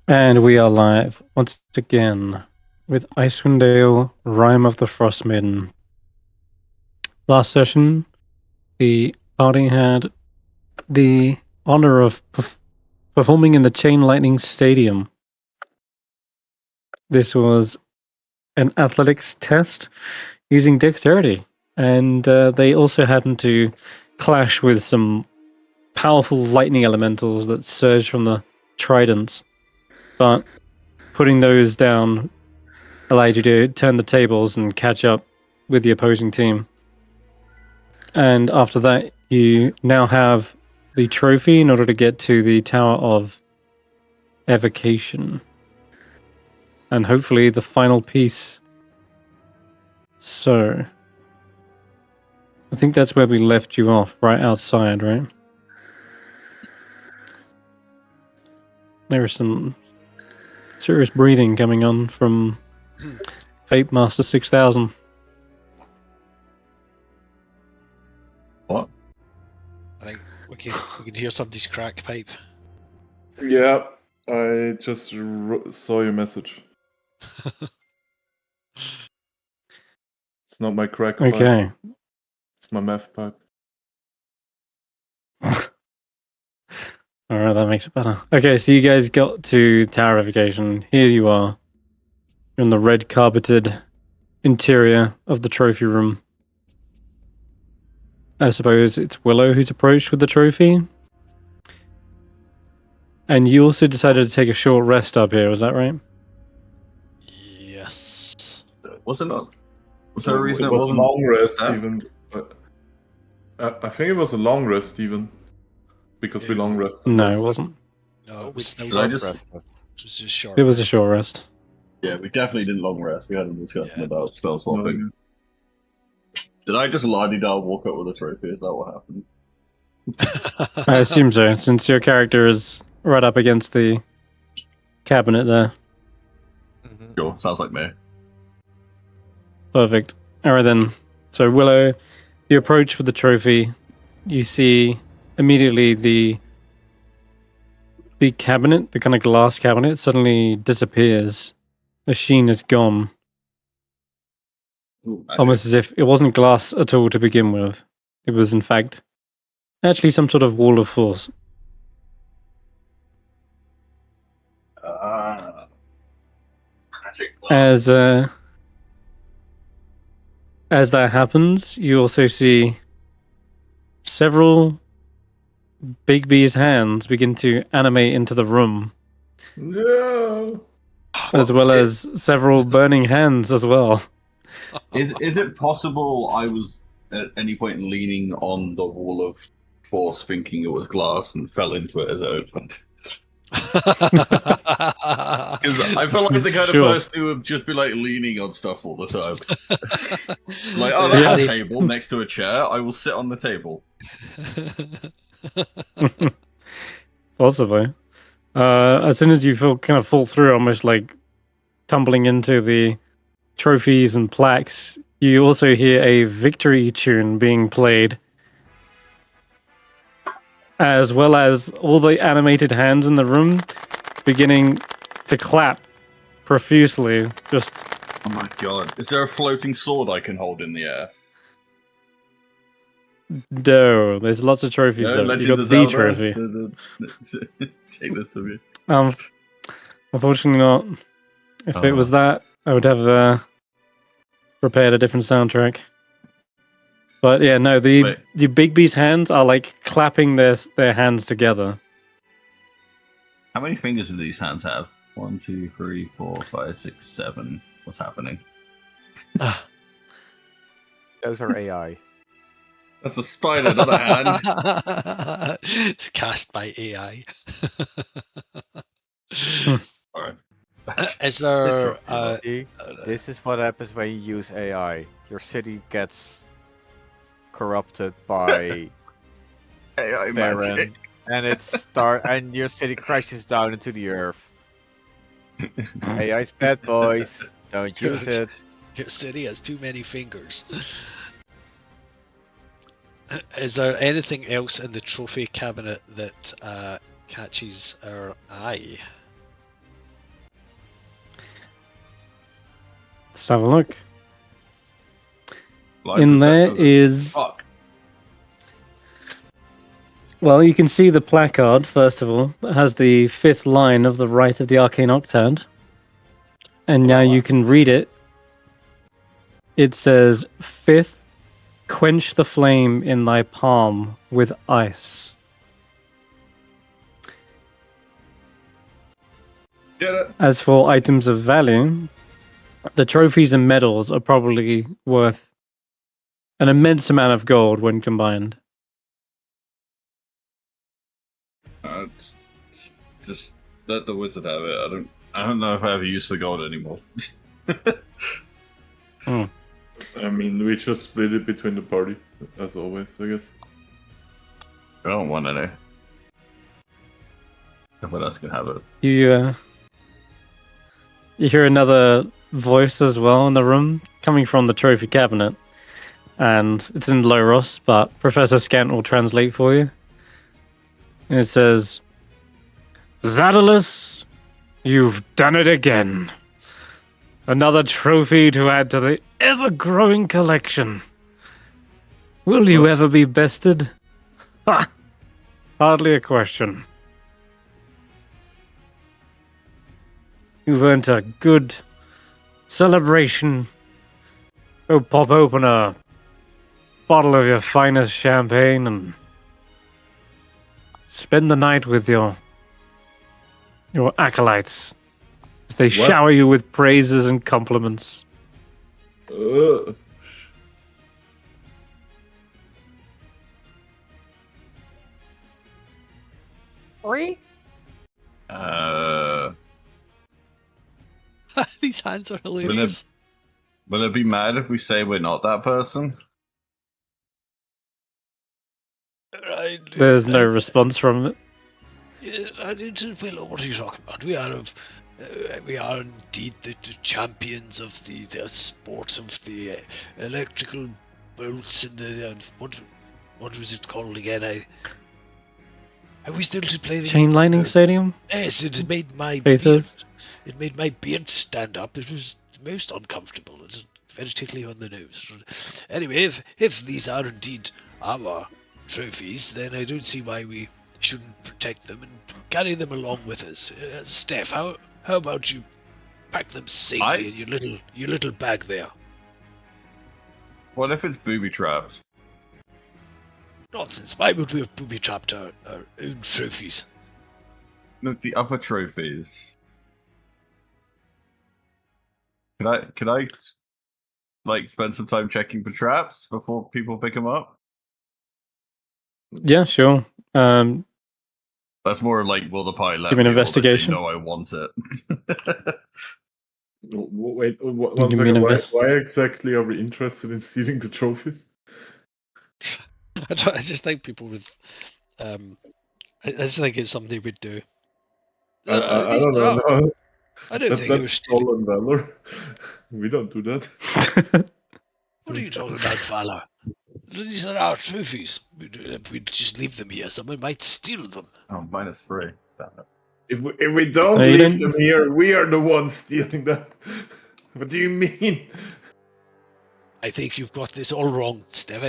And we are live once again with Icewindale, Rime of the Frostmaiden. Last session, the party had the honor of performing in the Chain Lightning Stadium. This was an athletics test using dexterity, and they also happened to clash with some powerful lightning elementals that surged from the tridents. But putting those down allowed you to turn the tables and catch up with the opposing team. And after that, you now have the trophy in order to get to the Tower of Evocation. And hopefully the final piece. So, I think that's where we left you off, right outside, right? There is some serious breathing coming on from Fate Master 6000. What? I think we can hear somebody's crack pipe. Yeah, I just saw your message. It's not my crack pipe. Okay. It's my meth pipe. Alright, that makes it better. Okay, so you guys got to Tower of Evocation. Here you are. You're in the red carpeted interior of the trophy room. I suppose it's Willow who's approached with the trophy. And you also decided to take a short rest up here, was that right? Yes. Was it not? Was there a reason it it was a wasn't? long rest, that? even. I think it was a long rest, even. Because we long rested. No, it wasn't. No, it was still Did I short just- rest. It was just short. It was a rest. short rest. Yeah, we definitely didn't long rest. We had a discussion Yeah. about spell swapping. Did I just la-di-da walk up with a trophy? Is that what happened? I assume so, since your character is right up against the cabinet there. Sure, sounds like me. Perfect. Alright then. So Willow, you approach with the trophy. You see immediately the cabinet, the kind of glass cabinet, suddenly disappears. The sheen is gone. Ooh, Almost as if it wasn't glass at all to begin with. It was in fact actually some sort of wall of force. magic. As that happens, you also see several Bigby's hands begin to animate into the room, No! as well as several burning hands as well. Is it possible I was at any point leaning on the wall of force, thinking it was glass, and fell into it as it opened? Because I feel like the kind Sure. of person who would just be like leaning on stuff all the time. Like, oh, there's a table next to a chair. I will sit on the table. Possibly. As soon as you fall through, almost like tumbling into the trophies and plaques, you also hear a victory tune being played, as well as all the animated hands in the room beginning to clap profusely. Just Oh my god. Is there a floating sword I can hold in the air? no, there's lots of trophies No, though. Legend You got of the Zelda. trophy. Take this from you. Unfortunately not. If it was that, I would have prepared a different soundtrack. But yeah, no, the Bigby's hands are like clapping their hands together. How many fingers do these hands have? 1, 2, 3, 4, 5, 6, 7. What's happening? Those are AI. That's a spider, not a hand. It's cast by AI. Alright. Is there? See, this is what happens when you use AI. Your city gets corrupted by AI Baron, magic. and your city crashes down into the earth. AI's bad, boys. Don't use it. Your city has too many fingers. Is there anything else in the trophy cabinet that catches our eye? Let's have a look. Blind In there perceptive. is... Fuck. Well, you can see the placard, first of all, that has the 5th line of the Rite of the Arcane Octad. And now you can read it. It says, 5th, quench the flame in thy palm with ice. Get it? As for items of value, the trophies and medals are probably worth an immense amount of gold when combined. Just let the wizard have it. I don't know if I ever use the gold anymore. I mean, we just split it between the party, as always, I guess. I don't want any. Everyone else can have it. You hear another voice as well in the room, coming from the trophy cabinet. And it's in Loros, but Professor Scant will translate for you. And it says, Zadalus, you've done it again. Another trophy to add to the ever-growing collection. Will you ever be bested? Ha! Hardly a question. You've earned a good celebration. Go pop open a bottle of your finest champagne and spend the night with your acolytes. They shower you with praises and compliments. These hands are hilarious. Will it be mad if we say we're not that person? Right, There's no response from it. Willow, what are you talking about? We are indeed the champions of the sport of the electrical bolts and the what was it called again? Are we still to play the Chain Lightning Stadium? Yes, it made my Faithers? beard. It made my beard stand up. It was most uncomfortable. It was very tickly on the nose. Anyway, if these are indeed our trophies, then I don't see why we shouldn't protect them and carry them along with us. Stef, how about you pack them safely in your little bag there? What if it's booby trapped? Nonsense. Why would we have booby trapped our own trophies? No, the other trophies. Can I like spend some time checking for traps before people pick them up? Yeah, sure. That's more like, will the party let Give me an me, or will they investigation. say, no, I want it. Wait, one Give me an second. invest- Why exactly are we interested in stealing the trophies? I just think people with, I just think it's something we'd do. I don't know. No. I don't think it was That's stealing. stolen valor. We don't do that. What are you talking about, Valor? These are our trophies. If we just leave them here, someone might steal them. Oh, -3. Damn it. If we don't No, you leave don't- them here, we are the ones stealing them. What do you mean? I think you've got this all wrong, Stef.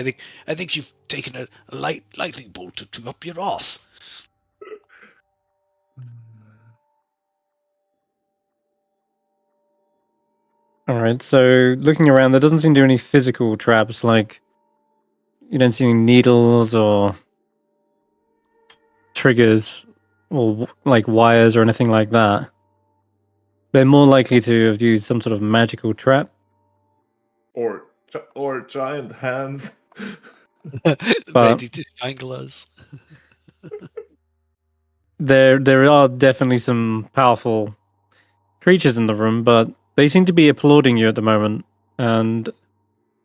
I think you've taken a lightning bolt to up your arse. All right, so looking around, there doesn't seem to be any physical traps, like you don't see any needles or triggers or like wires or anything like that. They're more likely to have used some sort of magical trap. Or giant hands. Ready to strangle us. There are definitely some powerful creatures in the room, but they seem to be applauding you at the moment. And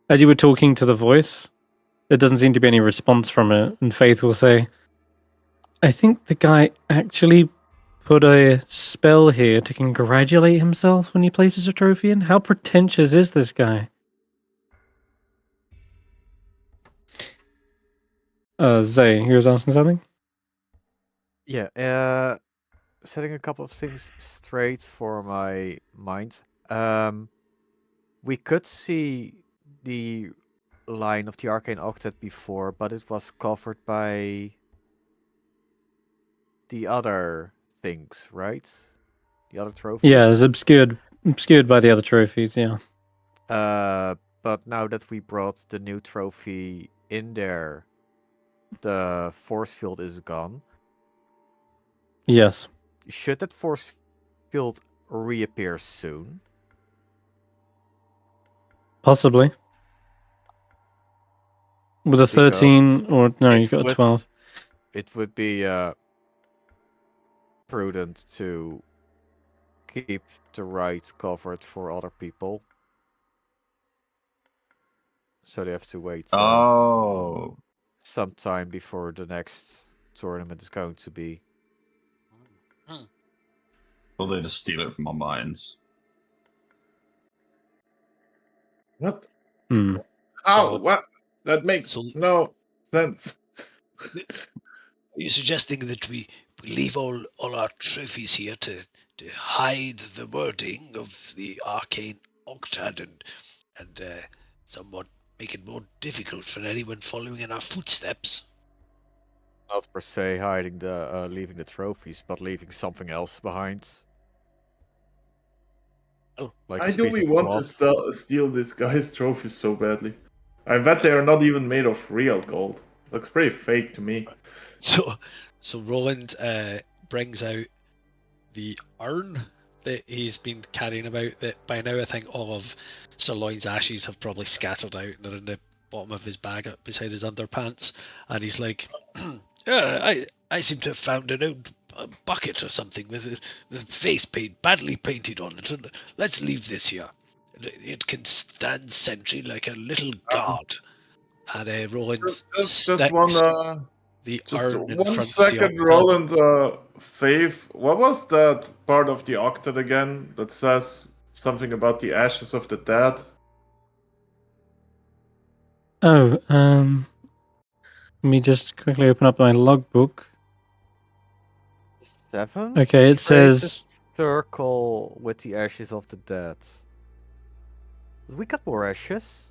as you were talking to the voice, there doesn't seem to be any response from it. And Faith will say, I think the guy actually put a spell here to congratulate himself when he places a trophy in. How pretentious is this guy? Zay, you was asking something? Yeah, setting a couple of things straight for my mind. We could see the line of the Arcane Octad before, but it was covered by the other things, right? The other trophies. Yeah, it's obscured by the other trophies. Yeah. But now that we brought the new trophy in there, the force field is gone. Yes. Should that force field reappear soon? Possibly. With a Because 13 or no, it you've got a would- 12. It would be prudent to keep the Rite covered for other people. So they have to wait Oh. some time before the next tournament is going to be. Well, they just steal it from our minds. What? Hmm. How? So- What? That makes so- no sense. Are you suggesting that we leave all our trophies here to hide the wording of the Arcane Octad and somewhat make it more difficult for anyone following in our footsteps? Not per se hiding the leaving the trophies, but leaving something else behind. Oh. Like Why a do piece we of want cloth. to steal this guy's trophies so badly? I bet they are not even made of real gold. Looks pretty fake to me. So Roland brings out the urn that he's been carrying about. That by now I think all of Sir Lloyd's ashes have probably scattered out and are in the bottom of his bag up beside his underpants. And he's like, I seem to have found an old bucket or something with a face paint badly painted on it. And let's leave this here. It can stand sentry like a little guard. And Roland Just sticks one, the just urn in one front second, of the Octad. Roland. Faith, what was that part of the Octad again that says something about the ashes of the dead? Oh, let me just quickly open up my logbook. 7? Okay, it Trace says a circle with the ashes of the dead. We got more ashes.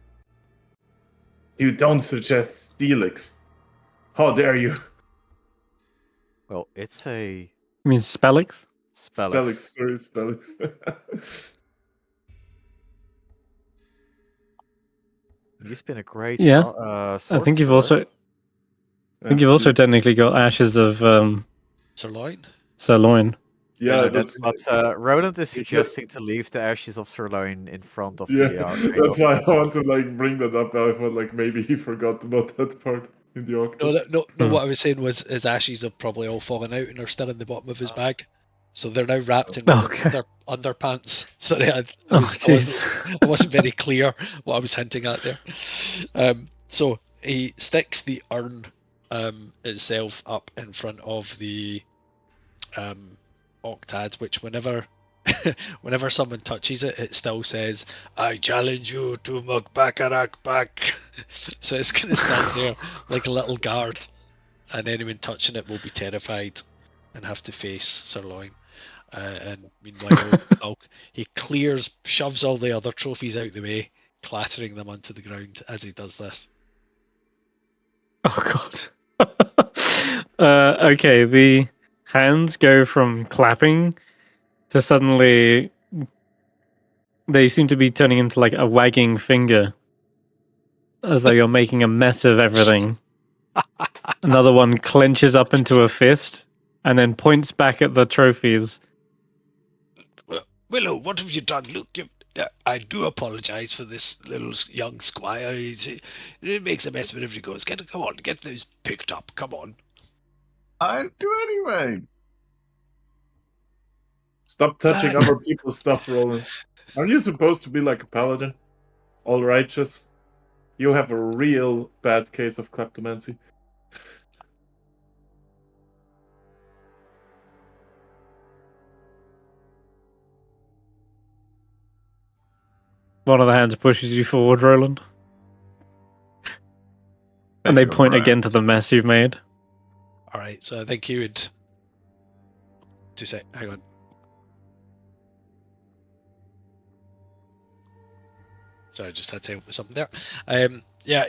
You don't suggest Steelix. How dare you? Well, it's a I mean Spellix. Spellix, Spellix. sorry, Spellix. You've been a great Yeah. I sword think you've killer. also technically got ashes of Sirloin? Sirloin. Yeah, that's what Roland is suggesting, to leave the ashes of Sirloin in front of yeah, the that's why I want to bring that up. I thought maybe he forgot about that part in the Octad. No. What I was saying was his ashes have probably all fallen out and are still in the bottom of his bag, so they're now wrapped in Okay. underpants. Sorry, I Oh, jeez. wasn't very clear what I was hinting at there. So he sticks the urn itself up in front of the Octad, which whenever someone touches it, it still says, "I challenge you to Mukbakarak back." So it's gonna stand there like a little guard, and anyone touching it will be terrified and have to face Sirloin. And meanwhile, he shoves all the other trophies out the way, clattering them onto the ground as he does this. Oh god. Okay, the hands go from clapping to suddenly they seem to be turning into like a wagging finger. As though you're making a mess of everything. Another one clenches up into a fist and then points back at the trophies. Willow, what have you done? Look, I do apologize for this little young squire. He makes a mess whenever he goes. Come on, get those picked up. Come on. I do anyway. Stop touching other people's stuff, Roland. Aren't you supposed to be like a paladin? All righteous? You have a real bad case of kleptomancy. One of the hands pushes you forward, Roland. And they point again to the mess you've made. All right, so I think you would. Hang on. So I just had to help with something there.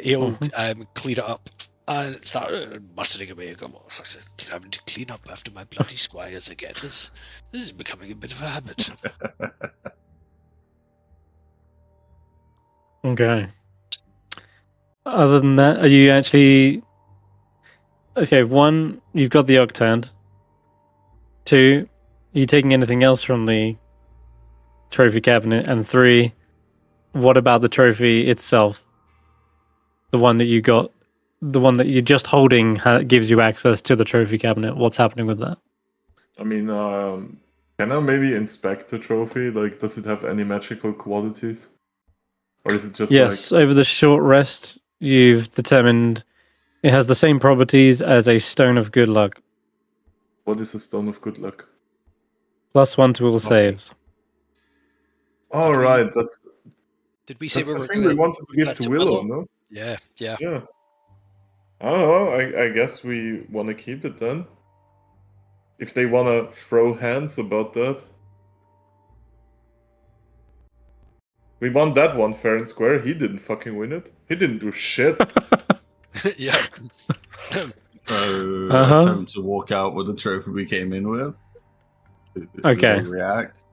He'll clean it up and start muttering away. Having to clean up after my bloody squires again. This is becoming a bit of a habit. Okay. Other than that, are you actually... Okay, 1, you've got the Octad. 2, are you taking anything else from the trophy cabinet? And 3, what about the trophy itself? The one that you got, the one that you're just holding gives you access to the trophy cabinet. What's happening with that? I mean, can I maybe inspect the trophy? Like, does it have any magical qualities? Or is it just Yes, over the short rest, you've determined it has the same properties as a Stone of Good Luck. What is a Stone of Good Luck? +1 to all saves. All right, that's Did we say the we were thing going we wanted to give to Willow, no? Yeah. Yeah. I don't know. I guess we want to keep it then. If they want to throw hands about that. We won that one fair and square. He didn't fucking win it. He didn't do shit. Yeah. So attempt to walk out with the trophy we came in with. Do Okay. they react?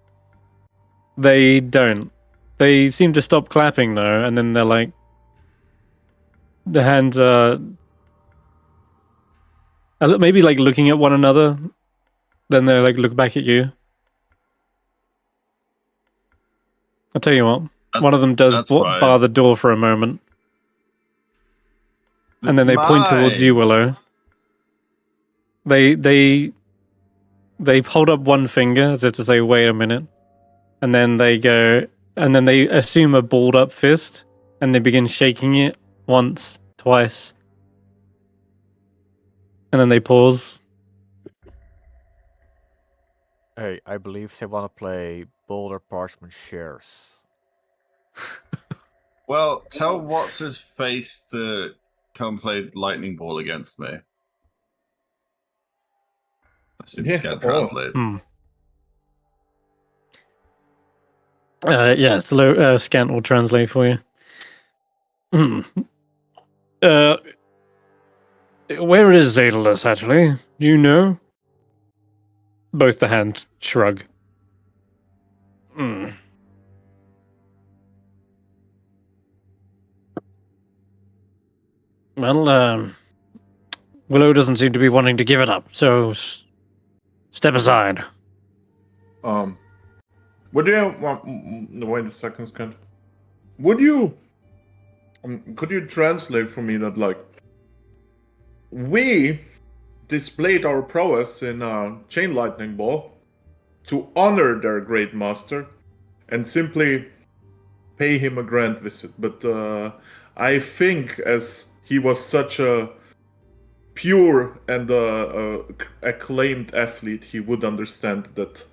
They don't. They seem to stop clapping though, and then they're like, the hands are maybe like looking at one another. Then they like look back at you. I'll tell you what. One of them does that's fine. bar the door for a moment, and then they point towards you, Willow. They hold up one finger as if to say, "Wait a minute," and then they go, and then they assume a balled up fist, and they begin shaking it once, twice, and then they pause. Hey, I believe they want to play Boulder Parchment Shares. Well, tell what's his face to come play lightning ball against me. I assume Scan translates. Yeah, Scant will translate for you. Where is Zaelong, actually? Do you know? Both the hands shrug. Well, Willow doesn't seem to be wanting to give it up, so step aside. Would you wait a second, Scant? Would you could you translate for me that, like, we displayed our prowess in Chain Lightning Ball to honor their great master and simply pay him a grand visit, but I think as he was such a pure and acclaimed athlete, he would understand that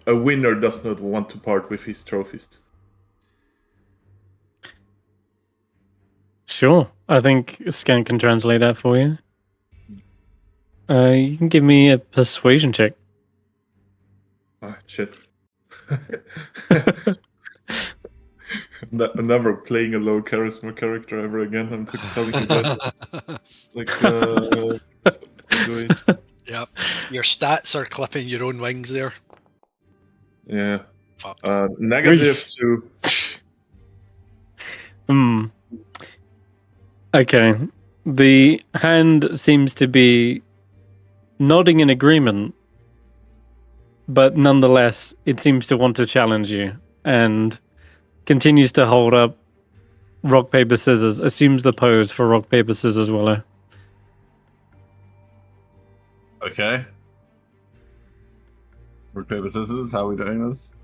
a winner does not want to part with his trophies. Sure, I think Scan can translate that for you. You can give me a persuasion check. Ah, shit. Never playing a low charisma character ever again. I'm telling you that. Yep. Your stats are clipping your own wings there. Yeah. Fuck. -2. Okay. The hand seems to be nodding in agreement, but nonetheless, it seems to want to challenge you and continues to hold up rock, paper, scissors, assumes the pose for rock, paper, scissors, Willow. Okay. Rock, paper, scissors, how are we doing this?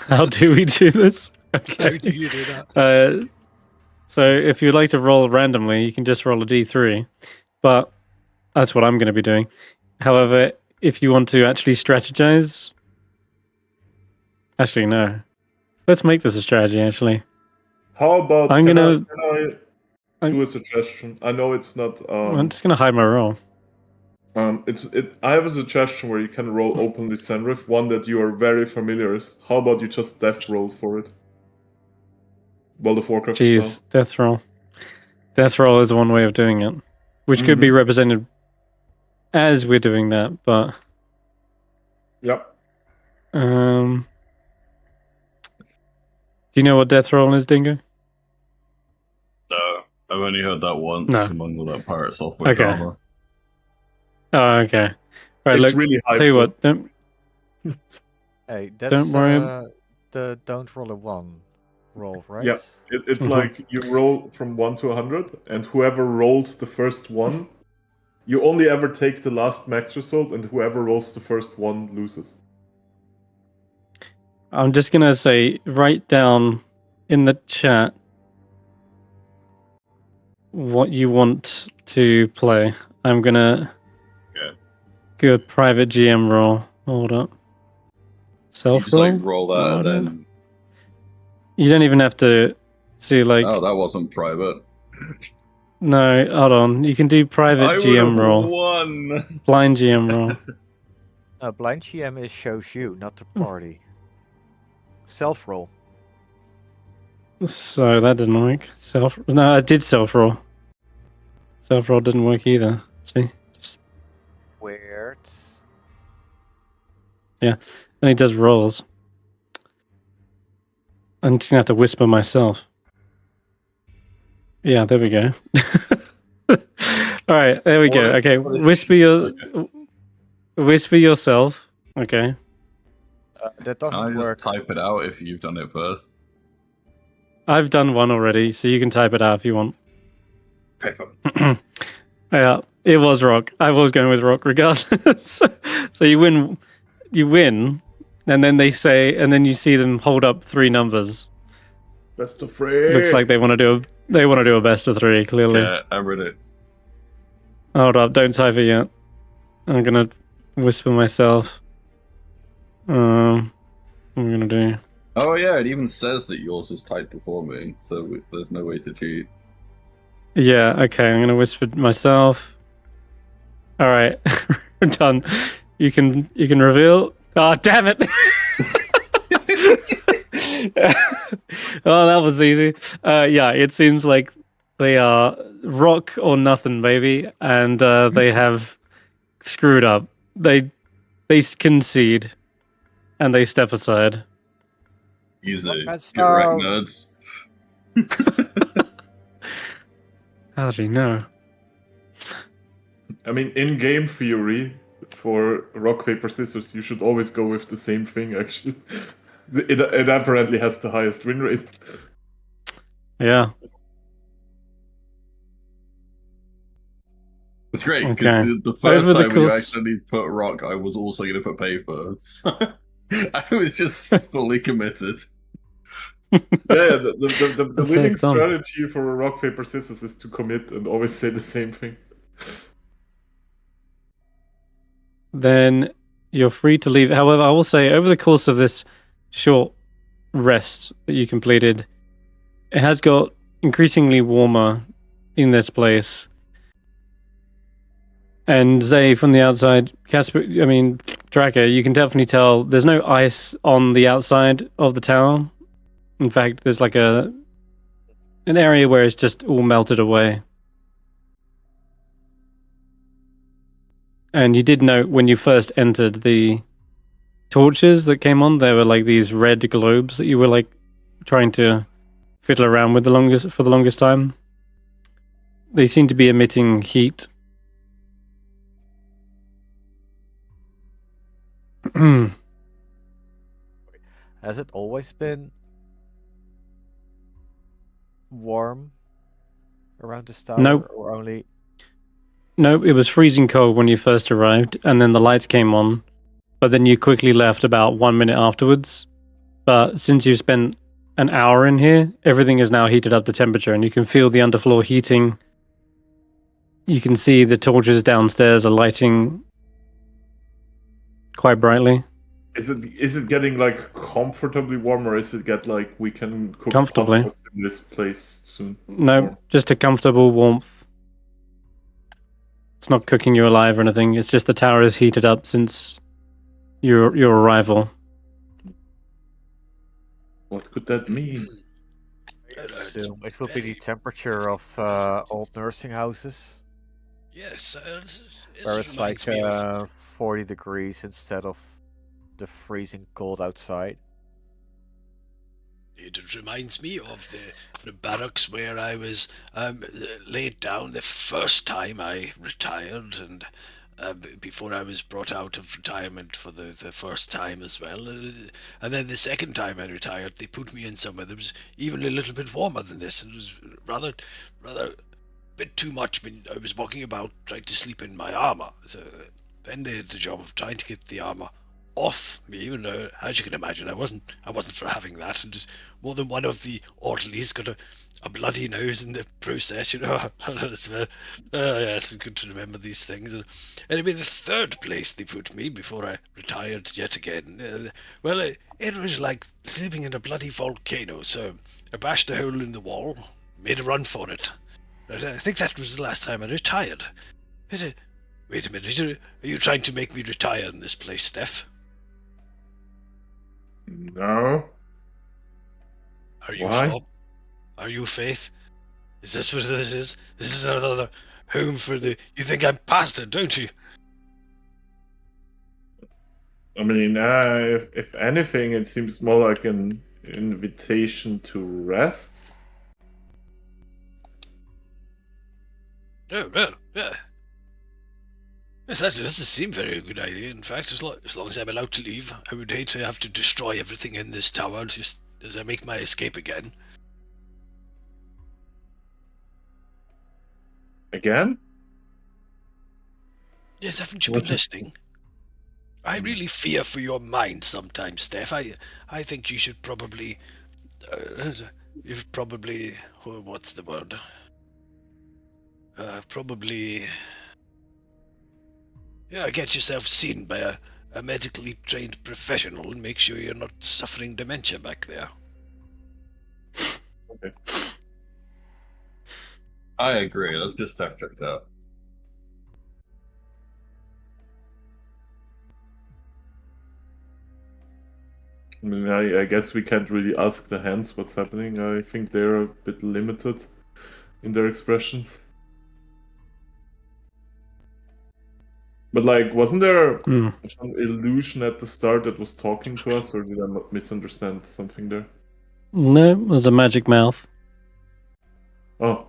How do we do this? Okay. How do you do that? So if you'd like to roll randomly, you can just roll a d3, but that's what I'm going to be doing. However, if you want to actually strategize... Actually, no. Let's make this a strategy, actually. How about can I do a suggestion? I know it's not... I'm just going to hide my roll. I have a suggestion where you can roll openly Senrith, one that you are very familiar with. How about you just death roll for it? World of Warcraft Jeez, style. death roll. Death roll is one way of doing it, which could be represented as we're doing that, but Yep. do you know what death roll is, Dingo? No, I've only heard that once No. among all that pirate software Okay. drama. Oh, okay. Right, It's look, really hype. tell you though. what, Hey, that's Don't worry. the don't roll a 1 roll, right? Yeah. It's Mhm. like you roll from 1 to 100, and whoever rolls the first one, you only ever take the last max result, and whoever rolls the first one loses. I'm just gonna say, write down in the chat what you want to play. I'm gonna do a private GM roll. Hold up. You Self just like roll? roll that Oh, and then. You don't even have to see like. Oh, that wasn't private. No, hold on. You can do private I would GM have roll. won. Blind GM roll. Blind GM is shows you, not the party. Self roll. So that didn't work. No, I did self roll. Self roll didn't work either. See? Weird. And he does rolls. I'm just gonna have to whisper myself. Yeah, there we go. All right, there we go. Okay, whisper yourself. Okay. That Can I doesn't just work. type it out if you've done it first? I've done one already, so you can type it out if you want. Okay, fine. Yeah, it was rock. I was going with rock regardless. So you win, and then they say, and then you see them hold up 3 numbers. Best of 3. Looks like they want to do a best of 3. Clearly. Yeah, I read it. Hold up, don't type it yet. I'm gonna whisper myself. What am I gonna do? Oh yeah, it even says that yours was typed before me, so there's no way to cheat. Yeah, okay, I'm gonna whisper myself. All right, we're done. You can reveal. Oh, damn it! Oh, that was easy. Yeah, it seems like they are rock or nothing, baby, and they have screwed up. They concede, and they step aside. Easy. Let's Get wrecked, go. nerds. How did he know? I mean, in game theory, for rock, paper, scissors, you should always go with the same thing, actually. It apparently has the highest win rate. Yeah. It's great, because Okay. the first Over the time we course- actually put rock, I was also going to put paper. So I was just fully committed. Yeah, the That's winning dumb. strategy for a rock, paper, scissors is to commit and always say the same thing. Then you're free to leave. However, I will say over the course of this short rest that you completed, it has got increasingly warmer in this place. And Zay from the outside, Draka, you can definitely tell there's no ice on the outside of the tower. In fact, there's like an area where it's just all melted away. And you did note when you first entered the torches that came on, there were like these red globes that you were like trying to fiddle around with for the longest time. They seem to be emitting heat. Has it always been warm around this tower? Nope. Or only... No, it was freezing cold when you first arrived, and then the lights came on, but then you quickly left about 1 minute afterwards. But since you spent an hour in here, everything is now heated up to temperature, and you can feel the underfloor heating. You can see the torches downstairs are lighting quite brightly. Is it getting like comfortably warm, or is it get like we can cook Comfortably. hot dogs in this place soon? No, just a comfortable warmth. It's not cooking you alive or anything. It's just the tower is heated up since your arrival. What could that mean? assume it will be the temperature of old nursing houses, Yes, where it it's like reminds me of 40 degrees instead of the freezing cold outside. It reminds me of the barracks where I was laid down the first time I retired, and before I was brought out of retirement for the first time as well. And then the second time I retired, they put me in somewhere that was even a little bit warmer than this. It was rather bit too much when I was walking about trying to sleep in my armor. So then they had the job of trying to get the armor off me, even though, as you can imagine, I wasn't for having that. And just more than one of the orderlies got a bloody nose in the process, you know. It's good to remember these things. And anyway, the third place they put me before I retired yet again, it was like sleeping in a bloody volcano. So I bashed a hole in the wall, made a run for it. I think that was the last time I retired. Wait a minute, are you trying to make me retire in this place, Stef? No. Are you Why? Flop? Are you Faith? Is this what this is? This is another home for the... You think I'm past it, don't you? I mean, if anything, it seems more like an invitation to rest. Oh, well, yeah. Yes, that doesn't seem very a good idea. In fact, as long as I'm allowed to leave, I would hate to have to destroy everything in this tower just as I make my escape again. Again? Yes, haven't you been listening? I Hmm. really fear for your mind sometimes, Steph. I think you should probably... what's the word? Probably... Yeah, get yourself seen by a medically trained professional and make sure you're not suffering dementia back there. Okay. I agree. Let's just Stef checked out. I mean, I guess we can't really ask the hands what's happening. I think they're a bit limited in their expressions. But like, wasn't there some illusion at the start that was talking to us, or did I misunderstand something there? No, there's a magic mouth. Oh,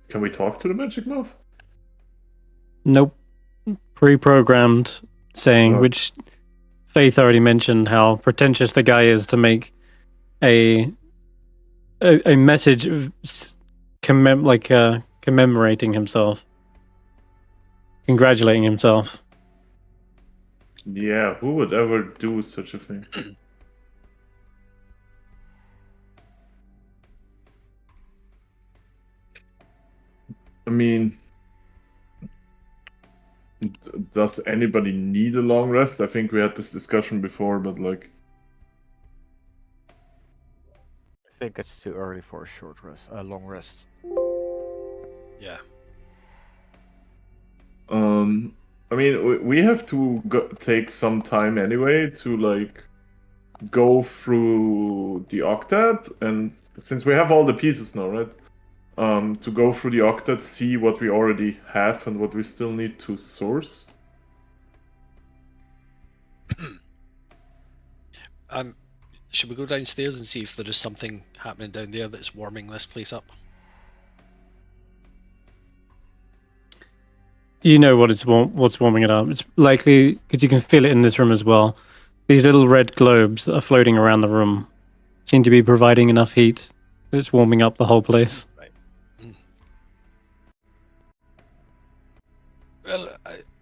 can we talk to the magic mouth? Nope. Pre-programmed saying, Oh. which Faith already mentioned how pretentious the guy is to make a message of commemorating himself, congratulating himself. Yeah, who would ever do such a thing? I mean, does anybody need a long rest? I think we had this discussion before, but like, I think it's too early for a short rest, a long rest. Yeah. I mean, we have to take some time anyway to like go through the Octad, and since we have all the pieces now, right? To go through the Octad, see what we already have and what we still need to source. Should we go downstairs and see if there is something happening down there that's warming this place up? You know what's warming it up. It's likely because you can feel it in this room as well. These little red globes that are floating around the room seem to be providing enough heat that it's warming up the whole place. Right. Well,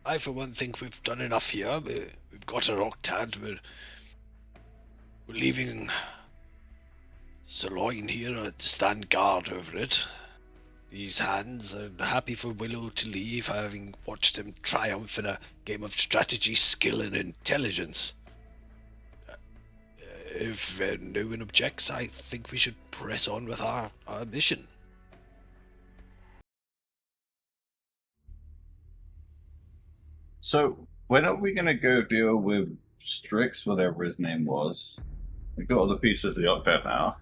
I for one think we've done enough here. We've got our Octad. We're leaving Zaelong here to stand guard over it. These hands are happy for Willow to leave, having watched him triumph in a game of strategy, skill, and intelligence. If no one objects, I think we should press on with our mission. So, when are we going to go deal with Strix, whatever his name was? We've got all the pieces of the Octad now.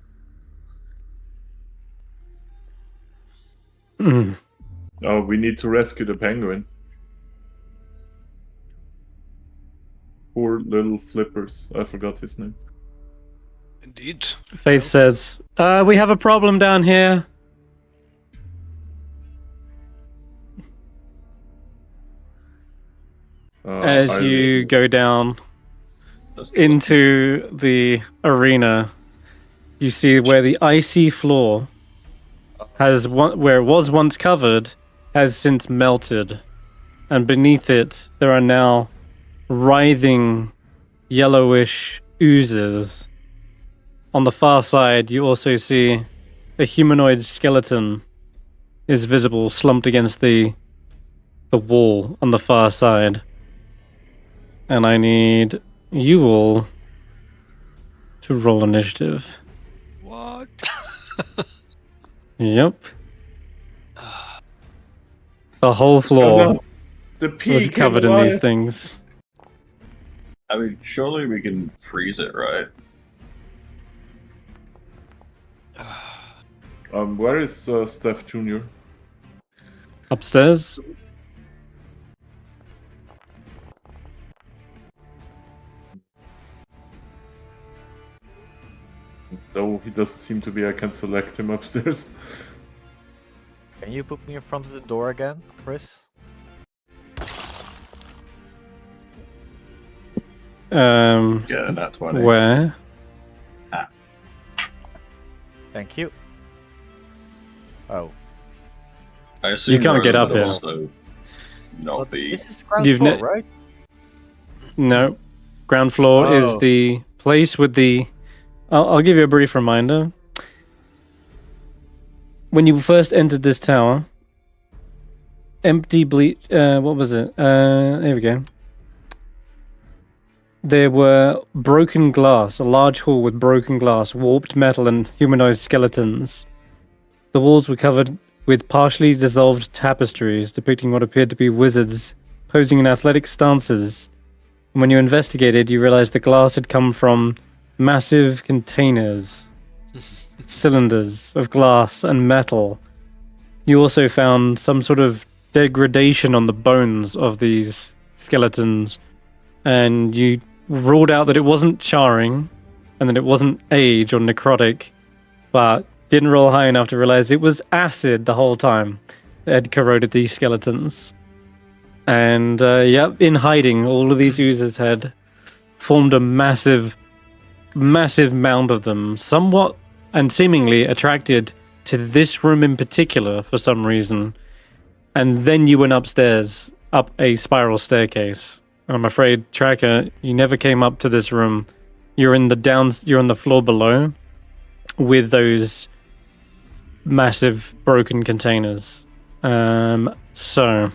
Mm. Oh, we need to rescue the penguin. Poor little flippers. I forgot his name. Indeed. Faith says, we have a problem down here. As I- you go down Let's go. into the arena, you see where the icy floor where it was once covered, has since melted. And beneath it, there are now writhing, yellowish oozes. On the far side, you also see a humanoid skeleton is visible, slumped against the wall on the far side. And I need you all to roll initiative. What? Yep. The whole floor Oh, no. The was pea covered in these things. I mean, surely we can freeze it, right? Where is Stef Jr.? Upstairs. No, he doesn't seem to be. I can select him upstairs. Can you put me in front of the door again, Chris? Yeah, that's what Where? Thank you. Oh. I assume You can't get Roland up would here. also not be. This is the ground You've floor, ne- right? No. Ground floor is Oh. the place with the... I'll give you a brief reminder. When you first entered this tower, empty bleach... what was it? There we go. There were broken glass, a large hall with broken glass, warped metal, and humanoid skeletons. The walls were covered with partially dissolved tapestries depicting what appeared to be wizards posing in athletic stances. And when you investigated, you realized the glass had come from massive containers, cylinders of glass and metal. You also found some sort of degradation on the bones of these skeletons, and you ruled out that it wasn't charring and that it wasn't age or necrotic, but didn't roll high enough to realize it was acid the whole time that had corroded these skeletons. And in hiding, all of these oozes had formed a massive mound of them, somewhat and seemingly attracted to this room in particular for some reason. And then you went upstairs, up a spiral staircase. I'm afraid, Tracker, you never came up to this room. You're on the floor below with those massive broken containers. So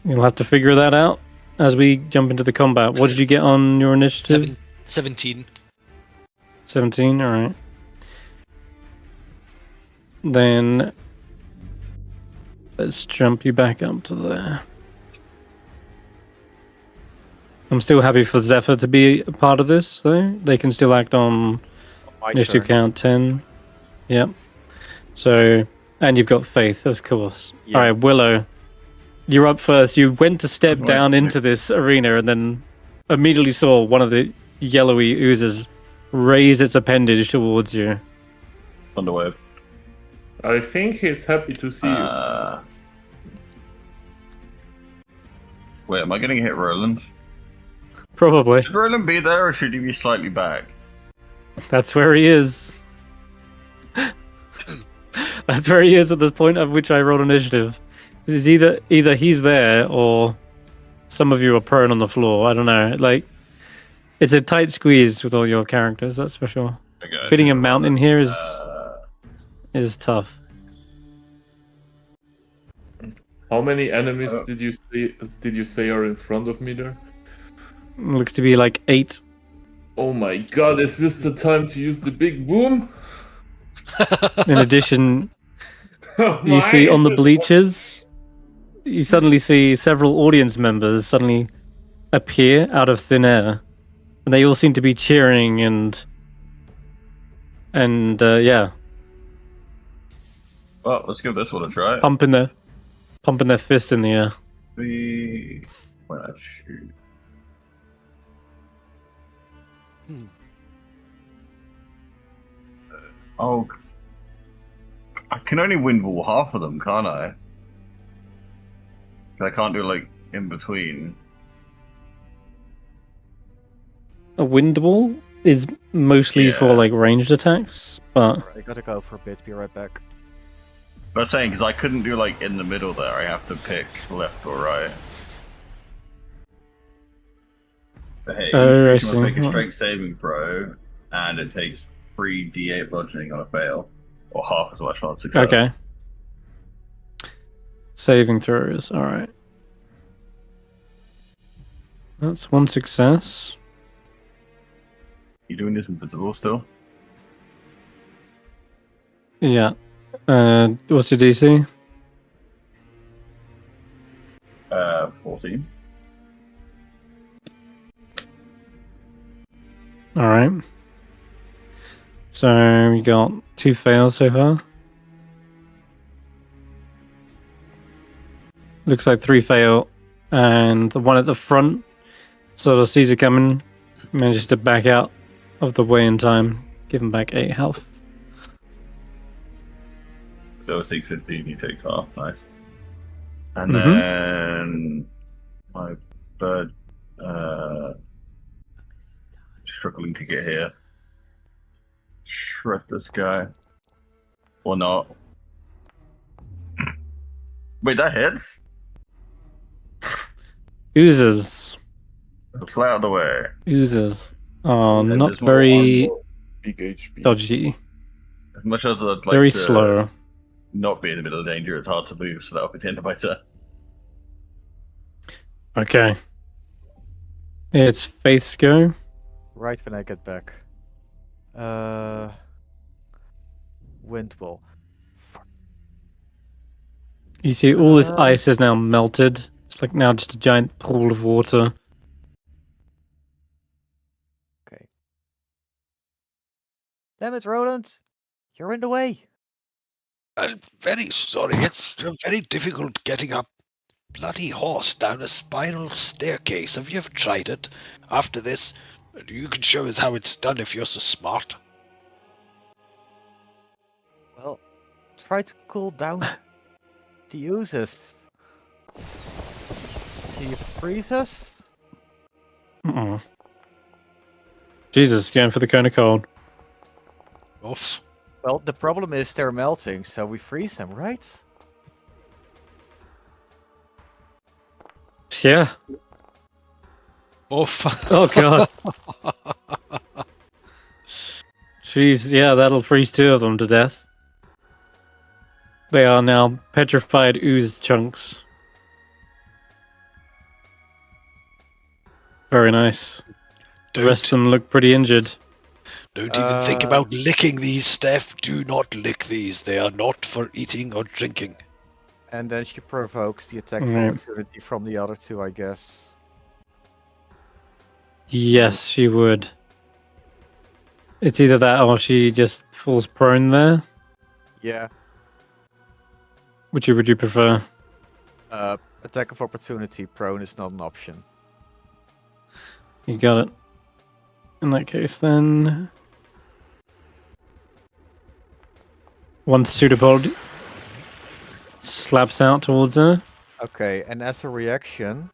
you'll have to figure that out as we jump into the combat. What did you get on your initiative? 17. 17, alright. Then let's jump you back up to there. I'm still happy for Zephyr to be a part of this, though. They can still act on My initiative turn. count 10. Yep. So, and you've got Faith, of course. Yeah. Alright, Willow, you're up first. You went to step Right. down into this arena and then immediately saw one of the yellowy oozes raise its appendage towards you. Underweb. I think he's happy to see you. Wait, am I going to hit Roland? Probably. Should Roland be there or should he be slightly back? That's where he is. That's where he is at this point at which I rolled initiative. It's either he's there or some of you are prone on the floor. I don't know. Like, it's a tight squeeze with all your characters, that's for sure. Okay. Fitting a mount in here is tough. How many enemies did you say are in front of me there? Looks to be like 8. Oh my god, is this the time to use the big boom? In addition, Oh you see my on the goodness. bleachers, you suddenly see several audience members suddenly appear out of thin air. And they all seem to be cheering and yeah. Well, let's give this one a try. pumping their fist in the air. Why not shoot? Oh, I can only wind wall half of them, can't I? I can't do like in between. A wind wall is mostly for Yeah. like ranged attacks, but Alright, I gotta go for a bit. Be right back. But I'm saying because I couldn't do like in the middle there. I have to pick left or right. But hey, Oh, I each must see. make a strength saving throw, and it takes 3d8 bludgeoning on a fail, or half as much on success. okay. Saving throws, alright. That's one success. You doing this invisible still? Yeah. What's your DC? 14. Alright. So we got 2 fails so far. Looks like 3 fail, and the one at the front sort of sees it coming, manages to back out of the way in time, give him back 8 health. So 615, he takes half. Nice. And Mhm. then my bird struggling to get here. Shred this guy. Or not. Wait, that hits? Oozes. Fly out of the way. Oozes. Oh, And not there's more very armor. Big HP. dodgy. As much as I'd like Very to slow. not be in the middle of danger, it's hard to move, so that'll be the end of my turn. Okay. It's Faith's go. Right when I get back. Wind wall. Fuck. You see all this ice is now melted. It's like now just a giant pool of water. Okay. Damn it, Roland! You're in the way. I'm very sorry. It's very difficult getting a bloody horse down a spiral staircase. Have you ever tried it? After this, you can show us how it's done if you're so smart. Well, try to cool down the oozes. See if it freezes. Uh-uh. Jesus, going for the cone of cold. Oof. Well, the problem is they're melting, so we freeze them, right? Yeah. Oof. Oh god. Jeez, yeah, that'll freeze 2 of them to death. They are now petrified ooze chunks. Very nice. The rest of them look pretty injured. Don't even think about licking these, Stef. Do not lick these. They are not for eating or drinking. And then she provokes the attack of Right. opportunity from the other 2, I guess. Yes, she would. It's either that or she just falls prone there. Yeah. Which would you prefer? Attack of opportunity prone is not an option. You got it. In that case, then. One pseudopod slaps out towards her. Okay, and as a reaction,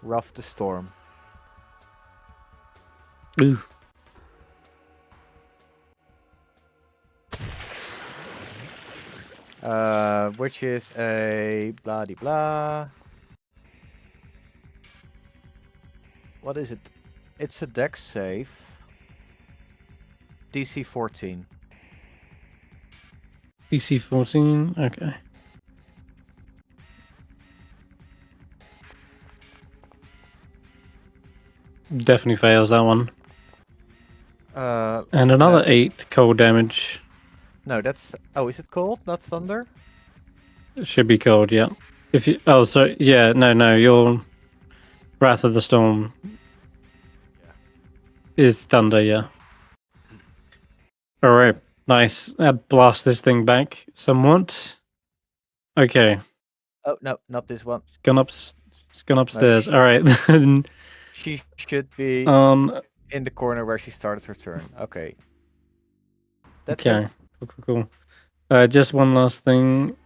rough the storm. Ooh. Which is a blah de blah. What is it? It's a dex save. DC 14. DC 14. Okay. Definitely fails that one. And another that's- 8 cold damage. No, that's. Oh, is it cold? Not thunder? It should be cold, yeah. If you. Oh, so yeah, no. Your Wrath of the Storm is thunder, yeah. All right. Nice. Blast this thing back somewhat. Okay. Oh no, not this one. It's gone upstairs. she- All right. Then She should be on. in the corner where she started her turn. Okay. That's Okay. it. Cool. Just one last thing.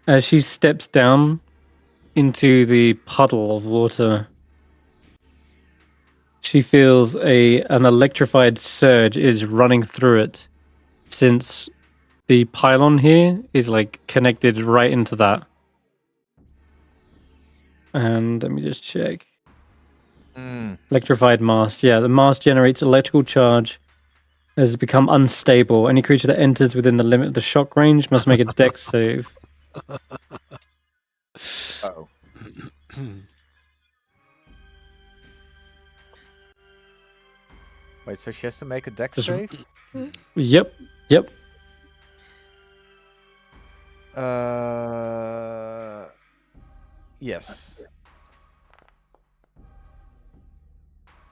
As she steps down into the puddle of water, she feels an electrified surge is running through it, since the pylon here is like connected right into that. And let me just check. Electrified mast. Yeah, the mast generates electrical charge. Has become unstable. Any creature that enters within the limit of the shock range must make a dex save. Oh. Wait, so she has to make a dex Just- save? Yep. Yes.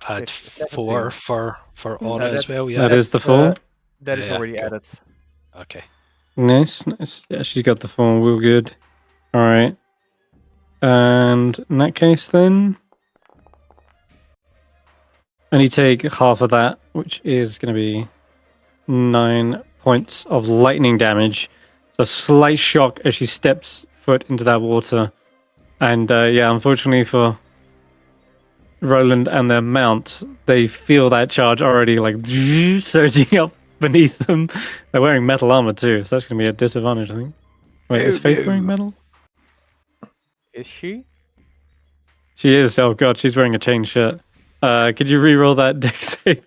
Add 17. 4 for Aura as that's- well, yeah. That is the full. That is Yeah, already cool. added. Okay. Nice. Yeah, she got the full. Real good. All right. And in that case, then, and you take half of that, which is going to be 9 points of lightning damage. So a slight shock as she steps foot into that water. And yeah, unfortunately for Roland and their mount, they feel that charge already like surging up beneath them. They're wearing metal armor too, so that's going to be a disadvantage, I think. Wait, is Faith wearing metal? Is she? She is. Oh god, she's wearing a chain shirt. Could you re-roll that dex save?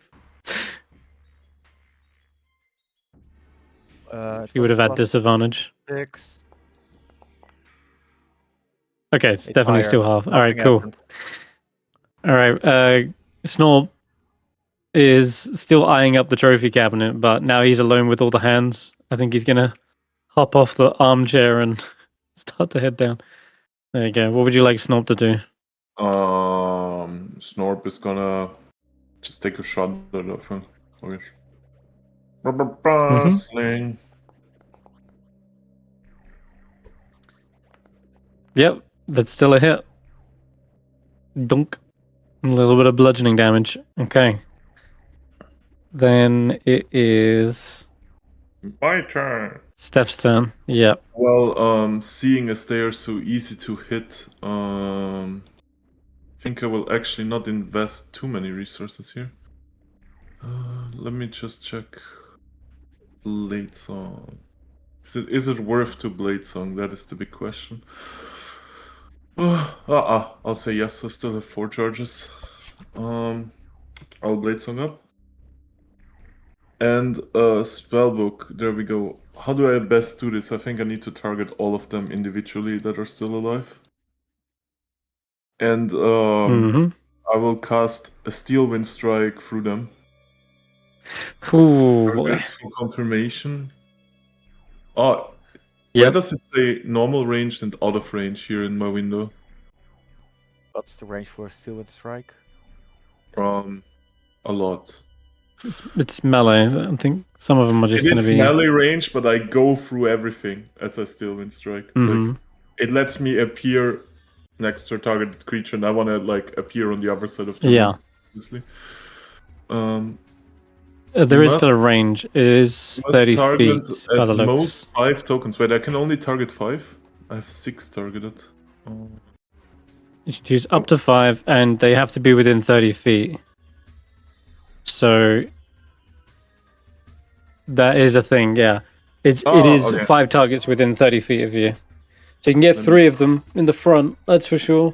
She would have had disadvantage. 6. Okay, it's definitely higher. still half. All right, Nothing cool. happened. All right, Snorp is still eyeing up the trophy cabinet, but now he's alone with all the hands. I think he's gonna hop off the armchair and start to head down. There you go. What would you like Snorp to do? Snorp is gonna just take a shot at that thing. I guess. Sling. Yep, that's still a hit. Dunk. A little bit of bludgeoning damage. Okay. Then it is My turn. Steph's turn. Yep. Well, seeing as they are so easy to hit, I think I will actually not invest too many resources here. Let me just check. Blade Song. Is it worth to Blade Song? That is the big question. I'll say yes. I still have 4 charges. I'll Blade Song up. And Spellbook. There we go. How do I best do this? I think I need to target all of them individually that are still alive. And I will cast a Steel Wind Strike through them. Ooh, boy. For confirmation. Oh, Yep. where does it say normal range and out of range here in my window? What's the range for a Steel Wind Strike? A lot. It's melee. I think some of them are just It going to is be. melee range, but I go through everything as I Steel Wind Strike. Like, it lets me appear next to a targeted creature, and I want to like appear on the other side of the room, obviously. There is still a range. It is 30 feet by the at looks. most 5 tokens. Wait, I can only target 5? I have 6 targeted. You should choose up to 5, and they have to be within 30 feet. So that is a thing, yeah. It is 5 targets within 30 feet of you. So you can get 3 of them in the front, that's for sure.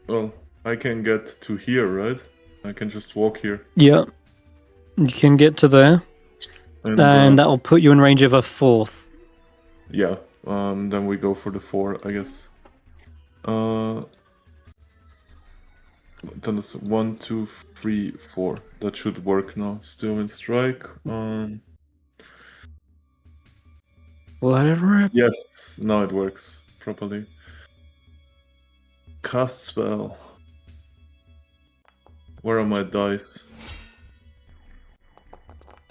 Well, I can get to here, right? I can just walk here. Yeah. You can get to there. And that will put you in range of a 4th. Yeah. Then we go for the 4, I guess. Then it's 1, 2, 3, 4. That should work now. Steel Wind Strike. Let it rip. Yes, now it works properly. Cast spell. Where are my dice?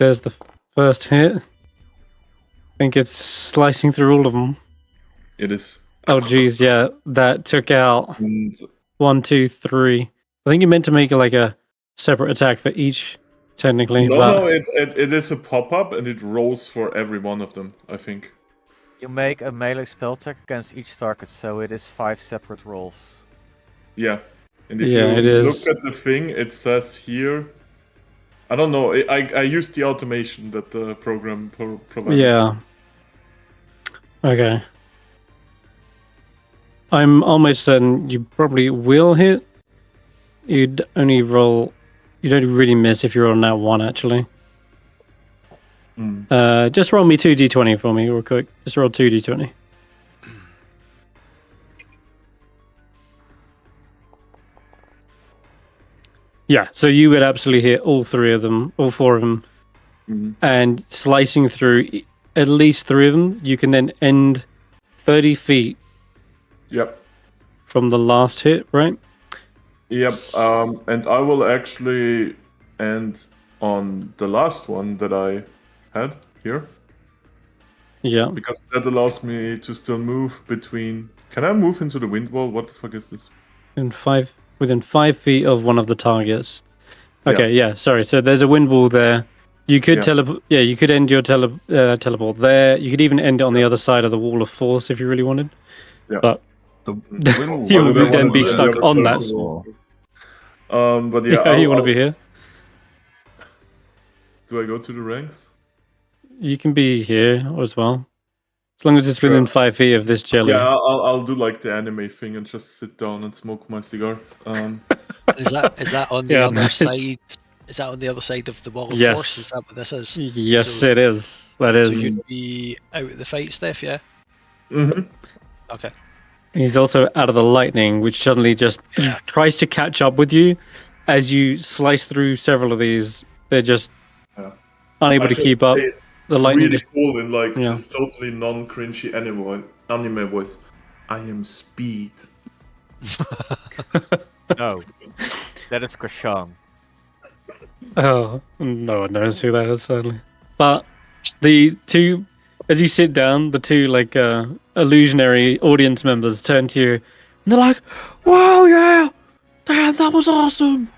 There's the first hit. I think it's slicing through all of them. It is. Oh, geez, yeah. That took out And 1, 2, 3. I think you meant to make like a separate attack for each, technically. no, it is a pop-up and it rolls for every one of them, I think. You make a melee spell check against each target, so it is 5 separate rolls. Yeah. And if Yeah, you it is. look at the thing, it says here. I don't know. I used the automation that the program provided. Yeah. Okay. I'm almost certain you probably will hit. You'd only roll. You'd only really miss if you roll that 1, actually. Just roll me 2d20 for me, real quick. Just roll 2d20. Yeah, so you would absolutely hit all 3 of them, all 4 of them, and slicing through at least 3 of them, you can then end 30 feet Yep. from the last hit, right? Yep. And I will actually end on the last one that I had here, Yeah. because that allows me to still move between. Can I move into the wind wall? What the fuck is this? Within 5 feet of one of the targets. Okay, yeah. Sorry. So there's a wind wall there. You could teleport. Yeah, you could end your teleport there. You could even end it on the other side of the wall of force if you really wanted. Yeah. But The you Why do would they then wanna be do stuck that? on that. But yeah, Yeah, you want to be here. Do I go to the ranks? You can be here as well, as long as it's within 5 feet of this jelly. Yeah, I'll do like the anime thing and just sit down and smoke my cigar. Is that on the Yeah, other nice. side? Is that on the other side of the wall of Yes. force? Is that what this is? Yes, So- it is. That So is. you'd be out of the fight, Stef, yeah? Mm-hmm. Okay. He's also out of the lightning, which suddenly just Yeah. tries to catch up with you as you slice through several of these. They're just Yeah. unable to keep up. The lightning really just cool in like Yeah. this totally non-cringy anime voice. I am speed. No. That is Krashang. Oh, no one knows who that is, sadly. But the two, as you sit down, the two like illusionary audience members turn to you and they're like, "Wow, yeah, damn, that was awesome!"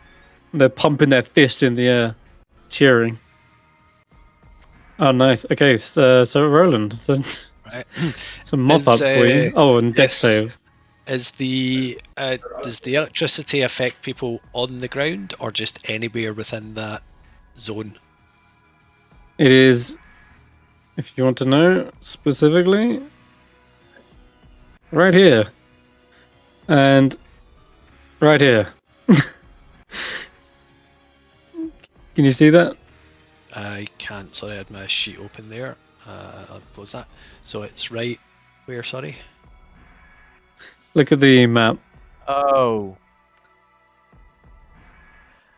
And they're pumping their fists in the air, cheering. Oh, nice. Okay, so Roland, Right. some mop up Is, for you. Oh, and dex yes. save. Is the does the electricity affect people on the ground or just anywhere within that zone? It is, if you want to know specifically, right here. And right here. Can you see that? I can't. Sorry, I had my sheet open there. What was that? So it's right where? Sorry. Look at the map. Oh.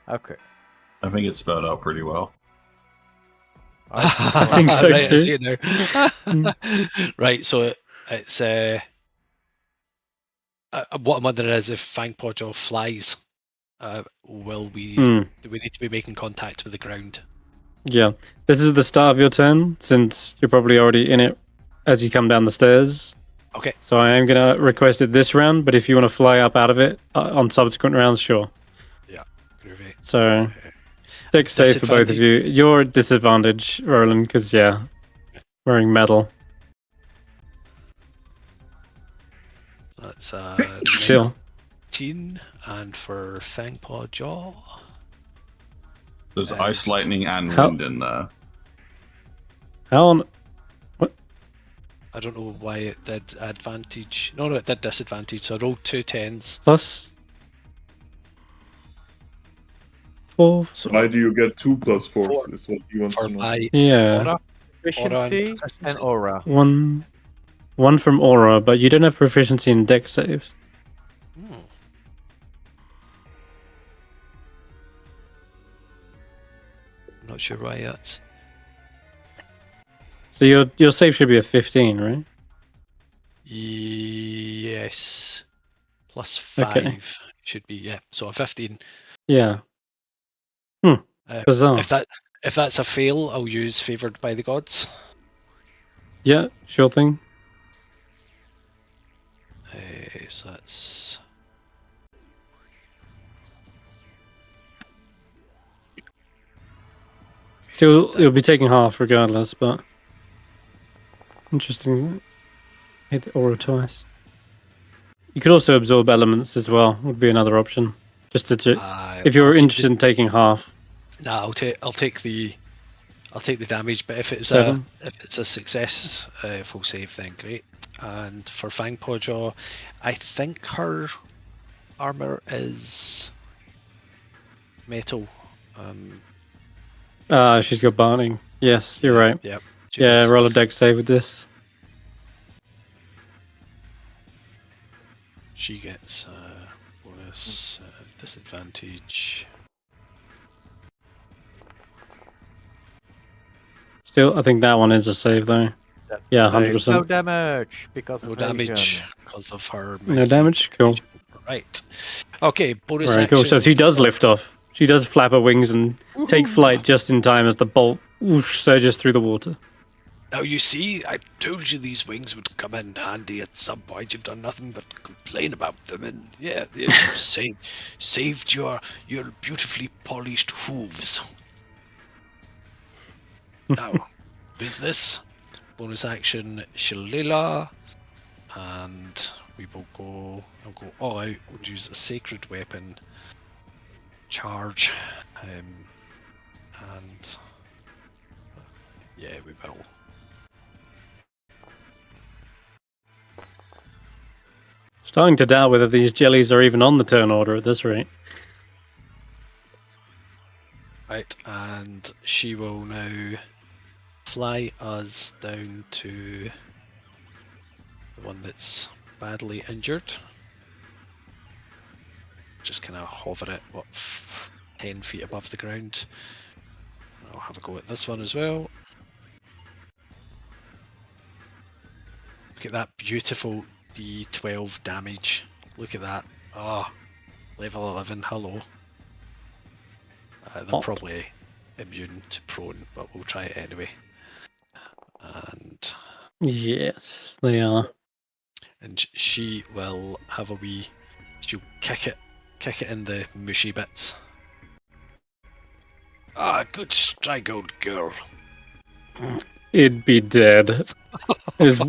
Okay. I think it's spelled out pretty well. I think so Right, I too. see it now. Right, so it's what I'm wondering is if Fangpodjaw flies, will we do we need to be making contact with the ground? Yeah. This is the start of your turn, since you're probably already in it as you come down the stairs. Okay. So I am going to request it this round, but if you want to fly up out of it on subsequent rounds, sure. Yeah. Groovy. So dex save for both of you. You're at disadvantage, Roland, because, yeah, wearing metal. That's Still. 19, and for Fangpodjaw. There's And- ice, lightning, and How- wind in there. How on... I don't know why it did advantage. No, it did disadvantage. So I rolled 2 10s. Plus... 4... So Why do you get 2 + 4? Four. Is what you want for to know. my Yeah. aura. Efficiency and proficiency. aura. One from aura, but you don't have proficiency in dex saves. Hmm. Not sure why that's. So your save should be a 15, right? Yes. Plus 5 Okay. should be, yeah. So a 15. Yeah. Uh, Bizarre. if If that's a fail, I'll use Favoured by the Gods. Yeah, sure thing. So that's... Still, you'll be taking half regardless, but interesting. Hit the aura twice. You could also absorb elements as well. Would be another option. Just to if you're interested in taking half. Nah, I'll take the damage. But if it's 7. a success, full save, then great. And for Fang Pawjaw, I think her armor is metal. She's got Barning. Yes, you're right. Yep. Yeah, roll a dex save with this. She gets bonus disadvantage. Still, I think that one is a save though. That's Yeah, the same. 100%. No damage because No of damage evasion. because of her. No damage? Cool. Right. Okay, bonus Right, action. cool. So she does lift off. She does flap her wings and take flight just in time as the bolt whoosh, surges through the water. Now you see, I told you these wings would come in handy at some point. You've done nothing but complain about them, and yeah, they've saved your beautifully polished hooves. Now, business, bonus action, Shillelagh, and we will go. I'll go all out. We'll use a sacred weapon, charge, and yeah, we will. Starting to doubt whether these jellies are even on the turn order at this rate. Right, and she will now fly us down to the one that's badly injured. Just kind of hover it, 10 feet above the ground. I'll have a go at this one as well. Look at that beautiful D12 damage. Look at that. Ah, level 11, hello. They're probably immune to prone, but we'll try it anyway. And yes, they are. And she will have a wee. She'll kick it in the mushy bits. Ah, good strike, old girl. It'd be dead. There's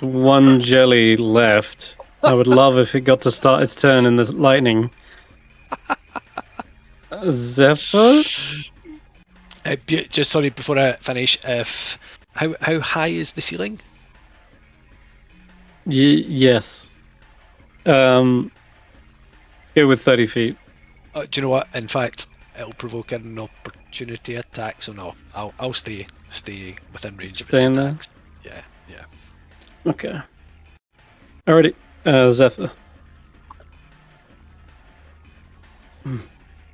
one jelly left. I would love if it got to start its turn in the lightning. Zephyr? Just sorry, before I finish, how high is the ceiling? Yes. Go with 30 feet. Do you know what? In fact, it'll provoke an opportunity attack. So no, I'll stay within range of its Stay in there? attacks. Yeah. Okay. Alrighty. Zephyr.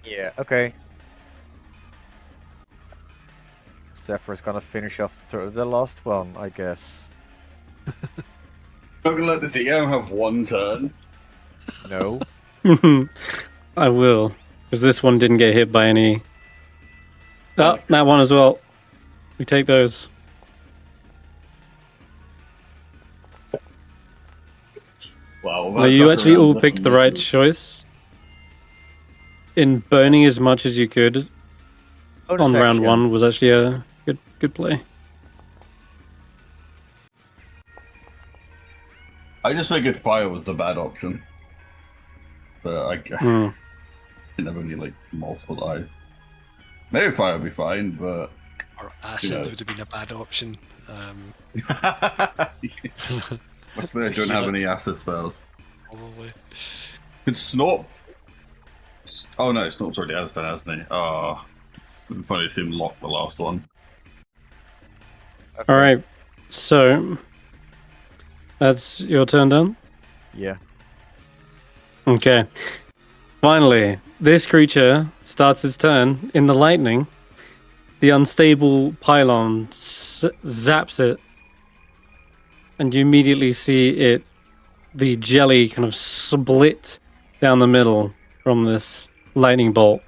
Yeah, okay. Zephyr's gonna finish off the last one, I guess. Not gonna let the Dingo have one turn. No. I will. Because this one didn't get hit by any. Oh, that one as well. We take those. Wow. No, you actually all picked the right choice. In burning as much as you could Bonus on round action. 1 was actually a good play. I just figured fire was the bad option. But I Hmm. never need like multiple eyes. Maybe fire would be fine, but Or acid Yeah. would have been a bad option. luckily I don't have any acid spells. Probably. Could Snort? Oh no, Snort's already has been, hasn't he? Oh, it'd be funny to see him lock the last one. Okay. Alright, so that's your turn done? Yeah. Okay. Finally, this creature starts its turn in the lightning. The unstable pylon zaps it, and you immediately see it, the jelly kind of split down the middle from this lightning bolt.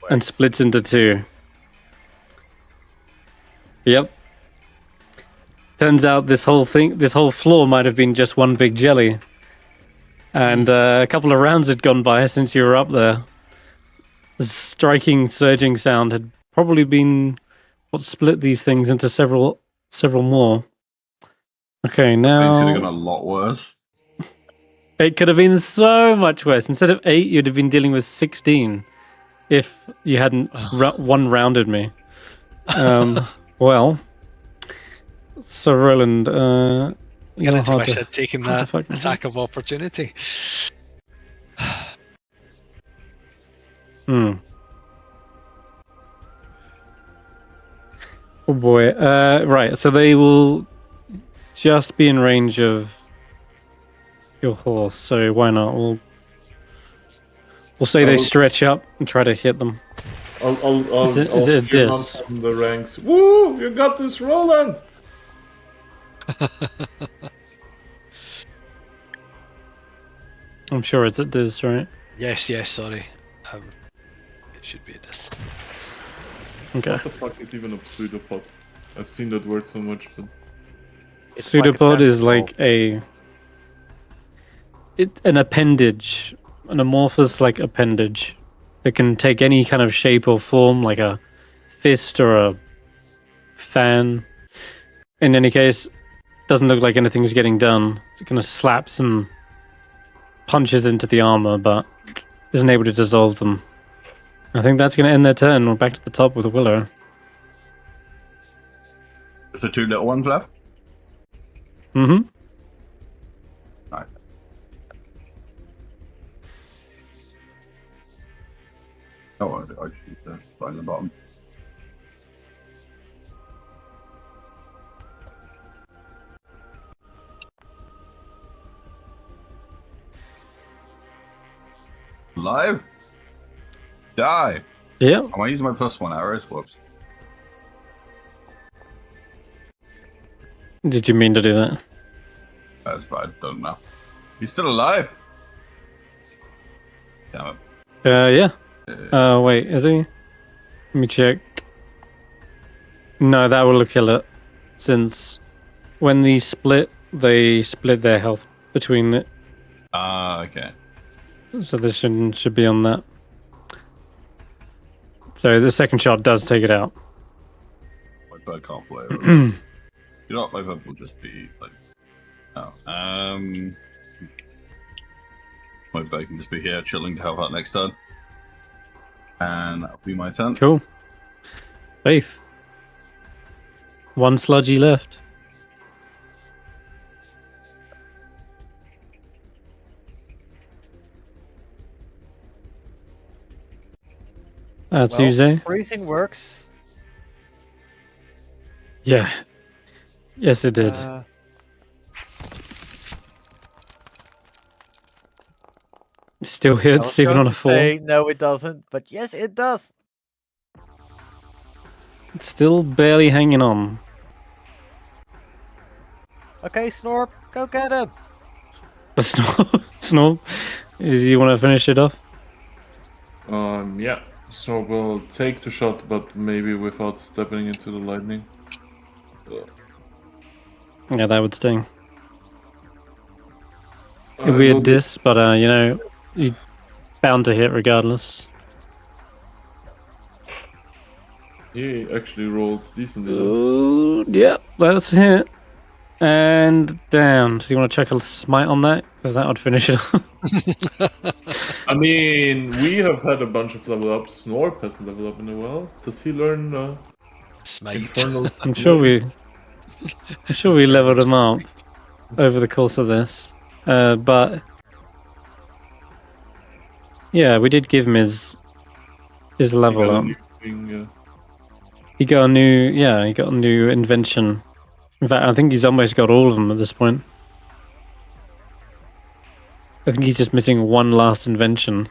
and splits into two. Yep. Turns out this whole floor might have been just one big jelly. And a couple of rounds had gone by since you were up there. The striking, surging sound had probably been what split these things into several more. Okay, It should have gone now a lot worse. it could have been so much worse. Instead of 8, you'd have been dealing with 16 if you hadn't one-rounded me. Well, so Roland, Get into hard my to- shit taking hard to that fucking attack of opportunity. Hmm. Oh boy. Right. So they will just be in range of your horse. So why not? We'll say they stretch up and try to hit them. Is it a diss? On the ranks. Woo! You got this, Roland. I'm sure it's at this, right? Yes, sorry. It should be this. Okay. What the fuck is even a pseudopod? I've seen that word so much, but It's Pseudopod is tentacle. like an appendage, an amorphous like appendage that can take any kind of shape or form, like a fist or a fan. In any case, doesn't look like anything's getting done. It kind of slaps and punches into the armor, but isn't able to dissolve them. I think that's going to end their turn. We're back to the top with Willow. Is there 2 little ones left? Mm-hmm. Right. Oh, I should find the bottom. Live? Die! Yeah. Am I using my +1 arrows? Whoops. Did you mean to do that? That's fine, don't know. He's still alive? Damn it. Yeah. Wait, is he? Let me check. No, that will kill it. Since when they split their health between it. Ah, okay. So this should be on that. So the second shot does take it out. My bird can't fly over. You know what, my bird will just be like... Oh, my bird can just be here chilling to help out next turn. And that'll be my turn. Cool. Faith. One sludgy left. That's Tuesday. Freezing works. Yeah. Yes, it did. Still I hits, was even going on a to 4. say, no, it doesn't, but yes, it does. It's still barely hanging on. Okay, Snorp, go get him. The snore. You want to finish it off? yeah. So we'll take the shot, but maybe without stepping into the lightning. Yeah, that would sting. Uh, It'd be a it'll be- diss, but you're bound to hit regardless. He actually rolled decently. Ooh, yeah, that's a hit. And down. So you want to check a smite on that? Because that would finish it off. I mean, we have had a bunch of level ups. Snorp hasn't leveled up in a while. Does he learn Smite. infernal? I'm sure we leveled him up over the course of this. But yeah, we did give him his level up. He got a new invention. In fact, I think he's almost got all of them at this point. I think he's just missing one last invention.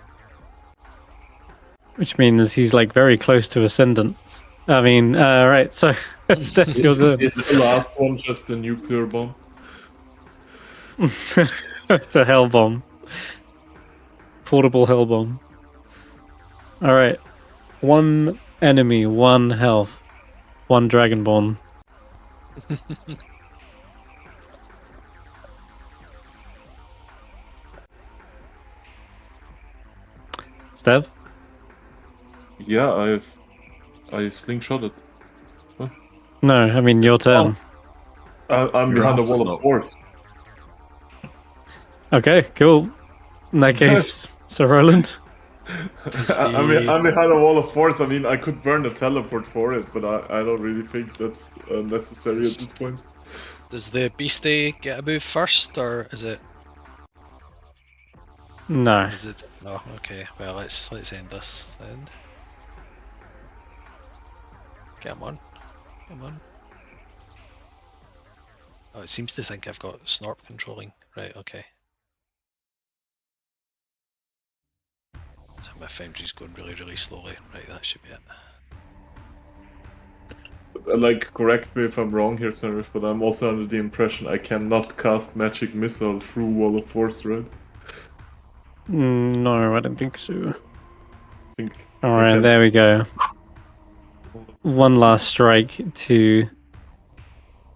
Which means he's like very close to ascendance. I mean, right, so Stef, your turn. Is the last one just a nuclear bomb? It's a hell bomb. Portable hell bomb. Alright. One enemy, one health, one Dragonborn. Stev? Yeah, I slingshot it. No, I mean your turn. I'm You're behind the off to wall of stop. force. Okay, cool. In that case, Sir Roland. I'm behind a wall of force. I mean, I could burn a teleport for it, but I don't really think that's necessary at this point. Does the beastie get a move first, or is it? No. Is it? No. Okay. Well, let's end this then. Come on. Come on. Oh, it seems to think I've got Snorp controlling. Right. Okay. So my foundry's going really, really slowly. Right. That should be it. Like, correct me if I'm wrong here, Senrith, but I'm also under the impression I cannot cast magic missile through wall of force, right? No, I don't think so. I think Alright, can. there we go. One last strike to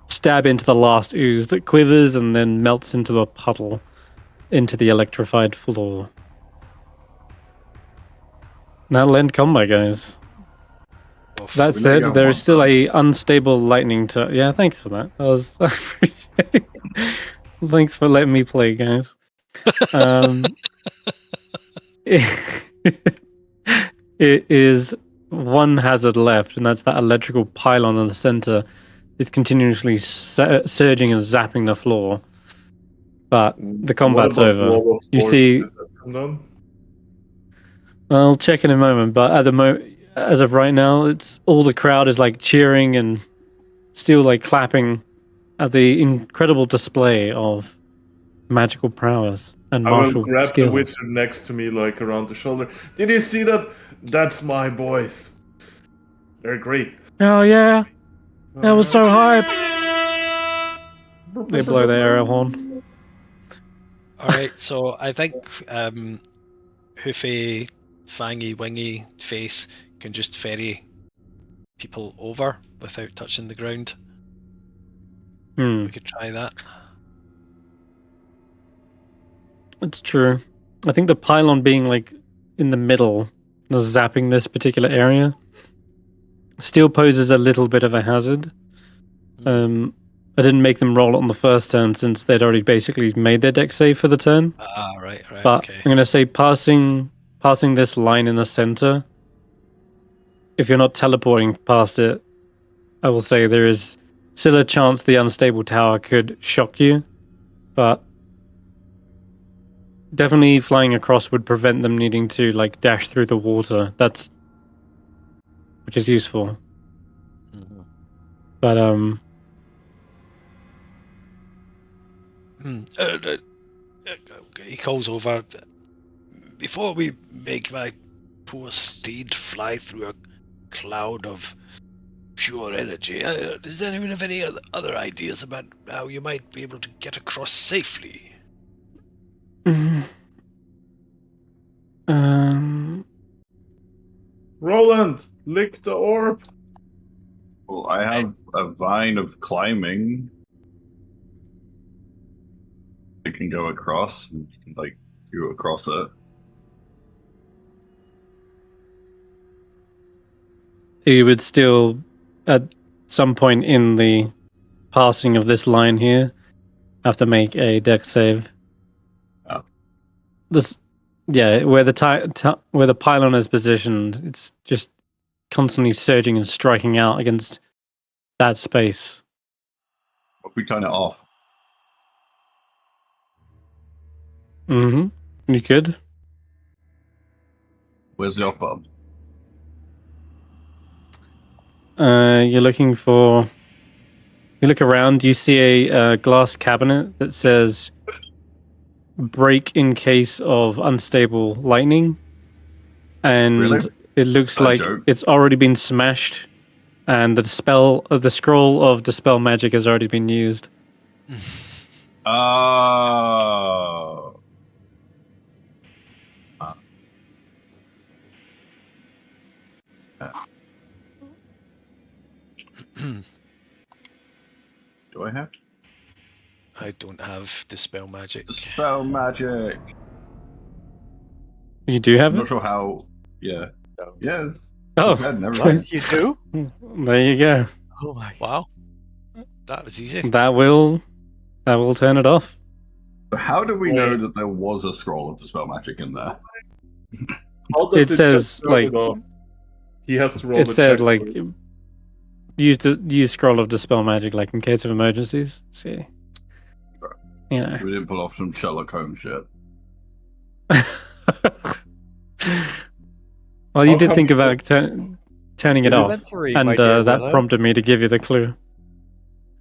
stab into the last ooze that quivers and then melts into a puddle into the electrified floor. That'll end combat, guys. Oof. That We let you said, have there one is still turn. a unstable lightning to. Yeah, thanks for that. That was. I appreciate. Thanks for letting me play, guys. It is one hazard left, and that's that electrical pylon in the center. It's continuously surging and zapping the floor. But the combat's what about over. wall of You force? see, Did that come down? I'll check in a moment, but at the as of right now, it's all the crowd is like cheering and still like clapping at the incredible display of magical prowess and I will martial grab the skill. witcher next to me, like around the shoulder. Did you see that? That's my boys. They're great. Oh yeah, that was so hype. They blow the air horn. All right. So I think Hoofy, Fangy, Wingy face can just ferry people over without touching the ground. We could try that. It's true. I think the pylon being like in the middle, zapping this particular area, still poses a little bit of a hazard. I didn't make them roll it on the first turn since they'd already basically made their deck save for the turn. Right, But okay. I'm going to say passing this line in the center, if you're not teleporting past it, I will say there is still a chance the unstable tower could shock you, but definitely flying across would prevent them needing to like dash through the water. Which is useful. But he calls over. Before we make my poor steed fly through a cloud of pure energy, does anyone have any other ideas about how you might be able to get across safely? Roland, lick the orb. Well, I have a vine of climbing. I can go across and like go across it. you would still, at some point in the passing of this line here, have to make a deck save. Oh. This, yeah, where the pylon is positioned, it's just constantly surging and striking out against that space. What if we turn it off? You could. Where's the off button? You're looking for. You look around. You see a glass cabinet that says "break in case of unstable lightning," and Really? it looks That like joke? it's already been smashed, and the scroll of dispel magic has already been used. Oh. Do I have I don't have Dispel Magic. Dispel Magic? You do have I'm not it? sure how. Yeah. Don't. Yeah. Oh, Okay, never What? mind. You do? there you go. Oh my. Wow. That was easy. That will turn it off. But how do we know Wait. that there was a scroll of Dispel Magic in there? How does It it says, just turn like- it off? He has to roll It the said check like for it. use scroll of dispel magic like in case of emergencies. See, you know. We didn't pull off some Sherlock Holmes shit. Well, you How did come think you about turning it off, Inventory, my and dear that Willow. prompted me to give you the clue.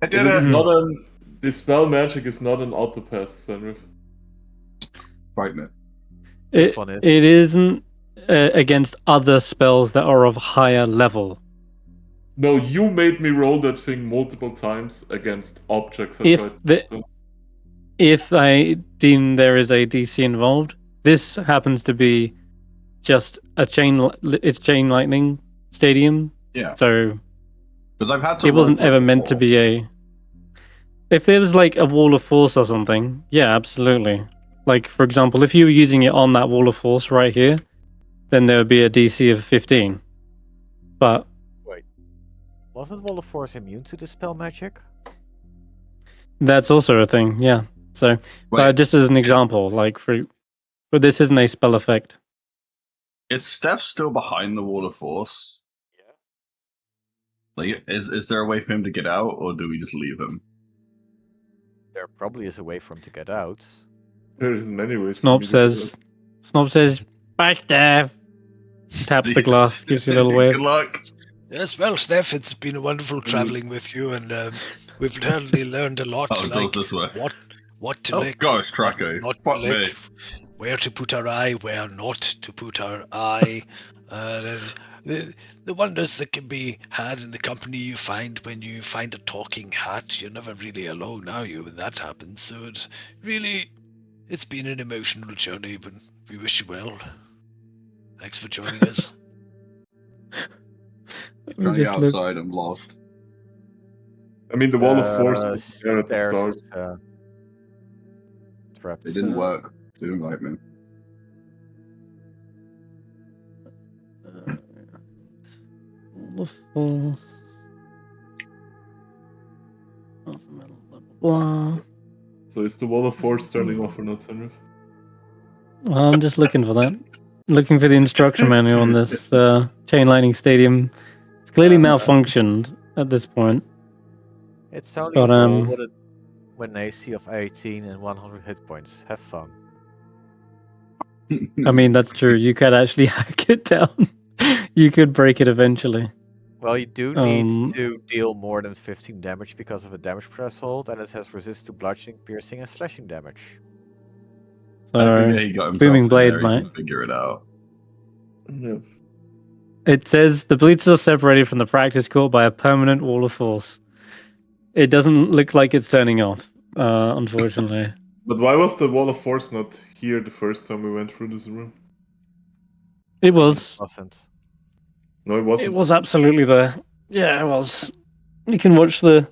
I It did is it! not an Dispel Magic is not an auto pass, Senrith. Frightening. This It one is. it isn't against other spells that are of higher level. No, you made me roll that thing multiple times against objects. If I deem there is a DC involved, this happens to be just a it's chain lightning stadium. Yeah. So Because I've had to it roll wasn't for it ever meant to before. be a. If there was like a wall of force or something, yeah, absolutely. Like for example, if you were using it on that wall of force right here, then there would be a DC of 15. But Wasn't Wall of Force immune to Dispel Magic? that's also a thing, yeah. So, but Wait, just as an example, like but this isn't a spell effect. is Steph still behind the Wall of Force? Yeah. Like, is there a way for him to get out, or do we just leave him? There probably is a way for him to get out. There's many ways. for Snob me to do says, "Back there." Taps the glass, gives you a little Good wave. luck. Yes, well, Steph, it's been wonderful traveling with you, and we've certainly learned a lot. Oh, it like goes this way. what to Oh lick, gosh, what Traco. not to Fuck me. lick, where to put our eye, where not to put our eye. The wonders that can be had in the company you find when you find a talking hat. You're never really alone, are you, when that happens? So it's been an emotional journey, but we wish you well. Thanks for joining us. We Trying to get just look- outside, I'm lost. I mean, the Wall of Force was there at the Stairs start. is, trapped. It didn't work. They didn't like me. Wall of Force. What's the middle? Blah. So is the Wall of Force turning off or not, Senrith? Well, I'm just looking for that. Looking for the instruction manual on this chain lightning stadium. It's clearly malfunctioned at this point. It's only But, a wall with an AC of 18 and 100 hit points. Have fun. I mean, that's true. You could actually hack it down. You could break it eventually. Well, you do need to deal more than 15 damage because of a damage threshold, and it has resist to bludgeoning, piercing, and slashing damage. I So, figure he got himself Booming in Blade there, he might. can figure it out. Yeah. it says the bleachers are separated from the practice court by a permanent wall of force. It doesn't look like it's turning off, unfortunately. But why was the Wall of Force not here the first time we went through this room? It was. Wasn't. No, it wasn't. It was absolutely there. Yeah, it was. You can watch the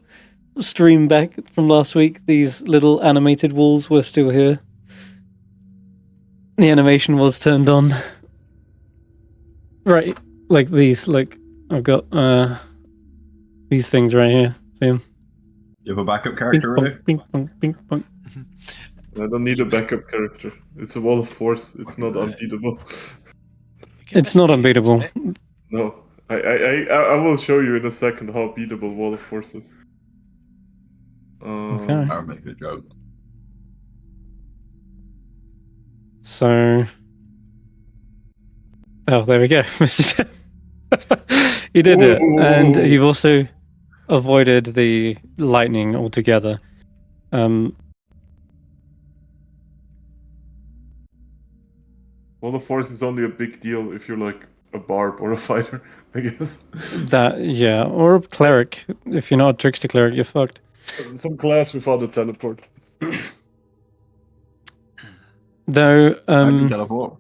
stream back from last week. These little animated walls were still here. The animation was turned on. Right, like these. Like I've got these things right here. See them? You have a backup Bing character ready? pong, bing pong, bing pong. I don't need a backup character. It's a Wall of Force. It's not unbeatable. It's not unbeatable. No. I will show you in a second how beatable Wall of Force is. Okay. I'll make a joke. So, oh, there we go. You did it, and you've also avoided the lightning altogether. Wall of Force is only a big deal if you're like a barb or a fighter, I guess. That, yeah, or a cleric. If you're not a trickster cleric, you're fucked. Some class without a teleport. Though, I can teleport.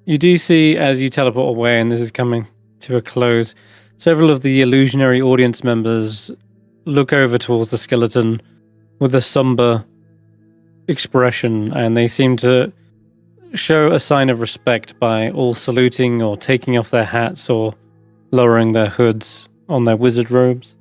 You do see, as you teleport away, and this is coming to a close, several of the illusionary audience members look over towards the skeleton with a somber expression, and they seem to show a sign of respect by all saluting or taking off their hats or lowering their hoods on their wizard robes.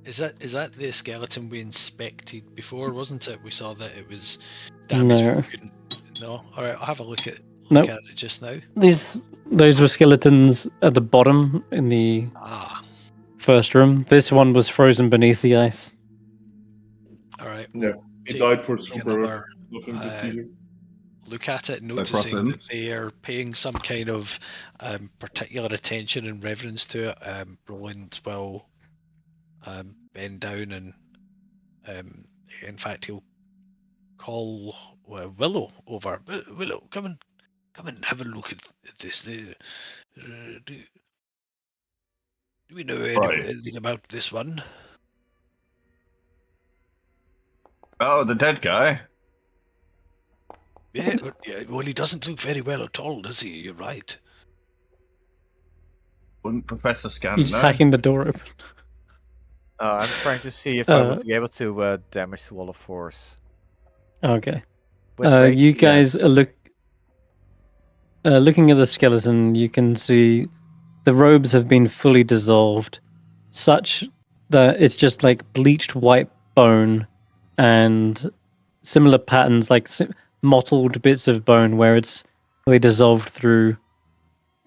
Is that the skeleton we inspected before? Wasn't it? We saw that it was damaged. No. We couldn't. No. All right. I'll have a look at Nope. it just now. Those were skeletons at the bottom in the first room. This one was frozen beneath the ice. All right. Yeah, he died for super Earth. Nothing to see here. Look at it, noticing that they are paying some kind of particular attention and reverence to it. Roland will bend down and, in fact, he'll call Willow over. Willow, come and have a look at this. Do we know anything about this one? Oh, the dead guy. Yeah, well, he doesn't look very well at all, does he? You're right. Wouldn't Professor Scan He's know? hacking the door open. I'm trying to see if I would be able to damage the wall of force. Okay. With rage, You guys yes. are looking at the skeleton. You can see the robes have been fully dissolved, such that it's just like bleached white bone and similar patterns, like mottled bits of bone where it's really dissolved through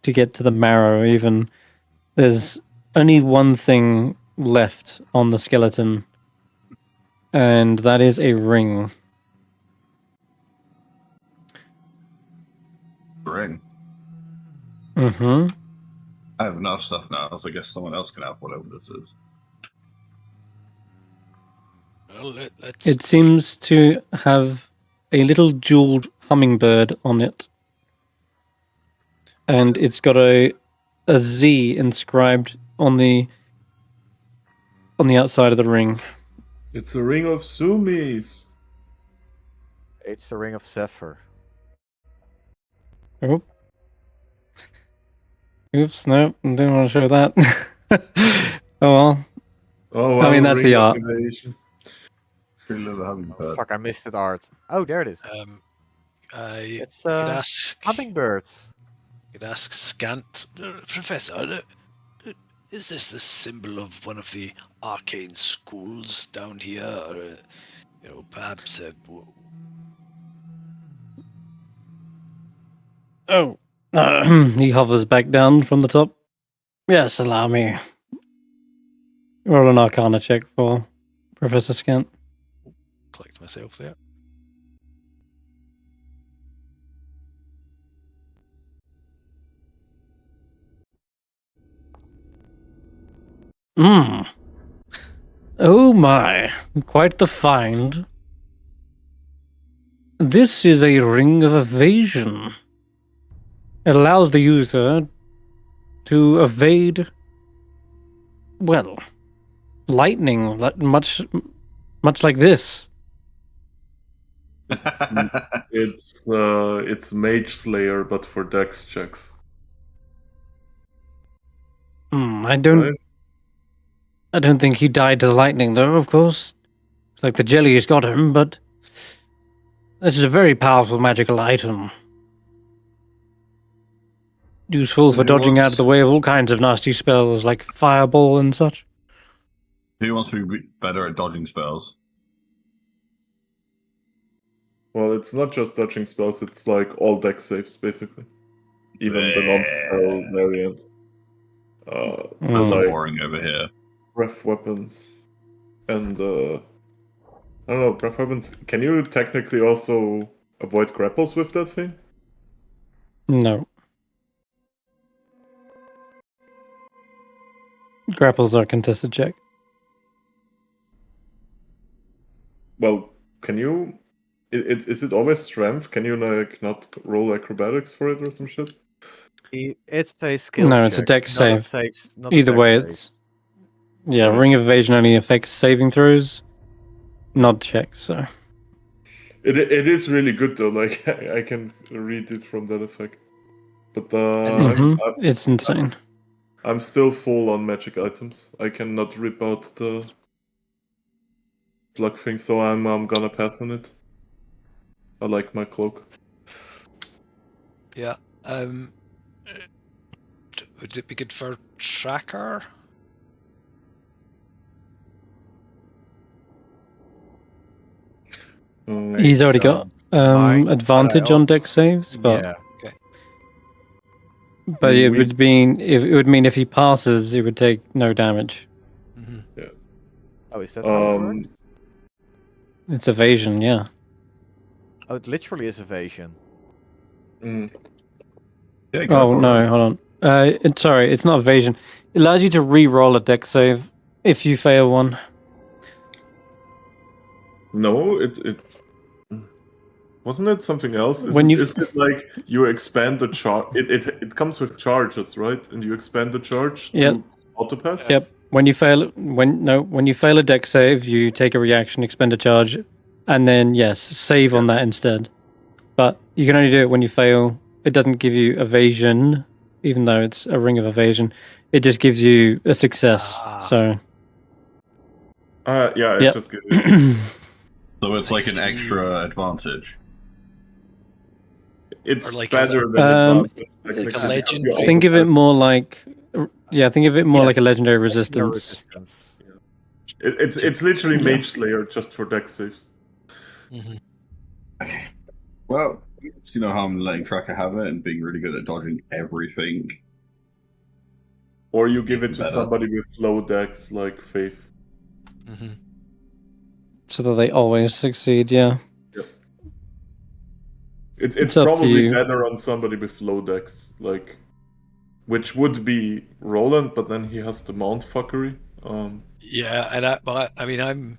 to get to the marrow. Even there's only one thing left on the skeleton, and that is a ring. Ring. Mm-hmm. I have enough stuff now, so I guess someone else can have whatever this is. Well, It seems to have a little jeweled hummingbird on it, and it's got a Z inscribed on the outside of the ring. It's a ring of Sumis. It's the ring of Zephyr. Oh. Oops, no, didn't want to show that. Oh well. Oh, wow, I mean, that's ring the art. activation. Oh, fuck, I missed it, art. Oh, there it is. It's It's could ask hummingbirds. could ask Scant, Professor. Is this the symbol of one of the arcane schools down here, or perhaps? Oh. He hovers back down from the top. Yes, allow me. Roll an Arcana check for Professor Scant. Collect myself there. Oh my, quite the find. This is a ring of evasion. It allows the user to evade, well, lightning, much like this. It's Mage Slayer, but for Dex checks. I don't think he died to the lightning, though. Of course, like the jelly's got him, but this is a very powerful magical item. Useful for dodging out of the way of all kinds of nasty spells like fireball and such. Who wants to be better at dodging spells? Well, it's not just dodging spells, it's like all dex saves, basically. Even the non-spell variant. Sounds like boring over here. breath weapons. And, I don't know, breath weapons. Can you technically also avoid grapples with that thing? No. Grapples are contested check. Well, can you... Is it always strength? Can you, like, not roll acrobatics for it or some shit? It's a skill No, check, it's a dex not save. not a Either dex way, save. it's... Yeah, Right. Ring of Evasion only affects saving throws, not checks, so... It is really good though. Like I can read it from that effect. But It's insane. I'm still full on magic items. I cannot rip out the plug thing, so I'm gonna pass on it. I like my cloak. Yeah. Would it be good for tracker? He's already got Mine, advantage on deck saves, but yeah. but it would mean if he passes, it would take no damage. Mm-hmm. Oh, is that how it works? It's evasion, yeah. Oh, it literally is evasion. Yeah, go Oh for it. no, hold on. Sorry, it's not evasion. It allows you to re-roll a deck save if you fail one. No, it wasn't it something else? When you Is it like you expand the charge? It comes with charges, right? And you expand the charge Yep. to autopass. Yep. When you fail a deck save, you take a reaction, expend a charge, and then save on that instead. But you can only do it when you fail. It doesn't give you evasion, even though it's a ring of evasion. It just gives you a success. So Yeah, I Yep. just get it. So it's I like an see. extra advantage. It's Or like better Um, than advantage. like technically. a legend. You think of it autopass. more like think of it more like Yes, a legendary No resistance. resistance. It's literally Yeah. Mage Slayer just for deck saves. Mm-hmm. Okay. Well, you know how I'm letting Tracker have it and being really good at dodging everything. Or you give it to Better. somebody with low decks like Faith. Mm-hmm. So that they always succeed, yeah. It's It's up to probably you. better on somebody with low decks, like, which would be Roland, but then he has the mount fuckery. Yeah, and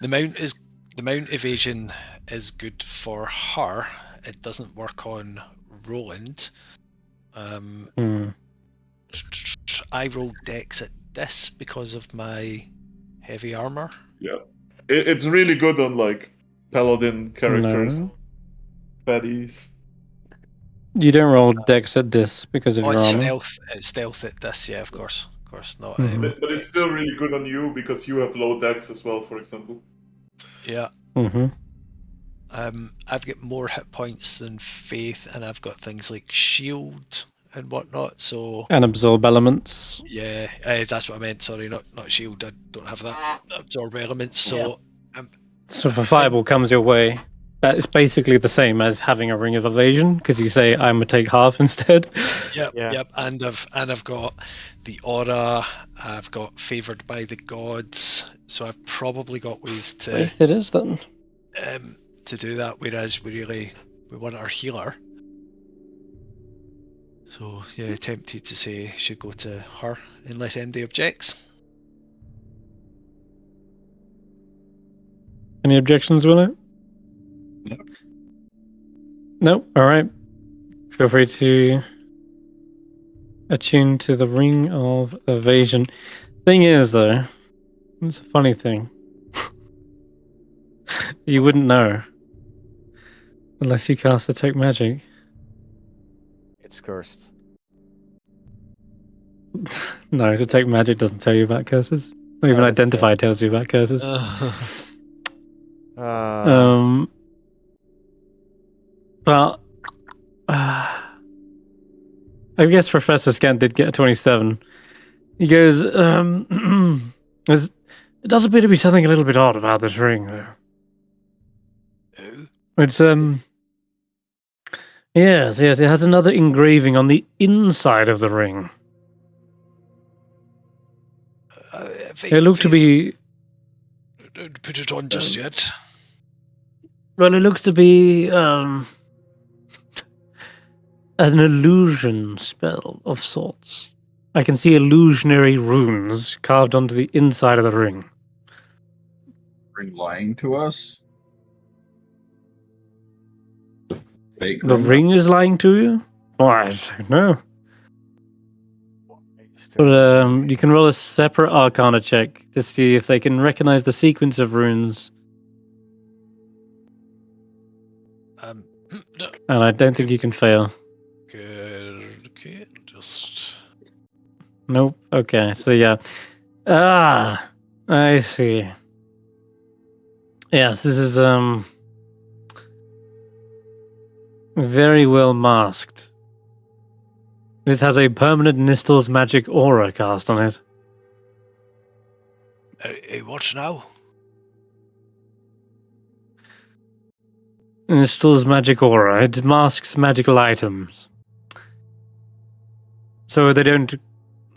the mount evasion is good for her. It doesn't work on Roland. Hmm. I rolled decks at this because of my heavy armor. It's really good on like paladin characters, No. baddies. You don't roll dex at this because of Oh, your it's armor. stealth. It's stealth at this, yeah, of course, not. Mhm. But it's still really good on you because you have low decks as well, for example. Yeah. Mm-hmm. I've got more hit points than Faith, and I've got things like shield and whatnot. So And absorb elements. yeah, that's what I meant. Sorry, not shield. I don't have that. Absorb elements. So So if a fireball comes your way, that is basically the same as having a ring of evasion, because you say I'm gonna take half instead. Yep, Yeah. yep. And I've got the aura. I've got favored by the gods. So I've probably got ways to Faith it is then. do that. Whereas we want our healer. So yeah, tempted to say should go to her unless anybody objects. Any objections, Willow? No. No? Alright. Feel free to attune to the ring of evasion. Thing is though, it's a funny thing. You wouldn't know. Unless you cast Detect Magic. It's cursed. No, Detect Magic doesn't tell you about curses. Not even Oh, that's Identify tells you about curses. But I guess Professor Scant did get a 27. He goes, it does appear to be something a little bit odd about this ring, though. Oh. It's yes, it has another engraving on the inside of the ring. It looked to be. Don't put it on just yet. Well, it looks to be an illusion spell of sorts. I can see illusionary runes carved onto the inside of the ring. Ring lying to us? The fake The ring is lying to you? Oh, I don't know. But you can roll a separate Arcana check to see if they can recognize the sequence of runes And I don't think you can fail. Okay, just... Nope. Okay, so yeah. I see. Yes, this is very well masked. This has a permanent Nistel's magic aura cast on it. Hey, what now? Nistel's magic aura. It masks magical items. So they don't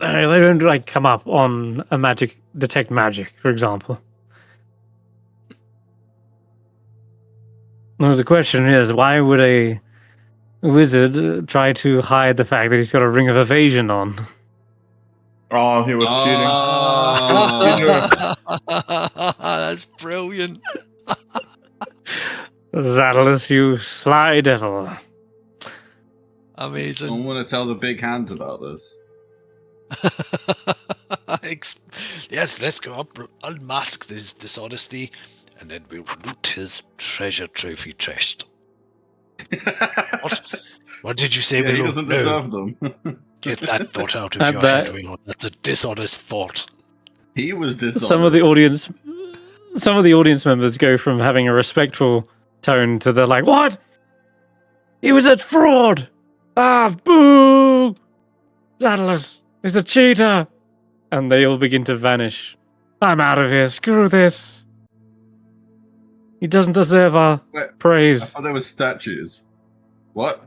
like come up on a magic detect magic, for example. Now the question is, why would a wizard try to hide the fact that he's got a ring of evasion on? Oh, he was cheating. That's brilliant. Zadalus, you sly devil. Amazing. I'm going to tell the big hand about this. Yes, let's go up, unmask this dishonesty, and then we'll loot his treasure trophy chest. What did you say, Yeah, he Willow? doesn't No, deserve them. get that thought out of At your that- head, Willow. That's a dishonest thought. He was dishonest. Some of the audience members go from having a respectful tone to they're like, "What? He was a fraud! Ah, boo! Zadalus is a cheater!" And they all begin to vanish. I'm out of here. Screw this. He doesn't deserve our Wait, I praise. thought there were statues. What?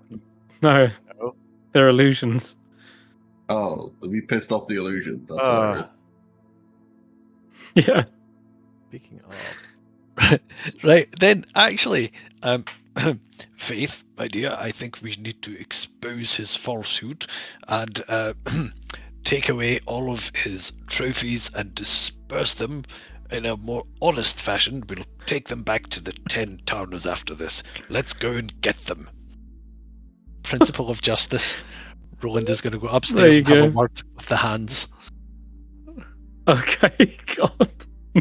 No, No. they're illusions. Oh, we pissed off the illusion. That's Oh. hilarious. Yeah. Speaking of, Right, then, actually, Faith, my dear, I think we need to expose his falsehood and take away all of his trophies and disperse them in a more honest fashion. We'll take them back to the 10 towners after this. Let's go and get them. Principle of justice. Roland is going to go upstairs There and you have a go. word with the hands. Okay, God.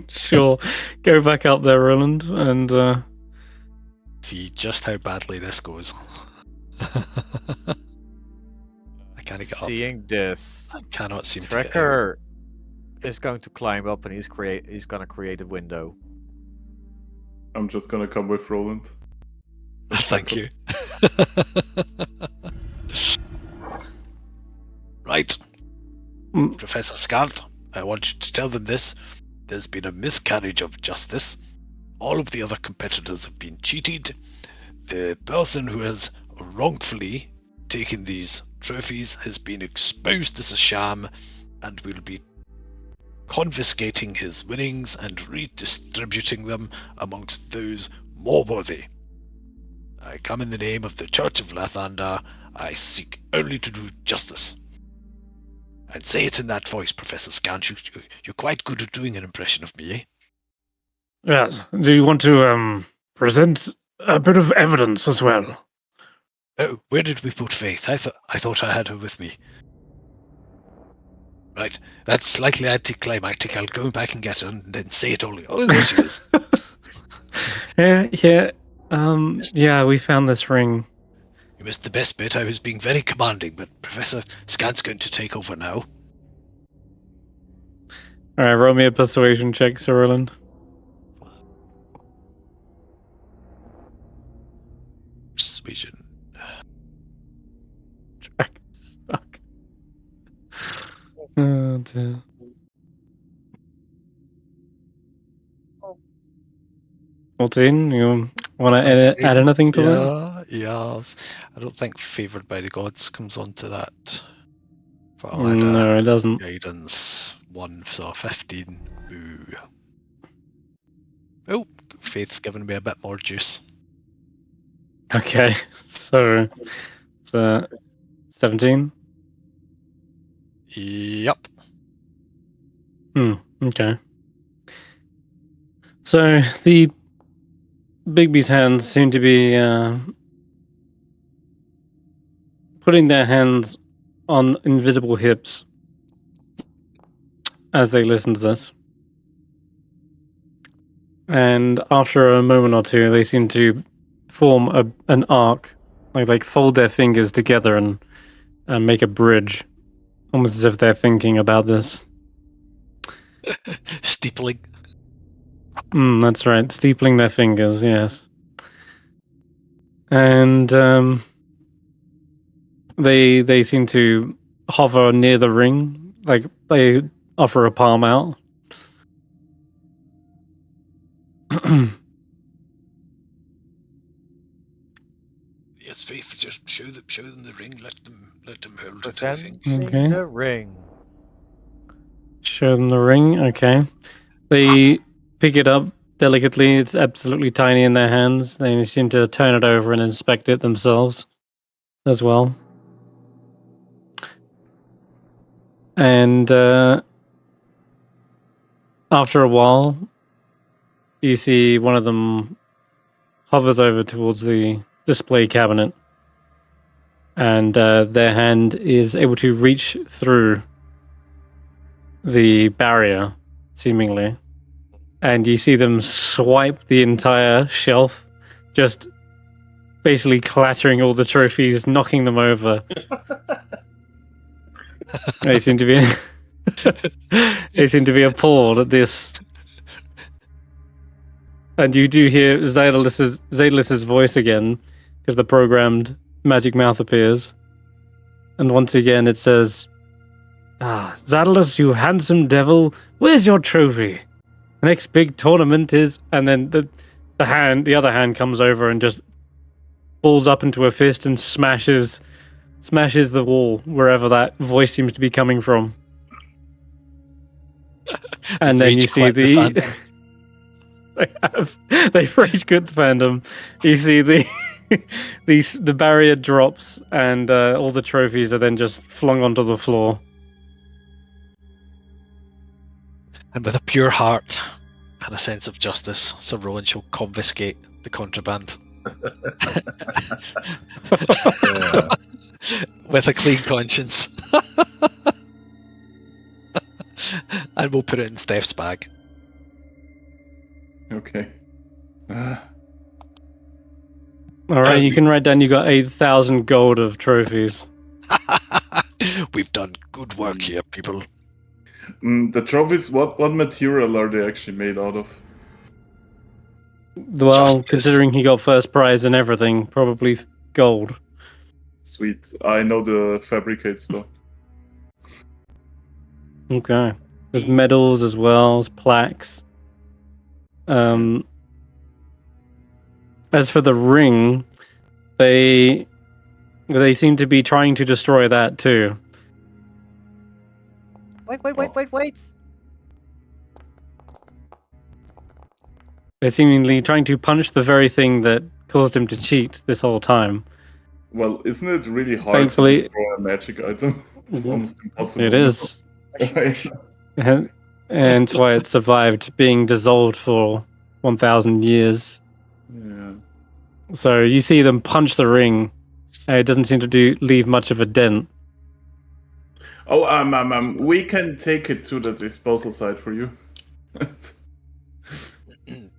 Sure. Go back up there, Roland, and See just how badly this goes. I can't get up. seeing this, I cannot seem to get out. Tracker is going to climb up and he's gonna create a window. I'm just gonna come with Roland. Thank you. Right. Mm. Professor Scant, I want you to tell them this. There's been a miscarriage of justice. All of the other competitors have been cheated. The person who has wrongfully taken these trophies has been exposed as a sham and will be confiscating his winnings and redistributing them amongst those more worthy. I come in the name of the Church of Lathander. I seek only to do justice. And say it in that voice, Professor Scant. You're quite good at doing an impression of me, eh? yes. Do you want to present a bit of evidence as well? Oh, where did we put Faith? I thought I had her with me. Right, that's slightly anticlimactic. I'll go back and get her and then say it all. Oh, there she is. Yeah, we found this ring. You missed the best bit. I was being very commanding, but Professor Scant's going to take over now. Alright, roll me a persuasion check, Sir Roland. Persuasion. Track stuck. Oh dear. You want to add anything to that? Yeah. I don't think Favoured by the Gods comes onto that. But I'll No, add it doesn't. guidance 1, so 15. Boo. Oh, Faith's given me a bit more juice. Okay, so it's 17. Yep. Okay. So the Bigby's hands seem to be putting their hands on invisible hips as they listen to this. And after a moment or two, they seem to form an arc, like fold their fingers together and make a bridge, almost as if they're thinking about this. Steepling. That's right, steepling their fingers, yes. And they seem to hover near the ring, like they offer a palm out. Yes, Faith, just show them the ring. Let them hold it. I think. Presenting the ring. Show them the ring. Okay, they pick it up delicately. It's absolutely tiny in their hands. They seem to turn it over and inspect it themselves as well. And after a while, you see one of them hovers over towards the display cabinet, and their hand is able to reach through the barrier, seemingly. And you see them swipe the entire shelf, just basically clattering all the trophies, knocking them over. They seem to be appalled at this. And you do hear Zaelus's voice again, because the programmed magic mouth appears. And once again it says, Zaelus, you handsome devil, where's your trophy? The next big tournament is... And then the other hand comes over and just balls up into a fist and smashes the wall wherever that voice seems to be coming from. And then you see the they've rage quit the fandom. You see the barrier drops and all the trophies are then just flung onto the floor. And with a pure heart and a sense of justice, Sir Roland shall confiscate the contraband. With a clean conscience. And we'll put it in Stef's bag. Okay. Alright, you can write down you got 8,000 gold of trophies. We've done good work here, people. The trophies, what material are they actually made out of? Well, Justice. considering he got first prize and everything, probably gold. Sweet. I know the fabricate spell. Okay. There's medals as well as plaques. As for the ring, they seem to be trying to destroy that too. Wait. They're seemingly trying to punch the very thing that caused him to cheat this whole time. Well, isn't it really hard Thankfully- to destroy a magic item? It's almost impossible. It is. And it's why it survived being dissolved for 1,000 years. Yeah. So you see them punch the ring. It doesn't seem to leave much of a dent. Oh, we can take it to the disposal site for you.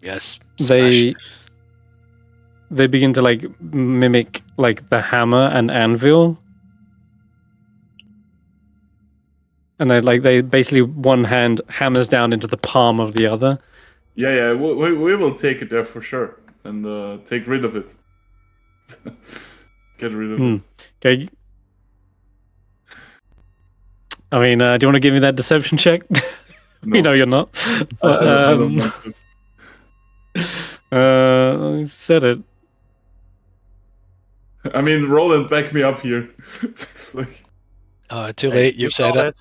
Yes. Smash. They begin to like mimic like the hammer and anvil. And they basically one hand hammers down into the palm of the other. Yeah, we will take it there for sure and take rid of it. Get rid of it. Okay. I mean, do you want to give me that deception check? No. You know you're not. But, I don't want it. I said it. I mean, Roland, back me up here. It's like, Too late, you've said it.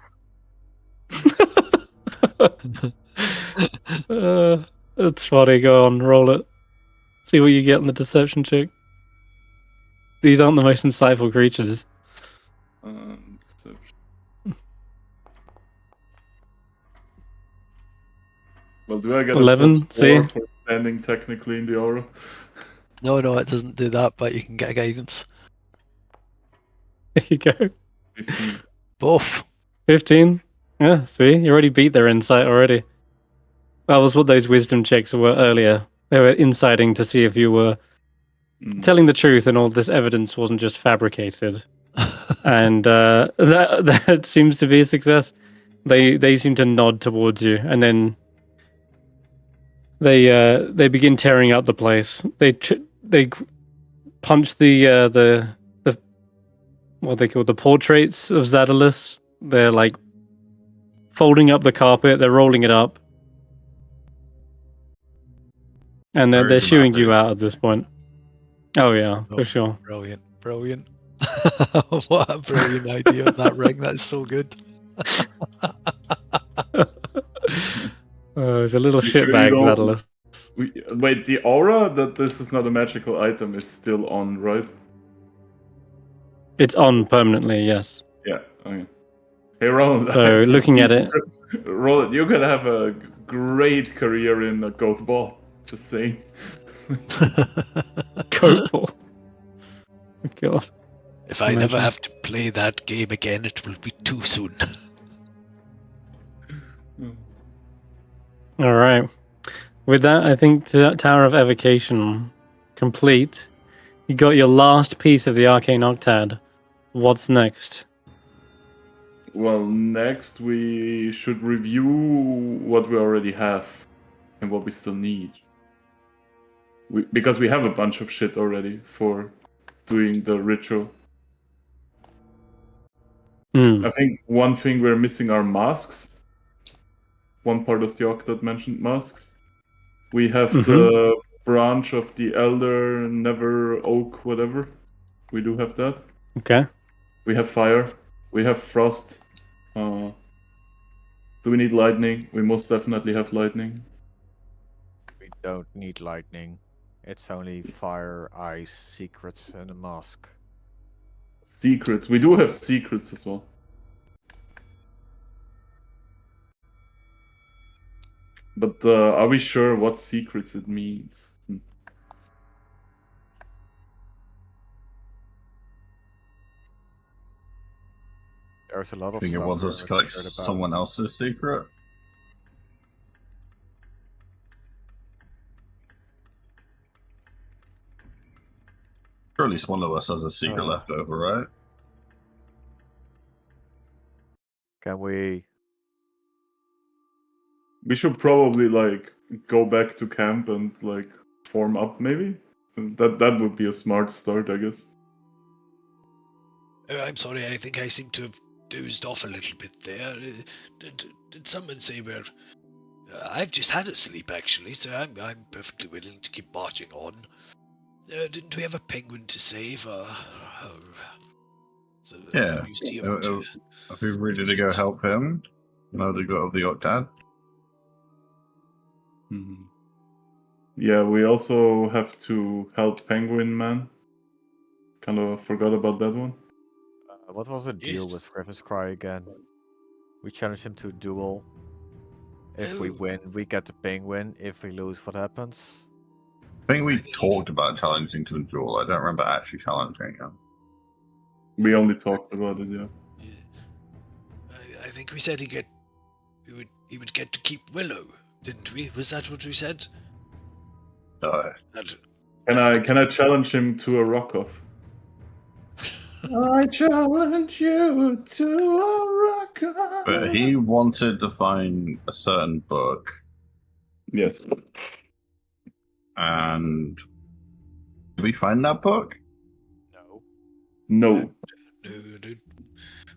It's funny. Go on, roll it. See what you get on the deception check. These aren't the most insightful creatures. deception. Well, do I get 11? a +4 See? for standing technically in the aura? No, it doesn't do that, but you can get a guidance. There you go. 15. Both. 15? Yeah, see? You already beat their insight already. That was what those wisdom checks were earlier. They were inciting to see if you were telling the truth and all this evidence wasn't just fabricated. And that seems to be a success. They seem to nod towards you, and then they begin tearing up the place. They punch the what they call the portraits of Zadalus. They're like folding up the carpet. They're rolling it up, and they're Very shooing you dramatic. out at this point. Oh yeah, for sure. Brilliant. What a brilliant idea of that ring. That's so good. It's a little You sure you shitbag, don't- Zadalus. Wait, the aura that this is not a magical item is still on, right? It's on permanently, yes. Yeah. Okay. Hey, Roland. So, looking at it- Roland, you could have a great career in a goat ball. Just saying. Coat ball. God. If I never Imagine. have to play that game again, it will be too soon. All right. With that, I think the Tower of Evocation complete. You got your last piece of the Arcane Octad. What's next? Well, next we should review what we already have and what we still need. Because we have a bunch of shit already for doing the ritual. Hmm. I think one thing we're missing are masks. One part of the Octad mentioned masks. We have the branch of the Elder, Never Oak, whatever. We do have that. Okay. We have fire. We have frost. Do we need lightning? We most definitely have lightning. We don't need lightning. It's only fire, ice, secrets, and a mask. Secrets. We do have secrets as well. But are we sure what secrets it means? There's a lot I of think it stuff wants we're us to not collect sure about. someone else's secret. Sure, at least one of us has a secret left over, right? Can we? We should probably like go back to camp and like form up, maybe. That would be a smart start, I guess. I'm sorry, I think I seem to have dozed off a little bit there. Did someone say we're... I've just had a sleep, actually, so I'm perfectly willing to keep marching on. Didn't we have a penguin to save? So, Yeah. you see Are we ready to go help him? Now they got of the Octad. Yeah, we also have to help Penguin Man. Kind of forgot about that one. What was the deal Yes. with Griffith's Cry again? We challenge him to a duel. If we Oh. win, we get the penguin. If we lose, what happens? I think we talked about challenging to a duel. I don't remember actually challenging him. We only talked about it, yeah. I think we said he would get to keep Willow, didn't we? Was that what we said? Can I challenge him to a rock-off? I challenge you to a rock-off. But he wanted to find a certain book, Yes. and did we find that book? No. No. No,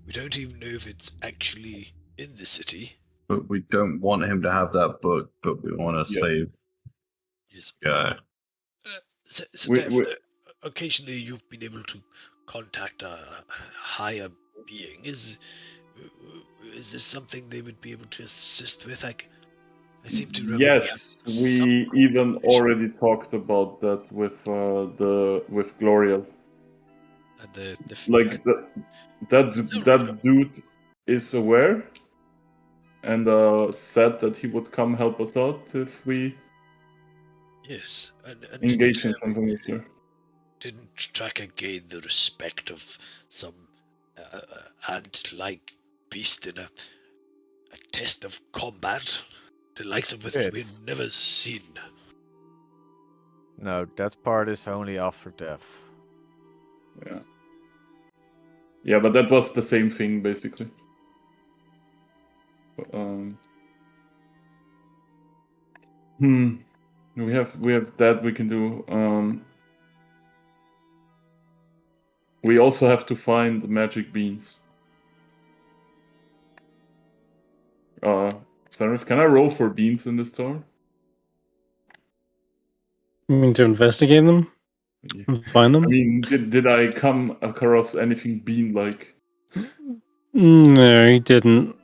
we don't even know if it's actually in the city. But we don't want him to have that book, but we want to Yes. save. Yes. Yeah. Stef, occasionally you've been able to contact a higher being. Is this something they would be able to assist with? I seem to remember. Yes, we even already talked about that with Gloria. And the Like that dude is aware and said that he would come help us out if we yes, and engage in something with her. Didn't Tracker gain the respect of some ant-like beast in a test of combat, the likes of which we've never seen? No, that part is only after death. Yeah. Yeah, but that was the same thing basically. We have that we can do. We also have to find the magic beans. Senrith, can I roll for beans in this tower? You mean to investigate them? Yeah. And find them? I mean, did I come across anything bean-like? No, he didn't.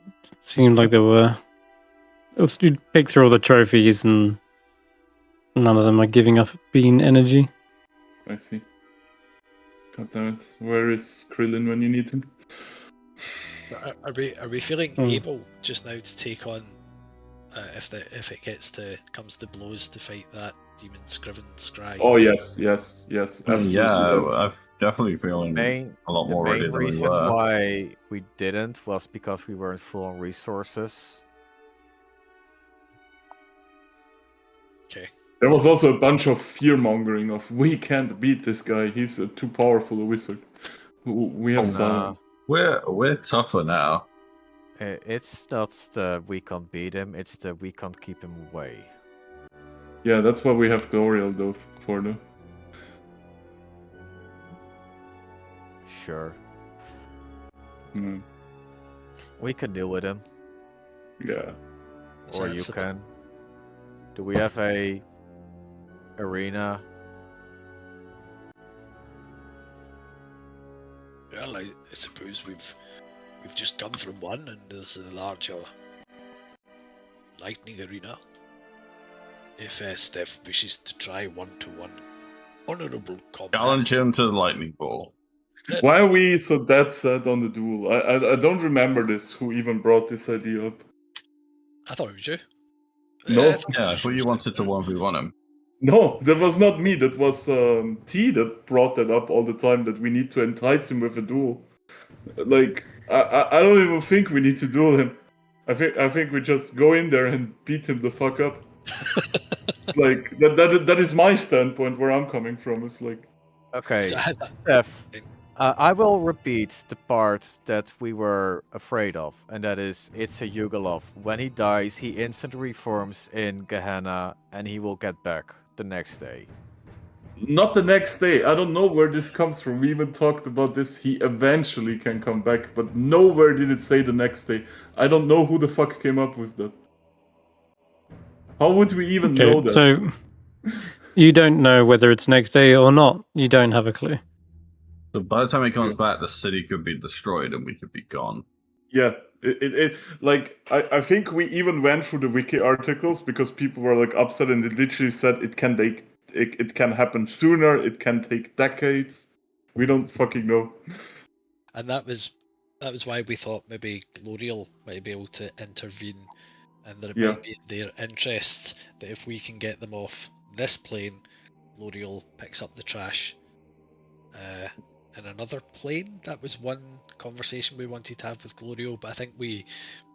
Seemed like there were. You'd pick through all the trophies and none of them are giving off bean energy. I see. God damn it. Where is Krillin when you need him? Are we feeling Hmm. able just now to take on if it comes to blows to fight that demon Scriven Scry? Oh, yes, absolutely. Yeah, Yes. I'm definitely feeling a lot The more ready main than we reason were. why we didn't was because we weren't full on resources. Okay. There was also a bunch of fear-mongering of, we can't beat this guy, he's too powerful a wizard. We have Oh, Zaelong. We're tougher now. It's not the we can't beat him, it's the we can't keep him away. Yeah, that's what we have Glorial though for though. Sure. Mm, We can deal with him. yeah. Or you Sensible. can. Do we have a arena? Well, I suppose we've just come from one, and there's a larger lightning arena. If Stef wishes to try one-to-one honourable combat, Challenge him to the lightning ball. Why are we so dead set on the duel? I don't remember this. Who even brought this idea up? I thought it was you. No. I thought it Yeah, I was thought you wanted to 1v1 him. No, that was not me. That was T that brought that up all the time. That we need to entice him with a duel. Like I don't even think we need to duel him. I think we just go in there and beat him the fuck up. It's like that is my standpoint where I'm coming from. It's like Okay, So I had that- Steph. I will repeat the part that we were afraid of, and that is it's a Yugalov. When he dies, he instantly reforms in Gehenna, and he will get back the next day. not the next day. I don't know where this comes from. We even talked about this. He eventually can come back, but nowhere did it say the next day. I don't know who the fuck came up with that. How would we even know Okay, that? so you don't know whether it's next day or not. You don't have a clue. So by the time he comes back, the city could be destroyed and we could be gone. Yeah, I think we even went through the wiki articles because people were like upset and it literally said it can happen sooner, it can take decades. We don't fucking know. and that was why we thought maybe Glorial might be able to intervene, and that it Yeah. might be in their interests that if we can get them off this plane, Glorial picks up the trash in another plane. That was one conversation we wanted to have with Glorial, but I think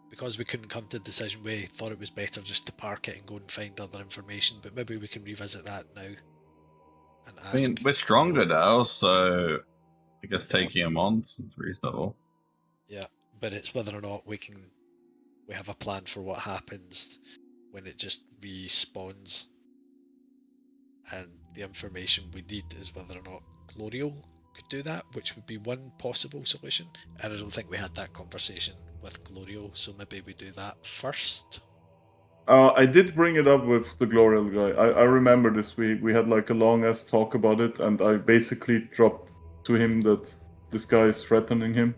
because we couldn't come to a decision, we thought it was better just to park it and go and find other information. But maybe we can revisit that now and ask. I mean, we're stronger now, so I guess taking him on seems reasonable. Yeah, but it's whether or not we have a plan for what happens when it just respawns. And the information we need is whether or not Glorial could do that, which would be one possible solution. And I don't think we had that conversation with Glorial, so maybe we do that first. I did bring it up with the Glorial guy. I remember this. We had like a long ass talk about it, and I basically dropped to him that this guy is threatening him.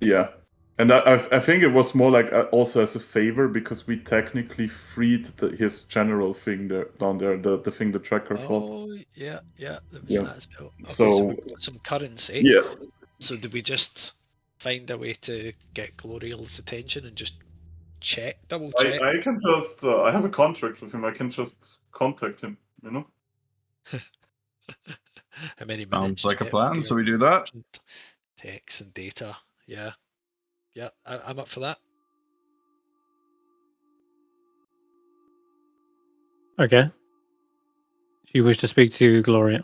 Yeah, and I think it was more like also as a favor because we technically freed his general thing there down there, the thing the tracker fought. Oh, yeah, there was Yeah. that as well. Okay, So we've got some currency. yeah, So did we just find a way to get Glorial's attention and just double check? I can just I have a contract with him. I can just contact him. You know. How many minutes? Sounds like a you get plan, with so we your do that. text and data. Yeah, I'm up for that. Okay. Do you wish to speak to Gloria?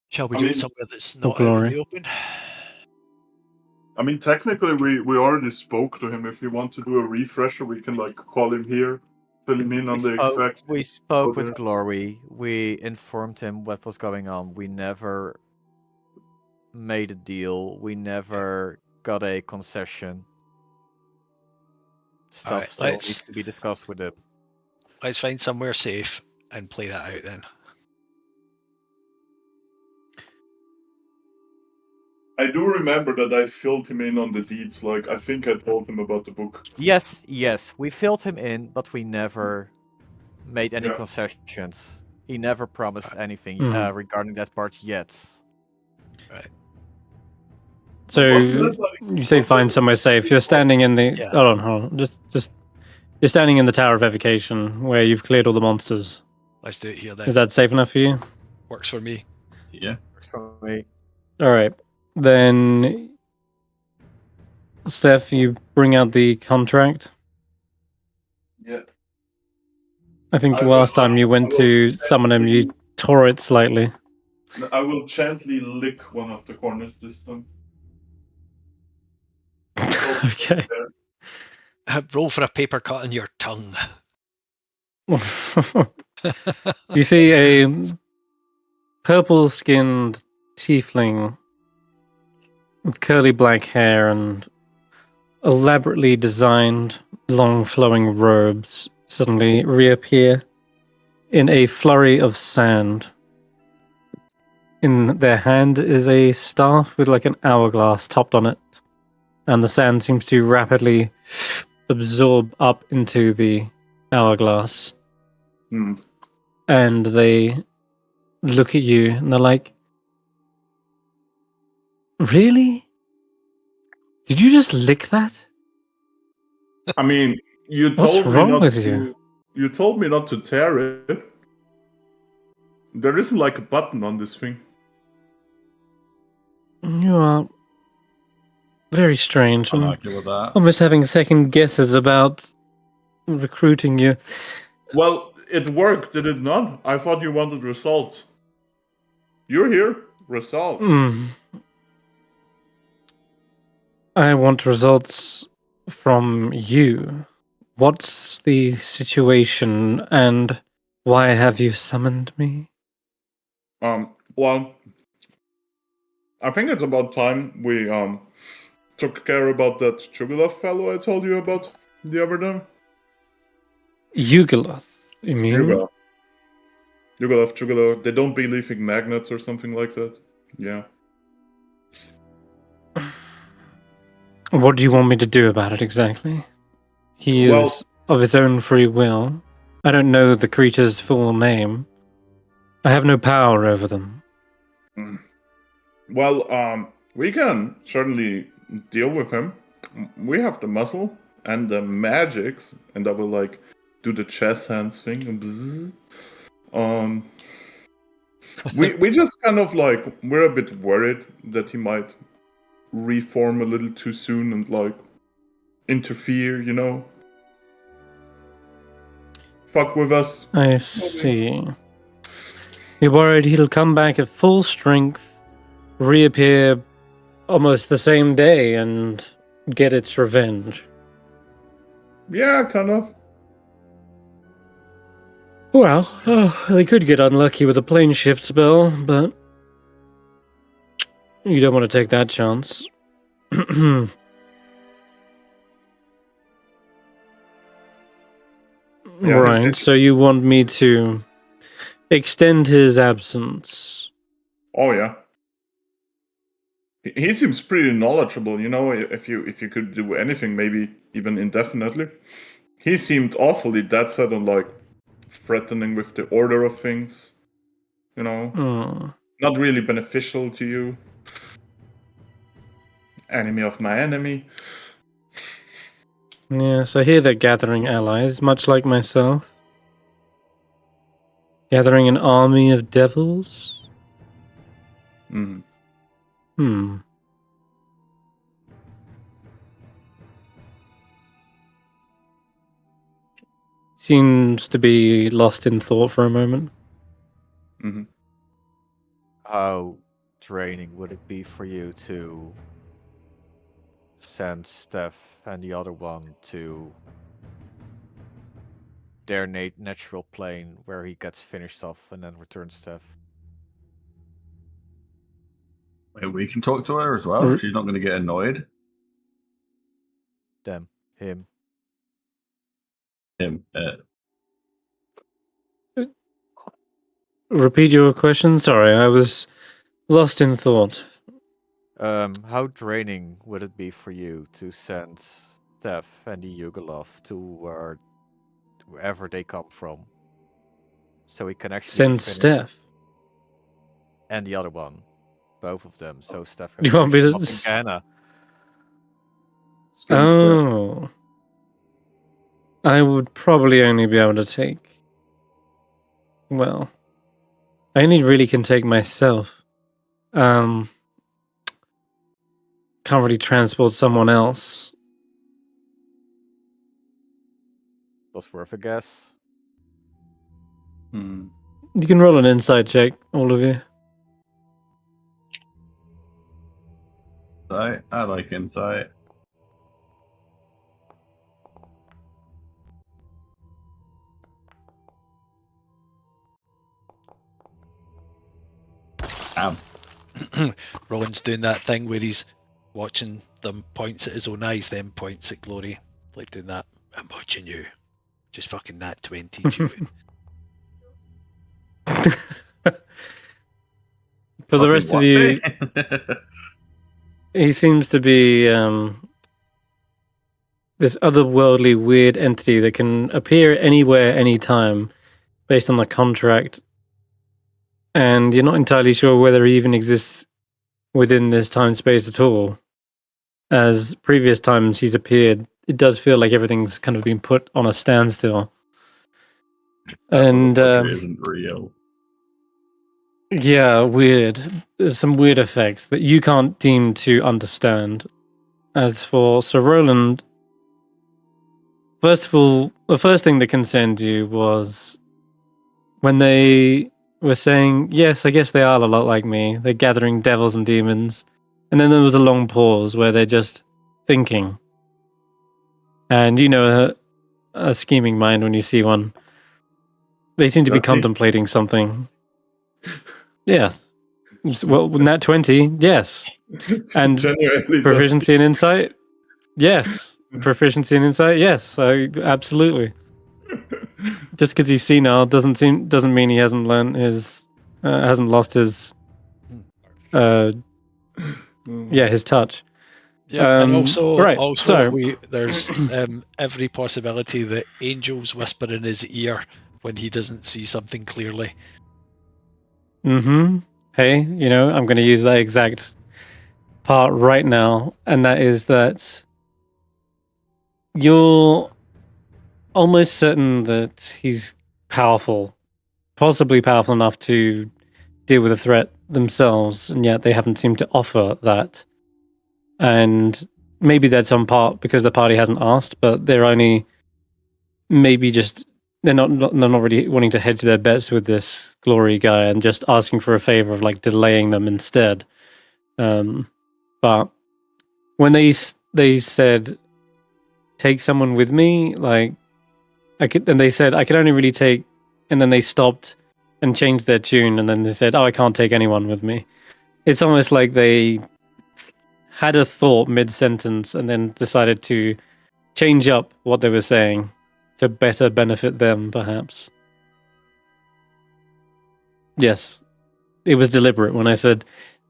Shall we I do mean- it somewhere that's Oh, not out in glory. the open? I mean, technically, we already spoke to him. If you want to do a refresher, we can like call him here, fill him in on the exact. We spoke with order. Glory. We informed him what was going on. We never made a deal. We never got a concession. Stuff Alright, still let's- needs to be discussed with him. Let's find somewhere safe and play that out then. I do remember that I filled him in on the deeds. Like I think I told him about the book. Yes, we filled him in, but we never made any Yeah. concessions. He never promised anything Mhm. regarding that part yet. So Wasn't that, like, you say find somewhere safe. You're standing in the. Yeah. Hold on. Just. You're standing in the Tower of Evocation where you've cleared all the monsters. Let's do it here then. Is that safe enough for you? Works for me. Yeah. Works for me. All right. Then, Steph, you bring out the contract. Yeah. I think I last will- time you went I to will summon him, you tore it slightly. I will gently lick one of the corners this time. Okay. Roll for a paper cut on your tongue. You see a purple-skinned tiefling with curly black hair and elaborately designed long flowing robes suddenly reappear in a flurry of sand. In their hand is a staff with like an hourglass topped on it, and the sand seems to rapidly absorb up into the hourglass. Hmm. And they look at you and they're like, "Really? Did you just lick that?" I mean, you What's told me wrong not with to. you? You told me not to tear it. There isn't like a button on this thing. You are very strange. Can't I'm argue with that. almost having second guesses about recruiting you. Well, it worked, did it not? I thought you wanted results. You're here. Results. I want results from you. What's the situation and why have you summoned me? Well, I think it's about time we took care about that Chugulov fellow I told you about the other day. Yugoloth, you mean? Chugulov. They don't believe in magnets or something like that. Yeah. What do you want me to do about it exactly? He is Well- of his own free will. I don't know the creature's full name. I have no power over them. Well, we can certainly deal with him. We have the muscle and the magics, and I will like do the chess hands thing and bzzz. We just kind of like we're a bit worried that he might reform a little too soon and like interfere, you know. Fuck with us. I see. You're worried he'll come back at full strength, reappear almost the same day, and get its revenge. Yeah, kind of. Well, they could get unlucky with a plane shift spell, but you don't want to take that chance. Yeah, Right, so you want me to extend his absence? Oh yeah. He seems pretty knowledgeable, you know. If you could do anything, maybe even indefinitely. He seemed awfully dead set on like threatening with the order of things, you know. Hmm. Not really beneficial to you. Enemy of my enemy. Yes, I hear they're gathering allies, much like myself. Gathering an army of devils? Mhm. Hmm. seems to be lost in thought for a moment. Mhm. How draining would it be for you to send Stef and the other one to their natural plane where he gets finished off and then returns Stef? Wait, we can talk to her as well. R- She's not going to get annoyed. Them. Him. Him. Repeat your question. Sorry, I was lost in thought. How draining would it be for you to send Stef and the Yugalov to wherever they come from, so he can actually Send finish Stef. and the other one, both of them, so Stef can You want me finish to off in Ghana. Oh. I would probably only be able to take... Well, I only really can take myself. Can't really transport someone else. Was worth a guess. Hmm. You can roll an insight check, all of you. Insight. I like insight. Damn. Roland's doing that thing where he's watching them, points at his own eyes, then points at Glory. Like doing that. I'm watching you. Just fucking nat 20 you. For the rest of you, he seems to be this otherworldly weird entity that can appear anywhere, anytime, based on the contract. And you're not entirely sure whether he even exists within this time space at all. As previous times he's appeared, it does feel like everything's kind of been put on a standstill. And it isn't real. yeah, weird. There's some weird effects that you can't deem to understand. As for Sir Roland, first of all, the first thing that concerned you was when they were saying, yes, I guess they are a lot like me. They're gathering devils and demons. And then there was a long pause where they're just thinking. And you know a scheming mind when you see one. They seem to be Does he? contemplating something. Yes. Well, nat 20, yes. And Genuinely proficiency in insight? Yes. Proficiency in insight? Yes. Absolutely. Just because he's senile doesn't mean he hasn't learned his hasn't lost his his touch. Yeah, and also, right, so- there's every possibility that angels whisper in his ear when he doesn't see something clearly. Hey, I'm going to use that exact part right now, and that is that you're almost certain that he's powerful, possibly powerful enough to deal with a threat themselves, and yet they haven't seemed to offer that. And maybe that's on part because the party hasn't asked, but they're only maybe just they're not really wanting to hedge their bets with this glory guy and just asking for a favor of like delaying them instead. But when they said take someone with me, like they said I could only really take, and then they stopped and changed their tune, and then they said, oh, I can't take anyone with me. It's almost like they had a thought mid-sentence and then decided to change up what they were saying to better benefit them, perhaps. Yes, it was deliberate when I said,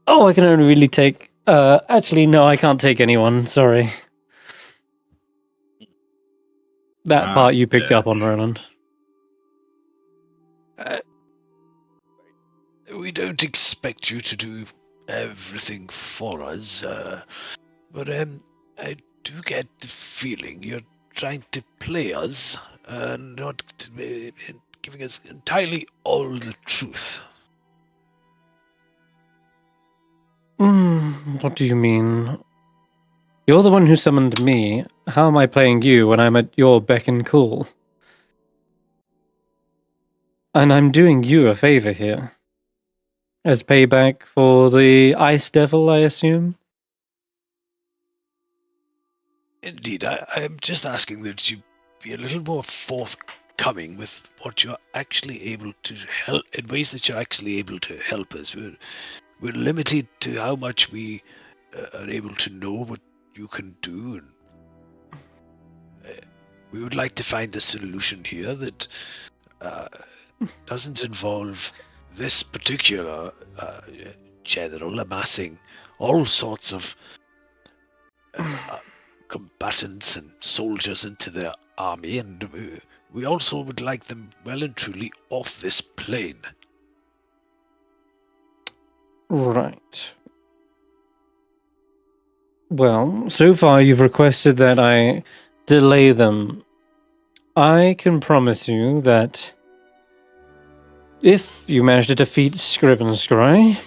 oh, I can only really take... actually, no, I can't take anyone, sorry. That part you picked up on, Roland. We don't expect you to do everything for us, but I do get the feeling you're trying to play us, not giving us entirely all the truth. What do you mean? You're the one who summoned me. How am I playing you when I'm at your beck and call? And I'm doing you a favor here. As payback for the Ice Devil, I assume? Indeed, I am just asking that you be a little more forthcoming with what you're actually able to help, in ways that you're actually able to help us. We're limited to how much we are able to know what you can do, and we would like to find a solution here that doesn't involve this particular general amassing all sorts of combatants and soldiers into their army, and we also would like them well and truly off this plane. Right. Well, so far you've requested that I delay them. I can promise you that if you manage to defeat Scriven Scry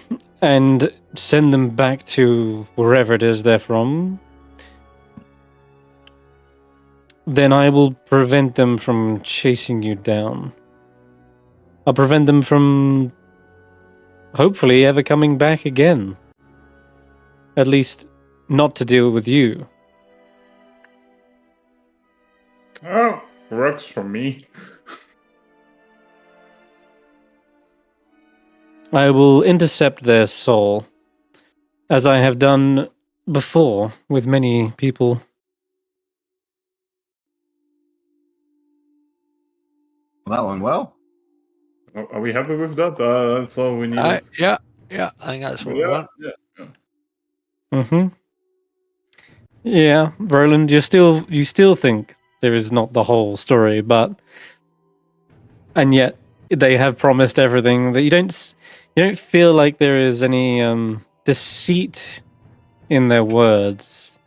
and send them back to wherever it is they're from, then I will prevent them from chasing you down. I'll prevent them from hopefully ever coming back again. At least not to deal with you. Oh, works for me. I will intercept their soul, as I have done before with many people. Well, that went well. Are we happy with that? That's all we needed. Yeah, I think that's what we want. Yeah. Mm-hmm. Yeah, Roland, you still think there is not the whole story, and yet they have promised everything that you don't feel like there is any deceit in their words,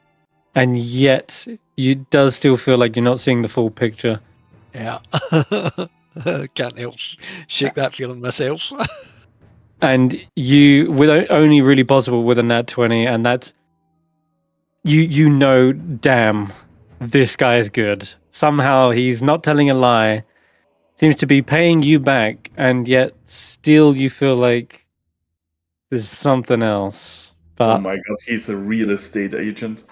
and yet you does still feel like you're not seeing the full picture. Yeah. Can't help shake that feeling myself. And you, with only really possible with a nat 20, and that's you know, damn, this guy is good. Somehow he's not telling a lie, seems to be paying you back, and yet still you feel like there's something else. Oh But my god, he's a real estate agent.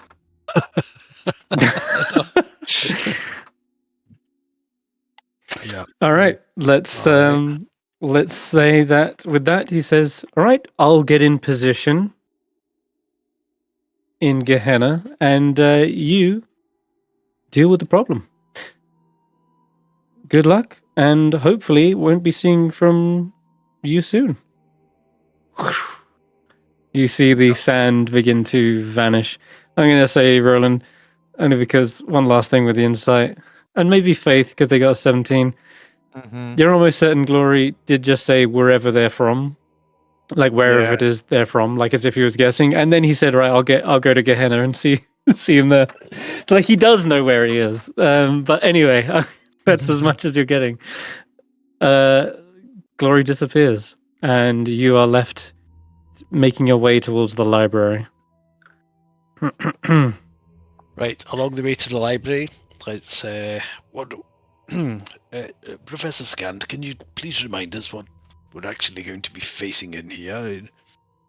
Yeah. All right, let's All right. let's say that with that he says, "All right, I'll get in position in Gehenna, and you deal with the problem. Good luck, and hopefully won't be seeing from you soon." You see the sand begin to vanish. I'm going to say, Roland, only because one last thing with the insight, and maybe Faith, because they got a 17. Mm-hmm. You're almost certain Glory did just say wherever they're from, like wherever it is they're from, like as if he was guessing. And then he said, "Right, I'll go to Gehenna and see him there." It's like he does know where he is. But anyway, that's as much as you're getting. Glory disappears, and you are left making your way towards the library. Right, along the way to the library, let's Professor Scant, can you please remind us what we're actually going to be facing in here?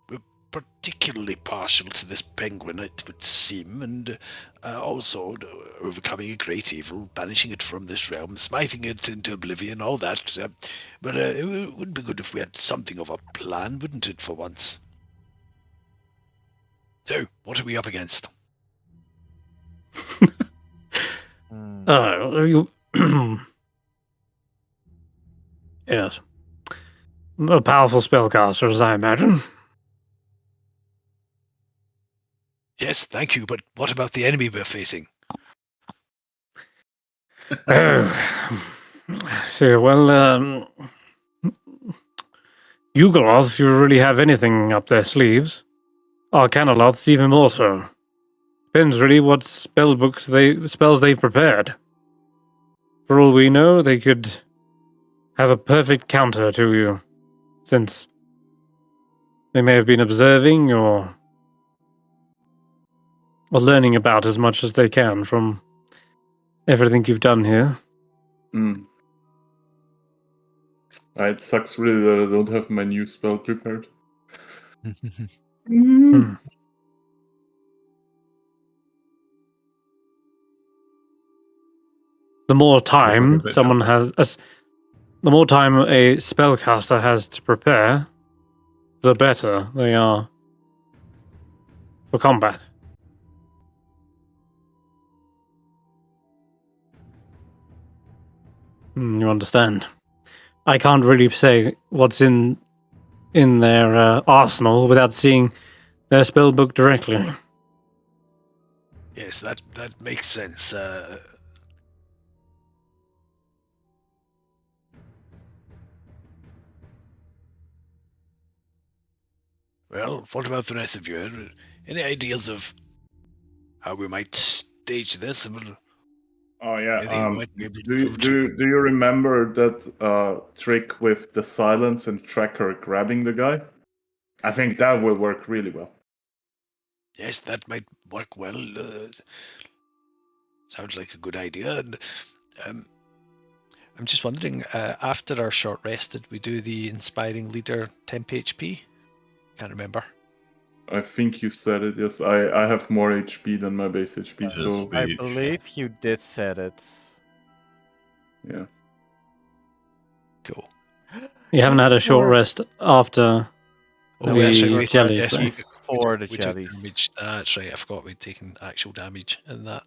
We're particularly partial to this penguin, it would seem, and also overcoming a great evil, banishing it from this realm, smiting it into oblivion, all that. But it would be good if we had something of a plan, wouldn't it, for once? So, what are we up against? You yes, a powerful spellcaster, as I imagine. Yes, thank you, but what about the enemy we're facing? So, well, Yugoloths, you really have anything up their sleeves. Arcanoloths, even more so. Depends really what spells they've prepared. For all we know, they could have a perfect counter to you, since they may have been observing or learning about as much as they can from everything you've done here. It sucks really that I don't have my new spell prepared. Hmm. The more time bit someone has, the more time a spellcaster has to prepare, the better they are for combat. You understand? I can't really say what's in their arsenal without seeing their spell book directly. Yes, that makes sense. Well, what about the rest of you? Any ideas of how we might stage this? Oh yeah. Anything we might be able to Do you remember that trick with the silence and tracker grabbing the guy? I think that will work really well. Yes, that might work well. Sounds like a good idea. And I'm just wondering, after our short rest, did we do the inspiring leader temp HP? Can't remember. I think you said it. Yes, I have more HP than my base HP, so I believe you did set it. yeah. Cool. You haven't had a short rest after Oh, the actually, jellies. yes, though. before the we jellies. took damage. That's right. I forgot we'd taken actual damage in that.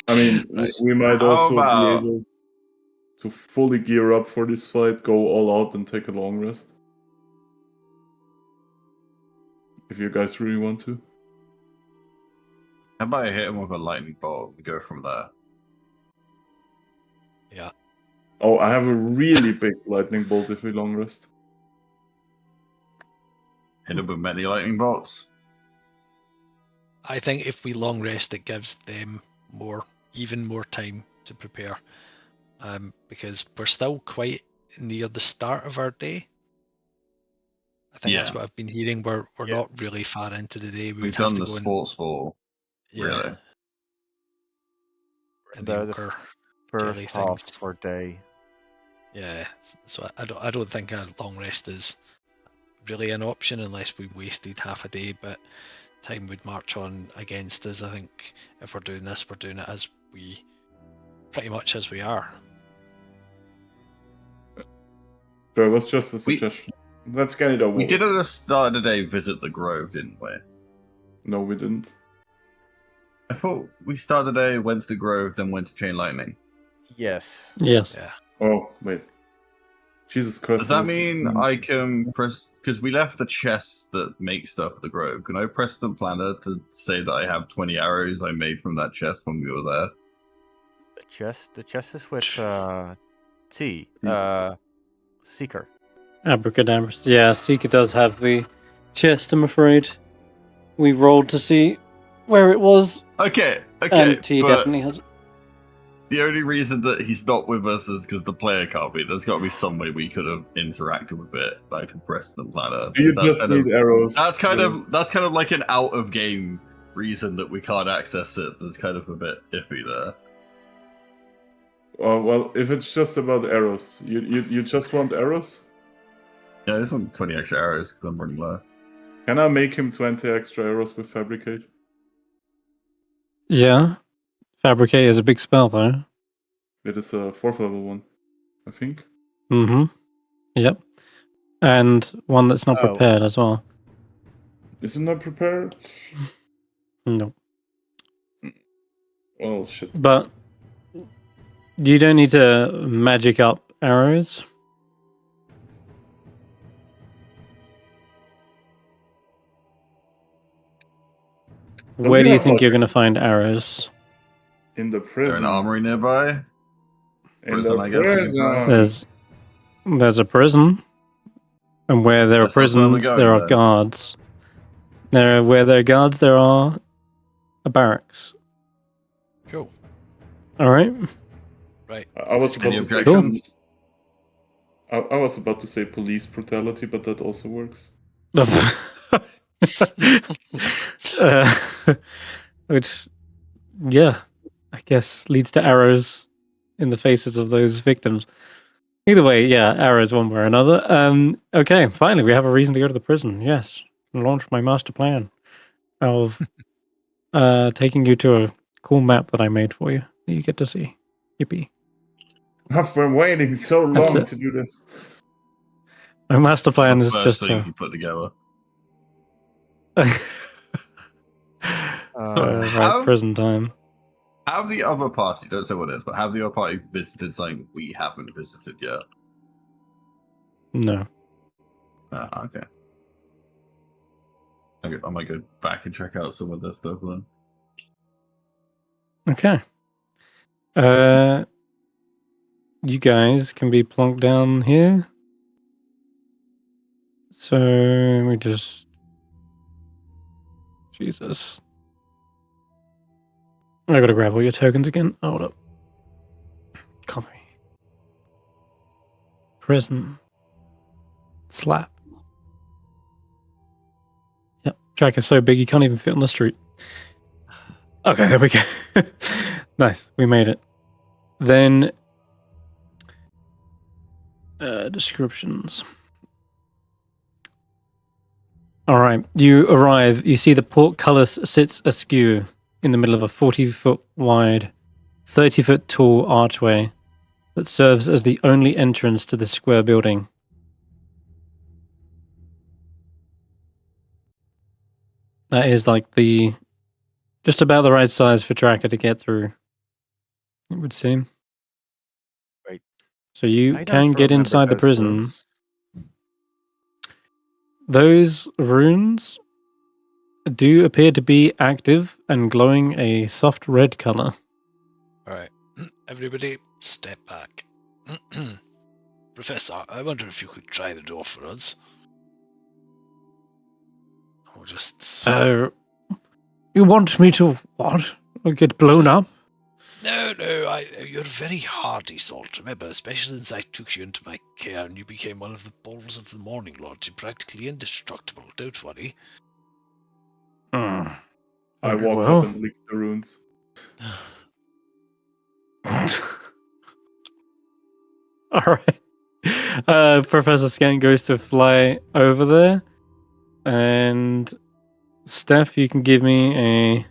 I mean, Right. we might How also be about- able to fully gear up for this fight, go all out, and take a long rest. If you guys really want to. How about I hit him with a lightning bolt and go from there? Yeah. Oh, I have a really big lightning bolt if we long rest. Hit him with many lightning bolts? I think if we long rest, it gives them even more time to prepare, because we're still quite near the start of our day. I think that's Yeah. what I've been hearing. We're Yeah. not really far into the day. We We've would have done to the go sports ball, and really. and The ochre jelly first half things. of our day. Yeah, so I don't think a long rest is really an option unless we wasted half a day, but time would march on against us. I think if we're doing this, we're doing it as we pretty much as we are. So it was just a suggestion. Let's get it over. We did with. at the start of the day visit the Grove, didn't we? No, we didn't. I thought we started the day, went to the Grove, then went to Chain Lightning. Yes. Yes. Yeah. Oh, wait. Jesus Christ. Does that this is- mean I can press... Because we left the chest that makes stuff at the Grove. Can I press the planner to say that I have 20 arrows I made from that chest when we were there? The chest is with T. Seeker. Abracadabra. Yeah, Seeker does have the chest, I'm afraid. We rolled to see where it was, Okay, and T but definitely has it. the only reason that he's not with us is because the player can't be. There's got to be some way we could have interacted with it. I could press the planner. You That's just kind need of- arrows. That's kind of like an out of game reason that we can't access it. That's kind of a bit iffy there. Well, if it's just about arrows, you just want arrows? Yeah, there's some 20 extra arrows because I'm running low. Can I make him 20 extra arrows with Fabricate? Yeah. Fabricate is a big spell, though. It is a 4th level one, I think. Mm-hmm. Yep. And one that's not Oh. prepared as well. Is it not prepared? No. Well, shit. But you don't need to magic up arrows. Where do you think you're going to find arrows? In the Is there prison. an armory nearby? In prison, the I guess, prison. There's a prison, and where there are That's where we're prisons, going, there are then. guards. Where there are guards, there are a barracks. Cool. All right. Right. I was about Any to say. objections? I was about to say police brutality, but that also works. uh, which, yeah, I guess leads to arrows in the faces of those victims. Either way, yeah, arrows one way or another. Okay, finally, we have a reason to go to the prison. Yes, launch my master plan of taking you to a cool map that I made for you that you get to see. Yippee. I've been waiting so That's long it. to do this. My master plan The is first just thing you put together. right, prison time. Have the other party, don't say what it is, but have the other party visited something we haven't visited yet? No. Okay. I might go back and check out some of this stuff then. Okay. You guys can be plonked down here. So we just... Jesus. I gotta grab all your tokens again. Hold up. Copy. Prison. Slap. Yep. Track is so big you can't even fit on the street. Okay, there we go. Nice. We made it. Then... descriptions. Alright. You arrive. You see the portcullis sits askew in the middle of a 40-foot wide, 30-foot tall archway that serves as the only entrance to the square building. That is like just about the right size for Tracker to get through, it would seem. Wait. So you I can don't get remember inside the those prison. rooms. Those runes do appear to be active and glowing a soft red color. Alright, everybody, step back. Professor, I wonder if you could try the door for us. Or just... You want me to what? Get blown up? No, you're a very hardy salt. Remember, especially since I took you into my care and you became one of the balls of the Morning Lord. You're practically indestructible, don't worry. I Okay, walk well. up and lick the runes. All right. Professor Scan goes to fly over there, and Steph, you can give me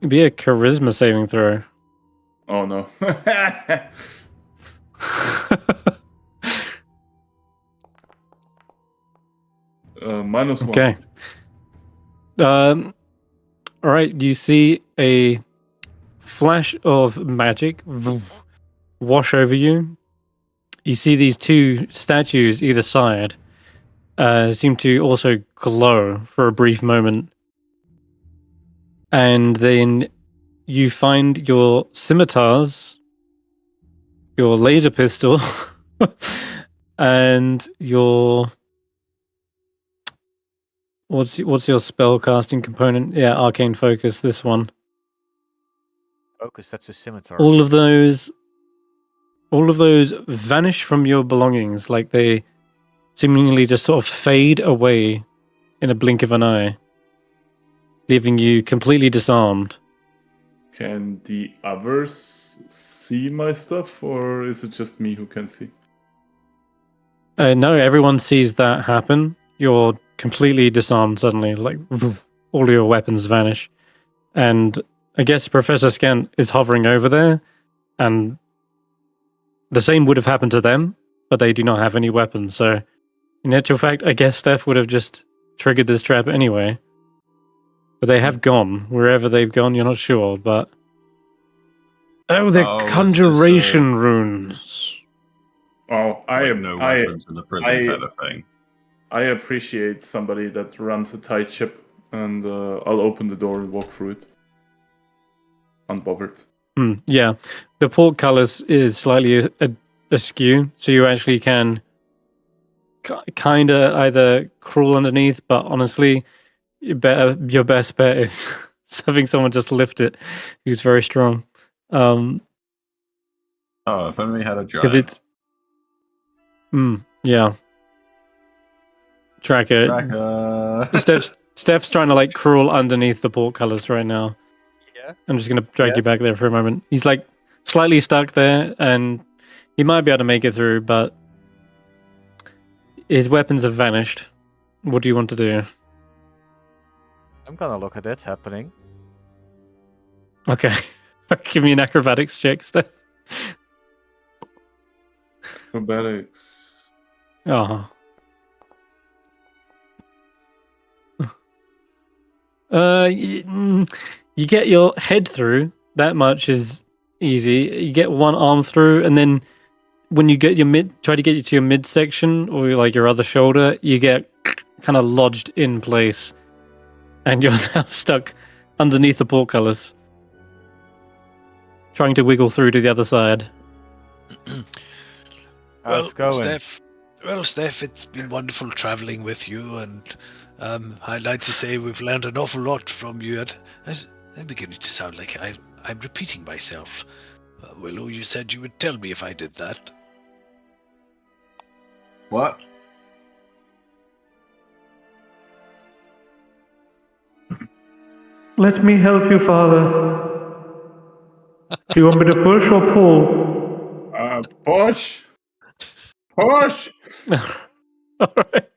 it'd be a charisma saving throw. Oh no. -1. Okay. All right. You see a flash of magic wash over you. You see these two statues either side seem to also glow for a brief moment. And then you find your scimitars, your laser pistol, and your... What's your spell casting component? Yeah, arcane focus, this one. Focus, that's a scimitar. All of those vanish from your belongings, like they seemingly just sort of fade away in a blink of an eye, leaving you completely disarmed. Can the others see my stuff, or is it just me who can see? No, everyone sees that happen. You're completely disarmed suddenly, like all your weapons vanish. And I guess Professor Scan is hovering over there, and the same would have happened to them, but they do not have any weapons. So, in actual fact, I guess Steph would have just triggered this trap anyway. But they have gone. Wherever they've gone, you're not sure, but... Oh, they're conjuration runes. Oh, No weapons in the prison kind of thing. I appreciate somebody that runs a tight ship, and I'll open the door and walk through it. Unbothered. Yeah, the portcullis is slightly askew, so you actually can kind of either crawl underneath, but honestly, your best bet is having someone just lift it who's very strong. If only we had a giant. Because it's... yeah. Tracker. Steph's trying to like crawl underneath the portcullis right now. Yeah. I'm just going to drag you back there for a moment. He's like slightly stuck there, and He might be able to make it through, but his weapons have vanished. What do you want to do? I'm gonna look at it happening. Okay. Give me an acrobatics check, Stef. Acrobatics. Oh. You get your head through. That much is easy. You get one arm through, and then when you get try to get you to your midsection or like your other shoulder, you get kind of lodged in place, and you're now stuck underneath the portcullis, trying to wiggle through to the other side. How's it going? Stef, it's been wonderful traveling with you, and I'd like to say we've learned an awful lot from you. I'm beginning to sound like I'm repeating myself. Willow, you said you would tell me if I did that. What? Let me help you, Father. Do you want me to push or pull? Push! Push! All right.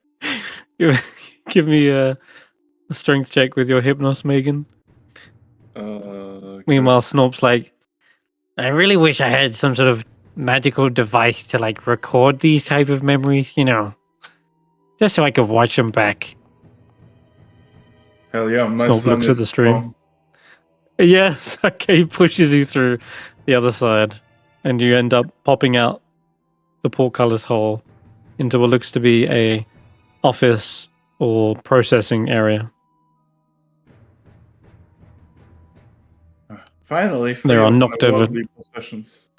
Give me a strength check with your Hypnos, Megan. Meanwhile, Snorp's like, I really wish I had some sort of magical device to like record these type of memories, just so I could watch them back. Hell yeah, my Snorp son looks at is the stream. strong. Yes, okay, he pushes you through the other side, and you end up popping out the portcullis hole into what looks to be a office or processing area. Finally, There free are of my knocked over- worldly possessions.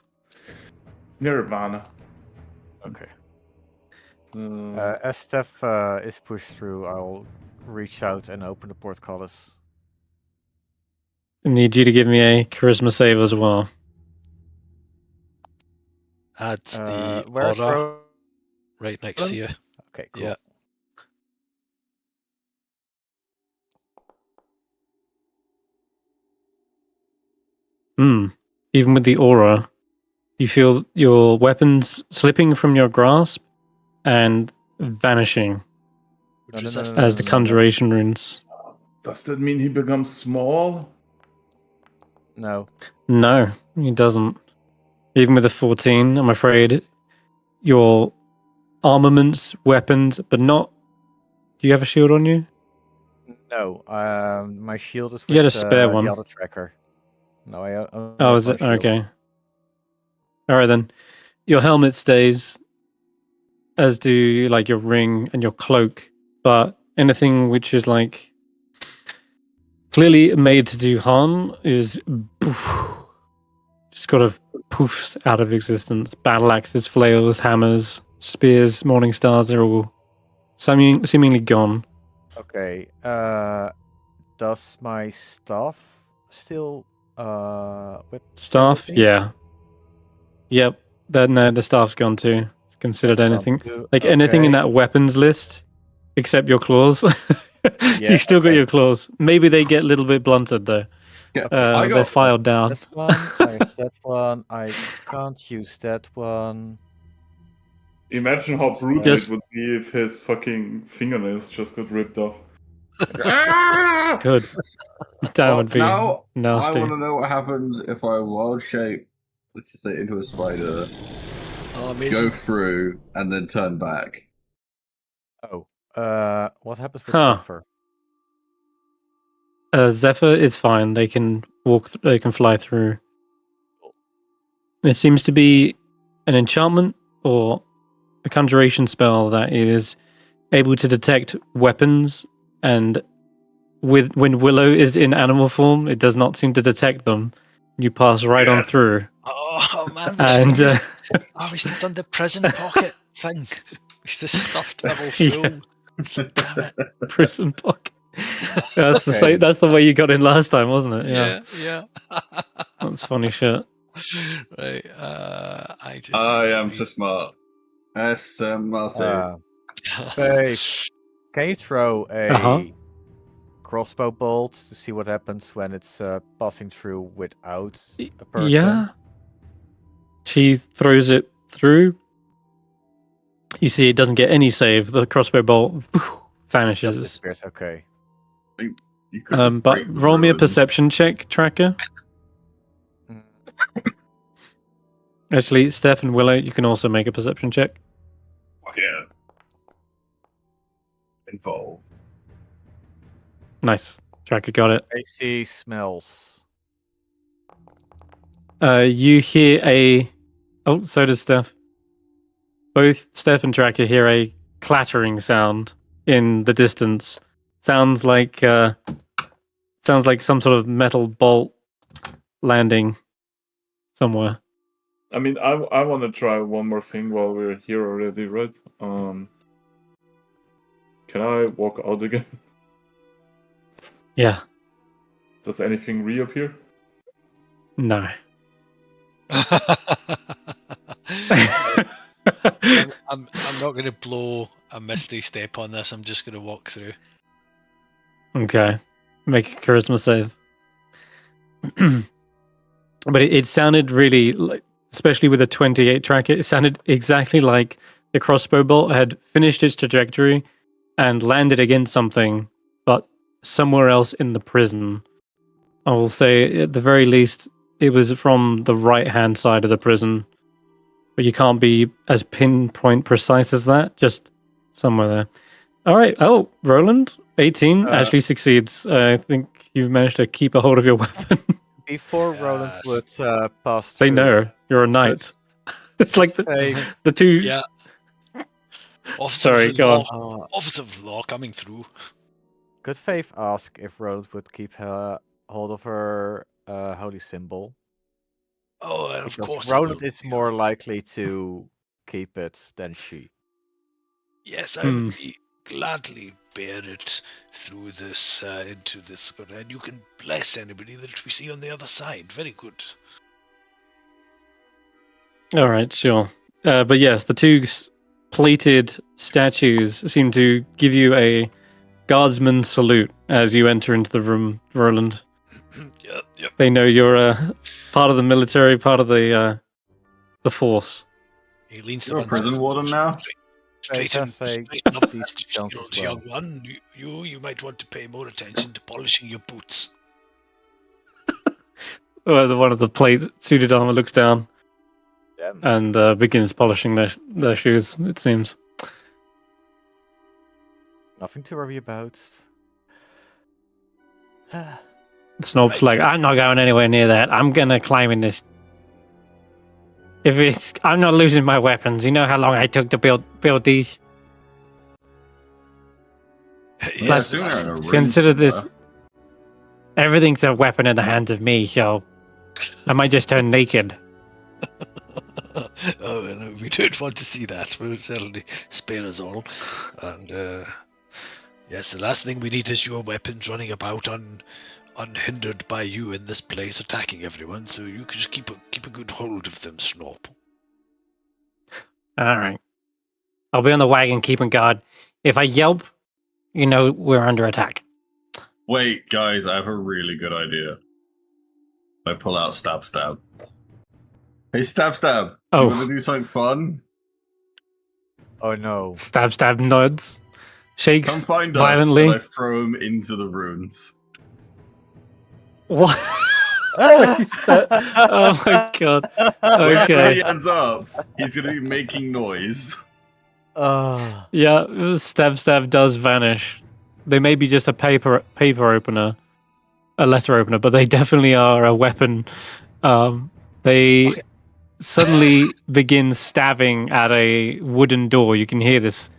Nirvana. Okay. Uh, As Stef is pushed through, I'll reach out and open the portcullis. I need you to give me a charisma save as well. That's the Where's aura right next to you. Roland? Okay, cool. Yeah. Even with the aura, you feel your weapons slipping from your grasp and vanishing Which No, is no, us- no, no, as the conjuration runes. does that mean he becomes small? No. No, he doesn't. Even with a 14, I'm afraid your armaments, weapons, but not. Do you have a shield on you? No. My shield is You had with a spare one. the other tracker. No, I only Oh, have is one it? shield. Okay. All right then. Your helmet stays, as do like your ring and your cloak, but anything which is like clearly made to do harm is just kind of poofs out of existence. Battle axes, flails, hammers, spears, morning stars, they're all seemingly gone. Okay. Does my staff still whip? stay with Staff, me? yeah. Yep. No, the staff's gone too. It's considered That's gone anything. too. Like anything in Okay. that weapons list, except your claws. Yeah, You still got okay. your claws. Maybe they get a little bit blunted though. Yeah, They're got- filed down. That one. I have that one. I can't use that one. Imagine how brutal Just- it would be if his fucking fingernails just got ripped off. Ah! Good. That Well, would be now nasty. I want to know what happens if I wild shape, let's just say into a spider, Oh, go amazing. through, and then turn back. Oh. What happens with Huh. Zephyr? Zephyr is fine. They can they can fly through. It seems to be an enchantment or a conjuration spell that is able to detect weapons, and when Willow is in animal form, it does not seem to detect them. You pass right on Yes. through, Oh man, and we should have done the prison pocket thing. We should have stuffed them all through. Damn it. prison pocket. That's the Okay. same. That's the way you got in last time, wasn't it? Yeah. That's funny shit. Right. I just. I need to am be- so smart. SMRT. Faith, can you throw a Uh-huh. crossbow bolt to see what happens when it's passing through without a person? Yeah. She throws it through. You see, it doesn't get any save. The crossbow bolt vanishes. Disappears. Okay. You could just But break the roll me a ruins. perception check, Tracker. Mm. Actually, Stef and Willow, you can also make a perception check. Fuck yeah. Involved. Nice. Tracker got it. I see smells. You hear a... Oh, so does Stef. Both Stef and Tracker hear a clattering sound in the distance. Sounds like some sort of metal bolt landing somewhere. I mean, I want to try one more thing while we're here already, right? Can I walk out again? Yeah. Does anything reappear? No. I'm not going to blow a misty step on this. I'm just going to walk through. Okay. Make a charisma save. But it sounded really, like, especially with a 28 Tracker, it sounded exactly like the crossbow bolt had finished its trajectory and landed against something, but somewhere else in the prison. I will say, at the very least, it was from the right-hand side of the prison. But you can't be as pinpoint precise as that, just somewhere there. All right. Oh, Roland, 18, actually succeeds. I think you've managed to keep a hold of your weapon. Before Roland Yes. would pass through, They know you're a knight. It's like Faith, the two... Yeah. Officer Sorry, of the go law. on. Officer of the law coming through. Could Faith ask if Roland would keep hold of her holy symbol? Oh, and of Because course. I Roland will. is more likely to keep it than she. Yes, I will gladly bear it through this into this, and you can bless anybody that we see on the other side. Very good. All right, sure. But yes, the two plated statues seem to give you a guardsman salute as you enter into the room, Roland. Yep. They know you're part of the military, part of the force. He leans You're a to prison warden now? Faith has a straighten up, decent chance as well. young one. You might want to pay more attention to polishing your boots. One of the plate suited armor looks down Yeah. and begins polishing their shoes, it seems. Nothing to worry about. Snob's Right. like, I'm not going anywhere near that. I'm gonna climb in this. I'm not losing my weapons. You know how long I took to build these. Yeah, I Let's assume they're in a room Consider this. somewhere. Everything's a weapon in the hands of me, so I might just turn naked. Oh, no, we don't want to see that. We'll certainly spare us all. And yes, the last thing we need is your weapons running about unhindered by you in this place, attacking everyone. So you can just keep a good hold of them, Snob. All right. I'll be on the wagon keeping guard. If I yelp, you know we're under attack. Wait, guys, I have a really good idea. I pull out Stab. Hey, Stab. Do Oh. you want to do something fun? Oh no. Stab nods. Shakes Come find violently. us, and I throw him into the ruins. What? Oh my god. Wherever Okay. he ends up, he's going to be making noise. Yeah, Stab does vanish. They may be just a paper opener, a letter opener, but they definitely are a weapon. They suddenly begin stabbing at a wooden door. You can hear this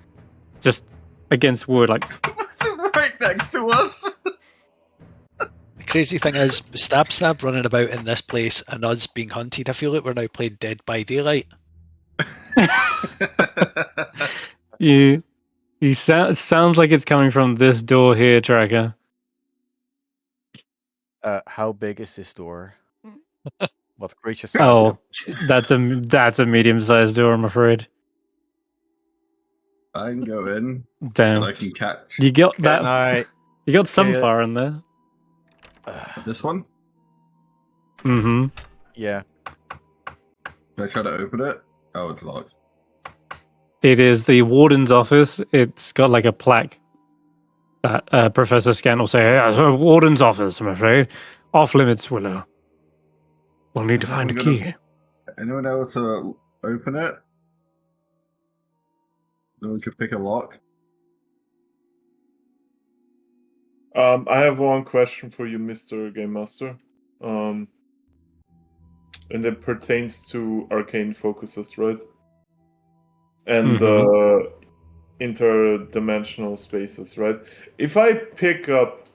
just against wood, like. What's right next to us? The crazy thing is, Stab running about in this place and us being hunted. I feel like we're now playing Dead by Daylight. Sounds like it's coming from this door here, Tracker. How big is this door? What creature size? Oh, that's a medium-sized door, I'm afraid. I can go in, Damn, and I can catch you got Can that. I? You got some Yeah. far in there. this one. Mm-hmm. Yeah. Can I try to open it? Oh, it's locked. It is the warden's office. It's got like a plaque that Professor Scant will say, "Yeah, warden's office, I'm afraid. Off limits, Willow. We'll need to find a key." Anyone able to open it? No one could pick a lock. I have one question for you, Mr. Game Master. And it pertains to arcane focuses, right? And interdimensional spaces, right? If I pick up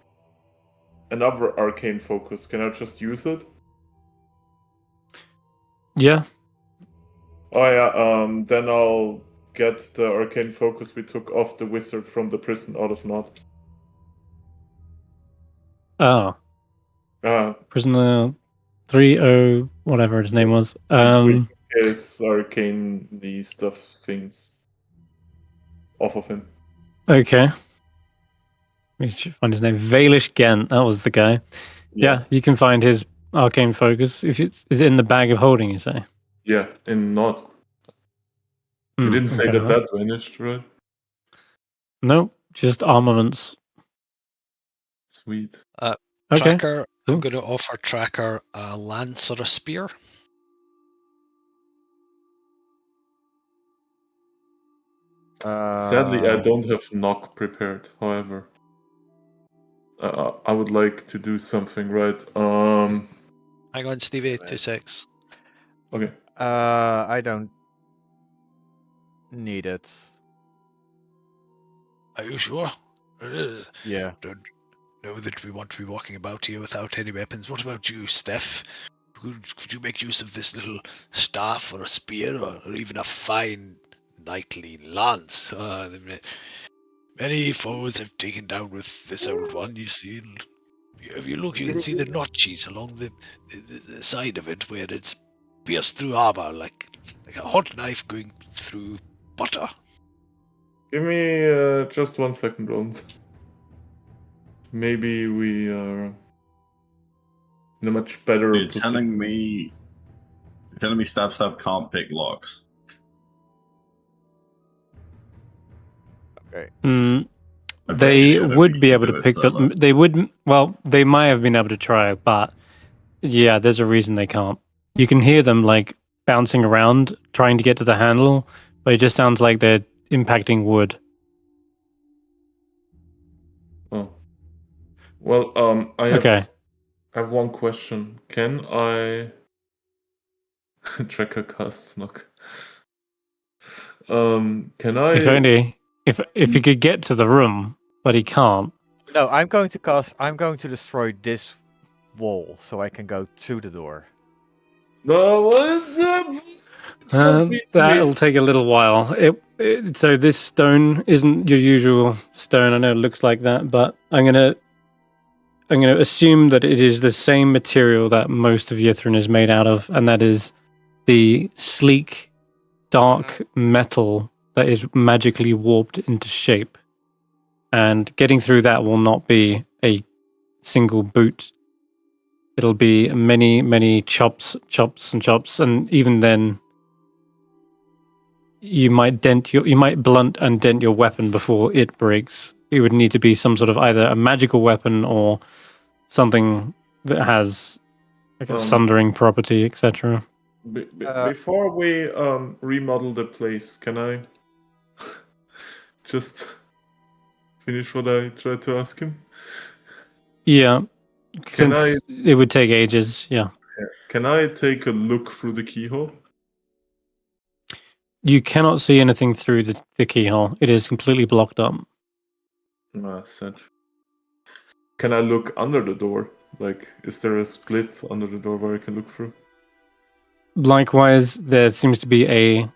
another arcane focus, can I just use it? Yeah. Oh yeah, then I'll get the arcane focus we took off the wizard from the prison out of Nod. Oh. Uh, Prisoner 30, whatever his name was. which is arcane stuff things off of him. Okay. We should find his name. Valish Gent. That was the guy. Yeah, you can find his arcane focus. If is it in the bag of holding, you say? Yeah, in Nod. You didn't say okay, that vanished, right? No, just armaments. Sweet. Okay. Tracker, cool. I'm going to offer Tracker a lance or a spear. Sadly, I don't have knock prepared. However, I would like to do something, right? Hang on, Steivei, 2 secs. Okay. I don't need it. Are you sure? Yeah. Don't know that we want to be walking about here without any weapons. What about you, Stef? Could you make use of this little staff or a spear or even a fine knightly lance? Many foes have taken down with this old one, you see. If you look, you can see the notches along the side of it where it's pierced through armor like a hot knife going through butter. Give me just 1 second, Roland. Maybe we are in a much better You're position. telling me Stab can't pick locks. Okay. They would be able to do it pick solo. They would. Well, they might have been able to try, but yeah, there's a reason they can't. You can hear them like bouncing around, trying to get to the handle, but it just sounds like they're impacting wood. Oh. Well, I have one question. Can I Tracker casts knock? Can I? If only if he could get to the room, but he can't. No, I'm going to destroy this wall so I can go to the door. No, what's up? That'll take a little while. So this stone isn't your usual stone. I know it looks like that, but I'm gonna assume that it is the same material that most of Yithrin is made out of, and that is the sleek, dark metal that is magically warped into shape. And getting through that will not be a single boot. It'll be many, many chops, and even then, you might blunt and dent your weapon before it breaks. It would need to be some sort of either a magical weapon or something that has like a sundering property, etc. Before we remodel the place, can I just finish what I tried to ask him? Yeah, since it would take ages. Yeah. Can I take a look through the keyhole? You cannot see anything through the keyhole. It is completely blocked up. Sad. Can I look under the door? Like, is there a split under the door where I can look through? Likewise, there seems to be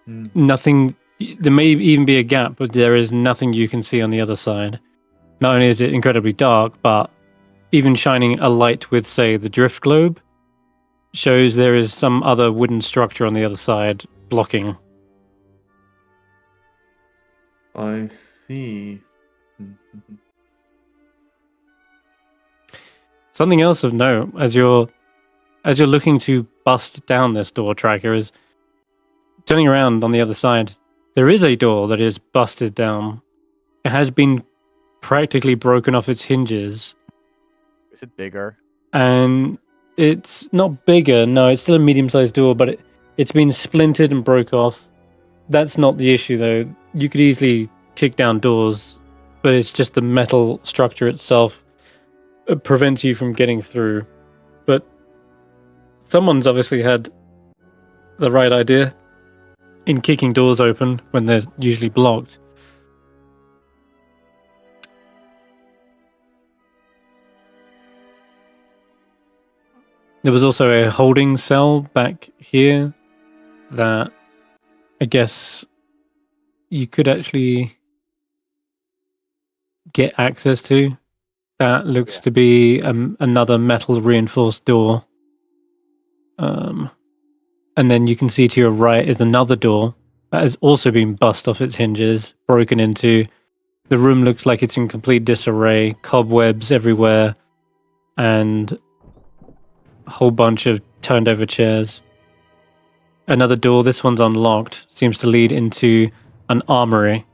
nothing. There may even be a gap, but there is nothing you can see on the other side. Not only is it incredibly dark, but even shining a light with, say, the drift globe shows there is some other wooden structure on the other side blocking. I see. Something else of note, as you're looking to bust down this door, Tracker, is turning around on the other side, there is a door that is busted down. It has been practically broken off its hinges. Is it bigger? And it's not bigger. No, it's still a medium-sized door, but it's been splintered and broke off. That's not the issue, though. You could easily kick down doors, but it's just the metal structure itself prevents you from getting through. But someone's obviously had the right idea in kicking doors open when they're usually blocked. There was also a holding cell back here that I guess you could actually get access to. That looks to be another metal reinforced door. And then you can see to your right is another door that has also been bust off its hinges, broken into. The room looks like it's in complete disarray, cobwebs everywhere, and a whole bunch of turned over chairs. Another door, this one's unlocked, seems to lead into an armory.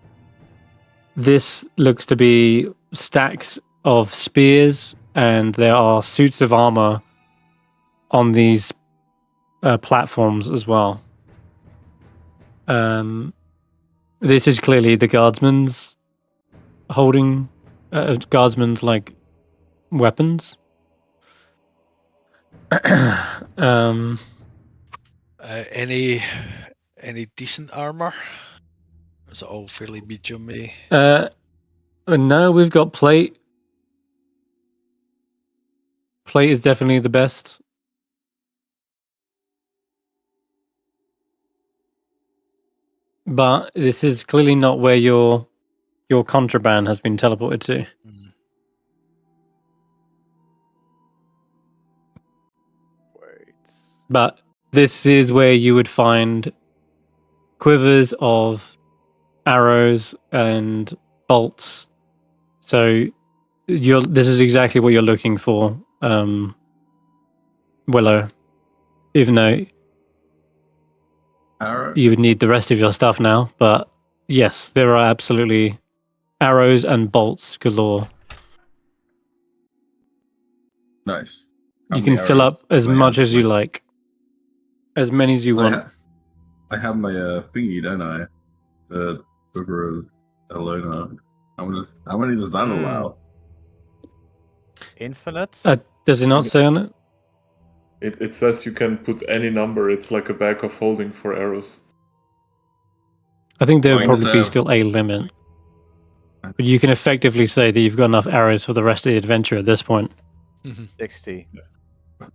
This looks to be stacks of spears, and there are suits of armor on these platforms as well. This is clearly the guardsmen's holding guardsmen's like weapons. Any decent armor? Or is it all fairly medium-y? No, we've got plate. Plate is definitely the best. But this is clearly not where your contraband has been teleported to. Wait. But this is where you would find quivers of arrows and bolts. So this is exactly what you're looking for, Willow. Even though you would need the rest of your stuff now, but yes, there are absolutely arrows and bolts galore. Nice. You can fill up as much as you like. As many as you want. I have my thingy, don't I? The River of Elona. How many does that allow? Infinite? Does it not say on it? It says you can put any number. It's like a bag of holding for arrows. I think there would probably be still a limit. But you can effectively say that you've got enough arrows for the rest of the adventure at this point. 60.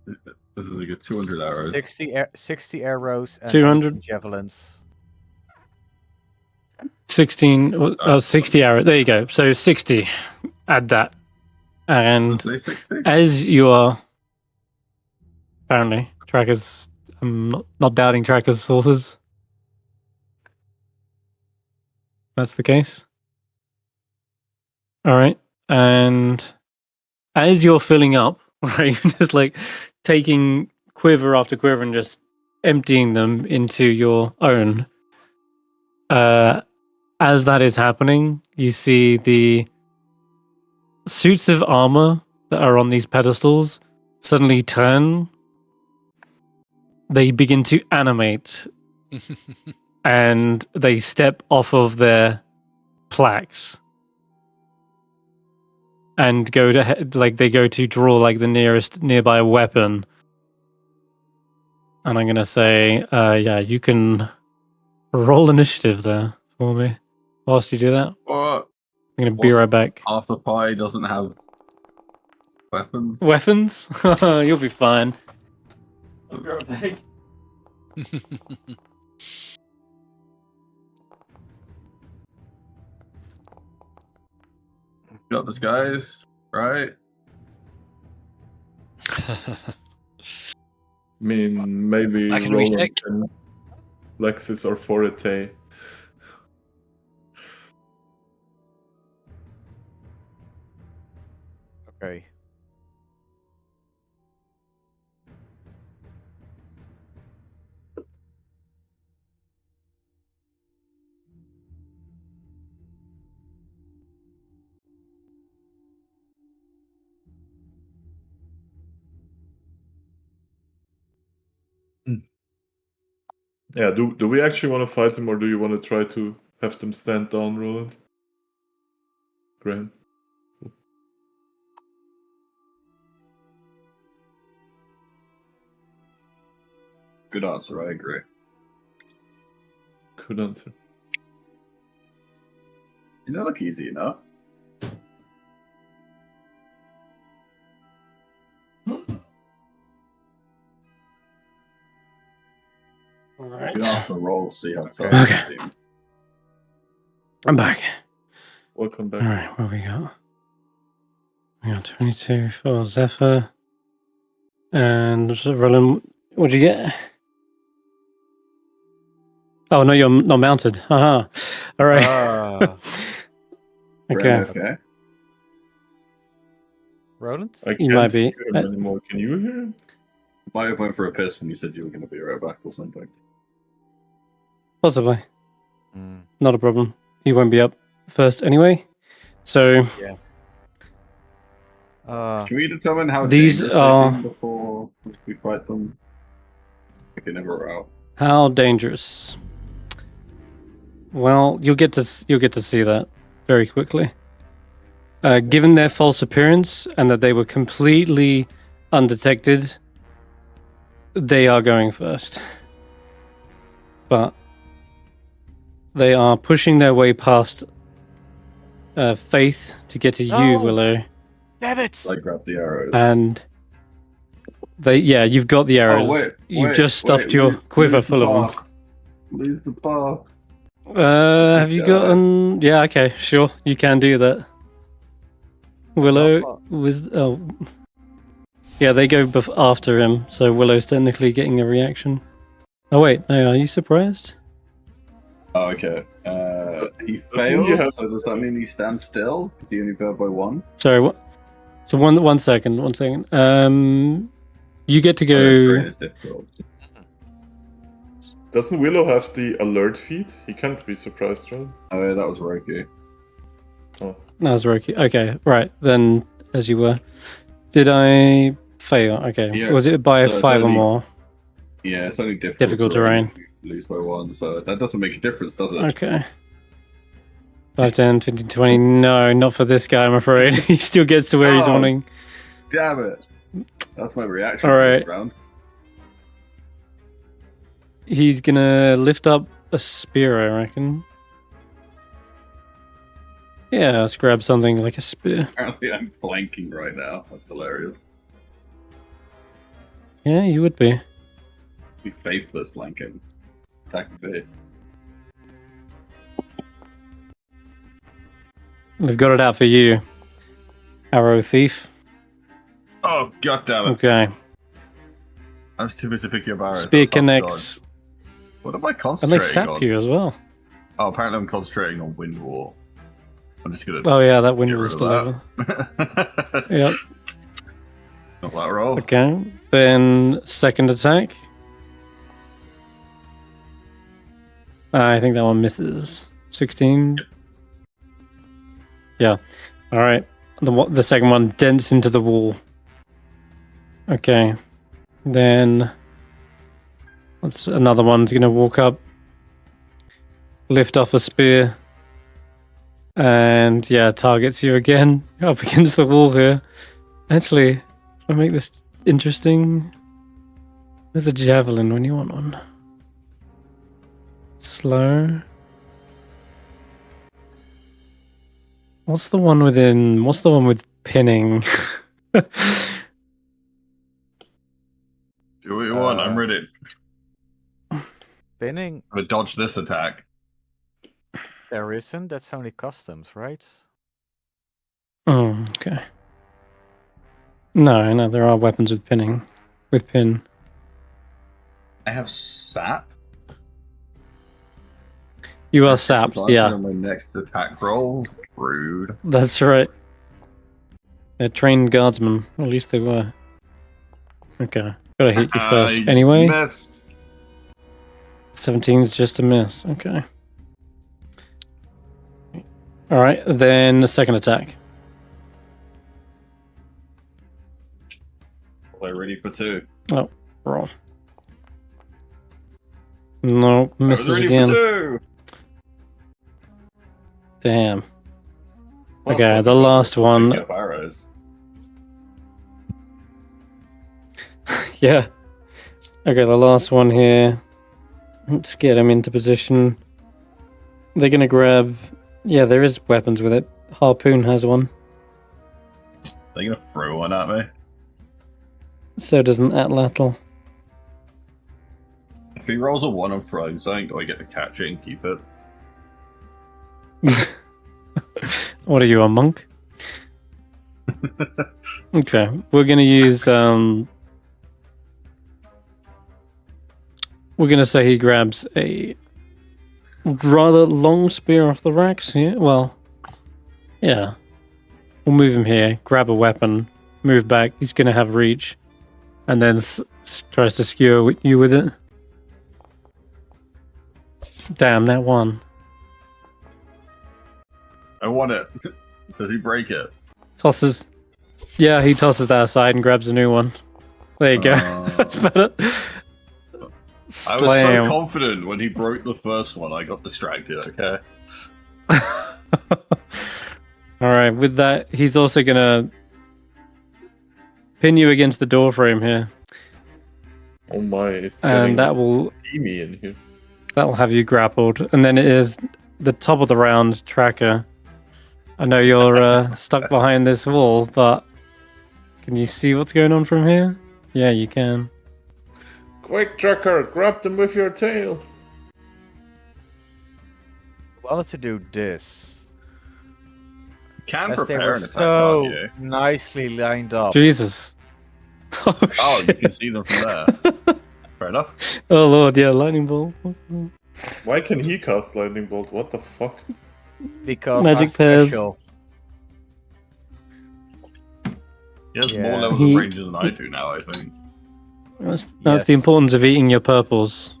This is like a 200 arrows. 60 arrows and 200 javelins. 16, 60 arrows. There you go. So 60. Add that. And Say 60? as you are, apparently, Tracker's, I'm not doubting Tracker's sources. That's the case. All right. And as you're filling up, right, just like taking quiver after quiver and just emptying them into your own. As that is happening, you see the suits of armor that are on these pedestals suddenly turn. They begin to animate and they step off of their plaques and go to draw like the nearby weapon. And I'm gonna say, yeah, you can roll initiative there for me. Whilst you do that, What? I'm gonna be right back. After Pie doesn't have weapons? Weapons? You'll be fine. I'll be right back. Got this, guys. Right? I mean, maybe I can Roland recheck. and Lexis or Forte. Okay. Yeah, do we actually want to fight them, or do you want to try to have them stand down, Roland? Graham? Good answer, I agree. Good answer. You know, look easy enough. All You right. can also roll, see how tough Okay. you seem. I'm back. Welcome back. All right, what we got? We got 22 for Zephyr. And Roland, what'd you get? Oh, no, you're not mounted. Haha. All right. Ah, Okay. Okay. Roland? I can't You might be. hear him anymore. Can you hear him? Might have went for a piss when you said you were going to be right back or something. Possibly. Mm, Not a problem. He won't be up first anyway. So Can we determine how These dangerous are- they seem before we fight them? We can never out. how dangerous? Well, you'll get to see that very quickly. Given their false appearance and that they were completely undetected, they are going first. But they are pushing their way past Faith to get to you, No! Willow. damn it! Like grab the arrows. And you've got the arrows. You've just stuffed your quiver full of them. Lose the bar. Have you gotten? Yeah, okay, sure, you can do that. Willow was. Oh, yeah, they go after him, so Willow's technically getting a reaction. Oh wait, no, are you surprised? Oh, okay. He Doesn't he failed, have- so does that mean he stands still? Because he only failed by one? Sorry, what? So one second. You get to Oh, yeah, terrain go. is difficult. Doesn't Willow have the alert feed? He can't be surprised, right? Oh, yeah, that was Roki. Oh. That was Roki. Okay, right then. As you were, did I fail? Okay, Yeah, was it by so it's 5 or only- more? Yeah, it's only Difficult terrain. Lose by one, so that doesn't make a difference, does it? Okay. 5, 10, 15, 20. No, not for this guy, I'm afraid. He still gets to where he's Oh. wanting. Damn it! That's my reaction All for right. this round. He's gonna lift up a spear, I reckon. Yeah, let's grab something like a spear. Apparently, I'm flanking right now. That's hilarious. Yeah, you would be. Be faithless flanking. Attack B. They've got it out for you. Arrow thief. Oh, god damn it. Okay. I was too busy picking up arrows. Spear That was hard to connects. dodge. What am I And concentrating they sap on? you as well. Oh, apparently I'm concentrating on wind wall. I'm just gonna Oh yeah, that wind get was rid still of over. that. Yep. Not that roll. Okay. Then second attack. I think that one misses. 16. Yeah. All right. The second one dents into the wall. Okay. Then another one's gonna walk up, lift off a spear, and yeah, targets you again up against the wall here. Actually, I'll make this interesting. There's a javelin when you want one. Slow. What's the one with pinning? Do what you want, I'm ready. Pinning, I'm gonna dodge this attack. there isn't. That's only customs, right? Oh, okay. No, there are weapons with pinning. With pin. I have sap. You are sapped, Sometimes yeah. on my next attack roll. Rude. That's right. They're trained guardsmen. At least they were. Okay. Gotta hit you first. I Anyway, missed. 17 is just a miss. Okay. Alright, then the second attack. Are they ready for two? Roll. No, I was misses ready again. for 2. Damn. Plus Okay, one the to go last with one. picking up arrows. Yeah. Okay, the last one here. Let's get him into position. They're gonna grab. Yeah, there is weapons with it. Harpoon has one. They're gonna throw one at me. So does an Atlatl. If he rolls a 1 on throwing something, do I get to catch it and keep it? What are you, a monk? Okay, we're gonna use. We're gonna say he grabs a rather long spear off the racks here. Well, yeah. We'll move him here, grab a weapon, move back. He's gonna have reach, and then tries to skewer you with it. Damn, that one. I want it. Does he break it? Tosses. Yeah, he tosses that aside and grabs a new one. There you go. That's better. I was so confident when he broke the first one, I got distracted, okay? Alright, with that, he's also gonna pin you against the door frame here. Oh my, it's And that will steamy in here. that'll have you grappled. And then it is the top of the round, Tracker. I know you're stuck behind this wall, but can you see what's going on from here? Yeah, you can. Quick, Tracker, grab them with your tail. I wanted to do this. Can As they prepare were an attack, so can't you? nicely lined up. Jesus. Oh, Oh, you shit. can see them from there. Fair enough. Oh lord, yeah, lightning bolt. Why can he cast lightning bolt? What the fuck? Because Magic I'm pairs. special. He has Yeah. more levels He- of ranges than I do now, I think. That's Yes. the importance of eating your purples.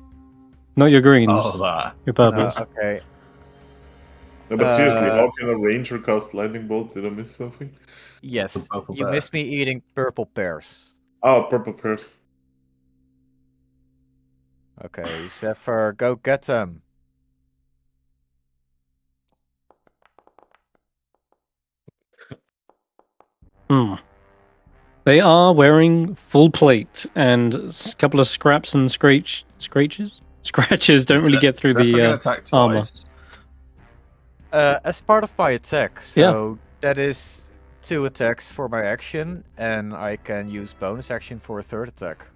Not your greens. Oh, that. Your purples. Okay. No, but seriously, Uh, how can a ranger cast lightning bolt? Did I miss something? Yes. The purple You bear. missed me eating purple pears. Oh, purple purse. Okay, Zephyr, go get them. Hmm. They are wearing full plate, and a couple of scraps and scratches don't really get through Zephyr can the attack armor. twice. As part of my attack, so that is 2 attacks for my action, and I can use bonus action for a 3rd attack.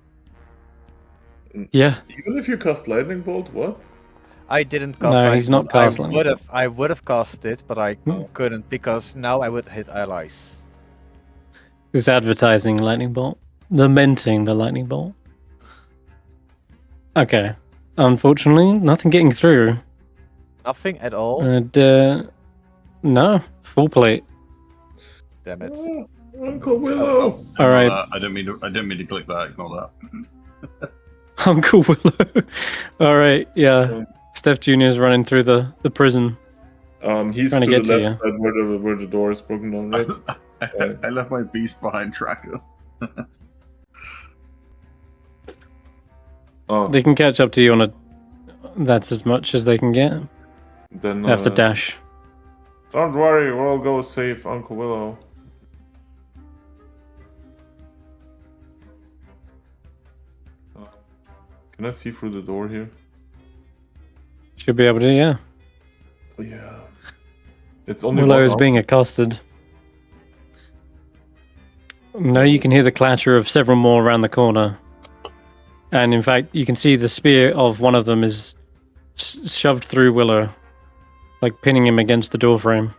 Yeah, Even if you cast lightning bolt, what? I didn't cast No, lightning he's not bolt. cast lightning I would have cast it, but I Hmm. couldn't because now I would hit allies. who's advertising lightning bolt? Lamenting the lightning bolt. Okay. Unfortunately, nothing getting through. Nothing at all. And no, full plate. Damn it. Uncle Willow! All right. I didn't mean to click that. Ignore that. Uncle Willow. All right, yeah. Stef Jr. is running through the prison. He's Trying to to the get to left side where the door is broken down, right? I left my beast behind Tracker. Oh, They can catch up to you on a. That's as much as they can get. then They have to dash. don't worry, we'll go save Uncle Willow. Can I see through the door here? Should be able to, yeah. Yeah. It's only Willow one is arm. being accosted. No, you can hear the clatter of several more around the corner. And in fact, you can see the spear of one of them is shoved through Willow, like pinning him against the doorframe.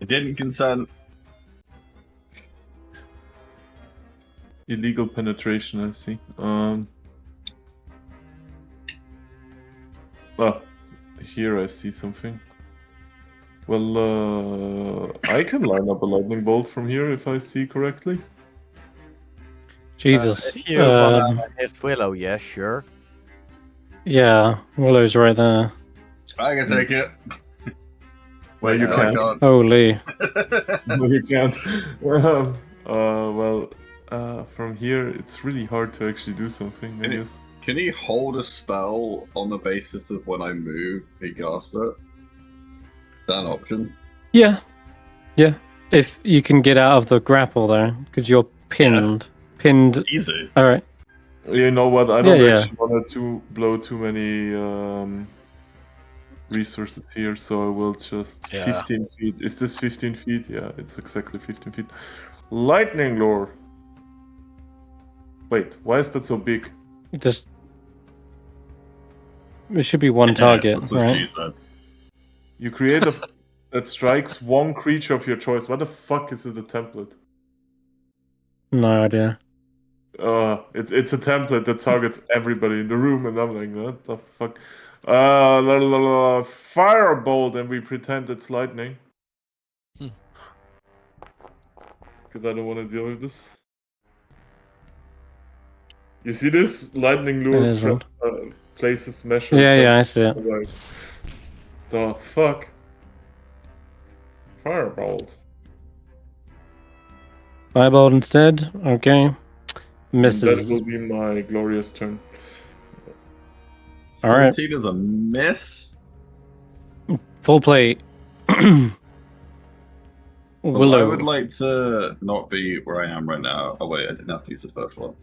I didn't consent. Illegal penetration, I see. Here I see something. Well, I can line up a lightning bolt from here if I see correctly. Jesus. If you wanna hit Willow, yeah, sure. Yeah, Willow's right there. I can take it. Wait, you no, can't. I Holy. No, you can't. Well, from here, it's really hard to actually do something, I guess. Can he hold a spell on the basis of when I move, he casts it? Is that an option? Yeah. Yeah. If you can get out of the grapple though, because you're pinned. Pinned. Easy. All right. You know what? I don't Yeah, actually want to blow too many resources here, so I will just 15 feet. Is this 15 feet? Yeah, it's exactly 15 feet. Lightning lore. Wait, why is that so big? Just. It should be one target, That's what she right? said. You create a that strikes one creature of your choice. What the fuck is it a template? No idea. It's a template that targets everybody in the room, and I'm like, what the fuck? Firebolt, and we pretend it's lightning. Because I don't want to deal with this. You see this? Lightning lure It is odd. places measure. Yeah, I see it. Like, the fuck? Firebolt. Firebolt instead. Okay. And Misses. that will be my glorious turn. All right. 17 is a miss. Full play. Well, Willow. I would like to not be where I am right now. Oh wait, I didn't have to use the first one.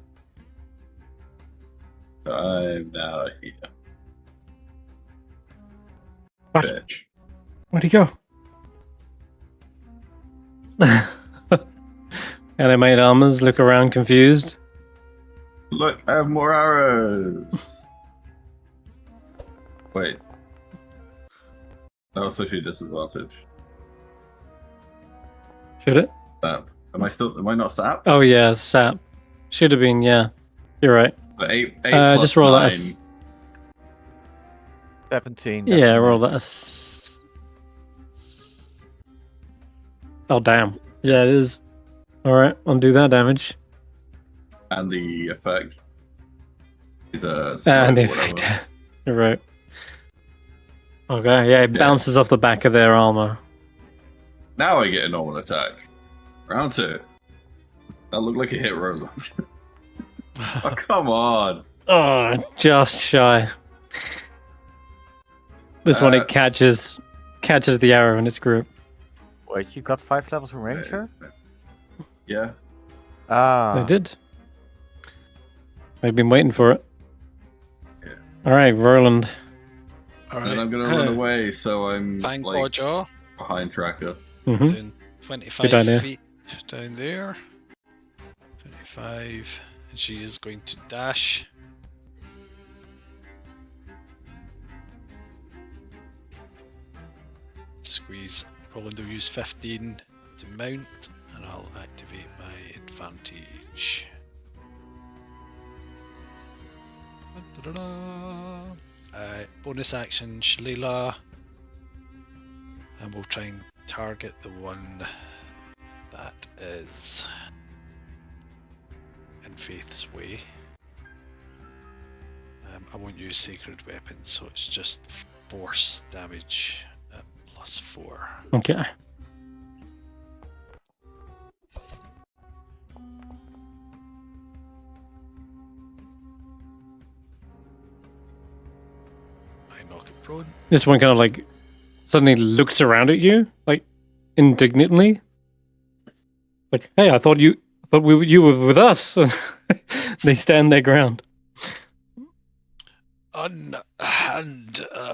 I'm now here. What? Bitch. Where'd he go? Animate armors look around confused. Look, I have more arrows. Wait. That was such a disadvantage. Should it? Sap. Am I not sap? Oh yeah, sap. Should have been, yeah. You're right. But 8 plus just roll 9. that as 17. that's yeah, a roll miss. that as oh damn. Yeah it is. Alright, undo that damage. And the effect is a And the smoke, effect. whatever. You're right. Okay, yeah, it bounces off the back of their armor. Now I get a normal attack. Round 2. That looked like a hit Roland. Oh, come on. Oh, just shy. This one it catches the arrow in its grip. Wait, you got 5 levels in Ranger? Yeah. Ah. They did. They've been waiting for it. Yeah. Alright, Roland. Alright. And I'm going to run away, so I'm Fang like Jaw. behind Tracker. Mm-hmm. Doing 25 Good idea. feet down there. 25. And she is going to dash. Squeeze. Roland will use 15 to mount, and I'll activate my advantage. Bonus action, Shalila. And we'll try and target the one that is in Faith's way. I won't use sacred weapons, so it's just force damage at +4. Okay. I knock it prone. This one kind of like suddenly looks around at you, like indignantly. Like, hey, I thought you were with us. They stand their ground.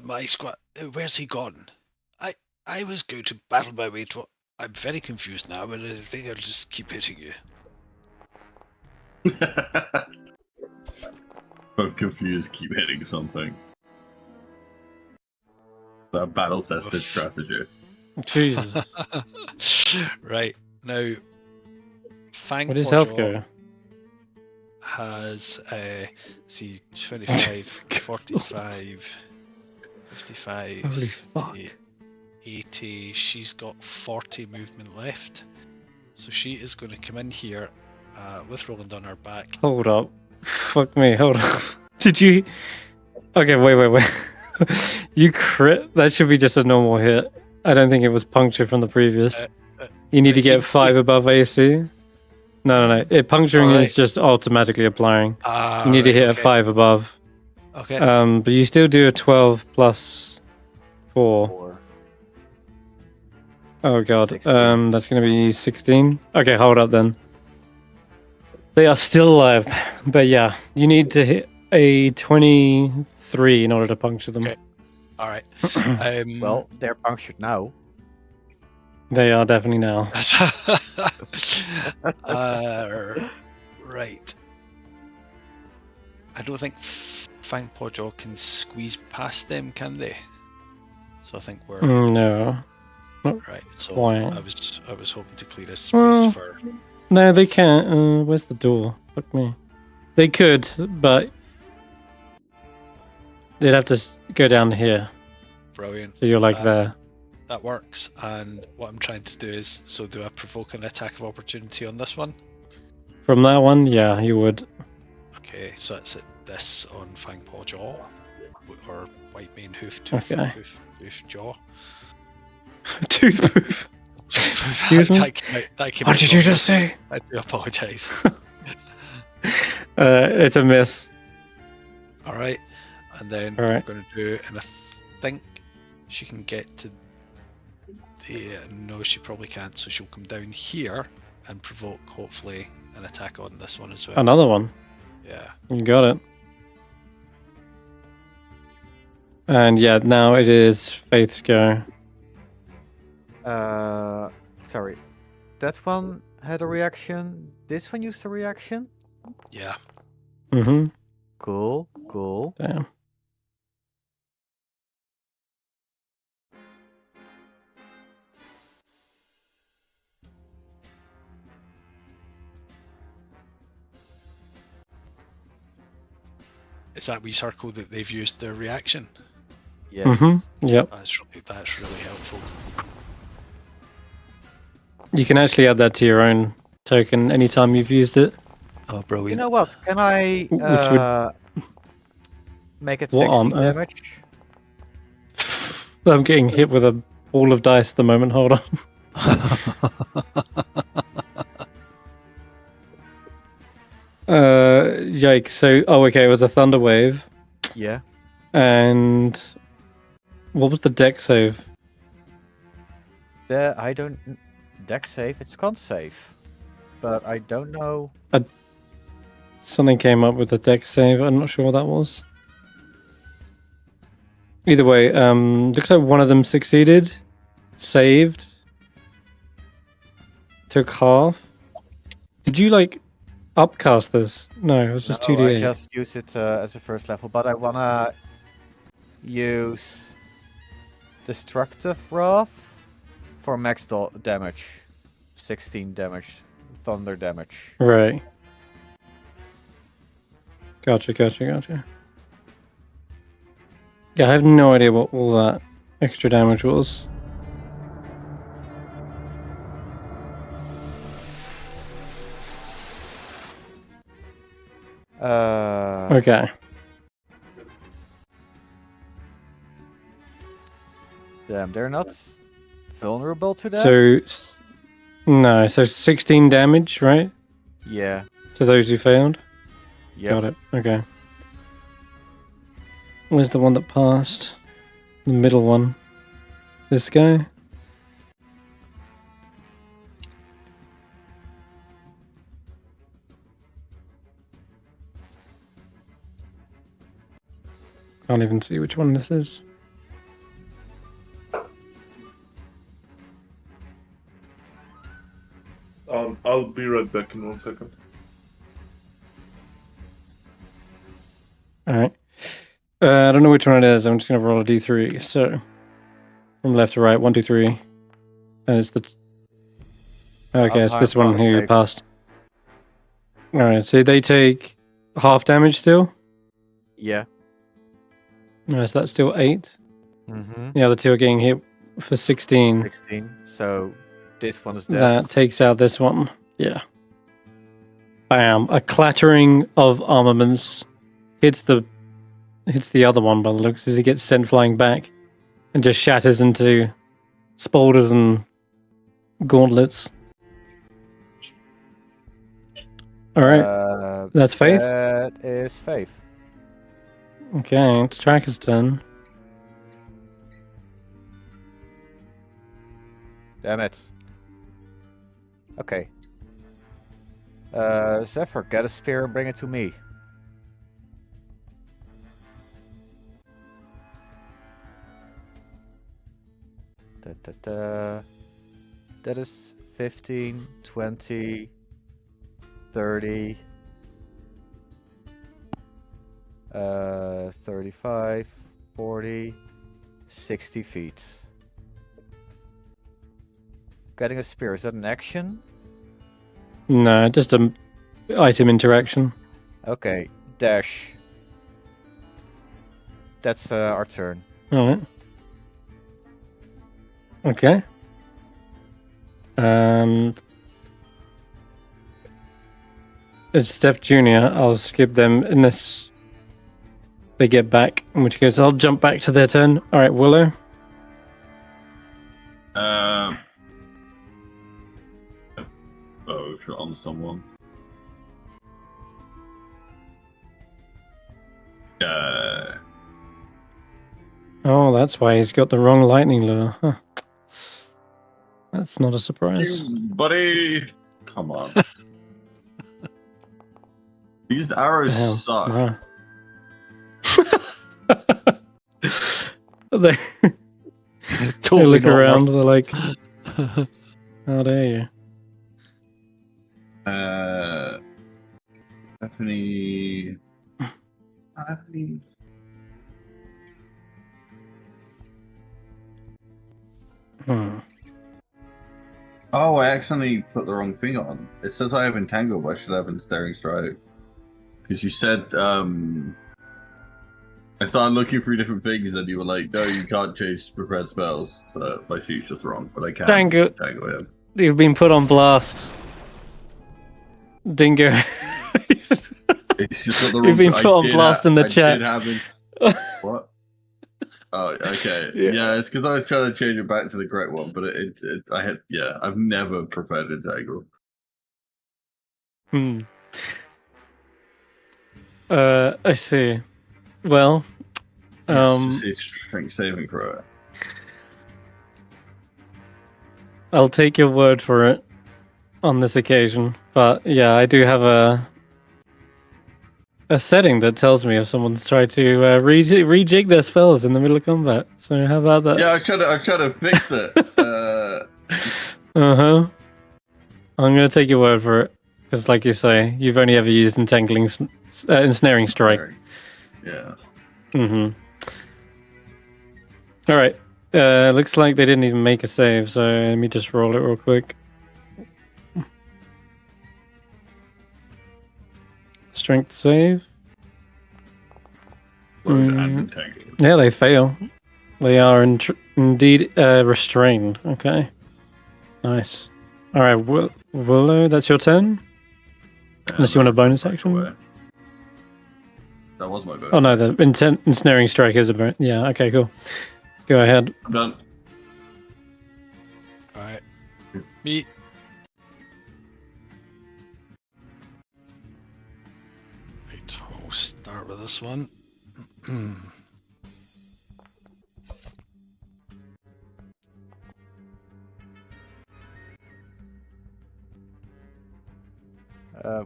My squad. Where's he gone? I was going to battle my way to. I'm very confused now, but I think I'll just keep hitting you. I'm confused, keep hitting something. That battle tested strategy. Jesus. Right, now Fang Where does health Clawjaw go? has see 25, 45, 55, Holy fuck. 80. She's got 40 movement left, so she is going to come in here with Roland on her back. Hold up. Fuck me, hold up. Did you... Okay, wait. You crit? That should be just a normal hit. I don't think it was puncture from the previous. You need to get 5 above AC. No. Puncturing Alright. is just automatically applying. Ah, You need to right, hit a okay. 5 above. Okay. But you still do a 12 plus 4. 4. Oh god. 16. That's gonna be 16. Okay, hold up then. They are still alive, but yeah, you need to hit a 23 in order to puncture them. Okay. All right. Well, they're punctured now. They are definitely now. Right. I don't think Fang Podjaw can squeeze past them, can they? So I think we're No. right. So Why? I was hoping to clear a space Well, for. No, they can't. Where's the door? Fuck me. They could, but they'd have to go down here. Brilliant. So you're like there. That works. And what I'm trying to do is, so do I provoke an attack of opportunity on this one? From that one, yeah, you would. Okay, so it's at this on Fang Paw Jaw, or White Mane Hoof Tooth Okay. hoof Jaw. Toothproof. Excuse me? That came What out did you wrong. just say? I do apologise. It's a miss. All right, and then All right. we're going to do, and I think she can get to the. No, she probably can't. So she'll come down here and provoke, hopefully, an attack on this one as well. Another one. Yeah. You got it. And yeah, now it is Faith's go. Sorry. That one had a reaction. This one used a reaction. Yeah. Mm-hmm. Cool. Damn. Is that wee circle that they've used their reaction? Yes. Mm-hmm. Yep. That's really helpful. You can actually add that to your own token anytime you've used it. Oh, You brilliant. know what? Can I Which would- make it What on 16 earth? damage? I'm getting hit with a ball of dice at the moment. Hold on. Yikes. So, okay, it was a thunder wave. Yeah. And what was the deck save? I don't. Deck save. It's con save. But I don't know. Something came up with the deck save. I'm not sure what that was. Either way, looks like one of them succeeded, saved, took half. Did you like upcast this? No, it was just No, 2d8. I just use it as a first level, but I wanna use Destructive Wrath for max damage. 16 damage. Thunder damage. Right. Gotcha. Yeah, I have no idea what all that extra damage was. Okay. Damn, they're not vulnerable to that? So, no, so 16 damage, right? Yeah. To those who failed? Yep. Got it. Okay. Where's the one that passed? The middle one. This guy? Can't even see which one this is. I'll be right back in 1 second. Alright. I don't know which one it is. I'm just going to roll a d3. So, from left to right, 1, 2, 3. And it's the... Okay, it's this one who passed. Alright, so they take half damage still. Yeah. So that's still 8. Mm-hmm. The other two are getting hit for 16. 16. So this one is dead. That takes out this one. Yeah. Bam. A clattering of armaments hits the other one by the looks as he gets sent flying back and just shatters into spoulders and gauntlets. All right. That's Faith? That is Faith. Okay, it's Tracker's turn. Damn it. Okay. Zephyr, get a spear and bring it to me. That is 15, 20, 30, 35, 40, 60 feet. Getting a spear, is that an action? No, just a item interaction. Okay, dash. That's our turn. All right. Okay. And it's Stef Jr. I'll skip them unless they get back, in which case I'll jump back to their turn. All right, Willow. Shot on someone. Oh, that's why he's got the wrong lightning lure. Huh. That's not a surprise. Buddy, come on. These arrows Damn, suck. no. they Totally look not around, worth- they're like, how dare you? Stephanie. Oh, I accidentally put the wrong thing on. It says I have Entangle, but I should have Ensnaring Strike. Because you said, I started looking through different things and you were like, no, you can't change prepared spells. So my sheet's just wrong, but I can. Dango. Entangle him. You've been put on blast. Dingo. It's just got the wrong. You've been put on blast in the chat. What? Oh, okay. Yeah. Yeah, it's because I was trying to change it back to the correct one, but I've never preferred Entangle. I see. Well, It's strength saving throw. I'll take your word for it on this occasion. But yeah, I do have a setting that tells me if someone's tried to rejig their spells in the middle of combat. So how about that? Yeah, I'm trying to fix it. I'm gonna take your word for it because, like you say, you've only ever used ensnaring strike. Yeah. All right. Looks like they didn't even make a save, so let me just roll it real quick. Strength save. Yeah, they fail. They are indeed restrained. Okay. Nice. All right, Willow, that's your turn? Unless you want a bonus action? That was my bonus. Oh no, the ensnaring strike is a bonus. Yeah, okay, cool. Go ahead. I'm done. Alright. Me. Right, we'll start with this one.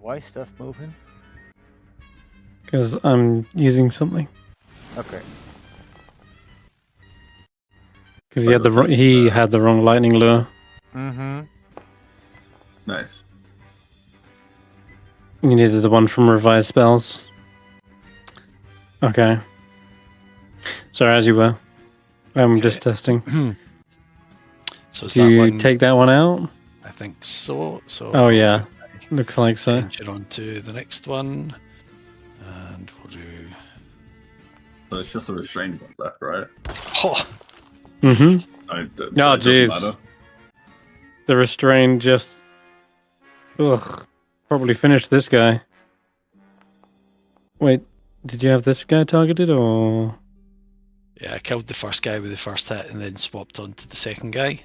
Why is stuff moving? Because I'm using something. Okay. Because he had the wrong lightning lure. Mm-hmm. Nice. You needed the one from revised spells. Okay. Sorry, as you were. I'm Okay. just testing. So is Do that you one? take that one out? I think so. So Oh yeah, looks like so. change it on to the next one, and we'll do. So it's just a restrained one left, right? Oh, Mm-hmm. It Oh, doesn't jeez. matter. The restrained just... Ugh. Probably finished this guy. Wait, did you have this guy targeted, or... yeah, I killed the first guy with the first hit, and then swapped on to the second guy.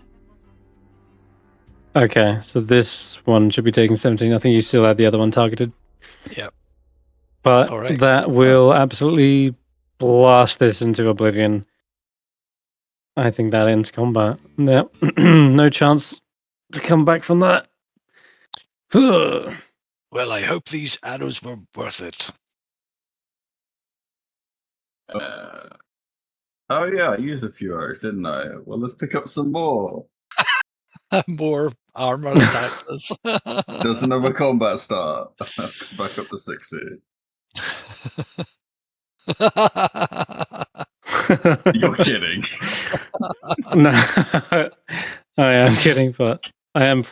Okay, so this one should be taking 17. I think you still had the other one targeted. Yep. But All right. that will absolutely blast this into oblivion. I think that ends combat. Yep. No chance to come back from that. Well, I hope these arrows were worth it. Oh yeah, I used a few arrows, didn't I? Well, let's pick up some more. More armor attacks us. Does another combat start? Back up to 60. You're kidding. No, I am kidding, but I am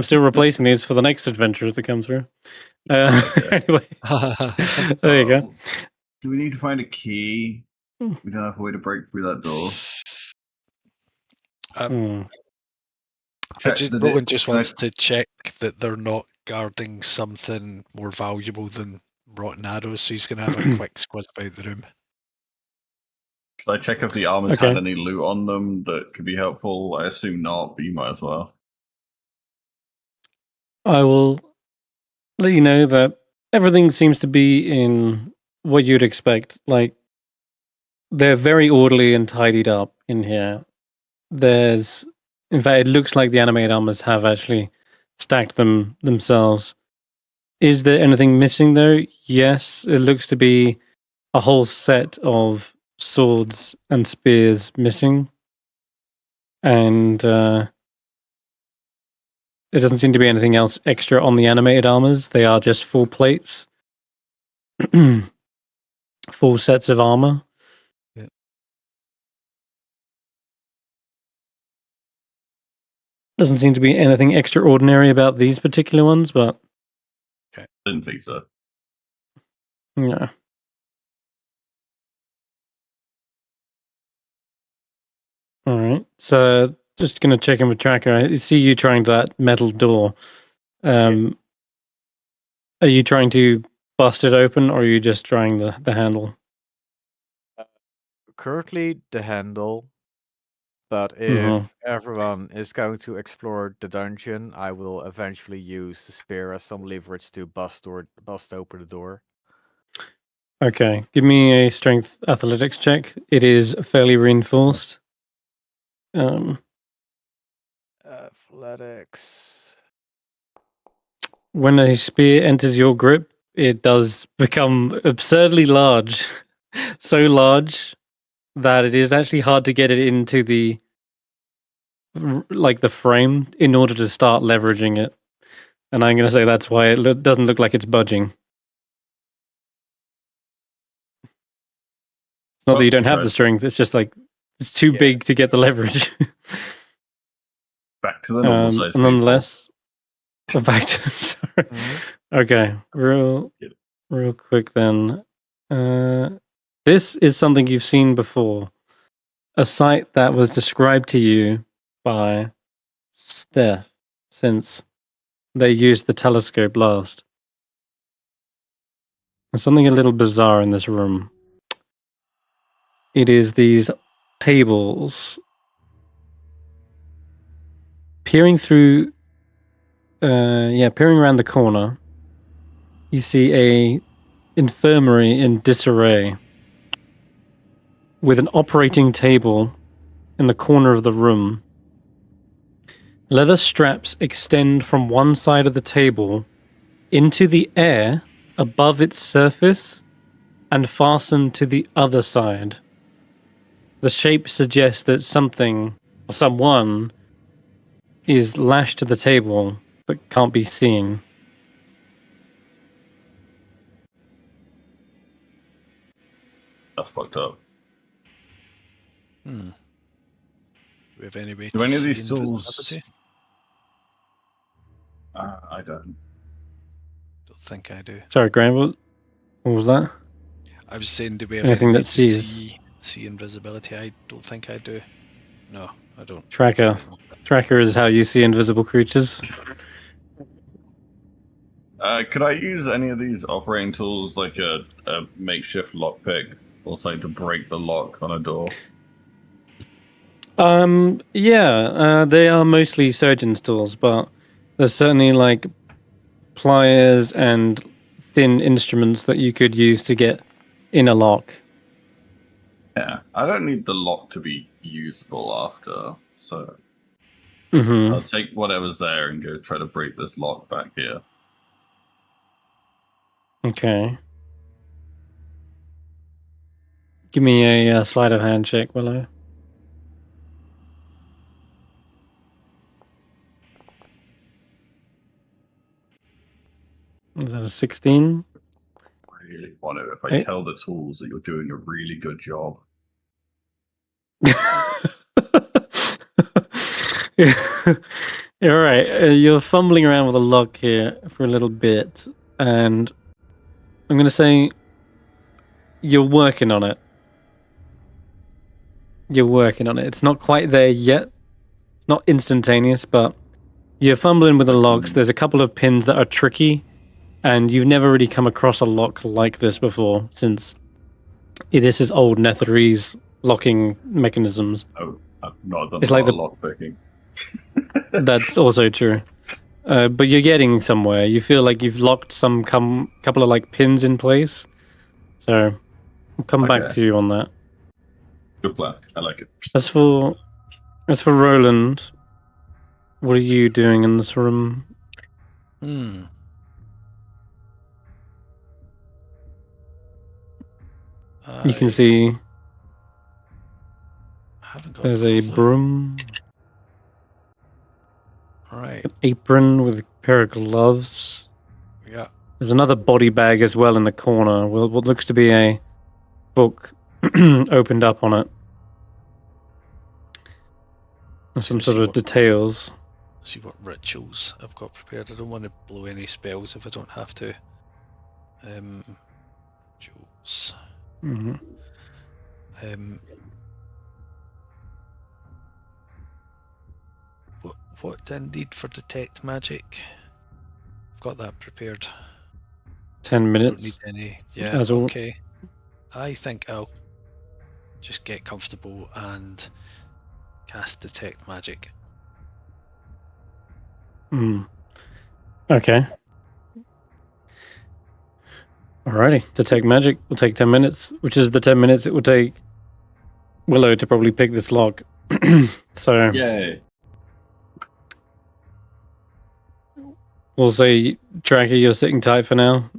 still replacing these for the next adventure that come through. Anyway, there you go. Do we need to find a key? We don't have a way to break through that door. Roland just wants to check that they're not guarding something more valuable than rotten arrows, so he's going to have a quick squiz about the room. Should I check if the armors had any loot on them that could be helpful? I assume not, but you might as well. I will let you know that everything seems to be in what you'd expect. Like, they're very orderly and tidied up in here. In fact, it looks like the animated armors have actually stacked them themselves. Is there anything missing though? Yes, it looks to be a whole set of swords and spears missing. And it doesn't seem to be anything else extra on the animated armors. They are just full plates. Full sets of armor. Yeah. Doesn't seem to be anything extraordinary about these particular ones, but okay. Didn't think so. No. All right. So just going to check in with Tracker. I see you trying that metal door. Are you trying to bust it open, or are you just trying the handle? Currently, the handle. But if everyone is going to explore the dungeon, I will eventually use the spear as some leverage to bust open the door. Okay, give me a strength athletics check. It is fairly reinforced. Athletics. When a spear enters your grip, it does become absurdly large. So large that it is actually hard to get it into the frame in order to start leveraging it. And I'm going to say that's why it doesn't look like it's budging. It's not that you don't have the strength, it's just like it's too big to get the leverage. Back to the normal size. Nonetheless, back to sorry. Okay, real quick then. This is something you've seen before. A sight that was described to you by Stef since they used the telescope last. There's something a little bizarre in this room. It is these tables. Peering around the corner, you see a infirmary in disarray with an operating table in the corner of the room. Leather straps extend from one side of the table into the air above its surface and fasten to the other side. The shape suggests that something or someone is lashed to the table but can't be seen. That's fucked up. Do we have any way Do to any of see these tools? invisibility? I don't. Don't think I do. Sorry, Graham, what was that? I was saying, do we have anything any way that to sees see invisibility? I don't think I do. No, I don't. Tracker is how you see invisible creatures. Could I use any of these operating tools, like a makeshift lockpick or something, to break the lock on a door? They are mostly surgeon's tools, but there's certainly like pliers and thin instruments that you could use to get in a lock. Yeah, I don't need the lock to be usable after, so Mm-hmm. I'll take whatever's there and go try to break this lock back here. Okay. Give me a sleight of hand check, Willow. Is that a 16? Really want to if I Hey. tell the tools that you're doing a really good job. Yeah. All right. You're fumbling around with a lock here for a little bit, and I'm going to say you're working on it. You're working on it. It's not quite there yet. It's not instantaneous, but you're fumbling with the locks. There's a couple of pins that are tricky, and you've never really come across a lock like this before, since this is old Netherese locking mechanisms. Oh, I've not done It's a like lot the- of lockpicking. That's also true. But you're getting somewhere. You feel like you've locked some couple of like pins in place. So I'll come back Okay. to you on that. Good plan. I like it. As for Roland, what are you doing in this room? Hmm. You can I see haven't got there's a clue. broom, Right. an apron with a pair of gloves. Yeah. There's another body bag as well in the corner with what looks to be a book opened up on it. With some Let's sort see of what- details. See what rituals I've got prepared. I don't want to blow any spells if I don't have to. Rituals. Mhm. What do I need for detect magic? I've got that prepared. 10 Don't minutes. need any. Yeah. As all- Okay. I think I'll just get comfortable and cast detect magic. Mm. Okay. Alrighty. Detect magic will take 10 minutes, which is the 10 minutes it will take Willow to probably pick this lock. So Yay. we'll say, Tracker, you're sitting tight for now.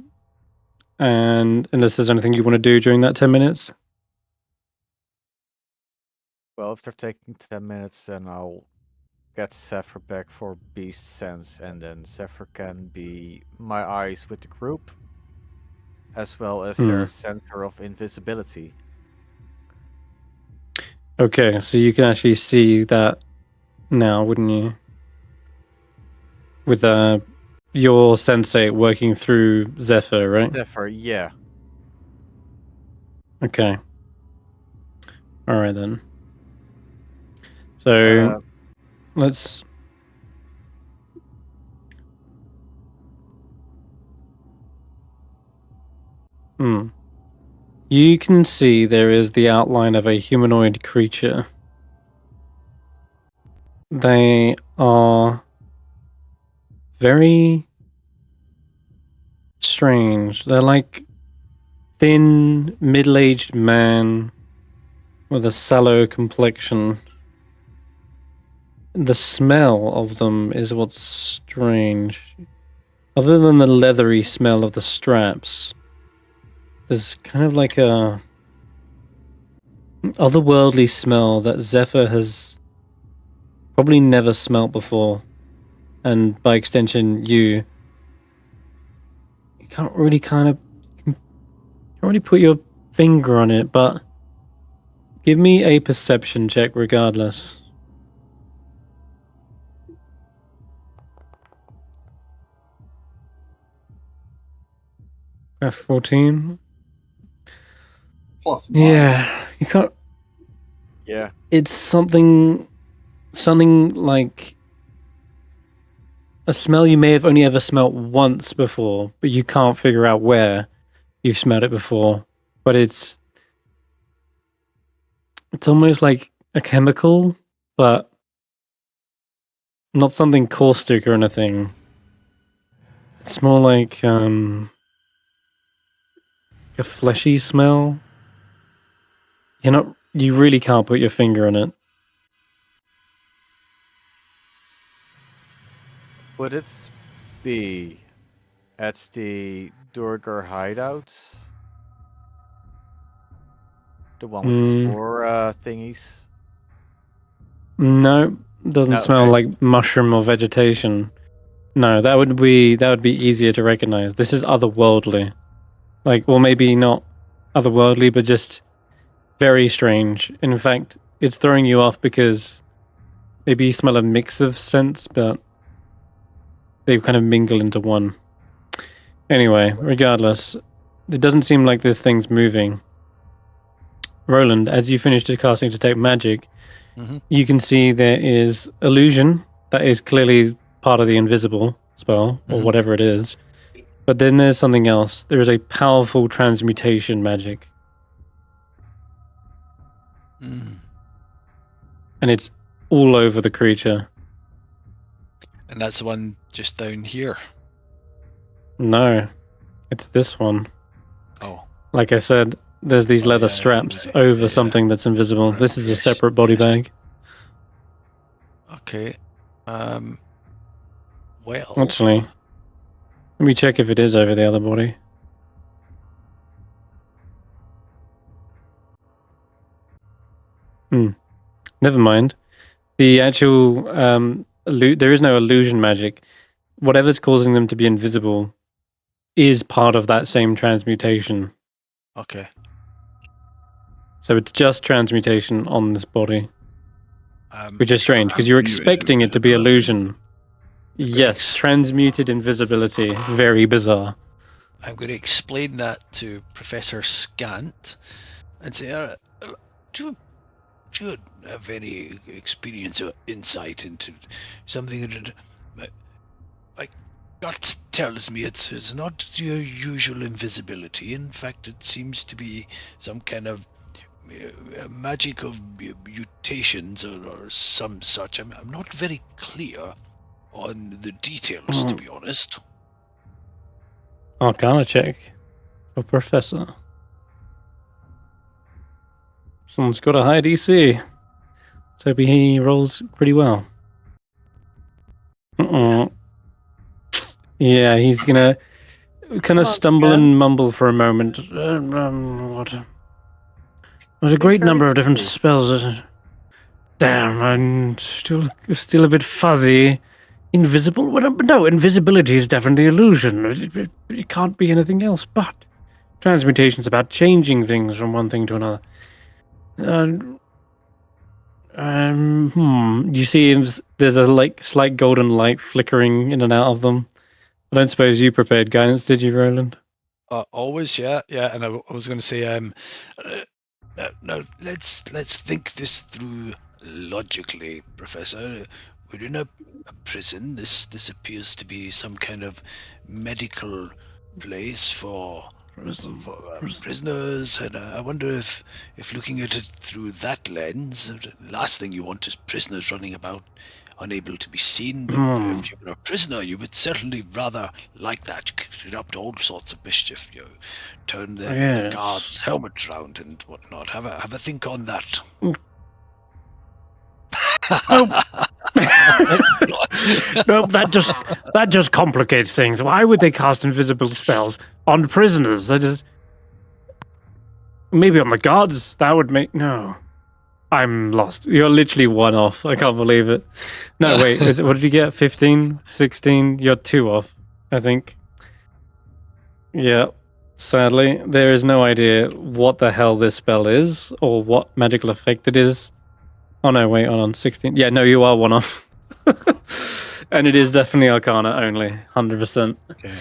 And unless there's anything you want to do during that 10 minutes. Well, if they're taking 10 minutes, then I'll get Zephyr back for Beast Sense, and then Zephyr can be my eyes with the group, as well as their sensor of invisibility. Okay, so you can actually see that now, wouldn't you? With your sensei working through Zephyr, right? Zephyr, yeah. Okay. All right then. So let's. You can see there is the outline of a humanoid creature. They are very strange. They're like thin, middle-aged man with a sallow complexion. The smell of them is what's strange. Other than the leathery smell of the straps, there's kind of like a otherworldly smell that Zephyr has probably never smelt before. And by extension, you can't really can't really put your finger on it, but give me a perception check regardless. F14. Plus 9. Yeah, you can't. Yeah. It's something like a smell you may have only ever smelt once before, but you can't figure out where you've smelled it before. But it's almost like a chemical but not something caustic or anything. It's more like a fleshy smell. You really can't put your finger on it. Would it be at the Durgar hideouts? The one with the spore thingies? No, doesn't No, smell okay. like mushroom or vegetation. No, that would be easier to recognize. This is otherworldly. Like, or maybe not otherworldly, but just very strange. In fact, it's throwing you off because maybe you smell a mix of scents, but they kind of mingle into one. Anyway, regardless, it doesn't seem like this thing's moving. Roland, as you finish casting Detect Magic, you can see there is illusion that is clearly part of the invisible spell, or whatever it is. But then there's something else. There is a powerful transmutation magic. And it's all over the creature. And that's the one just down here. No, it's this one. Oh. Like I said, there's these leather straps over something that's invisible. Right, This is a yes, separate body yes. bag. Okay. Well. Actually, let me check if it is over the other body. Never mind. The actual there is no illusion magic. Whatever's causing them to be invisible is part of that same transmutation. Okay. So it's just transmutation on this body, which is strange because you're Transmuted expecting it to be invisibility. illusion. Yes, transmuted invisibility. Very bizarre. I'm going to explain that to Professor Scant and say, do you have any experience or insight into something that my gut tells me it's not your usual invisibility. In fact, it seems to be some kind of magic of mutations or some such. I'm not very clear on the details, to be honest. Arcana check for Professor. Someone's got a high DC. Let's hope he rolls pretty well. Yeah, he's gonna kind of stumble and mumble for a moment. What? There's a great number of different spells. Damn, I'm still a bit fuzzy. Invisible? Well, no, invisibility is definitely illusion. It can't be anything else but. Transmutation's about changing things from one thing to another. You see there's a slight golden light flickering in and out of them. I don't suppose you prepared guidance, did you, Roland? Always, yeah. And I was going to say, now let's think this through logically, Professor. We're in a prison. This appears to be some kind of medical place for prisoners, and I wonder if looking at it through that lens, the last thing you want is prisoners running about unable to be seen. But if you were a prisoner, you would certainly rather like that. Get up to all sorts of mischief. You turn the guards' helmets round and whatnot. Have a think on that. Nope, that just complicates things. Why would they cast invisible spells on prisoners? Maybe on the guards. That would make no. I'm lost. You're literally one off. I can't believe it. No, wait. What did you get? 15, 16? You're 2 off, I think. Yeah. Sadly, there is no idea what the hell this spell is or what magical effect it is. Oh no, wait, hold on. 16. Yeah, no, you are 1 off. And it is definitely Arcana only, 100%. Okay.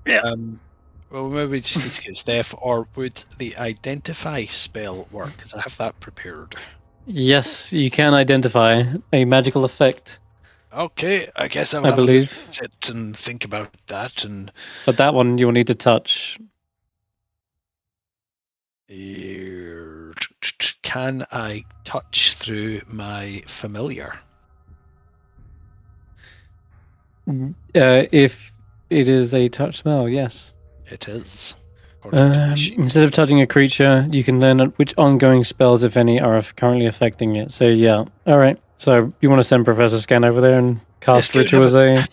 Yeah. Well, maybe we just need to get Stef, or would the identify spell work? Because I have that prepared. Yes, you can identify a magical effect. Okay, I guess I will I have believe. to sit and think about that. But that one you'll need to touch. Can can I touch through my familiar? If it is a touch spell, yes. It is. according to the sheet. Instead of touching a creature, you can learn which ongoing spells, if any, are currently affecting it. So yeah, all right. So you want to send Professor Scan over there and cast Yes, Ritual as a...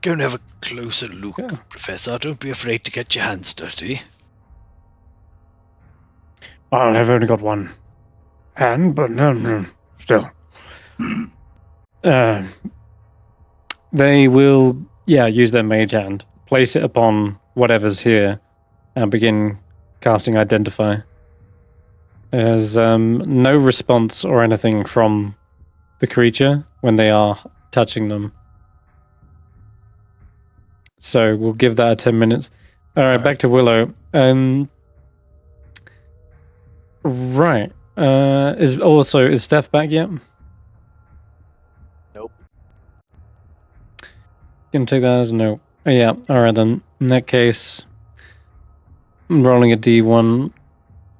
Go and have a closer look, Yeah. Professor. Don't be afraid to get your hands dirty. Oh, I've only got one hand, but no, still. They will, use their mage hand, place it upon whatever's here, and begin casting Identify. There's no response or anything from the creature when they are touching them. So we'll give that 10 minutes. All right, back to Willow. Right. Is Stef back yet? Nope. Gonna take that as a no. Oh, yeah. All right then. In that case, I'm rolling a D1.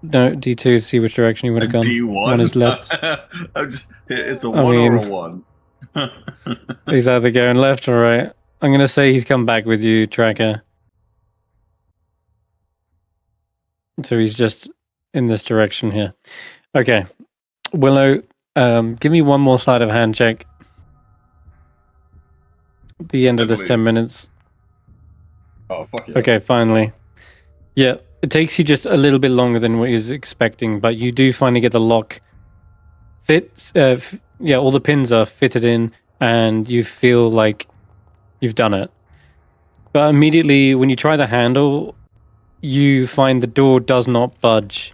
No, D2 to see which direction you would have gone. D1? One is left. It's a 1 or a 1. He's either going left or right. I'm gonna say he's come back with you, Tracker. So he's just in this direction here. Okay. Willow, give me one more sleight of hand check. At the end of this 10 minutes. Oh, fuck yeah. Okay, finally. Yeah, it takes you just a little bit longer than what he was expecting, but you do finally get the lock fit. All the pins are fitted in, and you feel like you've done it. But immediately, when you try the handle, you find the door does not budge.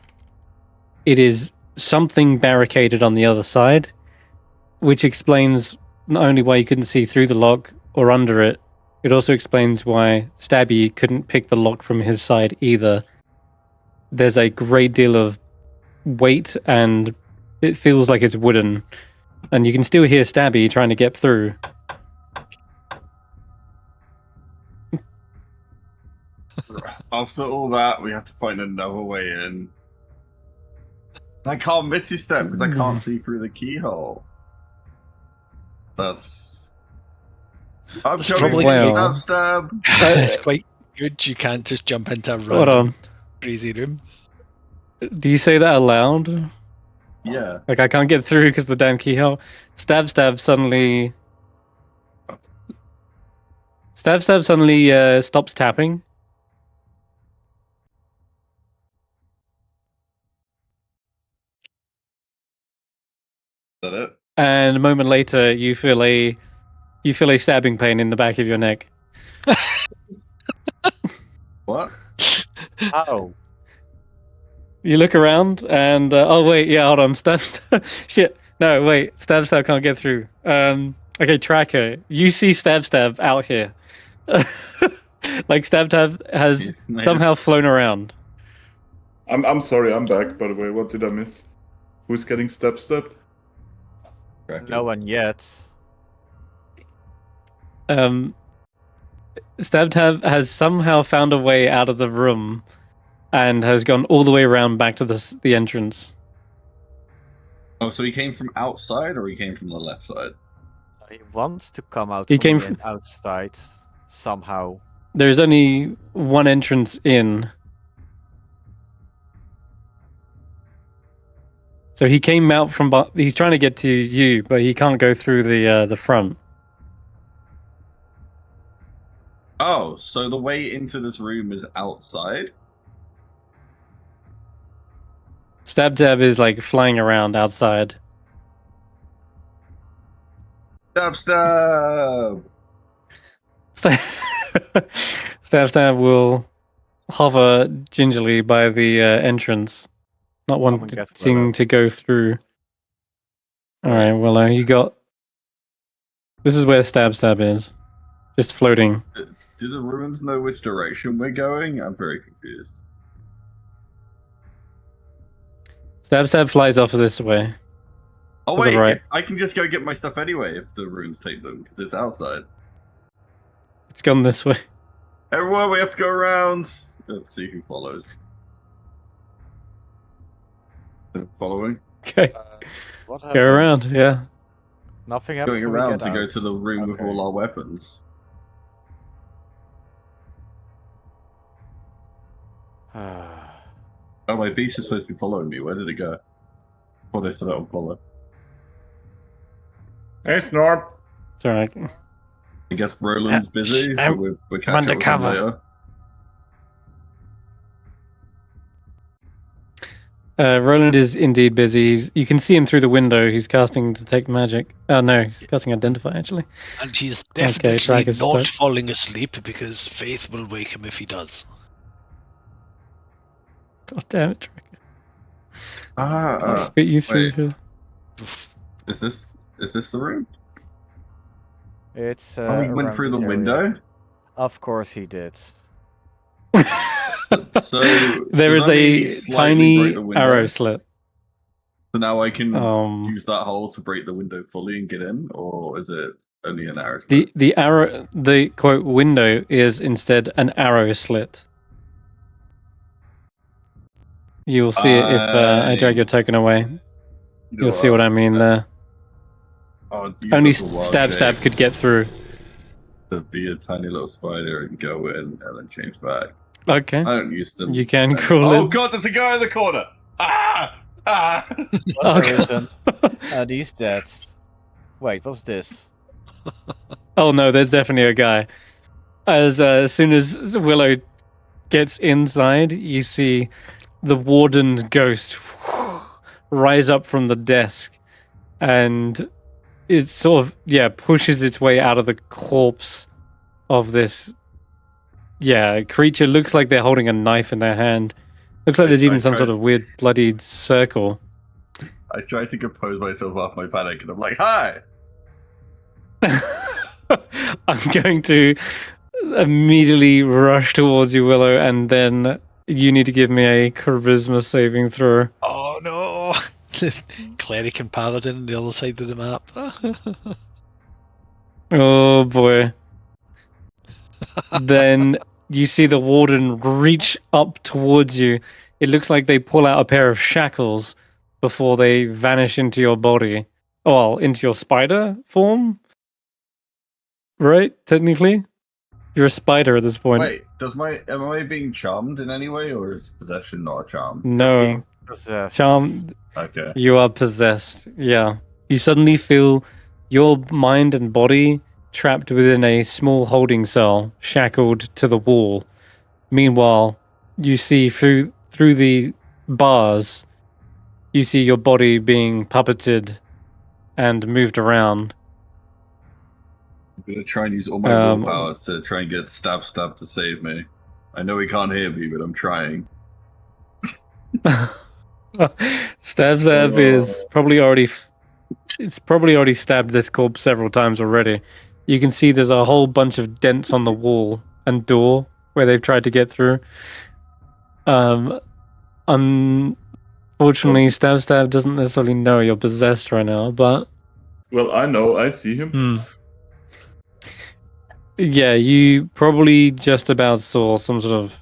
It is something barricaded on the other side, which explains not only why you couldn't see through the lock or under it, it also explains why Stabby couldn't pick the lock from his side either. There's a great deal of weight, and it feels like it's wooden. And you can still hear Stabby trying to get through. After all that, we have to find another way in. I can't miss his step because I can't see through the keyhole. That's... I'm That's coming, probably- stab. It's quite good. You can't just jump into a Hold random on. crazy room. Do you say that aloud? Yeah. Like, I can't get through because the damn keyhole. Stab suddenly stops tapping. Is that it? And a moment later, you feel a stabbing pain in the back of your neck. What? Ow. You look around, and hold on, shit. No, wait, Stab can't get through. Okay, Tracker, you see Stab out here. Like Stab has He's made somehow flown around. I'm sorry, I'm back, by the way. What did I miss? Who's getting stepped? No one yet. Stab has somehow found a way out of the room and has gone all the way around back to the entrance. Oh, so he came from outside or he came from the left side? He wants to come out He from came the outside somehow. There's only one entrance in. So he came out from... He's trying to get to you, but he can't go through the front. Oh, so the way into this room is outside? Stab is like flying around outside. Stab! Stab will hover gingerly by the entrance, not wanting to go through. All right, Willow, you got... This is where Stab is. Just floating. Do the ruins know which direction we're going? I'm very confused. Stab flies off this way. Oh To the wait, right. I can just go get my stuff anyway if the ruins take them, because it's outside. It's gone this way. Everyone, we have to go around. Let's see who follows. Following? Okay, What happens? go around. Yeah. Nothing happens Going when we around get to go out. to the room with Okay. all our weapons. Oh, my beast is supposed to be following me. Where did it go? Thought I set it on follow. Hey, Snorp. It's all right. I guess Roland's busy, so I'm we're catching up with him undercover. later. Roland is indeed busy. You can see him through the window. He's casting Detect Magic. Oh, no, he's casting Identify, actually. And he's Okay, definitely drag is not stuck. falling asleep because Faith will wake him if he does. God damn it, Tracker. Ah, Fit you through wait. here. Is this the room? It's Oh, he went around through the this area. window? Of course he did. So There does is that mean he a slightly broke tiny the window? arrow slit. So now I can Um, use that hole to break the window fully and get in, or is it only an arrow slit? the quote window is instead an arrow slit. You will see it if I drag your token away. You'll see what I mean there. I'll use Only the wild stab shape could get through. to be a tiny little spider and go in and then change back. Okay. I don't use them. You can crawl Oh in. god, there's a guy in the corner! Ah! Ah! But there God. isn't. He's dead. Wait, what's this? Oh no, there's definitely a guy. As soon as Willow gets inside, you see the warden's ghost rise up from the desk, and it sort of pushes its way out of the corpse of this creature. Looks like they're holding a knife in their hand. Looks like there's even some sort of weird bloodied circle. I tried to compose myself off my panic and I'm like, hi! I'm going to immediately rush towards you, Willow, and then you need to give me a charisma saving throw. Oh no! Cleric and Paladin on the other side of the map. Oh boy. Then you see the warden reach up towards you. It looks like they pull out a pair of shackles before they vanish into your body. Well, into your spider form? Right? Technically? You're a spider at this point. Wait, am I being charmed in any way, or is possession not a charm? No. Possessed. Charm. Okay. You are possessed. Yeah. You suddenly feel your mind and body trapped within a small holding cell, shackled to the wall. Meanwhile, you see through the bars, you see your body being puppeted and moved around. I'm gonna try and use all my willpower to try and get Stab to save me. I know he can't hear me, but I'm trying. Stab is probably already. It's probably already stabbed this corpse several times already. You can see there's a whole bunch of dents on the wall and door where they've tried to get through. Unfortunately, Stab doesn't necessarily know you're possessed right now, but Well, I know. I see him. yeah, you probably just about saw some sort of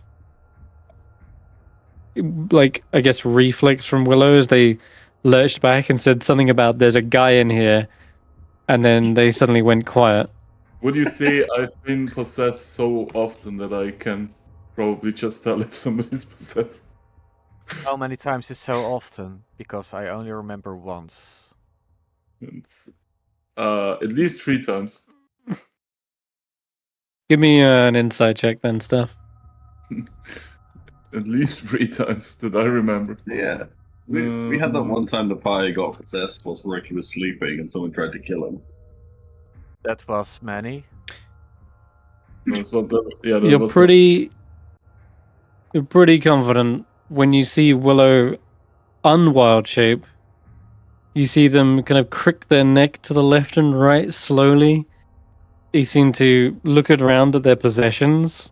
I guess reflex from Willow as they lurched back and said something about there's a guy in here, and then they suddenly went quiet. Would you say I've been possessed so often that I can probably just tell if somebody's possessed? How many times is so often? Because I only remember once. It's, at least 3 times. Give me an insight check then, Stef. At least 3 times that I remember. Yeah. We had that one time the party got possessed whilst Ricky was sleeping and someone tried to kill him. That was many. You're pretty confident when you see Willow unwild shape. You see them kind of crick their neck to the left and right slowly. They seem to look around at their possessions.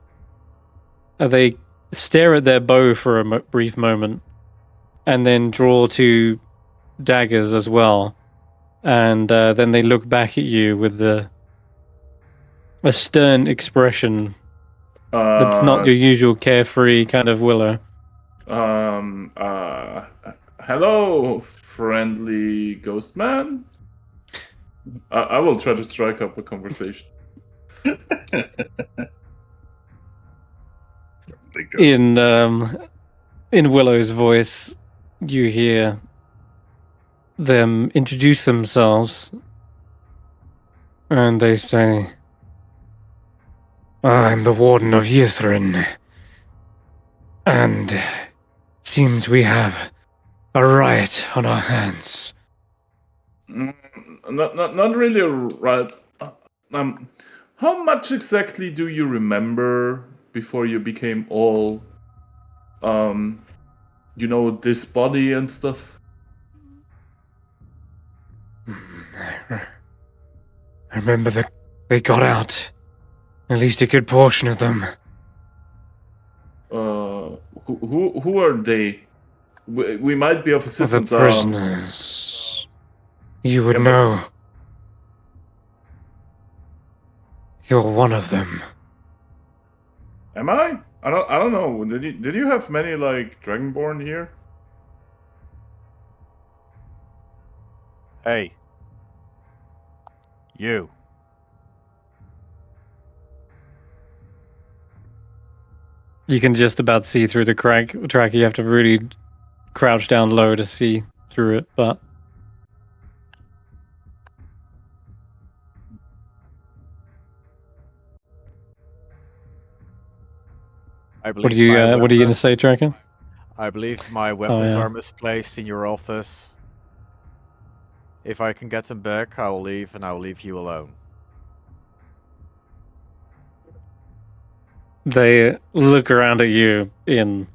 They stare at their bow for a brief moment, and then draw 2 daggers as well. And then they look back at you with a stern expression. That's not your usual carefree kind of Willow. Hello, friendly ghost man. I will try to strike up a conversation. In Willow's voice, you hear them introduce themselves, and they say, "I'm the Warden of Yithrin, and seems we have a riot on our hands." Not really right. How much exactly do you remember before you became all, this body and stuff? I remember that they got out. At least a good portion of them. Who are they? We might be of The assistance. prisoners. You would Yeah, but- know. You're one of them. Am I? I don't know. Did you have many like Dragonborn here? Hey. You. You can just about see through the track. You have to really crouch down low to see through it, but I believe what are you going to say, Tracker? I believe my weapons yeah. are misplaced in your office. If I can get them back, I will leave, and I will leave you alone. They look around at you in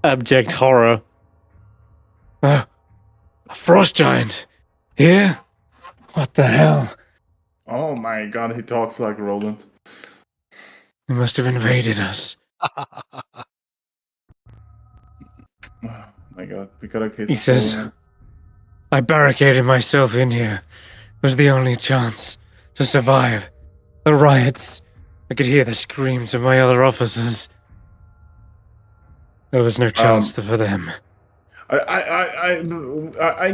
abject horror. A frost giant here? What the hell? Oh my god, he talks like Roland. He must have invaded us. Oh my god, we got a case. He of says, Roland. I barricaded myself in here. It was the only chance to survive the riots. I could hear the screams of my other officers. There was no chance for them. I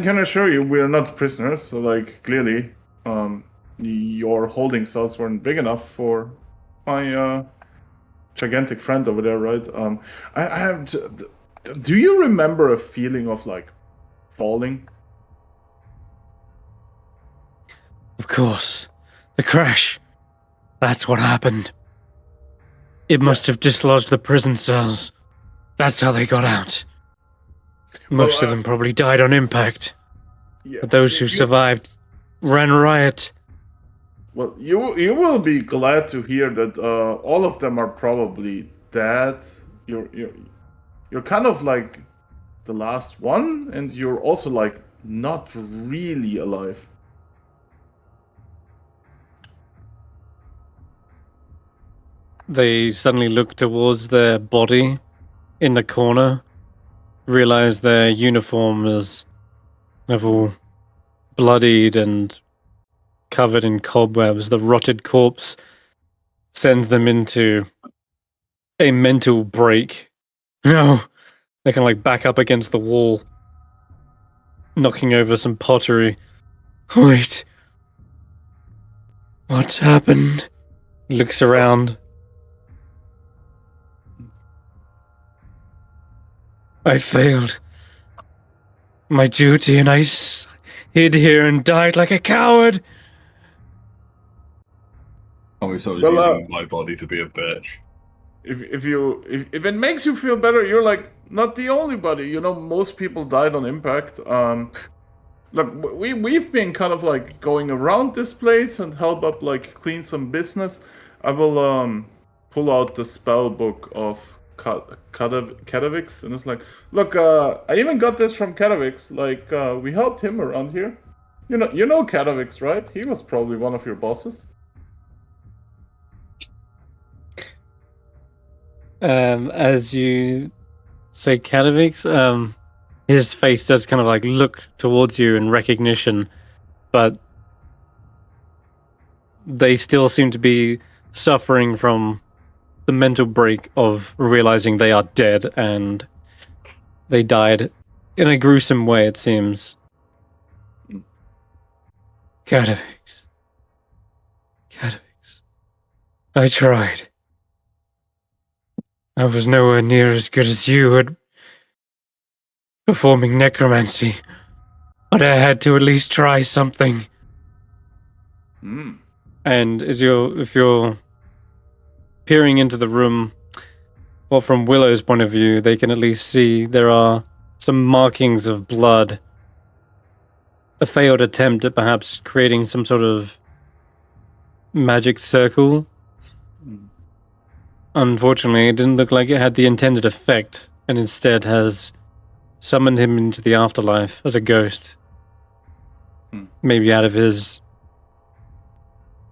can assure you, we are not prisoners. So, like, clearly, your holding cells weren't big enough for my gigantic friend over there, right? I have. Do you remember a feeling of like falling? Of course. The crash. That's what happened. It must have dislodged the prison cells. That's how they got out. Most of them probably died on impact. Yeah, But those who survived ran riot. Well, you will be glad to hear that all of them are probably dead. You're kind of like the last one, and you're also like not really alive. They suddenly look towards their body in the corner, realize their uniform is all bloodied and covered in cobwebs. The rotted corpse sends them into a mental break. No, they can like back up against the wall, knocking over some pottery. Wait, what happened? He looks around. I failed my duty and I hid here and died like a coward. Oh, so I was Well, using my body to be a bitch. If it makes you feel better, you're like not the only body. You know, most people died on impact. Look, we've been kind of like going around this place and help up like clean some business. I will pull out the spell book of Kadavix, and it's like, look, I even got this from Kadavix. Like, we helped him around here. You know Kadavix, right? He was probably one of your bosses. As you say Kadavix, his face does kind of like look towards you in recognition, but they still seem to be suffering from the mental break of realizing they are dead and they died in a gruesome way, it seems. Cadavix. I tried. I was nowhere near as good as you at performing necromancy, but I had to at least try something. And if you're peering into the room, well, from Willow's point of view, they can at least see there are some markings of blood. A failed attempt at perhaps creating some sort of magic circle. Unfortunately, it didn't look like it had the intended effect, and instead has summoned him into the afterlife as a ghost. Maybe out of his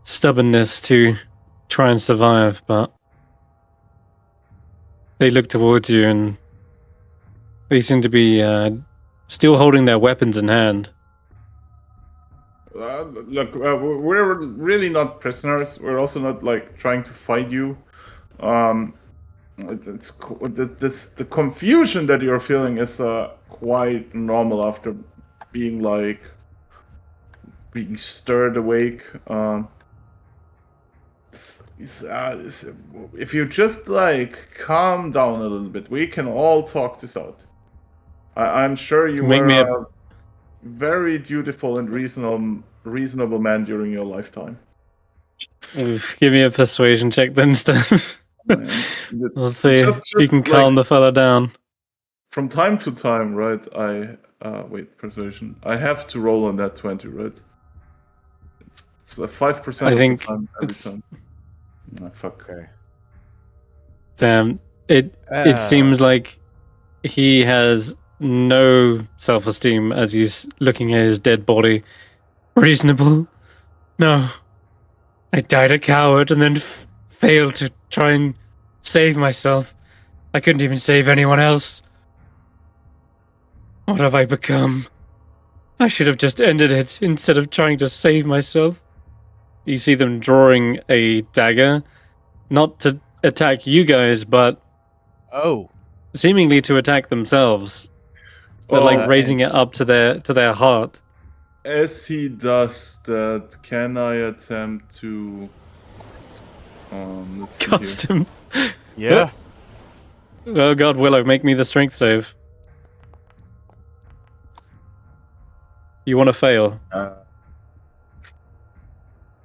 stubbornness to try and survive, but they look towards you and they seem to be still holding their weapons in hand. Look, we're really not prisoners. We're also not like trying to fight you. The confusion that you're feeling is quite normal after being stirred awake. If you just like calm down a little bit, we can all talk this out. I'm sure you were a very dutiful and reasonable man during your lifetime. Give me a persuasion check then, Stef. We'll see if you can calm the fella down. From time to time, right? Persuasion. I have to roll on that 20, right? It's a 5% I think of the time every time. Oh, fuck. Okay. Damn. It seems like he has no self-esteem as he's looking at his dead body. Reasonable? No. I died a coward and then failed to try and save myself. I couldn't even save anyone else. What have I become? I should have just ended it instead of trying to save myself. You see them drawing a dagger, not to attack you guys, but seemingly to attack themselves. They're raising it up to their heart. As he does that, can I attempt to let's see Custom. Yeah. Oh god, Willow, make me the strength save. You want to fail?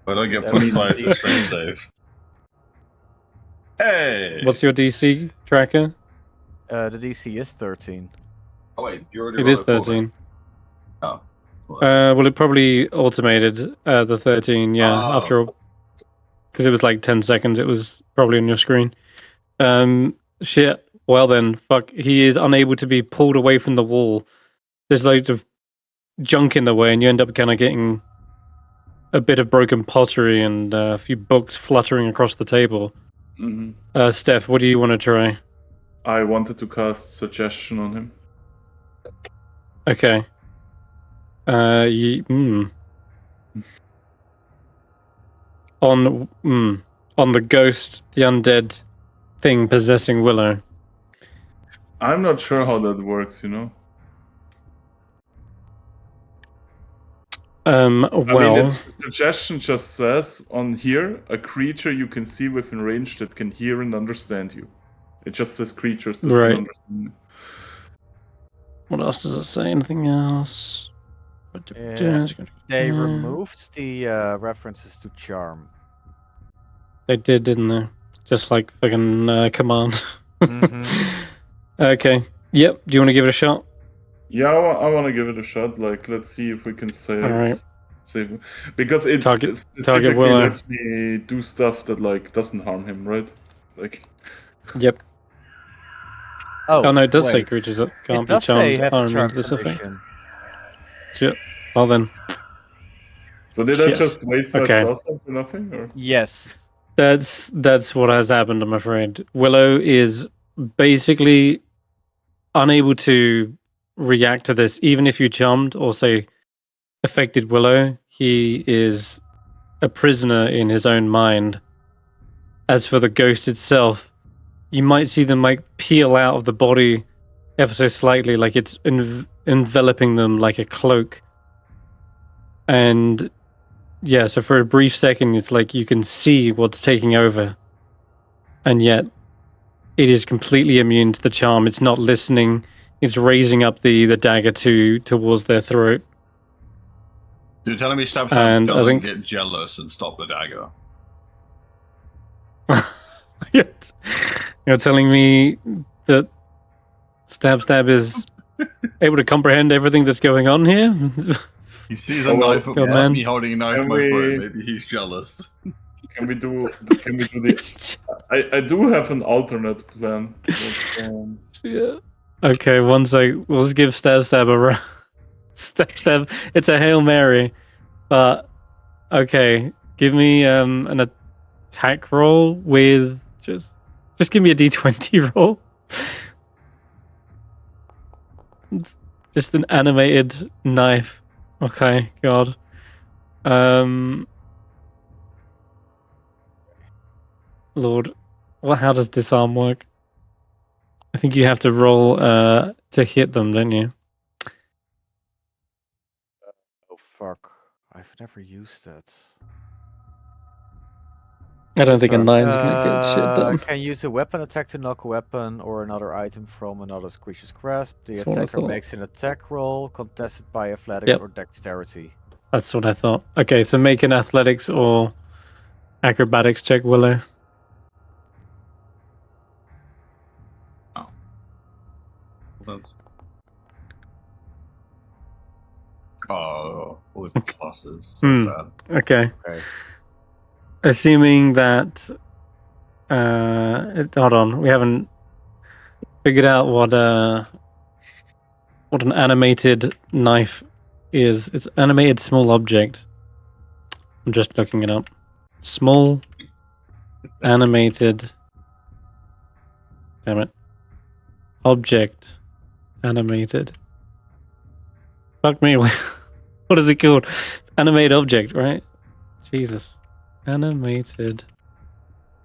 But I get +5 for strength save. Hey! What's your DC tracker? The DC is 13. Oh wait, you already It rolled is a 4, 13. Oh. Well, it probably automated the 13, yeah, after all. Because it was like 10 seconds, it was probably on your screen. Shit. Well then, fuck. He is unable to be pulled away from the wall. There's loads of junk in the way, and you end up kind of getting a bit of broken pottery and a few books fluttering across the table. Stef, what do you want to try? I wanted to cast Suggestion on him. Okay. On the ghost, the undead thing possessing Willow. I'm not sure how that works, you know. Suggestion just says on here a creature you can see within range that can hear and understand you. It just says creatures that can understand you. What else does it say? Anything else? They removed the references to charm. They did, didn't they? Just like fucking command. Okay. Yep. Do you want to give it a shot? Yeah, I want to give it a shot. Like, let's see if we can save him. Because it specifically lets me do stuff that like doesn't harm him, right? Like. Yep. Oh no, it does say creatures that can't be charmed are immune to this effect. Shit. Well then. So did I just waste my spell for nothing? Or? Yes. That's what has happened, I'm afraid. Willow is basically unable to react to this, even if you charmed or say affected Willow. He is a prisoner in his own mind. As for the ghost itself, you might see them like peel out of the body ever so slightly, like it's enveloping them like a cloak. And yeah, so for a brief second, it's like you can see what's taking over, and yet it is completely immune to the charm. It's not listening. It's raising up the dagger towards their throat. You're telling me Stab And I doesn't think- get jealous and stop the dagger? You're telling me that Stab is able to comprehend everything that's going on here? He sees a Oh, well, knife of God, man. me holding a knife Can in my throat. we- Maybe he's jealous. Can we do this? I do have an alternate plan. But, Yeah. Okay, one sec. Let's give Stab a run. Stab. It's a Hail Mary. But okay, give me an attack roll with just give me a D20 roll. It's just an animated knife. Okay, God. Lord, how does disarm work? I think you have to roll to hit them, don't you? Oh fuck! I've never used that. I don't think a Sorry. 9's gonna get shit done. Can use a weapon attack to knock a weapon or another item from another creature's grasp. The That's what I attacker thought. makes an attack roll contested by athletics Yep. or dexterity. That's what I thought. Okay, so make an athletics or acrobatics check, Willow. Oh, with pluses. Hmm. So sad. Okay. Okay. Assuming that hold on, we haven't figured out what an animated knife is. It's animated small object. I'm just looking it up. Small animated, damn it, object animated. Fuck me. What is it called? Animated object, right? Jesus. Animated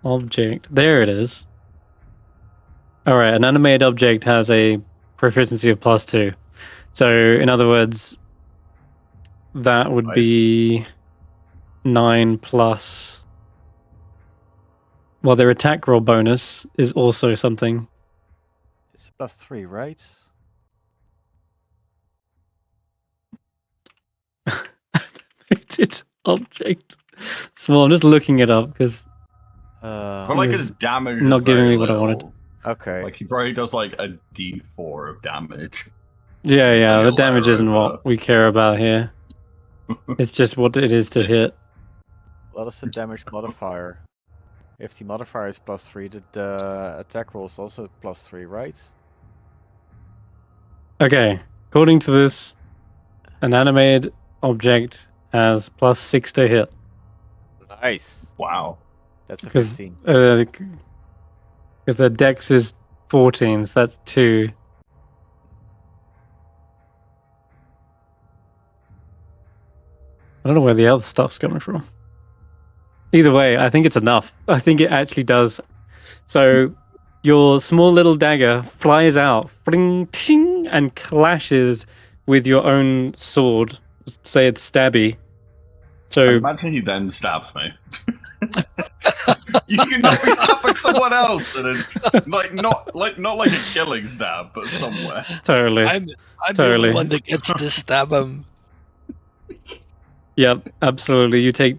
object. There it is. Alright, an animated object has a proficiency of +2. So, in other words, that would be 9 plus. Well, their attack roll bonus is also something. It's +3, right? Animated object. Small. I'm just looking it up because But like It's his damage not is giving very me what I wanted. little. Okay. Like he probably does like a D4 of damage. yeah, the Like a damage layer isn't over. what we care about here. It's just what it is to hit. What is the damage modifier? If the modifier is +3, the attack roll is also +3, right? Okay, according to this, an animated object has +6 to hit. Nice. Wow. That's a Because 15. the dex is 14, so that's 2. I don't know where the other stuff's coming from. Either way, I think it's enough. I think it actually does. So your small little dagger flies out, fling, ting, and clashes with your own sword. Say it's stabby. I So imagine he then stabs me. You cannot be stabbing someone else, and then not like a killing stab, but somewhere. totally. I'm the Totally. only one that gets to stab him. Yep, absolutely. You take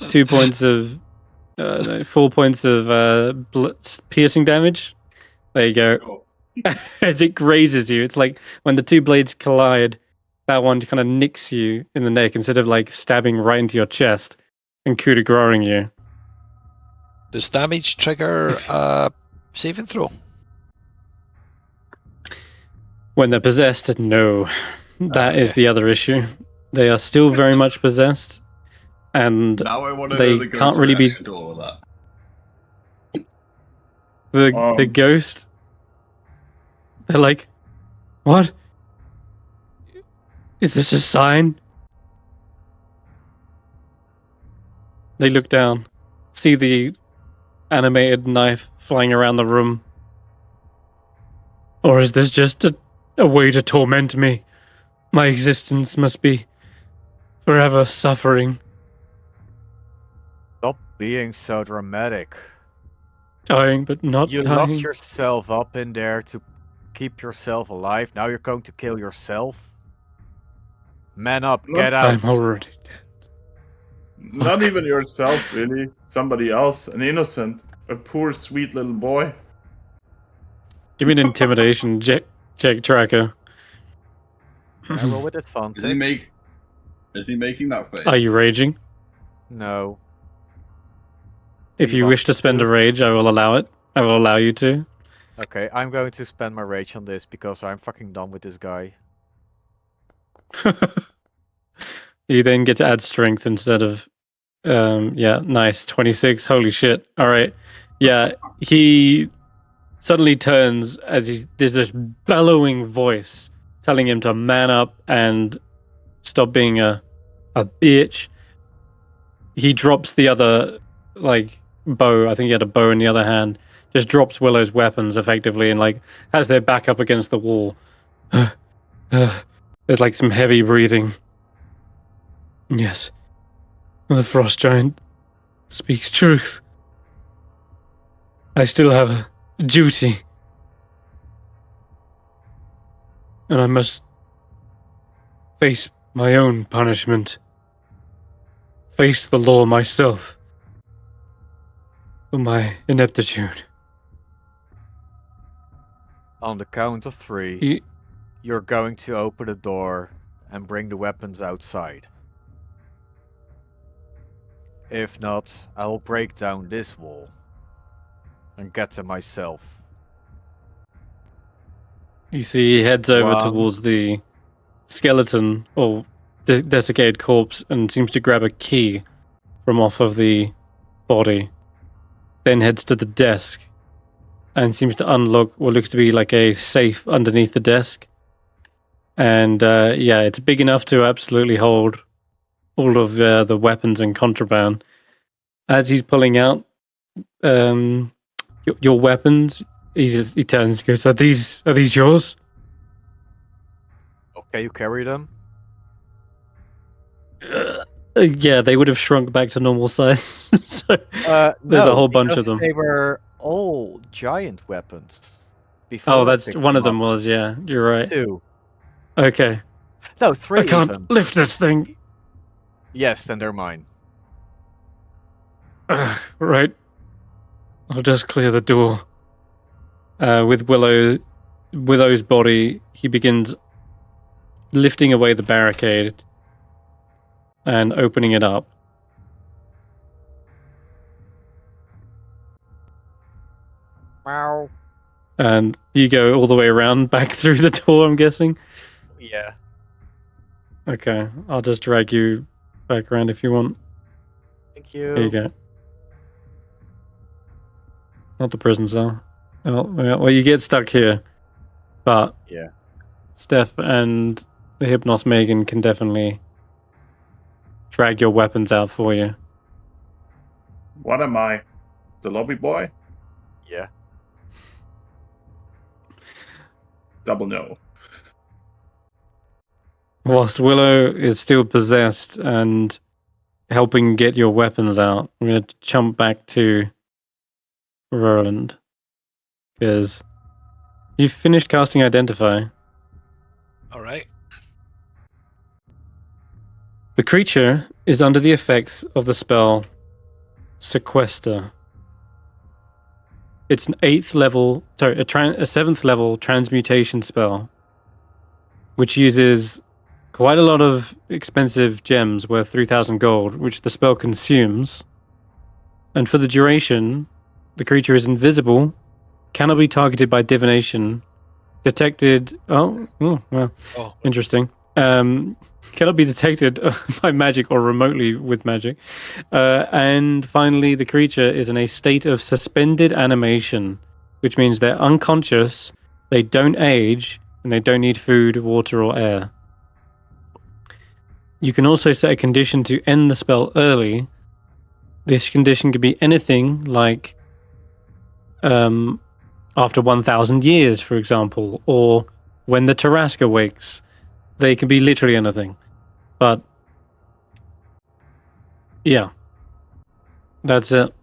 2 points of, 4 points of piercing damage. There you go. As it grazes you, it's like when the two blades collide, that one kind of nicks you in the neck instead of like stabbing right into your chest and coup de gracing you. Does damage trigger saving throw? When they're possessed, no. That is Okay. the other issue. They are still very much possessed, and Now I want to They know the can't ghost really be- reaction to all of that. the ghost, they're like, what? Is this a sign? They look down, see the animated knife flying around the room. Or is this just a way to torment me? My existence must be forever suffering. Stop being so dramatic. Dying, but not You dying. locked yourself up in there to keep yourself alive. Now you're going to kill yourself? Man up, get out. I'm already dead. Not even yourself, really. Somebody else, an innocent, a poor, sweet little boy. Give me an intimidation check, tracker. I roll with advantage. Is he making that face? Are you raging? No. If you wish to spend a rage, I will allow it. I will allow you to. Okay, I'm going to spend my rage on this because I'm fucking done with this guy. You then get to add strength instead of yeah, nice. 26. Holy shit. All right. Yeah, he suddenly turns as there's this bellowing voice telling him to man up and stop being a bitch. He drops the other bow. I think he had a bow in the other hand. Just drops Willow's weapons effectively and has their back up against the wall. There's some heavy breathing. Yes. The frost giant speaks truth. I still have a duty. And I must face my own punishment. Face the law myself. For my ineptitude. On the count of 3, you're going to open the door and bring the weapons outside. If not, I will break down this wall and get them myself. You see, he heads over 1. towards the skeleton or the desiccated corpse and seems to grab a key from off of the body. Then heads to the desk and seems to unlock what looks to be a safe underneath the desk. And yeah, it's big enough to absolutely hold all of the weapons and contraband. As he's pulling out your weapons, he turns and goes, Are these yours? Okay, you carry them? Yeah, they would have shrunk back to normal size. So there's a whole bunch of them. They were all giant weapons. Before Oh, that's one of them was, yeah. You're right. 2. Okay. No, 3 I can't even. lift this thing. Yes, then they're mine. Right. I'll just clear the door. With Willow's body, he begins lifting away the barricade and opening it up. Meow. And you go all the way around back through the door, I'm guessing? Yeah. Okay, I'll just drag you back around if you want. Thank you. There you go. Not the prison cell. Well, you get stuck here. But yeah, Stef and the Hypnos Megan can definitely drag your weapons out for you. What am I? The lobby boy? Yeah. Double no. Whilst Willow is still possessed and helping get your weapons out, I'm going to jump back to Roland. Because you've finished casting Identify. Alright. The creature is under the effects of the spell Sequester. It's an 7th level transmutation spell, which uses quite a lot of expensive gems worth 3,000 gold, which the spell consumes. And for the duration, the creature is invisible, cannot be targeted by divination, detected. Interesting. Cannot be detected by magic or remotely with magic. And finally, the creature is in a state of suspended animation, which means they're unconscious, they don't age, and they don't need food, water, or air. You can also set a condition to end the spell early. This condition could be anything like after 1,000 years, for example, or when the Tarrasque wakes. They can be literally anything. But yeah, that's it.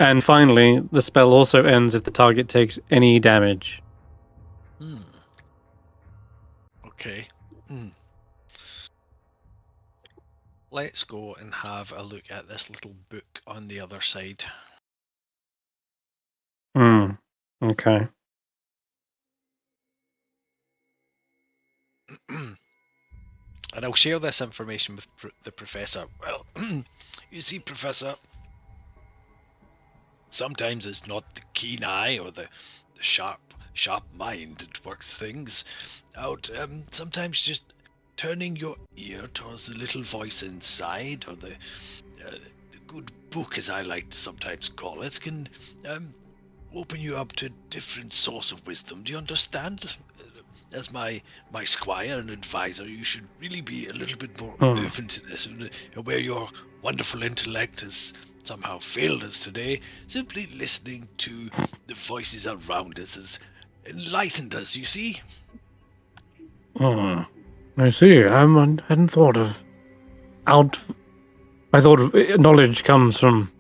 And finally, the spell also ends if the target takes any damage. Okay. Let's go and have a look at this little book on the other side. Okay. And I'll share this information with the professor. Well, you see, Professor, sometimes it's not the keen eye or the sharp mind that works things out. Sometimes just turning your ear towards the little voice inside, or the good book, as I like to sometimes call it, can open you up to a different source of wisdom. Do you understand? As my squire and advisor, you should really be a little bit more open to this. And where your wonderful intellect has somehow failed us today, simply listening to the voices around us has enlightened us, you see? I see. I hadn't thought of I thought knowledge comes from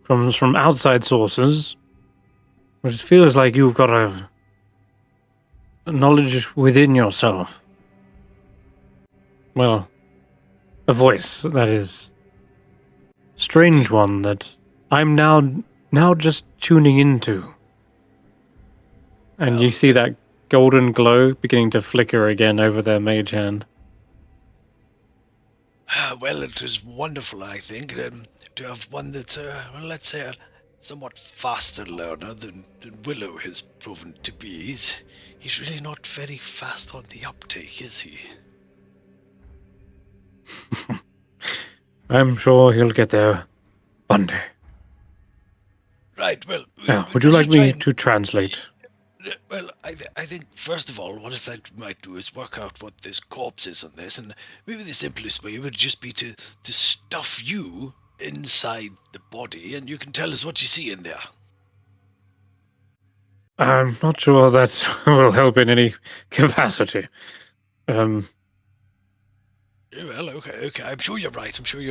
outside sources, but it feels like you've got a knowledge within yourself. Well, a voice, that is. Strange one that I'm now just tuning into. And you see that golden glow beginning to flicker again over their mage hand. Well, it is wonderful, I think, to have one that's, well, let's say, a somewhat faster learner than Willow has proven to be. He's really not very fast on the uptake, is he? I'm sure he'll get there one day. Right, well... Now, would you like me to translate? Well, I think, first of all, what I might do is work out what this corpse is on this, and maybe the simplest way would just be to stuff you inside the body, and you can tell us what you see in there. I'm not sure that will help in any capacity. Well, okay. I'm sure you're right. I'm sorry,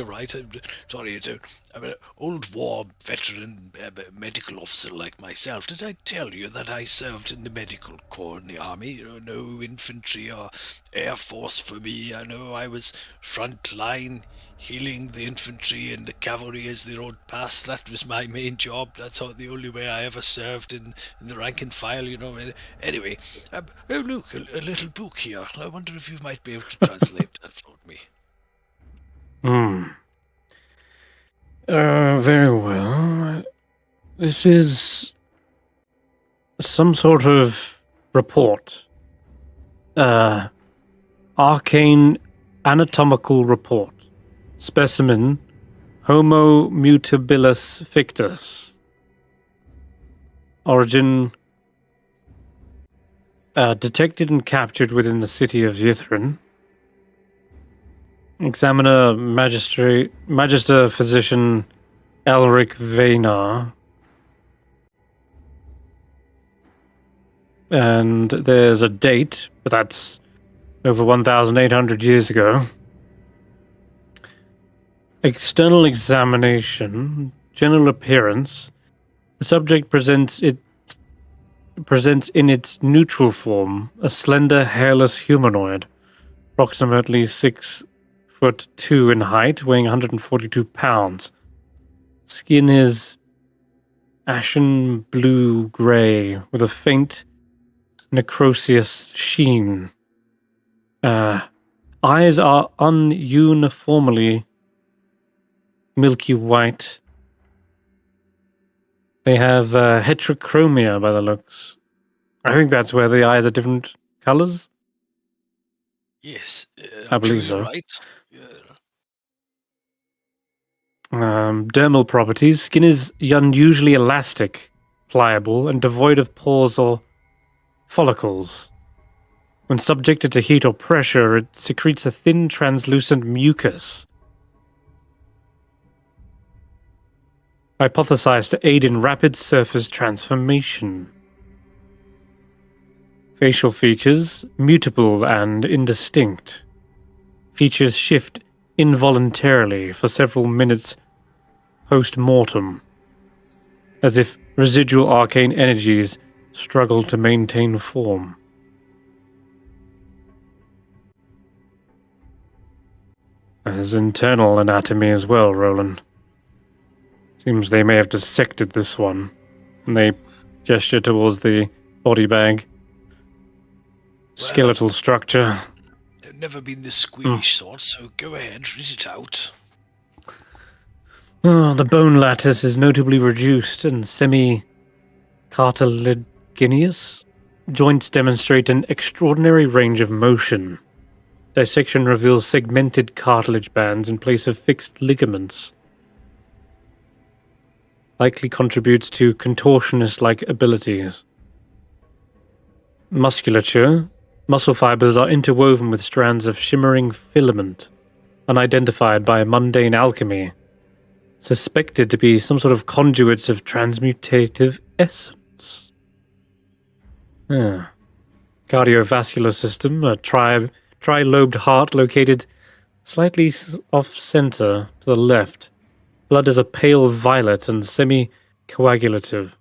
I'm an old war veteran medical officer like myself. Did I tell you that I served in the medical corps in the army? No infantry or air force for me. I know I was front line, healing the infantry and the cavalry as they rode past. That was my main job. That's the only way I ever served in the rank and file, Anyway, oh look, a little book here. I wonder if you might be able to translate that for me. Very well. This is some sort of report. Arcane anatomical report. Specimen Homo mutabilis fictus. Origin detected and captured within the city of Yithrin. Examiner Magister Physician Elric Vaynar. And there's a date, but that's over 1,800 years ago. External examination, general appearance. The subject presents in its neutral form a slender, hairless humanoid, approximately 6'2" in height, weighing 142 pounds. Skin is ashen blue-gray with a faint necrosious sheen. Eyes are ununiformly milky white. They have heterochromia by the looks. I think that's where the eyes are different colors. Yes, I believe sure so. you're right. Yeah. Dermal properties. Skin is unusually elastic, pliable, and devoid of pores or follicles. When subjected to heat or pressure, it secretes a thin, translucent mucus. hypothesized to aid in rapid surface transformation. Facial features mutable and indistinct. Features shift involuntarily for several minutes post-mortem, as if residual arcane energies struggle to maintain form. There's internal anatomy as well, Roland. Seems they may have dissected this one. And they gesture towards the body bag. Skeletal structure. I've never been this squeamish sort, so go ahead, read it out. Oh, the bone lattice is notably reduced and semi-cartilaginous. Joints demonstrate an extraordinary range of motion. Dissection reveals segmented cartilage bands in place of fixed ligaments. Likely contributes to contortionist-like abilities. Musculature. Muscle fibers are interwoven with strands of shimmering filament, unidentified by mundane alchemy, suspected to be some sort of conduits of transmutative essence. Cardiovascular system, a tri-lobed heart located slightly off-center to the left. Blood is a pale violet and semi-coagulative.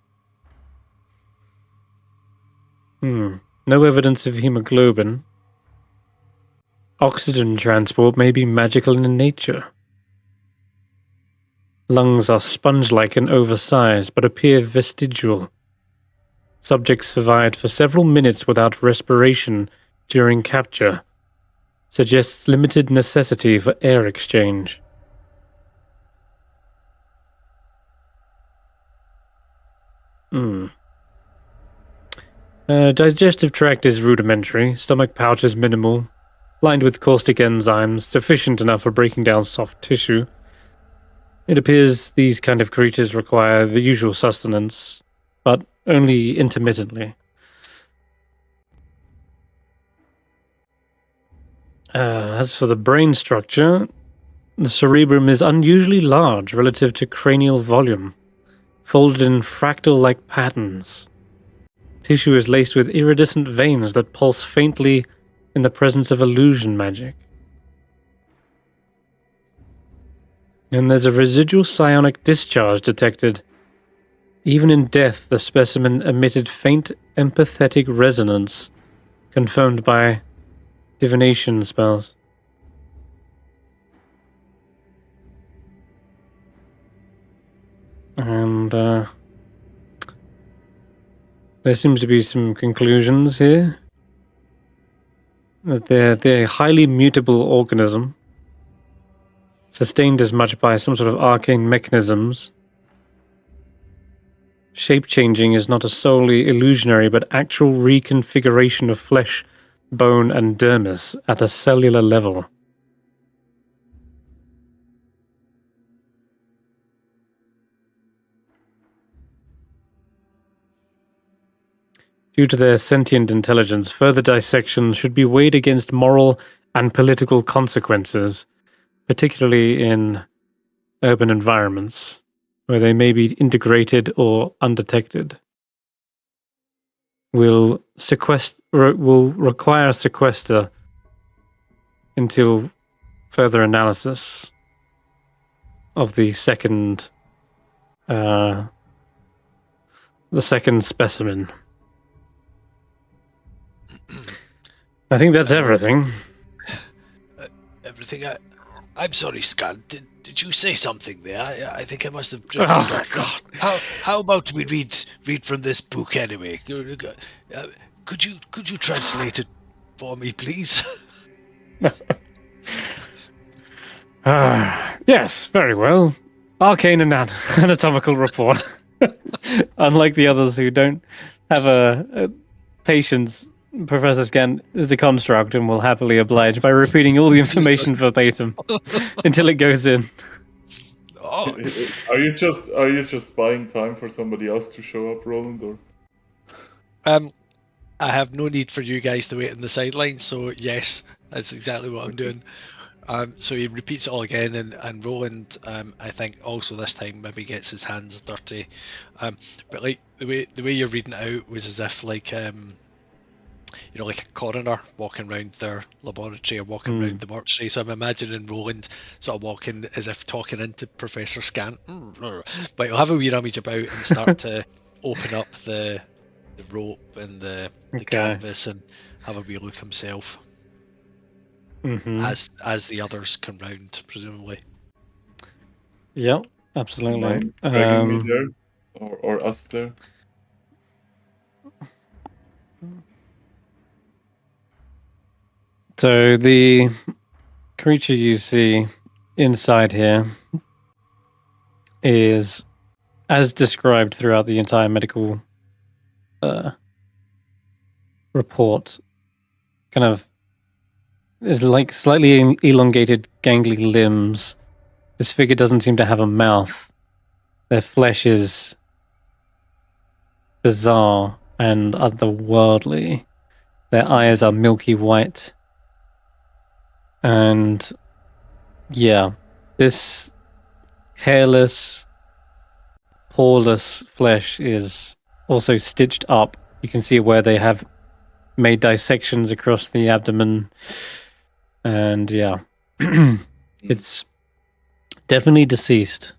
No evidence of hemoglobin. Oxygen transport may be magical in nature. Lungs are sponge-like and oversized, but appear vestigial. Subject survived for several minutes without respiration during capture. Suggests limited necessity for air exchange. Digestive tract is rudimentary, stomach pouch is minimal, lined with caustic enzymes, sufficient enough for breaking down soft tissue. It appears these kind of creatures require the usual sustenance, but only intermittently. As for the brain structure, the cerebrum is unusually large relative to cranial volume, folded in fractal-like patterns. Tissue is laced with iridescent veins that pulse faintly in the presence of illusion magic. And there's a residual psionic discharge detected. Even in death, the specimen emitted faint empathetic resonance, confirmed by divination spells. And there seems to be some conclusions here. That they're a highly mutable organism, sustained as much by some sort of arcane mechanisms. Shape-changing is not a solely illusionary but actual reconfiguration of flesh, bone, and dermis at a cellular level. Due to their sentient intelligence, further dissection should be weighed against moral and political consequences, particularly in urban environments, where they may be integrated or undetected. Will require sequester until further analysis of the second specimen. I think that's everything. Everything. I'm sorry, Scan. Did you say something there? I think I must have drifted off. God. How about we read from this book anyway? Could you translate it for me, please? Yes, very well. Arcane anatomical report. Unlike the others who don't have a patience, Professor Scan is a construct and will happily oblige by repeating all the information verbatim until it goes in. Oh, Are you just buying time for somebody else to show up, Roland? Or I have no need for you guys to wait on the sidelines, so yes, that's exactly what I'm doing. So he repeats it all again, and Roland, I think, also this time maybe gets his hands dirty. But like the way you're reading it out was as if like like a coroner walking around their laboratory or walking around the mortuary. So I'm imagining Roland sort of walking as if talking into Professor Scant. But he'll have a wee rummage about and start to open up the rope and the canvas and have a wee look himself. As the others come round, presumably. Yep, absolutely. Mind dragging me there, or us there. So the creature you see inside here is, as described throughout the entire medical report, kind of is like slightly elongated, gangly limbs. This figure doesn't seem to have a mouth. Their flesh is bizarre and otherworldly. Their eyes are milky white. And yeah, this hairless, poreless flesh is also stitched up. You can see where they have made dissections across the abdomen. And yeah, it's definitely deceased.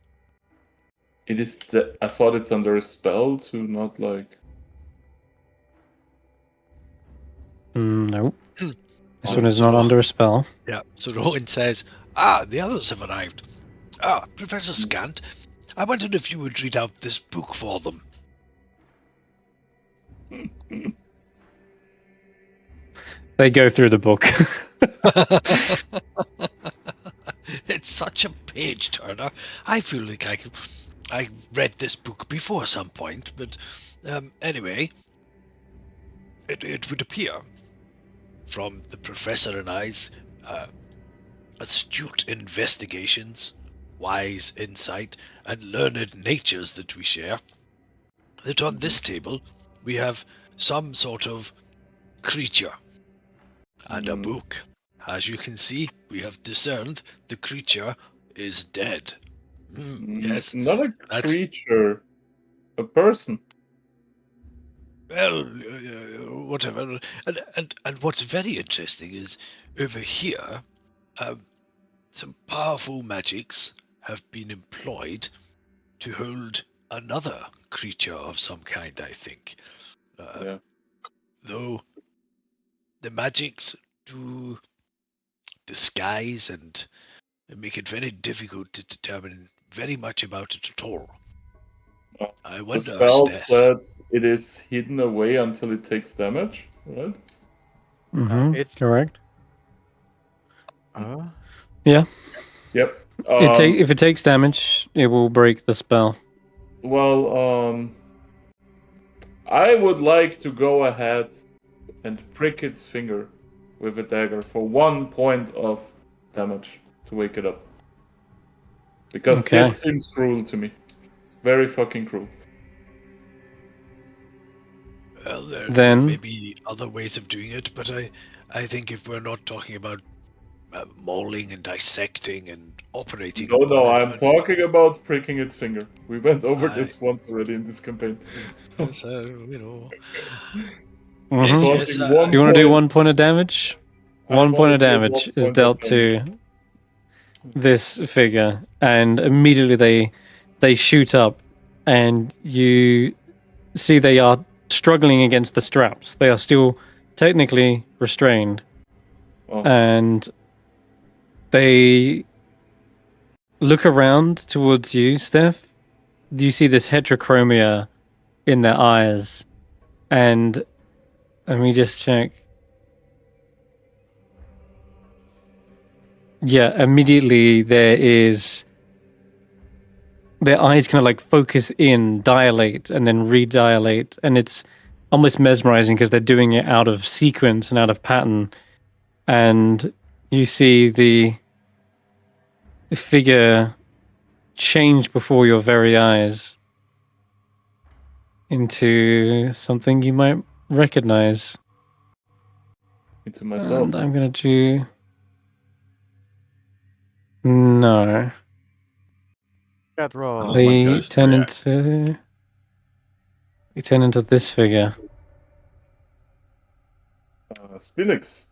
It is. I thought it's under a spell to not like. Nope. This one is not under a spell. Yeah. So Roland says, the others have arrived. Professor Scant, I wondered if you would read out this book for them. They go through the book. It's such a page turner. I feel like I read this book before some point, but anyway, it would appear from the professor and I's astute investigations, wise insight, and learned natures that we share, that on this table we have some sort of creature and a book. As you can see, we have discerned the creature is dead. Yes. Not a creature. A person. Well, whatever. And what's very interesting is over here, some powerful magics have been employed to hold another creature of some kind, I think. Though the magics do disguise and make it very difficult to determine very much about it at all. I wonder, the spell Stef, said it is hidden away until it takes damage, right? It's correct. Yeah. Yep. If it takes damage, it will break the spell. Well, I would like to go ahead and prick its finger with a dagger for 1 point of damage to wake it up. Because this seems cruel to me. Very fucking cruel. Well, there may be other ways of doing it, but I think if we're not talking about mauling and dissecting and operating. No, I'm talking about pricking its finger. We went over this once already in this campaign. So, you know. Yes, you want to do 1 point of damage? 1 point of damage is dealt to this figure, and immediately they shoot up, and you see they are struggling against the straps. They are still technically restrained. And they look around towards you, Stef. You see this heterochromia in their eyes. And let me just check. Yeah, immediately their eyes kind of like focus in, dilate, and then redilate. And it's almost mesmerizing because they're doing it out of sequence and out of pattern. And you see the figure change before your very eyes into something you might recognize. Into myself. And I'm going to do... No. Cat roll. my They ghost turn react. into. They turn into this figure. Spilix.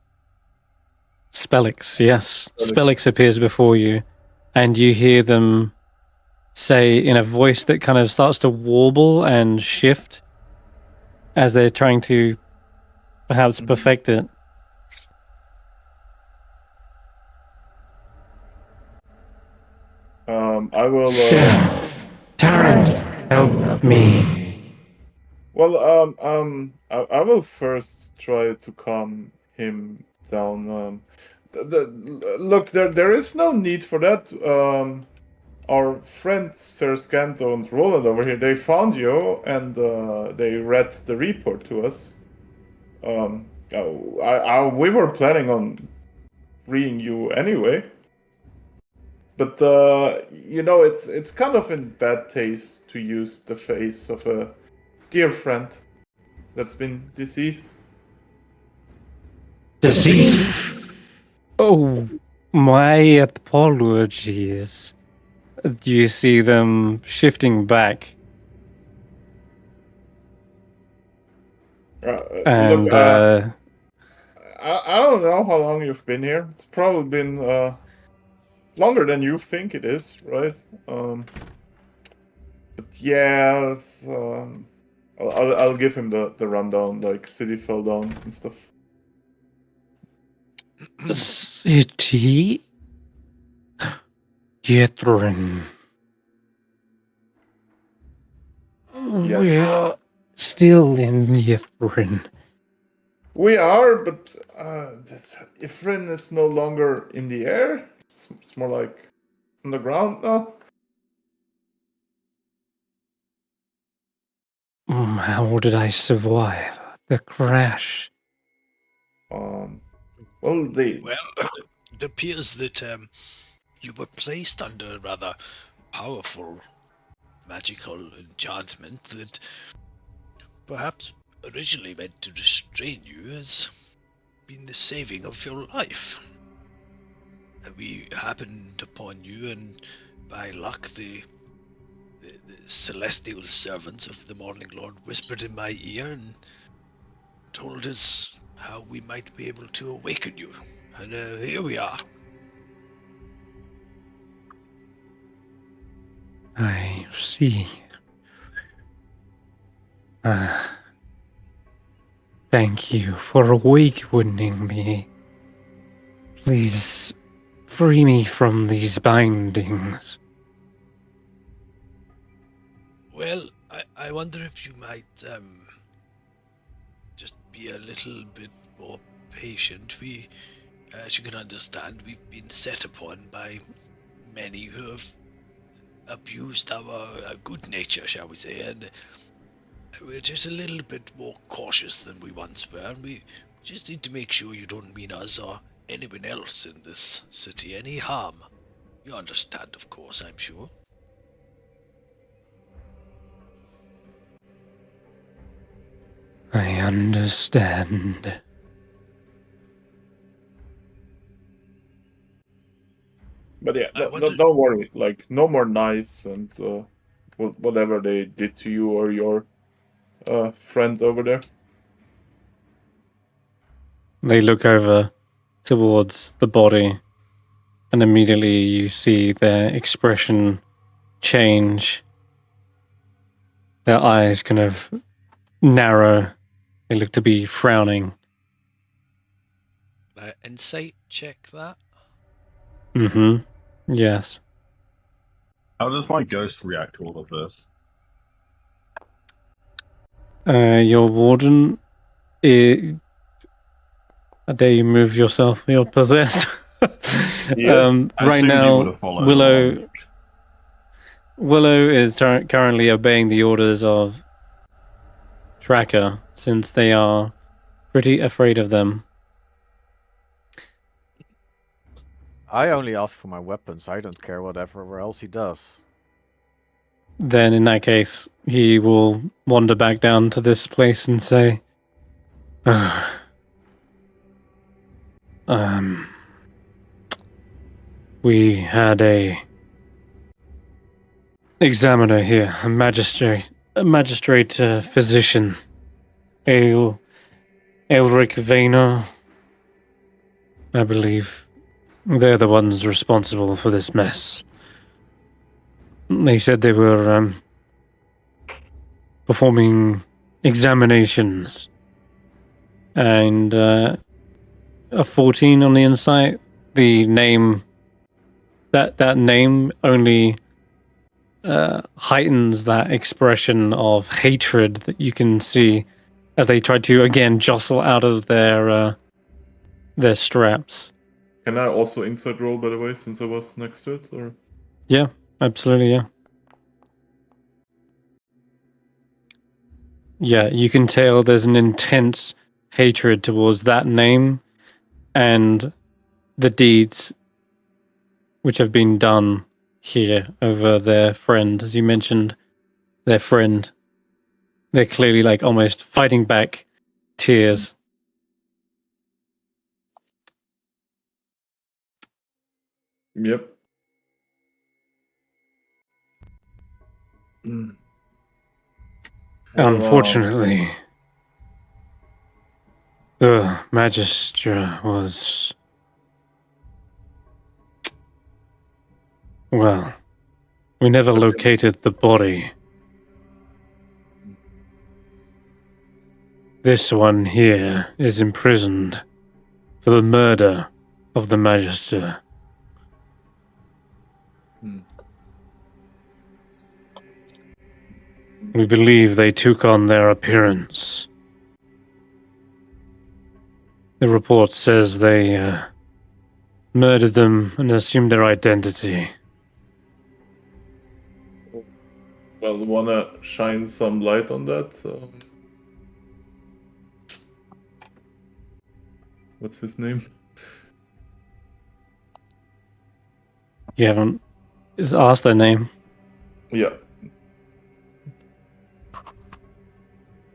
Spellix, yes. Spellix. Spellix appears before you, and you hear them say in a voice that kind of starts to warble and shift as they're trying to perhaps perfect it. I will. Stef, Taryn, help me. Well, I will first try to calm him down. Look, there is no need for that. Our friend Sir Scanto and Roland over here, they found you and they read the report to us. We were planning on freeing you anyway. But it's kind of in bad taste to use the face of a dear friend that's been deceased. Deceased? Oh, my apologies. You see them shifting back, and Look, I don't know how long you've been here. It's probably been longer than you think it is, right? But yeah, I'll give him the rundown, like city fell down and stuff. City? Yetrin. Yes. We're still in Yetrin. We are, but Ifrin is no longer in the air. It's more like on the ground now. How did I survive the crash? Well, Well, it appears that you were placed under a rather powerful magical enchantment that perhaps originally meant to restrain you has been the saving of your life. We happened upon you, and by luck, the celestial servants of the Morning Lord whispered in my ear and told us how we might be able to awaken you. And here we are. I see. Thank you for awakening me. Please free me from these bindings. Well, I wonder if you might just be a little bit more patient. We, as you can understand, we've been set upon by many who have abused our good nature, shall we say, and we're just a little bit more cautious than we once were, and we just need to make sure you don't mean us or anyone else in this city any harm. You understand, of course, I'm sure. I understand. but yeah, I no, wonder- don't worry. Like, no more knives and whatever they did to you or your friend over there. They look over towards the body, and immediately you see their expression change. Their eyes kind of narrow. They look to be frowning. Insight check that. Mm-hmm. Yes. How does my ghost react to all of this? Your warden, I dare you move yourself. You're possessed. Yes. I Right assumed you would now, have followed Willow along. Willow is currently obeying the orders of Tracker, since they are pretty afraid of them. I only ask for my weapons. I don't care whatever else he does. Then in that case, he will wander back down to this place and say, we had a examiner here, a magistrate physician, Elric Vayner, I believe. They're the ones responsible for this mess. They said they were performing examinations, and a 14 on the insight. The name, that name only heightens that expression of hatred that you can see as they try to again jostle out of their straps. Can I also insight roll, by the way, since I was next to it? Or Yeah, absolutely, yeah. Yeah, you can tell there's an intense hatred towards that name and the deeds which have been done here over their friend, as you mentioned, their friend. They're clearly like almost fighting back tears. Yep. Unfortunately, the Magistra was... Well, we never located the body. This one here is imprisoned for the murder of the Magister. We believe they took on their appearance. The report says they murdered them and assumed their identity. Well, wanna shine some light on that? What's his name? You haven't asked their name? Yeah.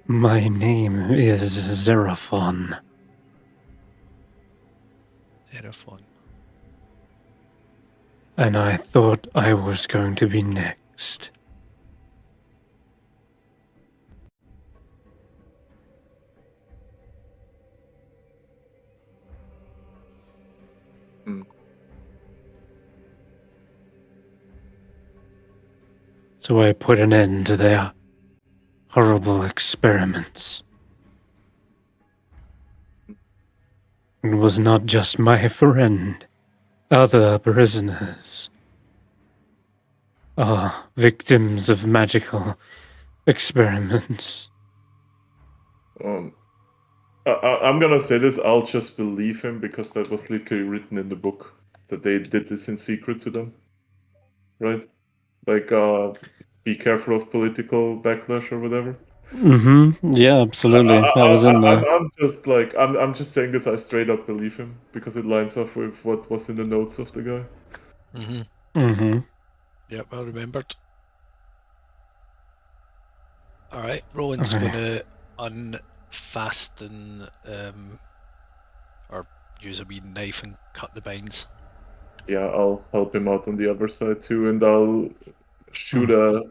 My name is Xeraphon. Xeraphon. And I thought I was going to be next. So I put an end to their horrible experiments. It was not just my friend. Other prisoners are victims of magical experiments. I'm gonna say this, I'll just believe him because that was literally written in the book that they did this in secret to them. Right? Like, be careful of political backlash or whatever. Mm-hmm. Yeah, absolutely. That was in there. I'm just saying this, I straight up believe him because it lines up with what was in the notes of the guy. Mm-hmm. Mm-hmm. Yep, well remembered. Alright, Roland's gonna unfasten or use a wee knife and cut the binds. Yeah, I'll help him out on the other side too, and I'll shoot a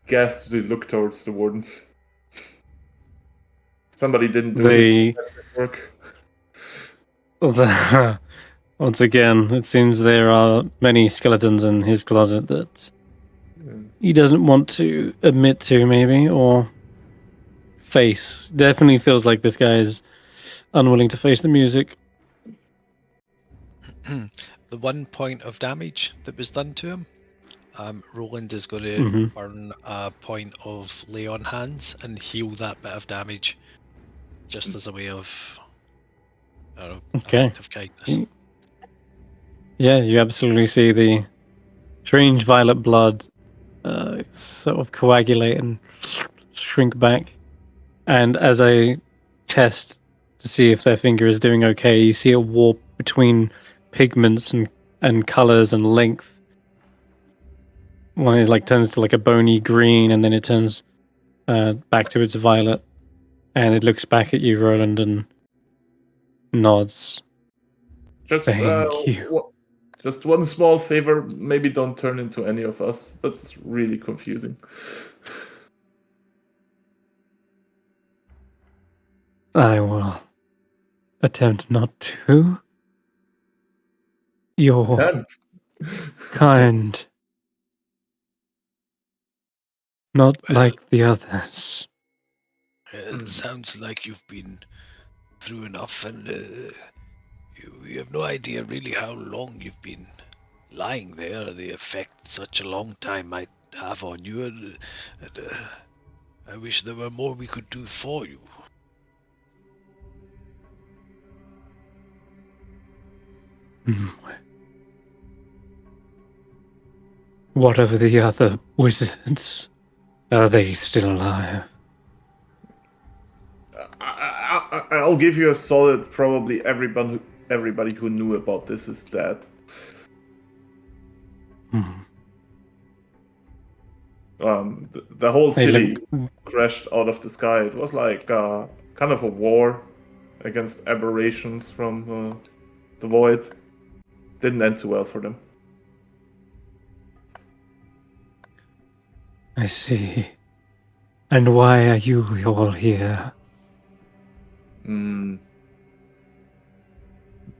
ghastly look towards the warden. Somebody didn't do his work. Once again, it seems there are many skeletons in his closet that he doesn't want to admit to, maybe, or face. Definitely feels like this guy is unwilling to face the music. The 1 point of damage that was done to him, Roland is going to earn a point of lay on hands and heal that bit of damage, just as a way of, I don't know, an act of kindness. Yeah, you absolutely see the strange violet blood sort of coagulate and shrink back. And as I test to see if their finger is doing okay, you see a warp between pigments and colors and length. One it like turns to like a bony green, and then it turns back to its violet, and it looks back at you, Roland, and nods. Just Thank you. Just one small favor. Maybe don't turn into any of us. That's really confusing. I will attempt not to. You're Attempt. kind. Not Well, like the others. It sounds like you've been through enough, and you have no idea really how long you've been lying there, the effect such a long time might have on you, and I wish there were more we could do for you. What of the other wizards? Are they still alive? I'll give you a solid. Probably everybody who knew about this is dead. The whole city crashed out of the sky. It was like kind of a war against aberrations from the void. Didn't end too well for them. I see. And why are you all here?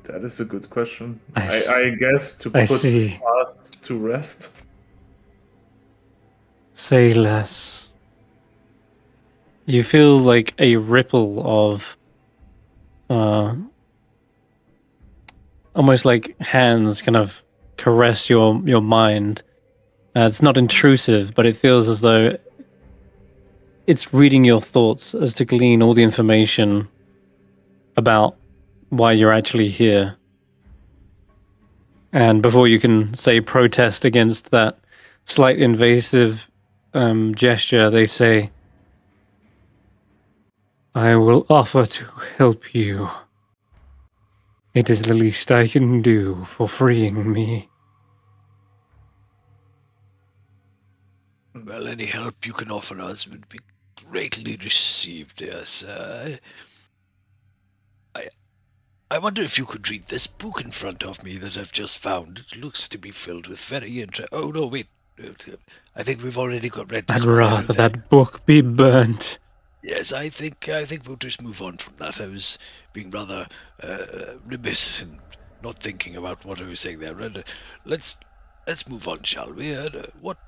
That is a good question. I guess to put see. past to rest. Say less. You feel like a ripple of almost like hands kind of caress your mind. It's not intrusive, but it feels as though it's reading your thoughts as to glean all the information about why you're actually here. And before you can say protest against that slight invasive gesture, they say, I will offer to help you. It is the least I can do for freeing me. Well, any help you can offer us would be greatly received, yes. I wonder if you could read this book in front of me that I've just found. It looks to be filled with very interesting... Oh, no, wait. I think we've already read this. I'd rather that book be burnt. Yes, I think we'll just move on from that. I was being rather remiss in not thinking about what I was saying there. Let's move on, shall we? What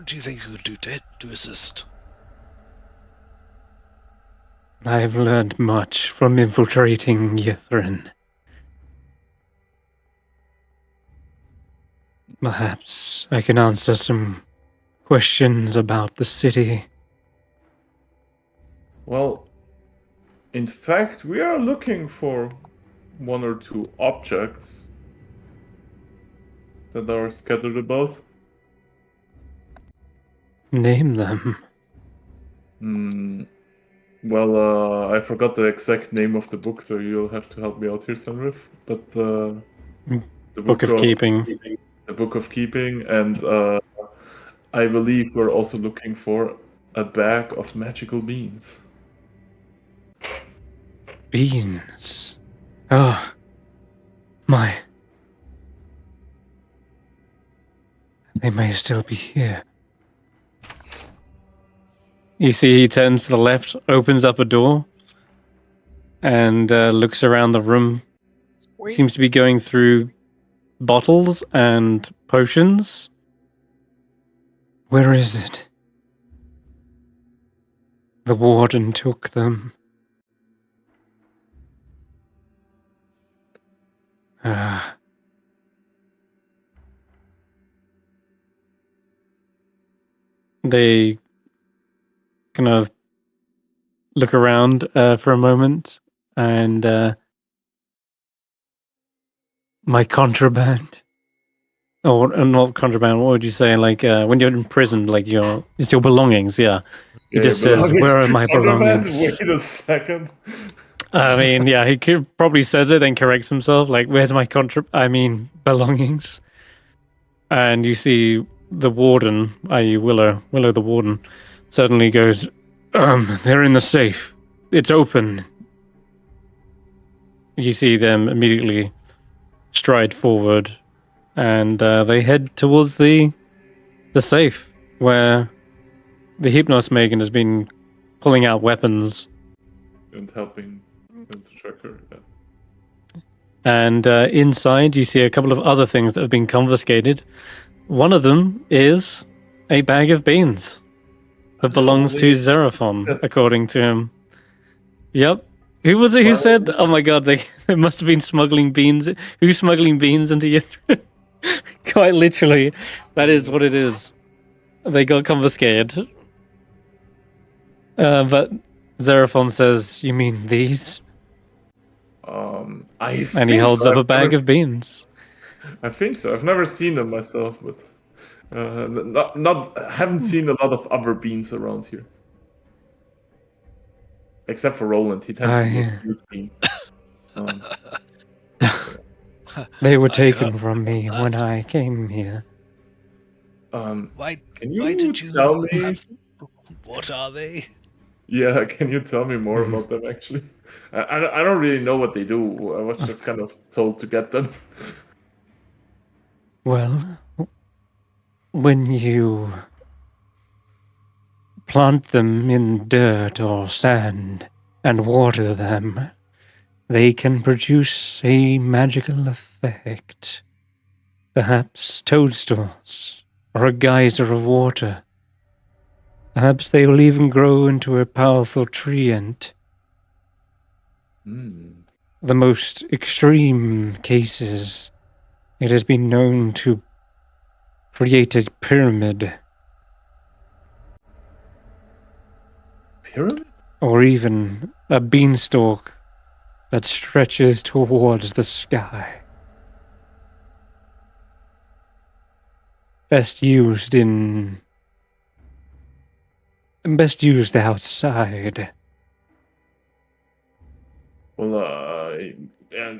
do you think you could do to assist? I've learned much from infiltrating Yithrin. Perhaps I can answer some questions about the city. Well, in fact, we are looking for one or two objects that are scattered about. Name them. Well, I forgot the exact name of the book, so you'll have to help me out here, Senrith. But the Book of Keeping. The Book of Keeping, and I believe we're also looking for a bag of magical beans. Beans. Oh, my. They may still be here. You see, he turns to the left, opens up a door, and looks around the room. Sweet. Seems to be going through bottles and potions. Where is it? The warden took them. They kind of look around for a moment, and my contraband, or not contraband. What would you say? Like when you're in prison, like it's your belongings. Yeah, he just says, "Where are my belongings?" Wait a second. I mean, yeah, he probably says it, then corrects himself. Like, "Where's my belongings?" And you see the warden, i.e. Willow the warden, suddenly goes, they're in the safe. It's open. You see them immediately stride forward, and they head towards the safe where the Hypnos Megan has been pulling out weapons. And helping him to track her. Yeah. And inside, you see a couple of other things that have been confiscated. One of them is a bag of beans that belongs to Xeraphon, Yes. according to him. Yep. Who was it who said, oh my god, they must have been smuggling beans? Who's smuggling beans into Yithrin? Quite literally, that is what it is. They got confiscated. But Xeraphon says, you mean these? And he holds up a bag of beans. I think so. I've never seen them myself, but haven't seen a lot of other beans around here. Except for Roland, he tends to be a cute bean. They were taken from me when I came here. Why Can you did you tell me? What are they? Yeah, can you tell me more about them? Actually, I don't really know what they do. I was just kind of told to get them. Well, when you plant them in dirt or sand and water them, they can produce a magical effect. Perhaps toadstools or a geyser of water. Perhaps they will even grow into a powerful tree ant. The most extreme cases, it has been known to create a pyramid. Pyramid? Or even a beanstalk that stretches towards the sky. Best used outside. Well,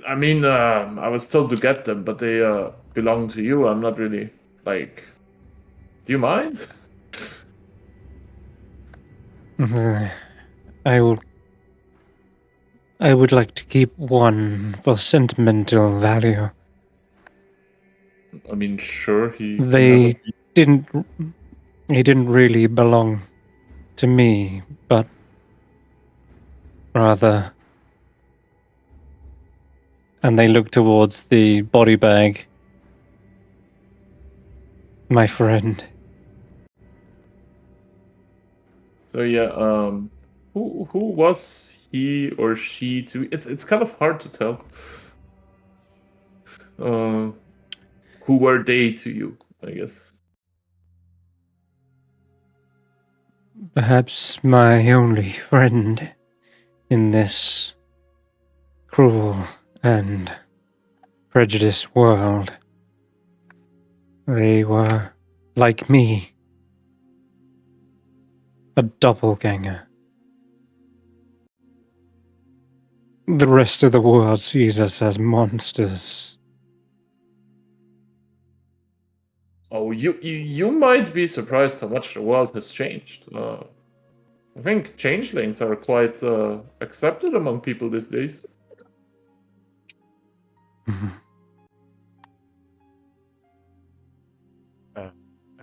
I mean, I was told to get them, but they belong to you. I'm not really like. Do you mind? I would like to keep one for sentimental value. I mean, sure, They didn't really belong to me, but rather. And they look towards the body bag. My friend. So yeah, who was he or she to? It's kind of hard to tell. Who were they to you? I guess. Perhaps my only friend in this cruel and prejudiced world. They were, like me, a doppelganger. The rest of the world sees us as monsters. Oh, you might be surprised how much the world has changed. I think changelings are quite accepted among people these days. A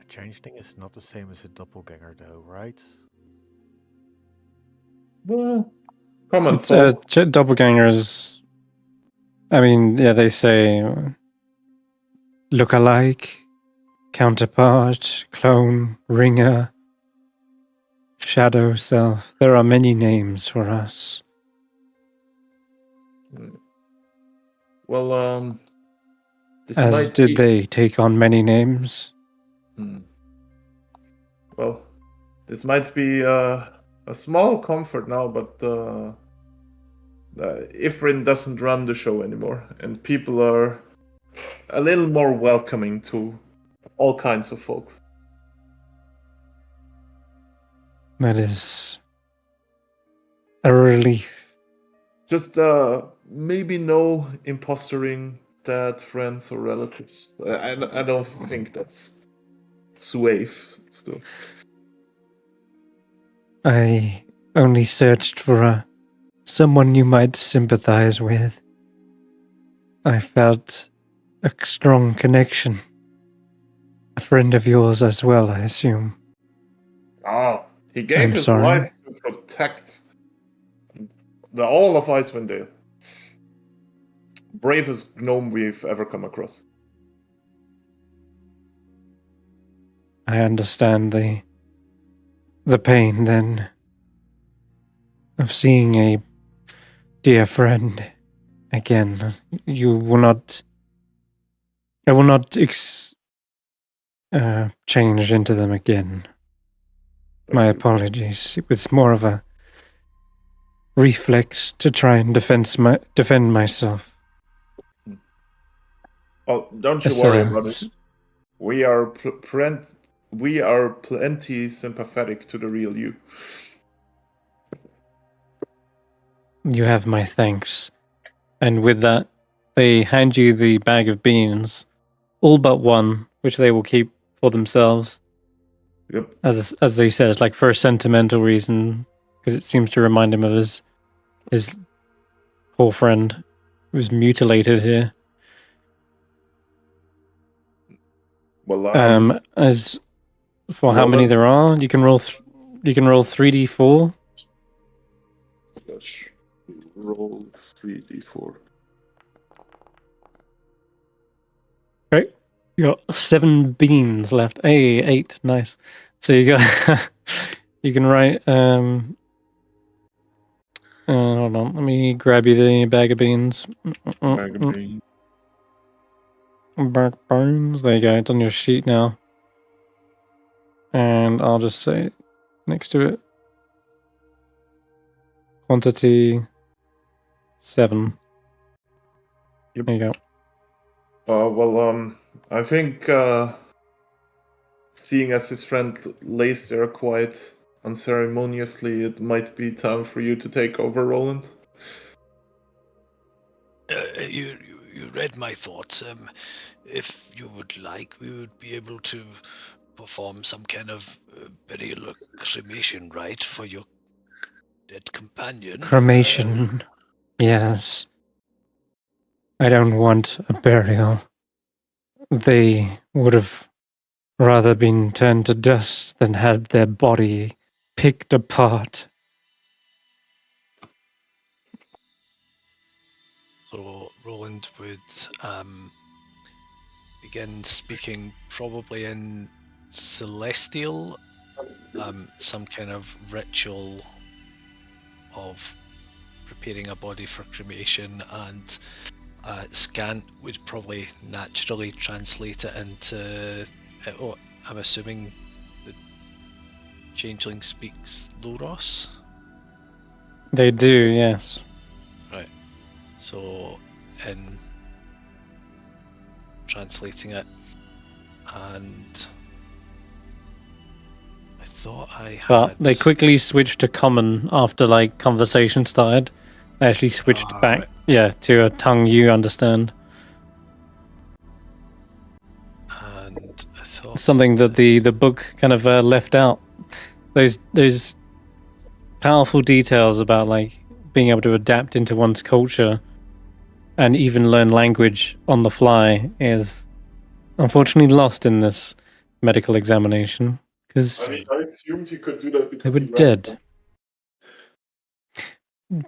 changeling is not the same as a doppelganger, though, right? Well, common It's, folk. doppelgangers, I mean, yeah, they say look-alike, counterpart, clone, ringer, shadow self. There are many names for us. Well, this As might did be... they take on many names. Well, this might be a small comfort now, but Ifrin doesn't run the show anymore, and people are a little more welcoming to all kinds of folks. That is a relief. Just maybe no impostering dad, friends, or relatives. I don't think that's safe still. I only searched for someone you might sympathize with. I felt a strong connection. A friend of yours as well, I assume. Ah, he gave I'm his sorry. life to protect all of Icewindale. Bravest gnome we've ever come across. I understand the pain then of seeing a dear friend again. You will not. I will not change into them again. My apologies. It was more of a reflex to try and defend myself. Oh, don't you As worry a about it. We are plenty sympathetic to the real you. You have my thanks. And with that, they hand you the bag of beans, all but one, which they will keep for themselves. Yep. As they said, it's like for a sentimental reason, because it seems to remind him of his poor friend who was mutilated here. Well, As for how Roland? many there are, you can roll 3d4. Let's roll 3d4. Right. You got 7 beans left. Hey, 8. Nice. So you got you can write hold on, let me grab you the bag of beans. Bag of beans. Bark bones. There you go, it's on your sheet now. And I'll just say next to it. Quantity 7. Yep. There you go. I think seeing as his friend lays there quite unceremoniously, it might be time for you to take over, Roland. You read my thoughts. If you would like, we would be able to perform some kind of burial or cremation rite for your dead companion. Cremation. Yes. I don't want a burial. They would have rather been turned to dust than had their body picked apart. So Roland would begin speaking probably in Celestial, some kind of ritual of preparing a body for cremation, and Scant would probably naturally translate it into. I'm assuming the Changeling speaks Loros. They do, yes. Right. So, in translating it, and I thought I had. But they quickly switched to common after like conversation started. They actually switched back, right. yeah, to a tongue you understand. And I thought Something that the book kind of left out. Those powerful details about like being able to adapt into one's culture and even learn language on the fly is unfortunately lost in this medical examination because I assumed he could do that they because were he read dead.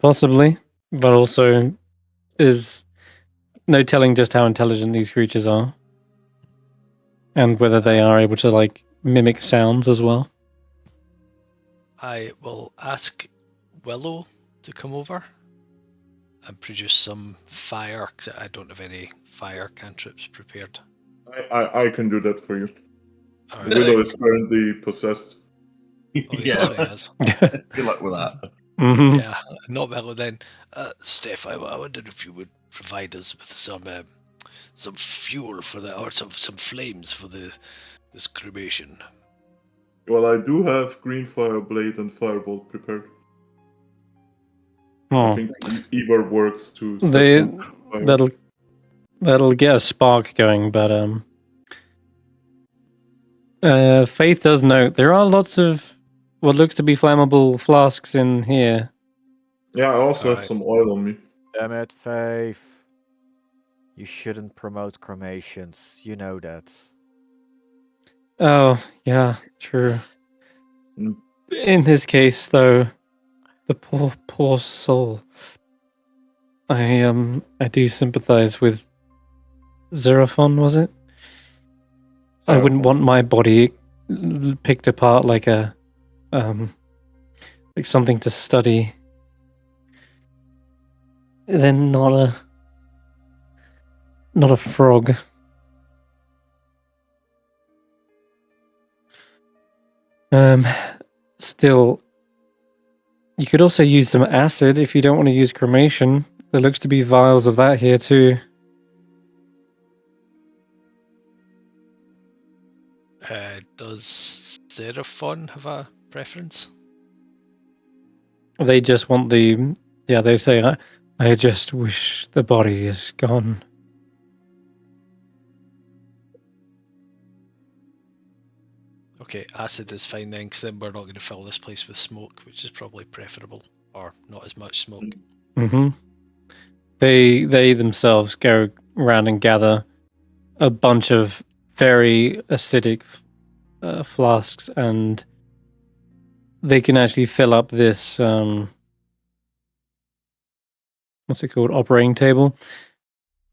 Possibly, but also is no telling just how intelligent these creatures are and whether they are able to like mimic sounds as well. I will ask Willow to come over and produce some fire, because I don't have any fire cantrips prepared. I can do that for you. All right. Willow is currently possessed. Oh, yeah, so he has. Good luck with that. Mm-hmm. Yeah, not Willow then. Stef, I wondered if you would provide us with some fuel for that, or some flames for this cremation. Well, I do have green fire blade and firebolt prepared. I Oh, think either works to set they some fire. that'll get a spark going, but Faith does note there are lots of what looks to be flammable flasks in here. Yeah, I also have Alright. some oil on me. Damn it, Faith. You shouldn't promote cremations. You know that. Oh, yeah, true. Mm. In his case, though, the poor soul. I do sympathize with Xerophon, was it? I wouldn't Xerophon. want my body picked apart like like something to study. Then not a frog. Still, you could also use some acid if you don't want to use cremation. There looks to be vials of that here too. Does Seraphon have a preference? They just want they say, I just wish the body is gone. Okay, acid is fine then, because then we're not going to fill this place with smoke, which is probably preferable, or not as much smoke. Mm-hmm. They themselves go around and gather a bunch of very acidic flasks, and they can actually fill up this what's it called, operating table.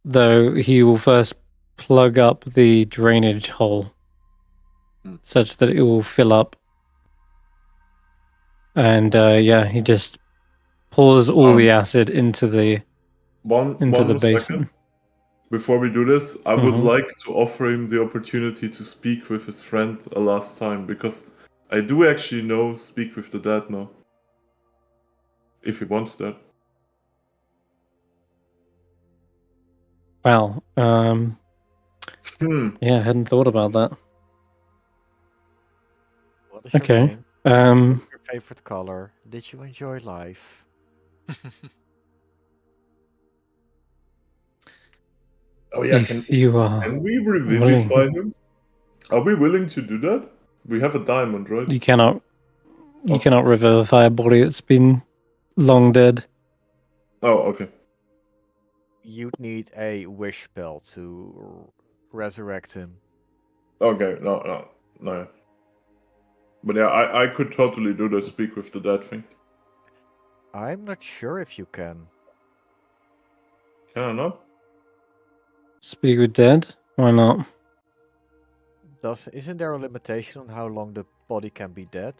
Though he will first plug up the drainage hole such that it will fill up, and he just pours all the acid into the One basin. second. Before we do this, I would Mhm. like to offer him the opportunity to speak with his friend a last time, because I do actually know Speak with the Dead now. If he wants that. Wow. Yeah, I hadn't thought about that. What is your Okay. name? What's your favorite color? Did you enjoy life? Oh yeah, If you are can we revivify him? Are we willing to do that? We have a diamond, right? you cannot Okay. revivify a body that's been long dead. Oh, okay. You'd need a wish spell to resurrect him. Okay, no. But yeah, I could totally do the Speak with the Dead thing. I'm not sure if you can. Can I not? Speak with dead? Why not? Isn't there a limitation on how long the body can be dead?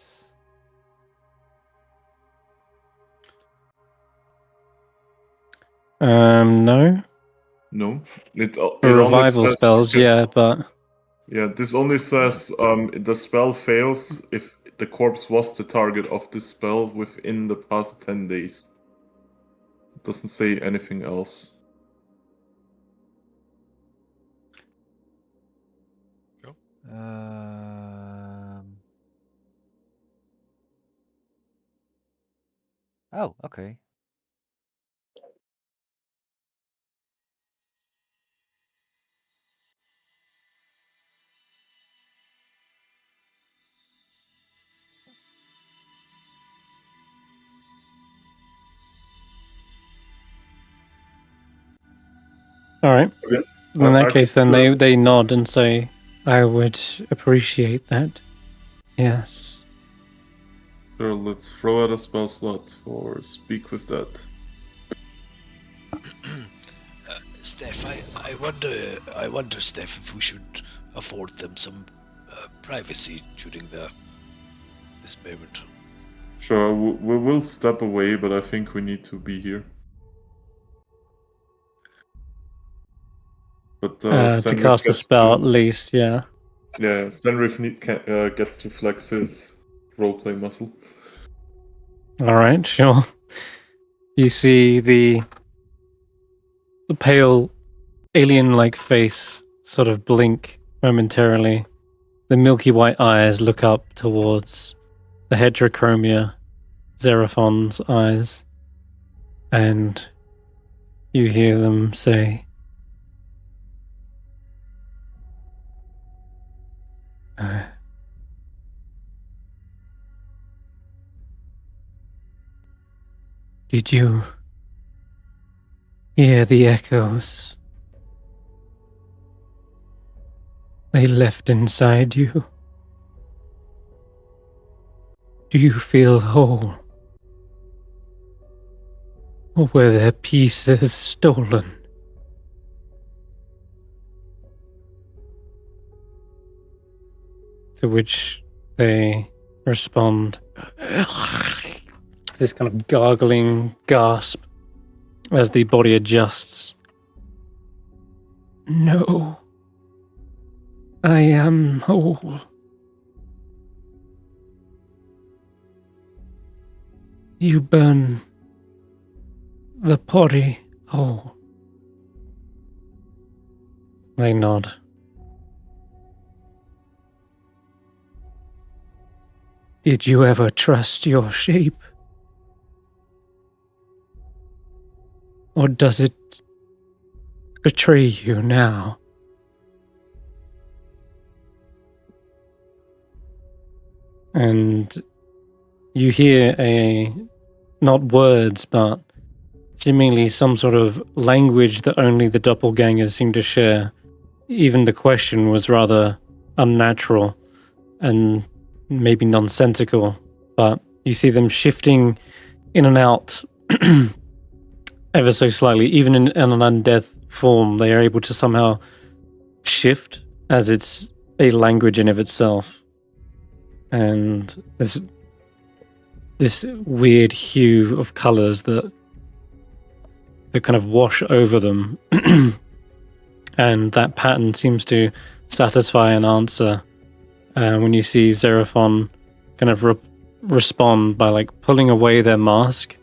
No. No. It For only revival says spells, yeah, but yeah, this only says the spell fails if the corpse was the target of this spell within the past 10 days. It doesn't say anything else. Oh, okay. all right. Okay. In that case, then could, they nod and say, "I would appreciate that." Yes. sure, let's throw out a spell slot for Speak with That. Stef, I wonder, Stef, if we should afford them some privacy during this moment. Sure, we will step away, but I think we need to be here. But To Senrith cast a gets spell, at to, least, yeah. yeah, Senrith gets to flex his roleplay muscle. All right, sure. You see the pale alien-like face sort of blink momentarily. The milky white eyes look up towards the heterochromia, Xerophon's eyes, and you hear them say, "Did you hear the echoes they left inside you? Do you feel whole? Or were their pieces stolen? To which they respond, this kind of gargling gasp as the body adjusts. No, I am whole. You burn the body whole. They nod. Did you ever trust your shape? Or does it betray you now? And you hear not words, but seemingly some sort of language that only the doppelgangers seem to share. Even the question was rather unnatural and maybe nonsensical, but you see them shifting in and out ever so slightly. Even in an undead form, they are able to somehow shift as it's a language in of itself. And this weird hue of colors that kind of wash over them. And that pattern seems to satisfy an answer. When you see Xeraphon kind of respond by like pulling away their mask,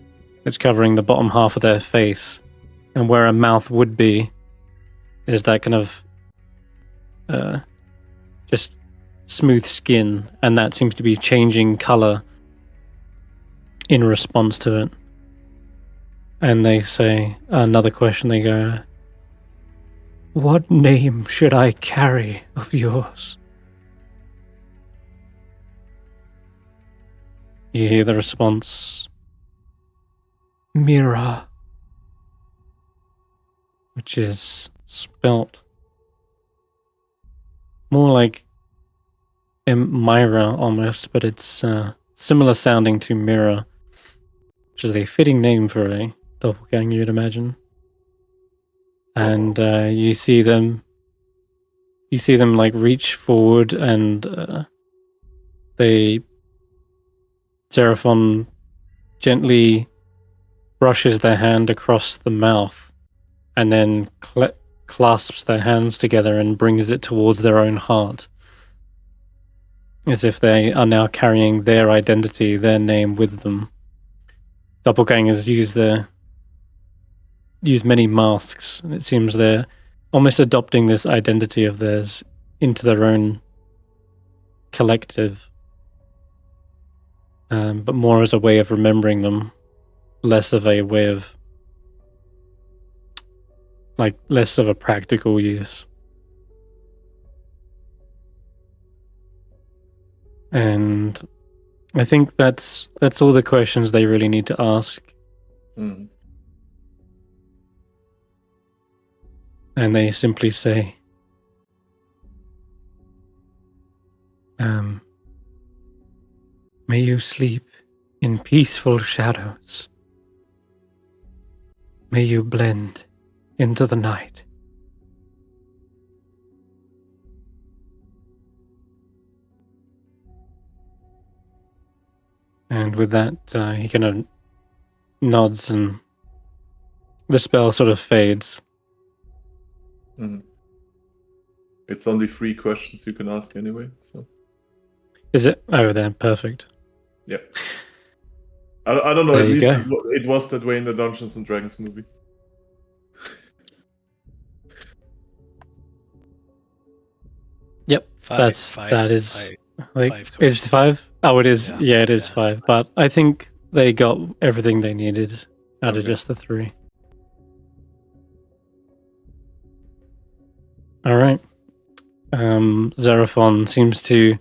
it's covering the bottom half of their face, and where a mouth would be is that kind of just smooth skin, and that seems to be changing color in response to it. And they say another question. They go, "What name should I carry of yours?" You hear the response, Mira, which is spelt more like Myra almost, but it's similar sounding to Mira, which is a fitting name for a doppelganger, you'd imagine. And you see them like reach forward, and Xeraphon gently brushes their hand across the mouth, and then clasps their hands together and brings it towards their own heart, as if they are now carrying their identity, their name with them. Doppelgangers use many masks, and it seems they're almost adopting this identity of theirs into their own collective, but more as a way of remembering them, less of a way of, like, less of a practical use. And I think that's all the questions they really need to ask. Mm. And they simply say, may you sleep in peaceful shadows. May you blend into the night. And with that, he kind of nods, and the spell sort of fades. Mm. It's only 3 questions you can ask anyway, so. Is it? Oh, then perfect. Yeah. I don't know, There at you least go. it was that way in the Dungeons and Dragons movie. Yep, that is like it's 5. Oh, it is. Yeah, it is 5. But I think they got everything they needed out of just the 3. All right. Xeraphon seems to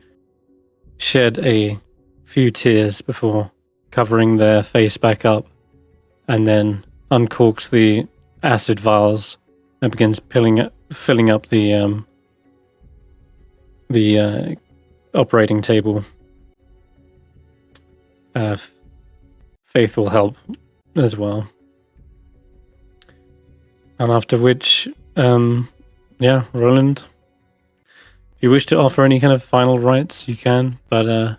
shed a few tears before covering their face back up, and then uncorks the acid vials and begins filling up the the operating table. Faith will help as well. And after which, Roland, if you wish to offer any kind of final rites, you can, but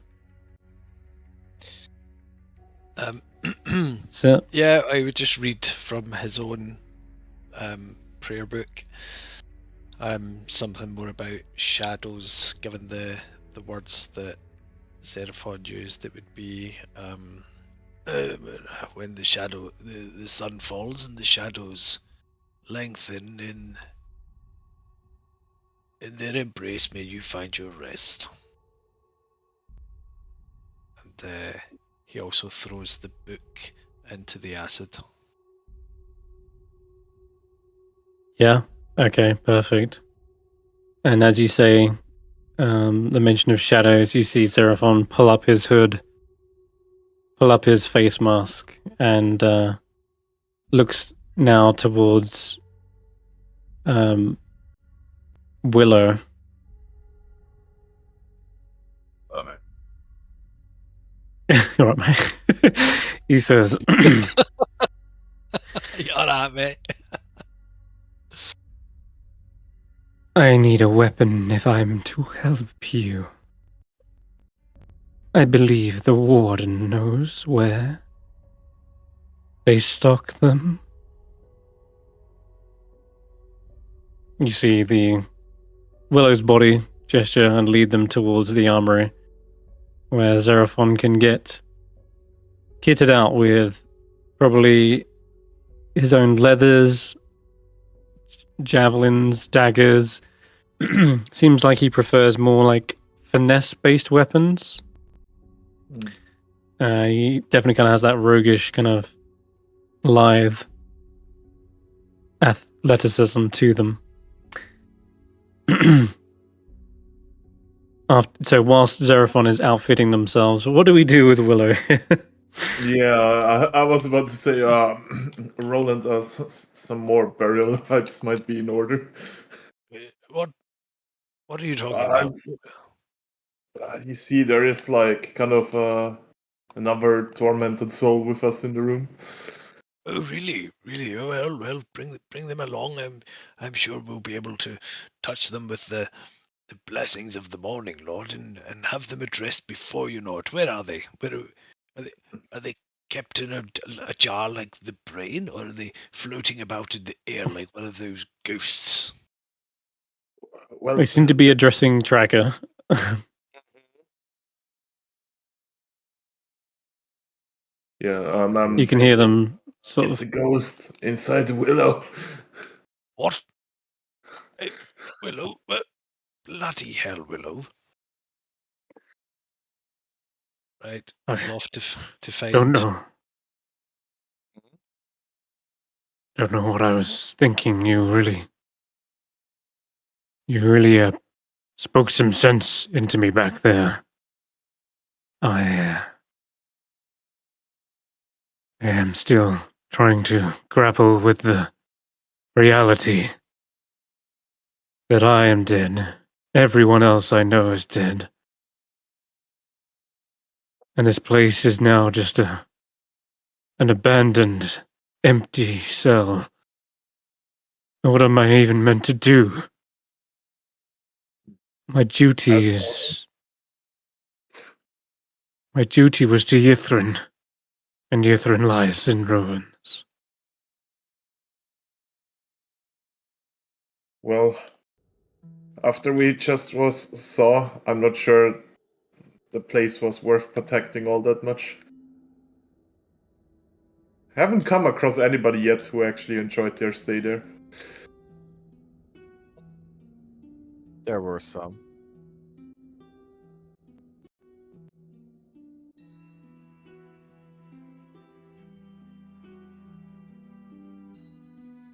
that's it. Yeah, I would just read from his own prayer book. Something more about shadows, given the words that Seraphon used. It would be when the sun falls and the shadows lengthen in their embrace, may you find your rest. And he also throws the book into the acid. Yeah. Okay. Perfect. And as you say, the mention of shadows, you see Seraphon pull up his hood, pull up his face mask, and looks now towards Willow. Oh, no. You're right, mate. He says, You're alright, mate. I need a weapon if I'm to help you. I believe the warden knows where they stock them. You see the Willow's body gesture and lead them towards the armory, where Seraphon can get kitted out with probably his own leathers, javelins, daggers. Seems like he prefers more like finesse-based weapons. He definitely kind of has that roguish kind of lithe athleticism to them. So whilst Seraphon is outfitting themselves, what do we do with Willow? Yeah, I was about to say, Roland, some more burial rites might be in order. What are you talking about? You see, there is like kind of another tormented soul with us in the room. Oh, really? Really? Oh, well, bring them along. I'm sure we'll be able to touch them with the blessings of the morning, Lord, and have them addressed before you know it. Where are they? Are they kept in a jar like the brain, or are they floating about in the air like one of those ghosts? Well, They seem to be addressing Tracker. yeah, You can hear them sort It's of. a ghost inside Willow. What? Hey, Willow? Bloody hell, Willow! Right, he's off to find. Don't know. Don't know what I was thinking. You really spoke some sense into me back there. I am still trying to grapple with the reality that I am dead. Everyone else I know is dead. And this place is now just an abandoned, empty cell. What am I even meant to do? My duty was to Yithrin, and Yithrin lies in ruins. Well, after we just saw, I'm not sure the place was worth protecting all that much. Haven't come across anybody yet who actually enjoyed their stay there. There were some.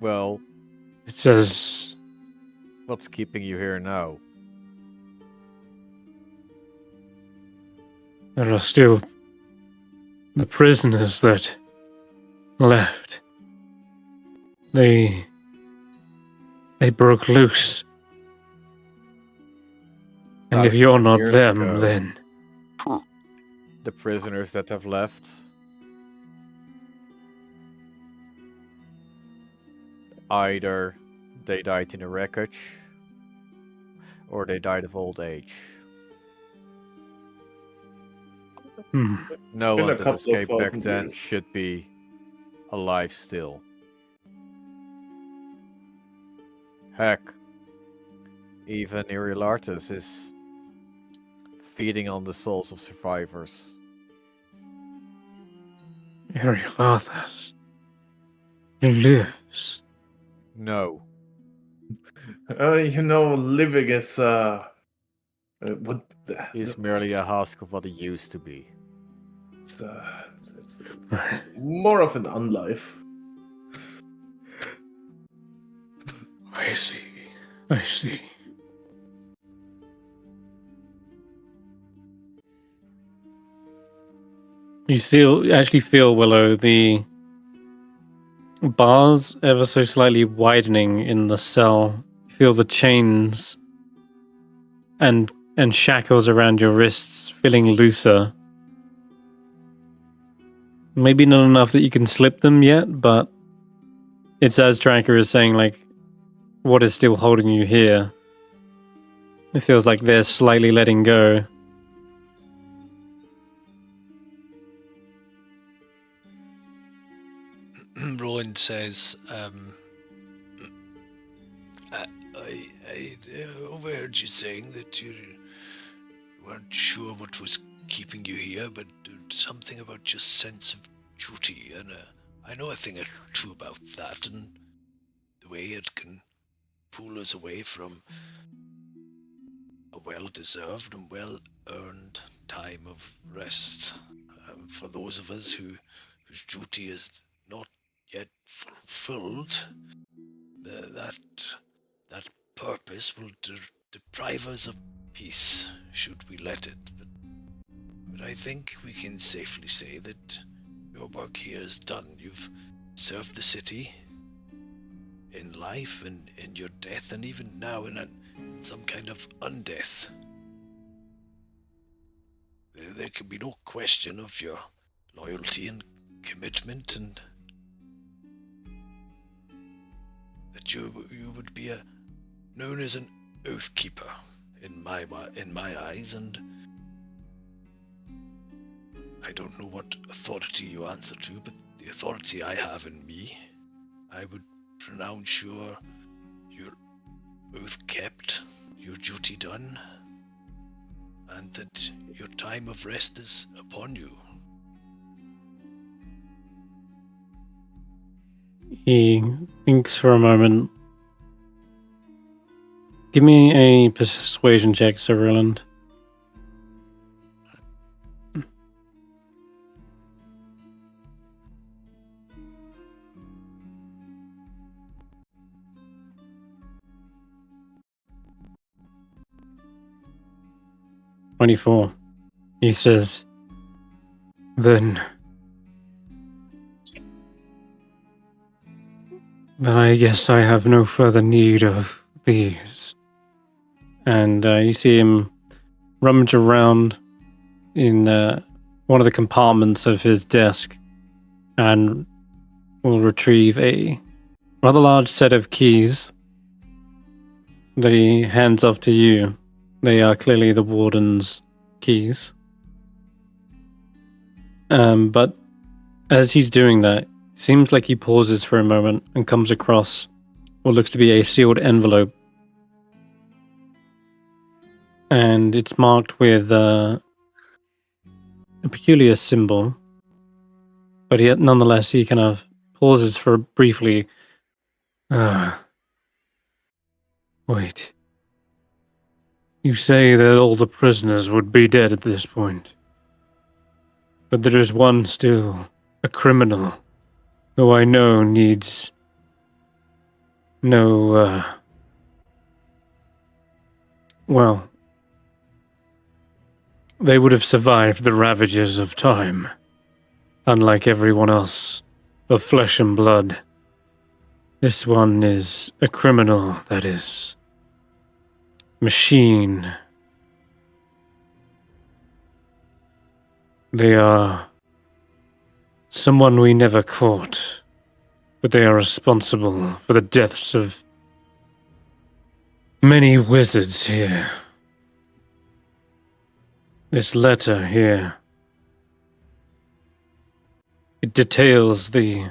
Well, It says what's keeping you here now? there are still the prisoners that left. They broke loose. And if you're not years them, ago. then The prisoners that have left, either they died in the wreckage or they died of old age. No Been one a that couple of escaped back thousand then years. should be alive still. Heck, even Irilartus is feeding on the souls of survivors. Ariolathas lives. No. Living is what He's merely a husk of what he used to be. it's more of an unlife. I see. I see. You actually feel, Willow, the bars ever so slightly widening in the cell. You feel the chains and shackles around your wrists feeling looser. Maybe not enough that you can slip them yet, but it's as Tracker is saying, like, what is still holding you here? It feels like they're slightly letting go. Roland says, I overheard you saying that you weren't sure what was keeping you here, but something about your sense of duty, and I know a thing or two about that, and the way it can pull us away from a well-deserved and well-earned time of rest. For those of us whose duty is not yet fulfilled, that purpose will deprive us of peace should we let it. But I think we can safely say that your work here is done. You've served the city in life and in your death, and even now in some kind of undeath. There can be no question of your loyalty and commitment, and that you would be known as an oath keeper in my eyes, and I don't know what authority you answer to, but the authority I have in me, I would pronounce your oath kept, your duty done, and that your time of rest is upon you. He thinks for a moment. Give me a persuasion check, Sir Roland. "24. He says, Then I guess I have no further need of these. And you see him rummage around in one of the compartments of his desk and will retrieve a rather large set of keys that he hands off to you. They are clearly the warden's keys. But as he's doing that, it seems like he pauses for a moment and comes across what looks to be a sealed envelope. And it's marked with a peculiar symbol. But yet, nonetheless, he kind of pauses for briefly. Wait. You say that all the prisoners would be dead at this point. But there is one still, a criminal, who I know needs no, well, they would have survived the ravages of time, unlike everyone else of flesh and blood. This one is a criminal that is machine They are someone we never caught, but they are responsible for the deaths of many wizards here. This letter here, it details the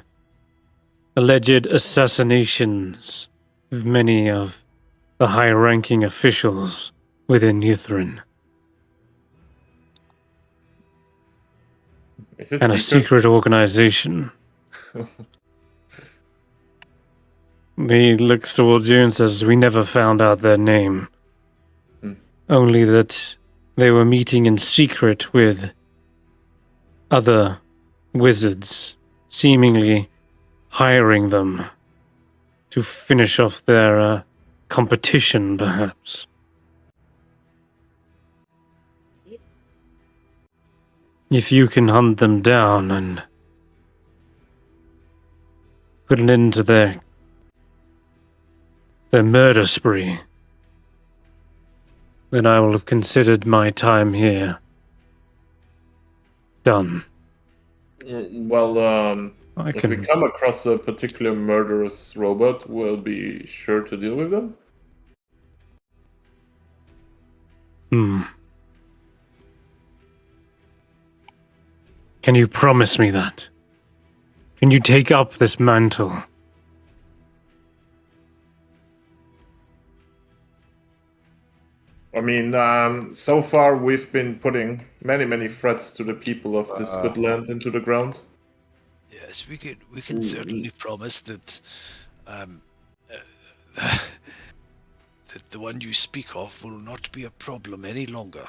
alleged assassinations of many of the high-ranking officials within Ythrin, Is it and a secret organization. He looks towards you and says, "We never found out their name. Only that they were meeting in secret with other wizards, seemingly hiring them to finish off their competition, perhaps. If you can hunt them down and put an end to their murder spree, then I will have considered my time here done." Well, I if we can. come across a particular murderous robot, we'll be sure to deal with them. Can you promise me that? Can you take up this mantle? I mean, so far we've been putting many threats to the people of this good land into the ground. Yes, we can certainly promise that that the one you speak of will not be a problem any longer.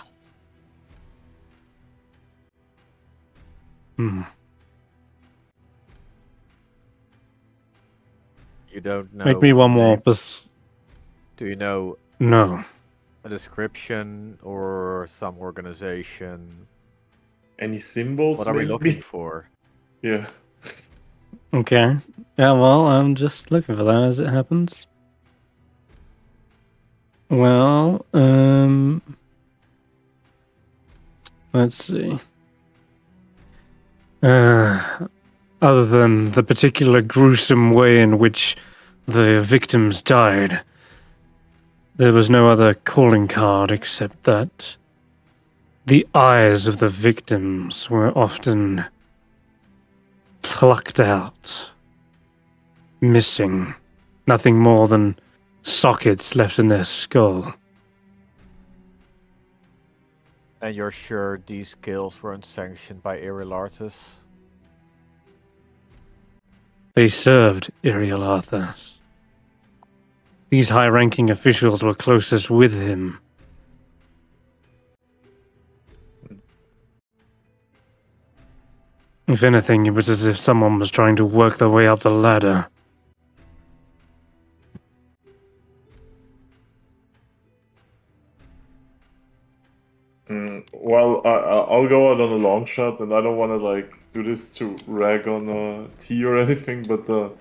You don't know. Make me one more. Do you know No. a description or some organization? Any symbols? What are we maybe? looking for? Yeah. Okay. Yeah, well, I'm just looking for that as it happens. Well, let's see. Other than the particular gruesome way in which the victims died, there was no other calling card except that the eyes of the victims were often plucked out, missing, nothing more than sockets left in their skull. And you're sure these kills weren't sanctioned by Irilartus? They served Irilarthas. These high-ranking officials were closest with him. If anything, it was as if someone was trying to work their way up the ladder. Well, I'll go out on a long shot, and I don't want to do this to rag on T or anything, but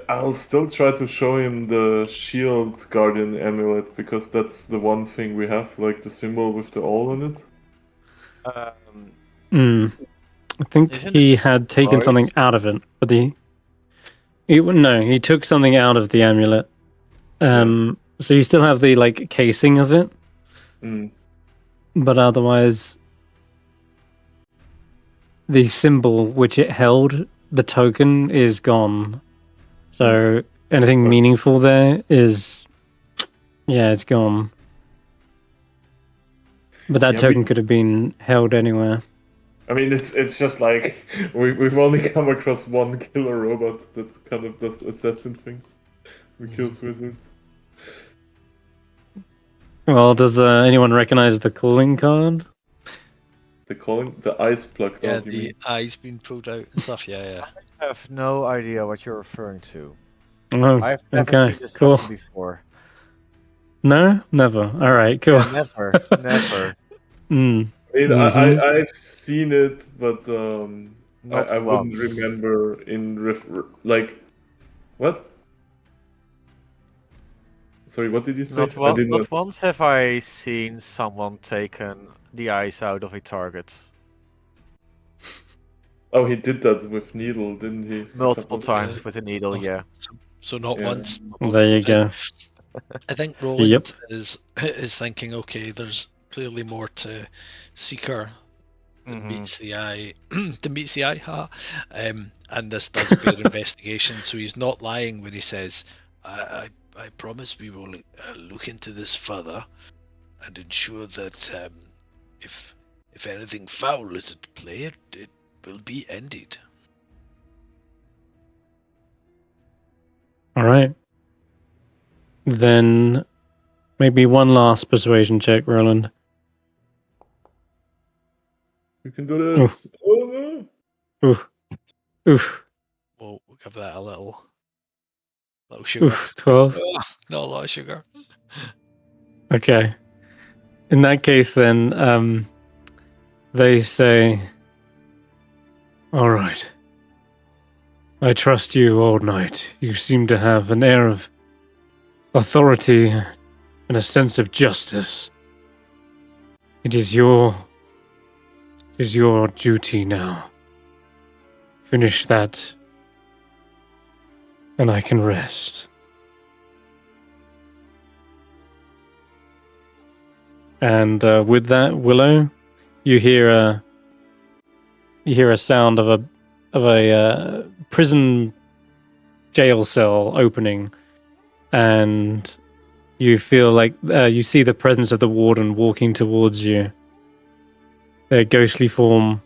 I'll still try to show him the Shield Guardian amulet, because that's the one thing we have, the symbol with the all on it. I think he had taken something out of it, but he took something out of the amulet. So you still have the casing of it, but otherwise, the symbol which it held, the token, is gone. So anything meaningful there is, it's gone. But that token could have been held anywhere. I mean, it's just we've only come across one killer robot that kind of does assassin things. We kills wizards. Well, does anyone recognize the calling card? The eyes plucked Yeah, out. You the mean? eyes being pulled out and stuff. Yeah. I have no idea what you're referring to. Oh, I've never okay, seen this cool. happen before. No, never. All right, cool. Yeah, never. I mean, I've seen it, but Not I wouldn't once. remember what? Sorry, what did you say? Not once have I seen someone taken the eyes out of a target. Oh, he did that with Needle, didn't he? Multiple A couple of- times with a needle, Oh, yeah. So not Yeah. once. but There you multiple go. times. I think Roland Yep. is thinking, okay, there's clearly more to Seeker than Mhm. meets the eye. Than meets the eye, and this does bear investigation. So he's not lying when he says, "I promise we will look into this further and ensure that if anything foul is at play, it will be ended." All right. Then maybe one last persuasion check, Roland. You can do this. Oh, no. Oof. Oof. We'll give that a little sugar. Oof. 12. Not a lot of sugar. Okay. In that case, then, they say, all right. I trust you, Old Knight. You seem to have an air of authority and a sense of justice. It is your duty now. Finish that, and I can rest. And with that, Willow, you hear a sound of a prison jail cell opening, and you feel like you see the presence of the warden walking towards you. Their ghostly form,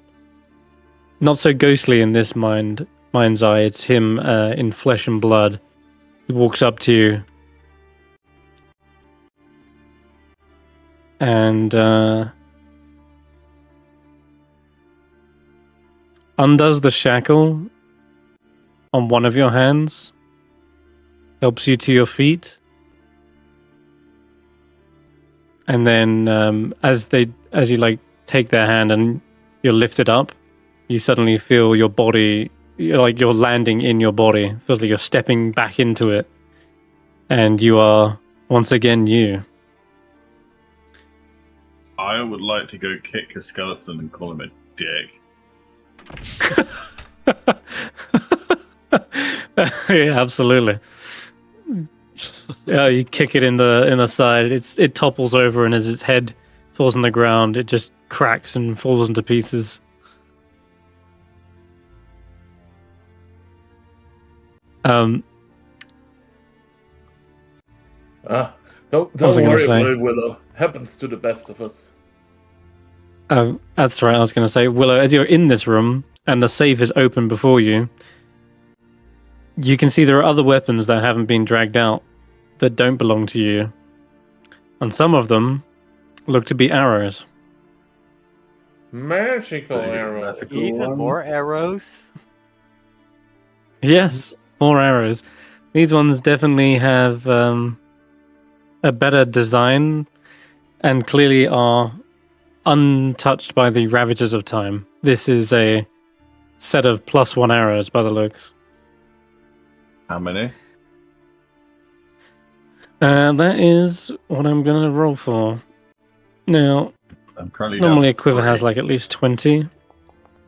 not so ghostly in this mind's eye. It's him in flesh and blood. He walks up to you and undoes the shackle on one of your hands, helps you to your feet, and then as you like take their hand and you're lifted up, you suddenly feel your body, you're landing in your body. It feels like you're stepping back into it, and you are once again you. I would like to go kick a skeleton and call him a dick. Yeah, absolutely. Yeah, you kick it in the side. It topples over, and as its head falls on the ground, it just cracks and falls into pieces. Don't What was I gonna worry say? about it, Willow. Happens to the best of us. That's right. I was going to say, Willow, as you're in this room and the safe is open before you, you can see there are other weapons that haven't been dragged out that don't belong to you, and some of them look to be arrows. Magical arrow. Magical Even ones. more arrows? Yes, more arrows. These ones definitely have a better design and clearly are untouched by the ravages of time. This is a set of +1 arrows by the looks. How many? That is what I'm going to roll for. Now, I'm currently normally a down to quiver 3. has like at least 20.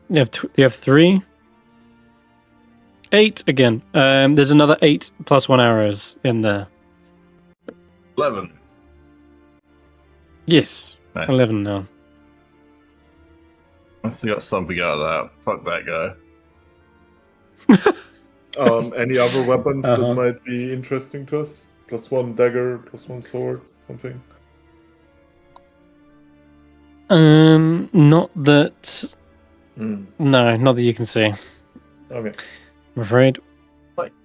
You have 3. 8 again. There's another 8 +1 arrows in there. 11. Yes, Nice. 11 now. I think I got something out of that. Fuck that guy. Any other weapons Uh-huh. that might be interesting to us? +1 dagger, +1 sword, something. Not that. Mm. No, not that you can see. Okay. I'm afraid.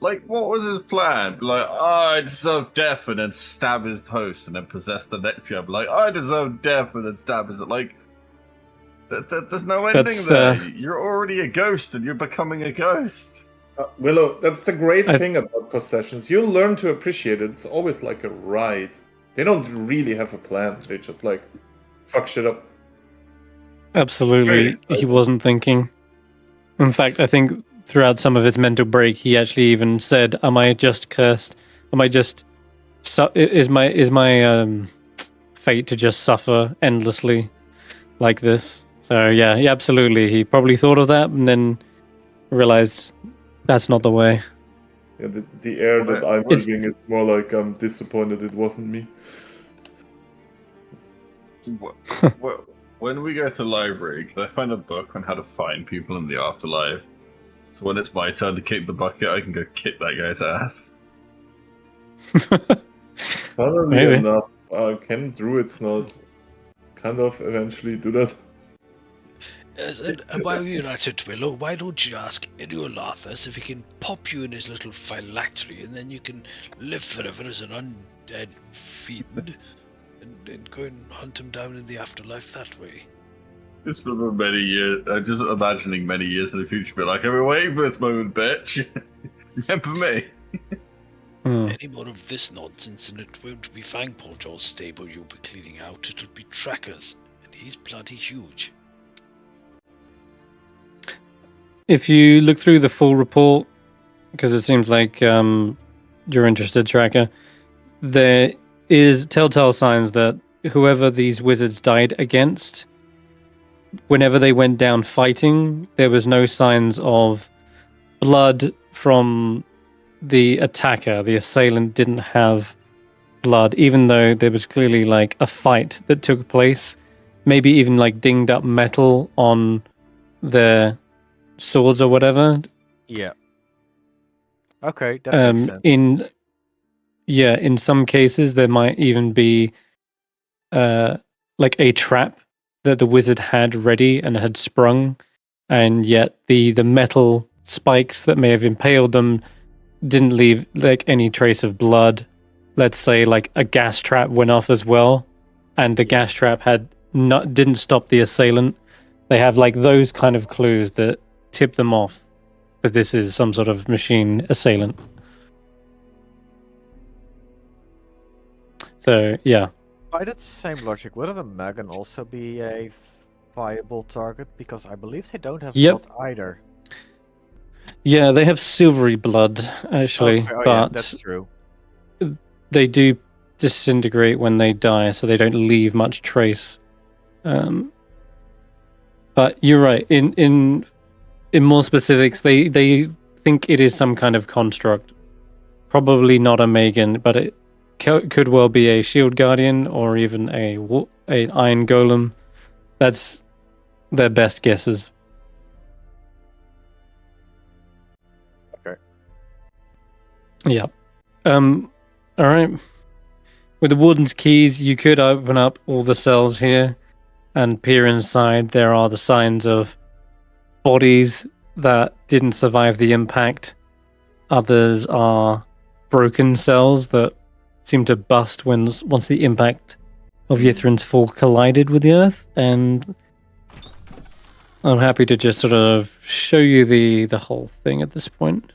Like, what was his plan? Like, I deserve death, and then stab his host, and then possess the next guy. Like, I deserve death, and then stab his. Like, there's no ending That's, there. You're already a ghost, and you're becoming a ghost. Willow, that's the great I- thing about possessions. You'll learn to appreciate it. It's always like a ride. They don't really have a plan. They just like fuck shit up. Absolutely, It's very he exciting. wasn't thinking. In fact, I think throughout some of his mental break, he actually even said, "Am I just cursed? Am I just? Is my fate to just suffer endlessly like this?" So yeah, absolutely. He probably thought of that and then realized that's not the way. Yeah, the air that I'm It's- giving is more like I'm disappointed it wasn't me. When we go to the library, can I find a book on how to find people in the afterlife? So when it's my turn to kick the bucket, I can go kick that guy's ass. Funnily Maybe. enough, can druids not kind of eventually do that? Yes, and while you're at it, Willow, why don't you ask Idiolathus if he can pop you in his little phylactery, and then you can live forever as an undead fiend, and go and hunt him down in the afterlife that way. Just for many years, just imagining many years in the future, be like, I've been waiting for this moment, bitch. Remember me? Any more of this nonsense, and it won't be Fangpawjaw's stable you'll be cleaning out, it'll be Tracker's, and he's bloody huge. If you look through the full report, because it seems like you're interested, Tracker, there is telltale signs that whoever these wizards died against, whenever they went down fighting, there was no signs of blood from the attacker. The assailant didn't have blood, even though there was clearly like a fight that took place. Maybe even like dinged up metal on their swords or whatever. Yeah. Okay, that makes sense. In some cases there might even be like a trap that the wizard had ready and had sprung, and yet the metal spikes that may have impaled them didn't leave like any trace of blood. Let's say like a gas trap went off as well, and the gas trap didn't stop the assailant. They have like those kind of clues that tip them off that this is some sort of machine assailant. So yeah. By that same logic, wouldn't a Megan also be a viable target? Because I believe they don't have Yep. blood either. Yeah, they have silvery blood actually, Oh, yeah, but that's true. they do disintegrate when they die, so they don't leave much trace. But you're right. In more specifics, they think it is some kind of construct. Probably not a Megan, but it could well be a shield guardian or even a iron golem. That's their best guesses. Okay. Yeah. All right. With the warden's keys, you could open up all the cells here and peer inside. There are the signs of bodies that didn't survive the impact. Others are broken cells that seem to bust once the impact of Yithrin's fall collided with the earth. And I'm happy to just sort of show you the whole thing at this point.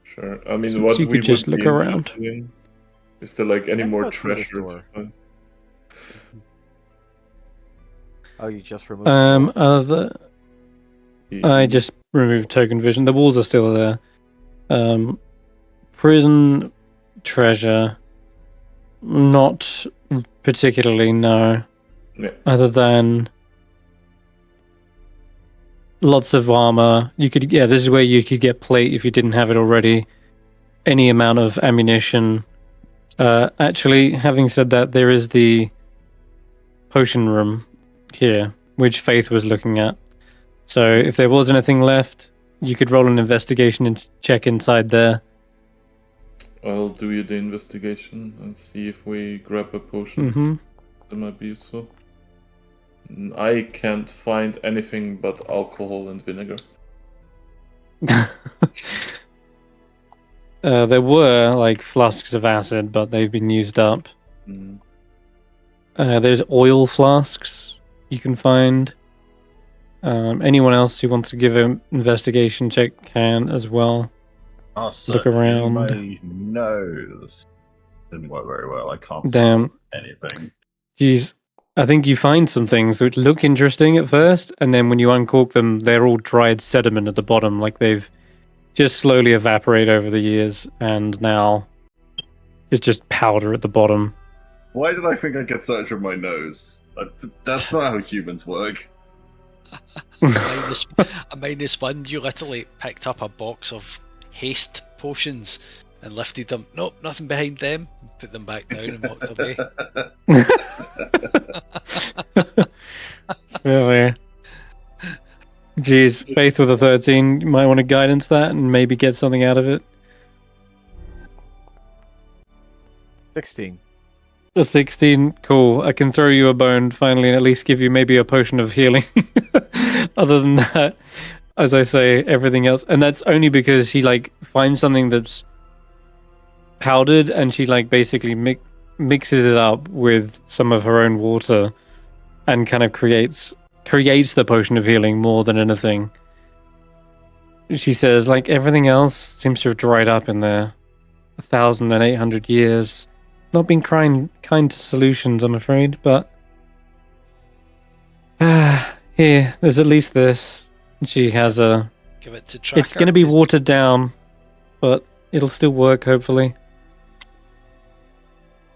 Sure. I mean, So what you we could just would look be around. interested in, is there like any Let's more go through this treasure to door. find? Oh, you just removed the walls? I just removed token vision. The walls are still there. Prison treasure, not particularly, no. Yeah. Other than lots of armor. This is where you could get plate if you didn't have it already. Any amount of ammunition. Actually, having said that, there is the potion room here, which Faith was looking at. So if there was anything left, you could roll an investigation and check inside there. I'll do you the investigation and see if we grab a potion. Mm-hmm. That might be useful. I can't find anything but alcohol and vinegar. There were like flasks of acid, but they've been used up. Mm. There's oil flasks you can find. Anyone else who wants to give an investigation check can as well. I'll Look search in around. my nose. Didn't work very well. I can't Damn. find anything. Jeez. I think you find some things which look interesting at first, and then when you uncork them, they're all dried sediment at the bottom, like they've just slowly evaporated over the years, and now it's just powder at the bottom. Why did I think I could search with my nose? But that's not how humans work. A -1, you literally picked up a box of haste potions and lifted them. Nope, nothing behind them. Put them back down and walked away. Really. Jeez, Faith with a 13. You might want to guidance that and maybe get something out of it. 16. A 16, cool. I can throw you a bone finally and at least give you maybe a potion of healing. Other than that, as I say, everything else. And that's only because she like finds something that's powdered and she like basically mixes it up with some of her own water and kind of creates the potion of healing more than anything. She says like everything else seems to have dried up in there. 1,800 years. Not been kind to solutions, I'm afraid, but here, there's at least this. She has a. Give it to Tracker. It's going to be watered down, but it'll still work, hopefully.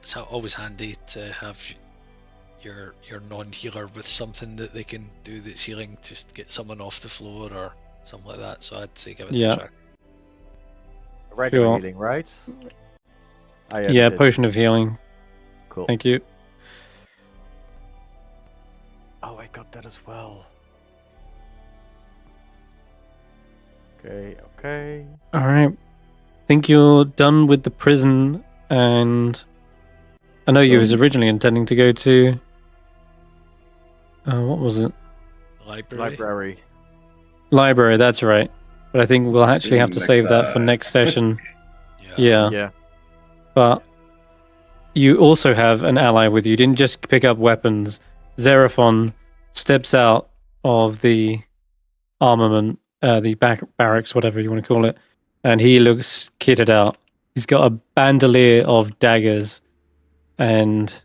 It's always handy to have your non-healer with something that they can do that's healing, just get someone off the floor or something like that. So I'd say give it to Tracker. Regular Sure. healing, right? Yeah, potion of healing. Cool. Thank you. Oh, I got that as well. Okay. All right. Think you're done with the prison, and I know you was originally intending to go to. What was it? Library. Library. That's right. But I think we'll actually have to save that for next session. Yeah. But you also have an ally with you. You didn't just pick up weapons. Xeraphon steps out of the armament, the barracks, whatever you want to call it, and he looks kitted out. He's got a bandolier of daggers, and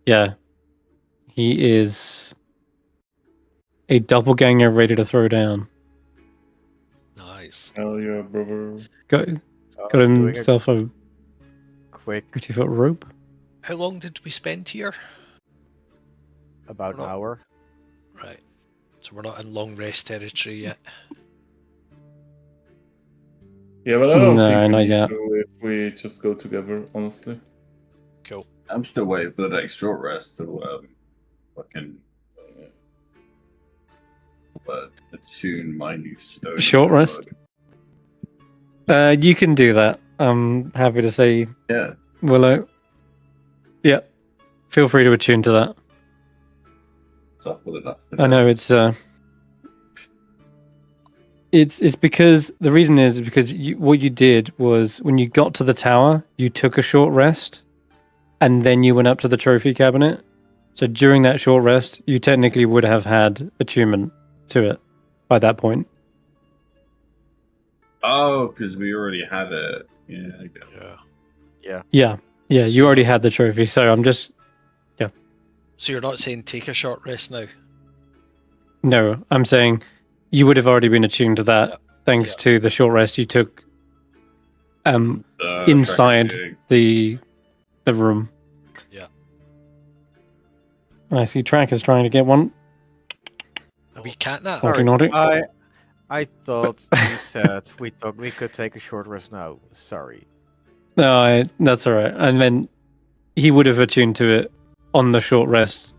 yeah, he is a doppelganger ready to throw down. Nice. Hell yeah, brother. Got himself a quick 50-foot rope. How long did we spend here? about an hour. Right. So we're not in long rest territory yet. Yeah, but I don't No, think not we need yet. to if we just go together, honestly. Cool. I'm still waiting for the next short rest to fucking attune my new stone. Short rest? You can do that. I'm happy to say, Yeah. Willow. Yeah, feel free to attune to that. Suffered enough. I know it's because the reason is because what you did was when you got to the tower, you took a short rest, and then you went up to the trophy cabinet. So during that short rest, you technically would have had attunement to it by that point. Oh, because we already had it. Yeah, I get it. Yeah. You already had the trophy, so I'm just. So you're not saying take a short rest now? No, I'm saying you would have already been attuned to that thanks to the short rest you took inside the room. Yeah. I see Tracker's trying to get one. Are we catnap? Sorry. Naughty. I thought you said we could take a short rest now. Sorry. No, that's all right. And then he would have attuned to it on the short rest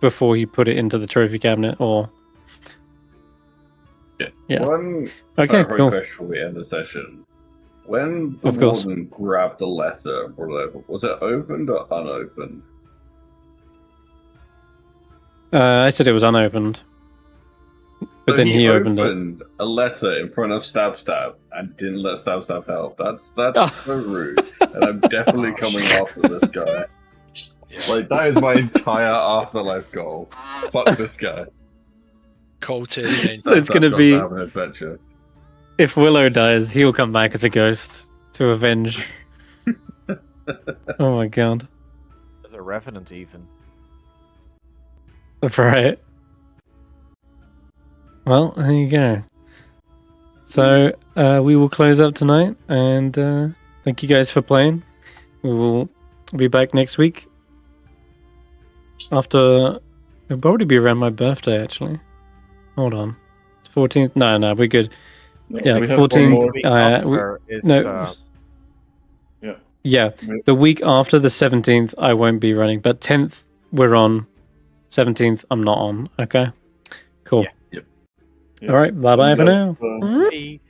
before he put it into the trophy cabinet, or yeah. One Okay, cool. question before we end the session. When the Of course. warden grabbed the letter, was it opened or unopened? I said it was unopened, but So then he opened it. a letter in front of Stab and didn't let Stab help. That's Oh. so rude. And I'm definitely coming after this guy. Yeah. Like, that is my entire afterlife goal. Fuck this guy. Call to attention. So it's gonna Stab be- have an adventure. If Willow dies, he'll come back as a ghost to avenge. Oh my god. There's a revenant even. Right. Well, there you go. So we will close up tonight, and thank you guys for playing. We will be back next week. after it'll probably be around my birthday actually. Hold on. 14th? No, we're good. Yeah, we have one 14th. more. The week after is, No. Yeah. Yeah, the week after the 17th, I won't be running, but 10th we're on. 17th, I'm not on. Okay, cool. Yeah. Yeah. All right, bye bye for now. That's, Bye.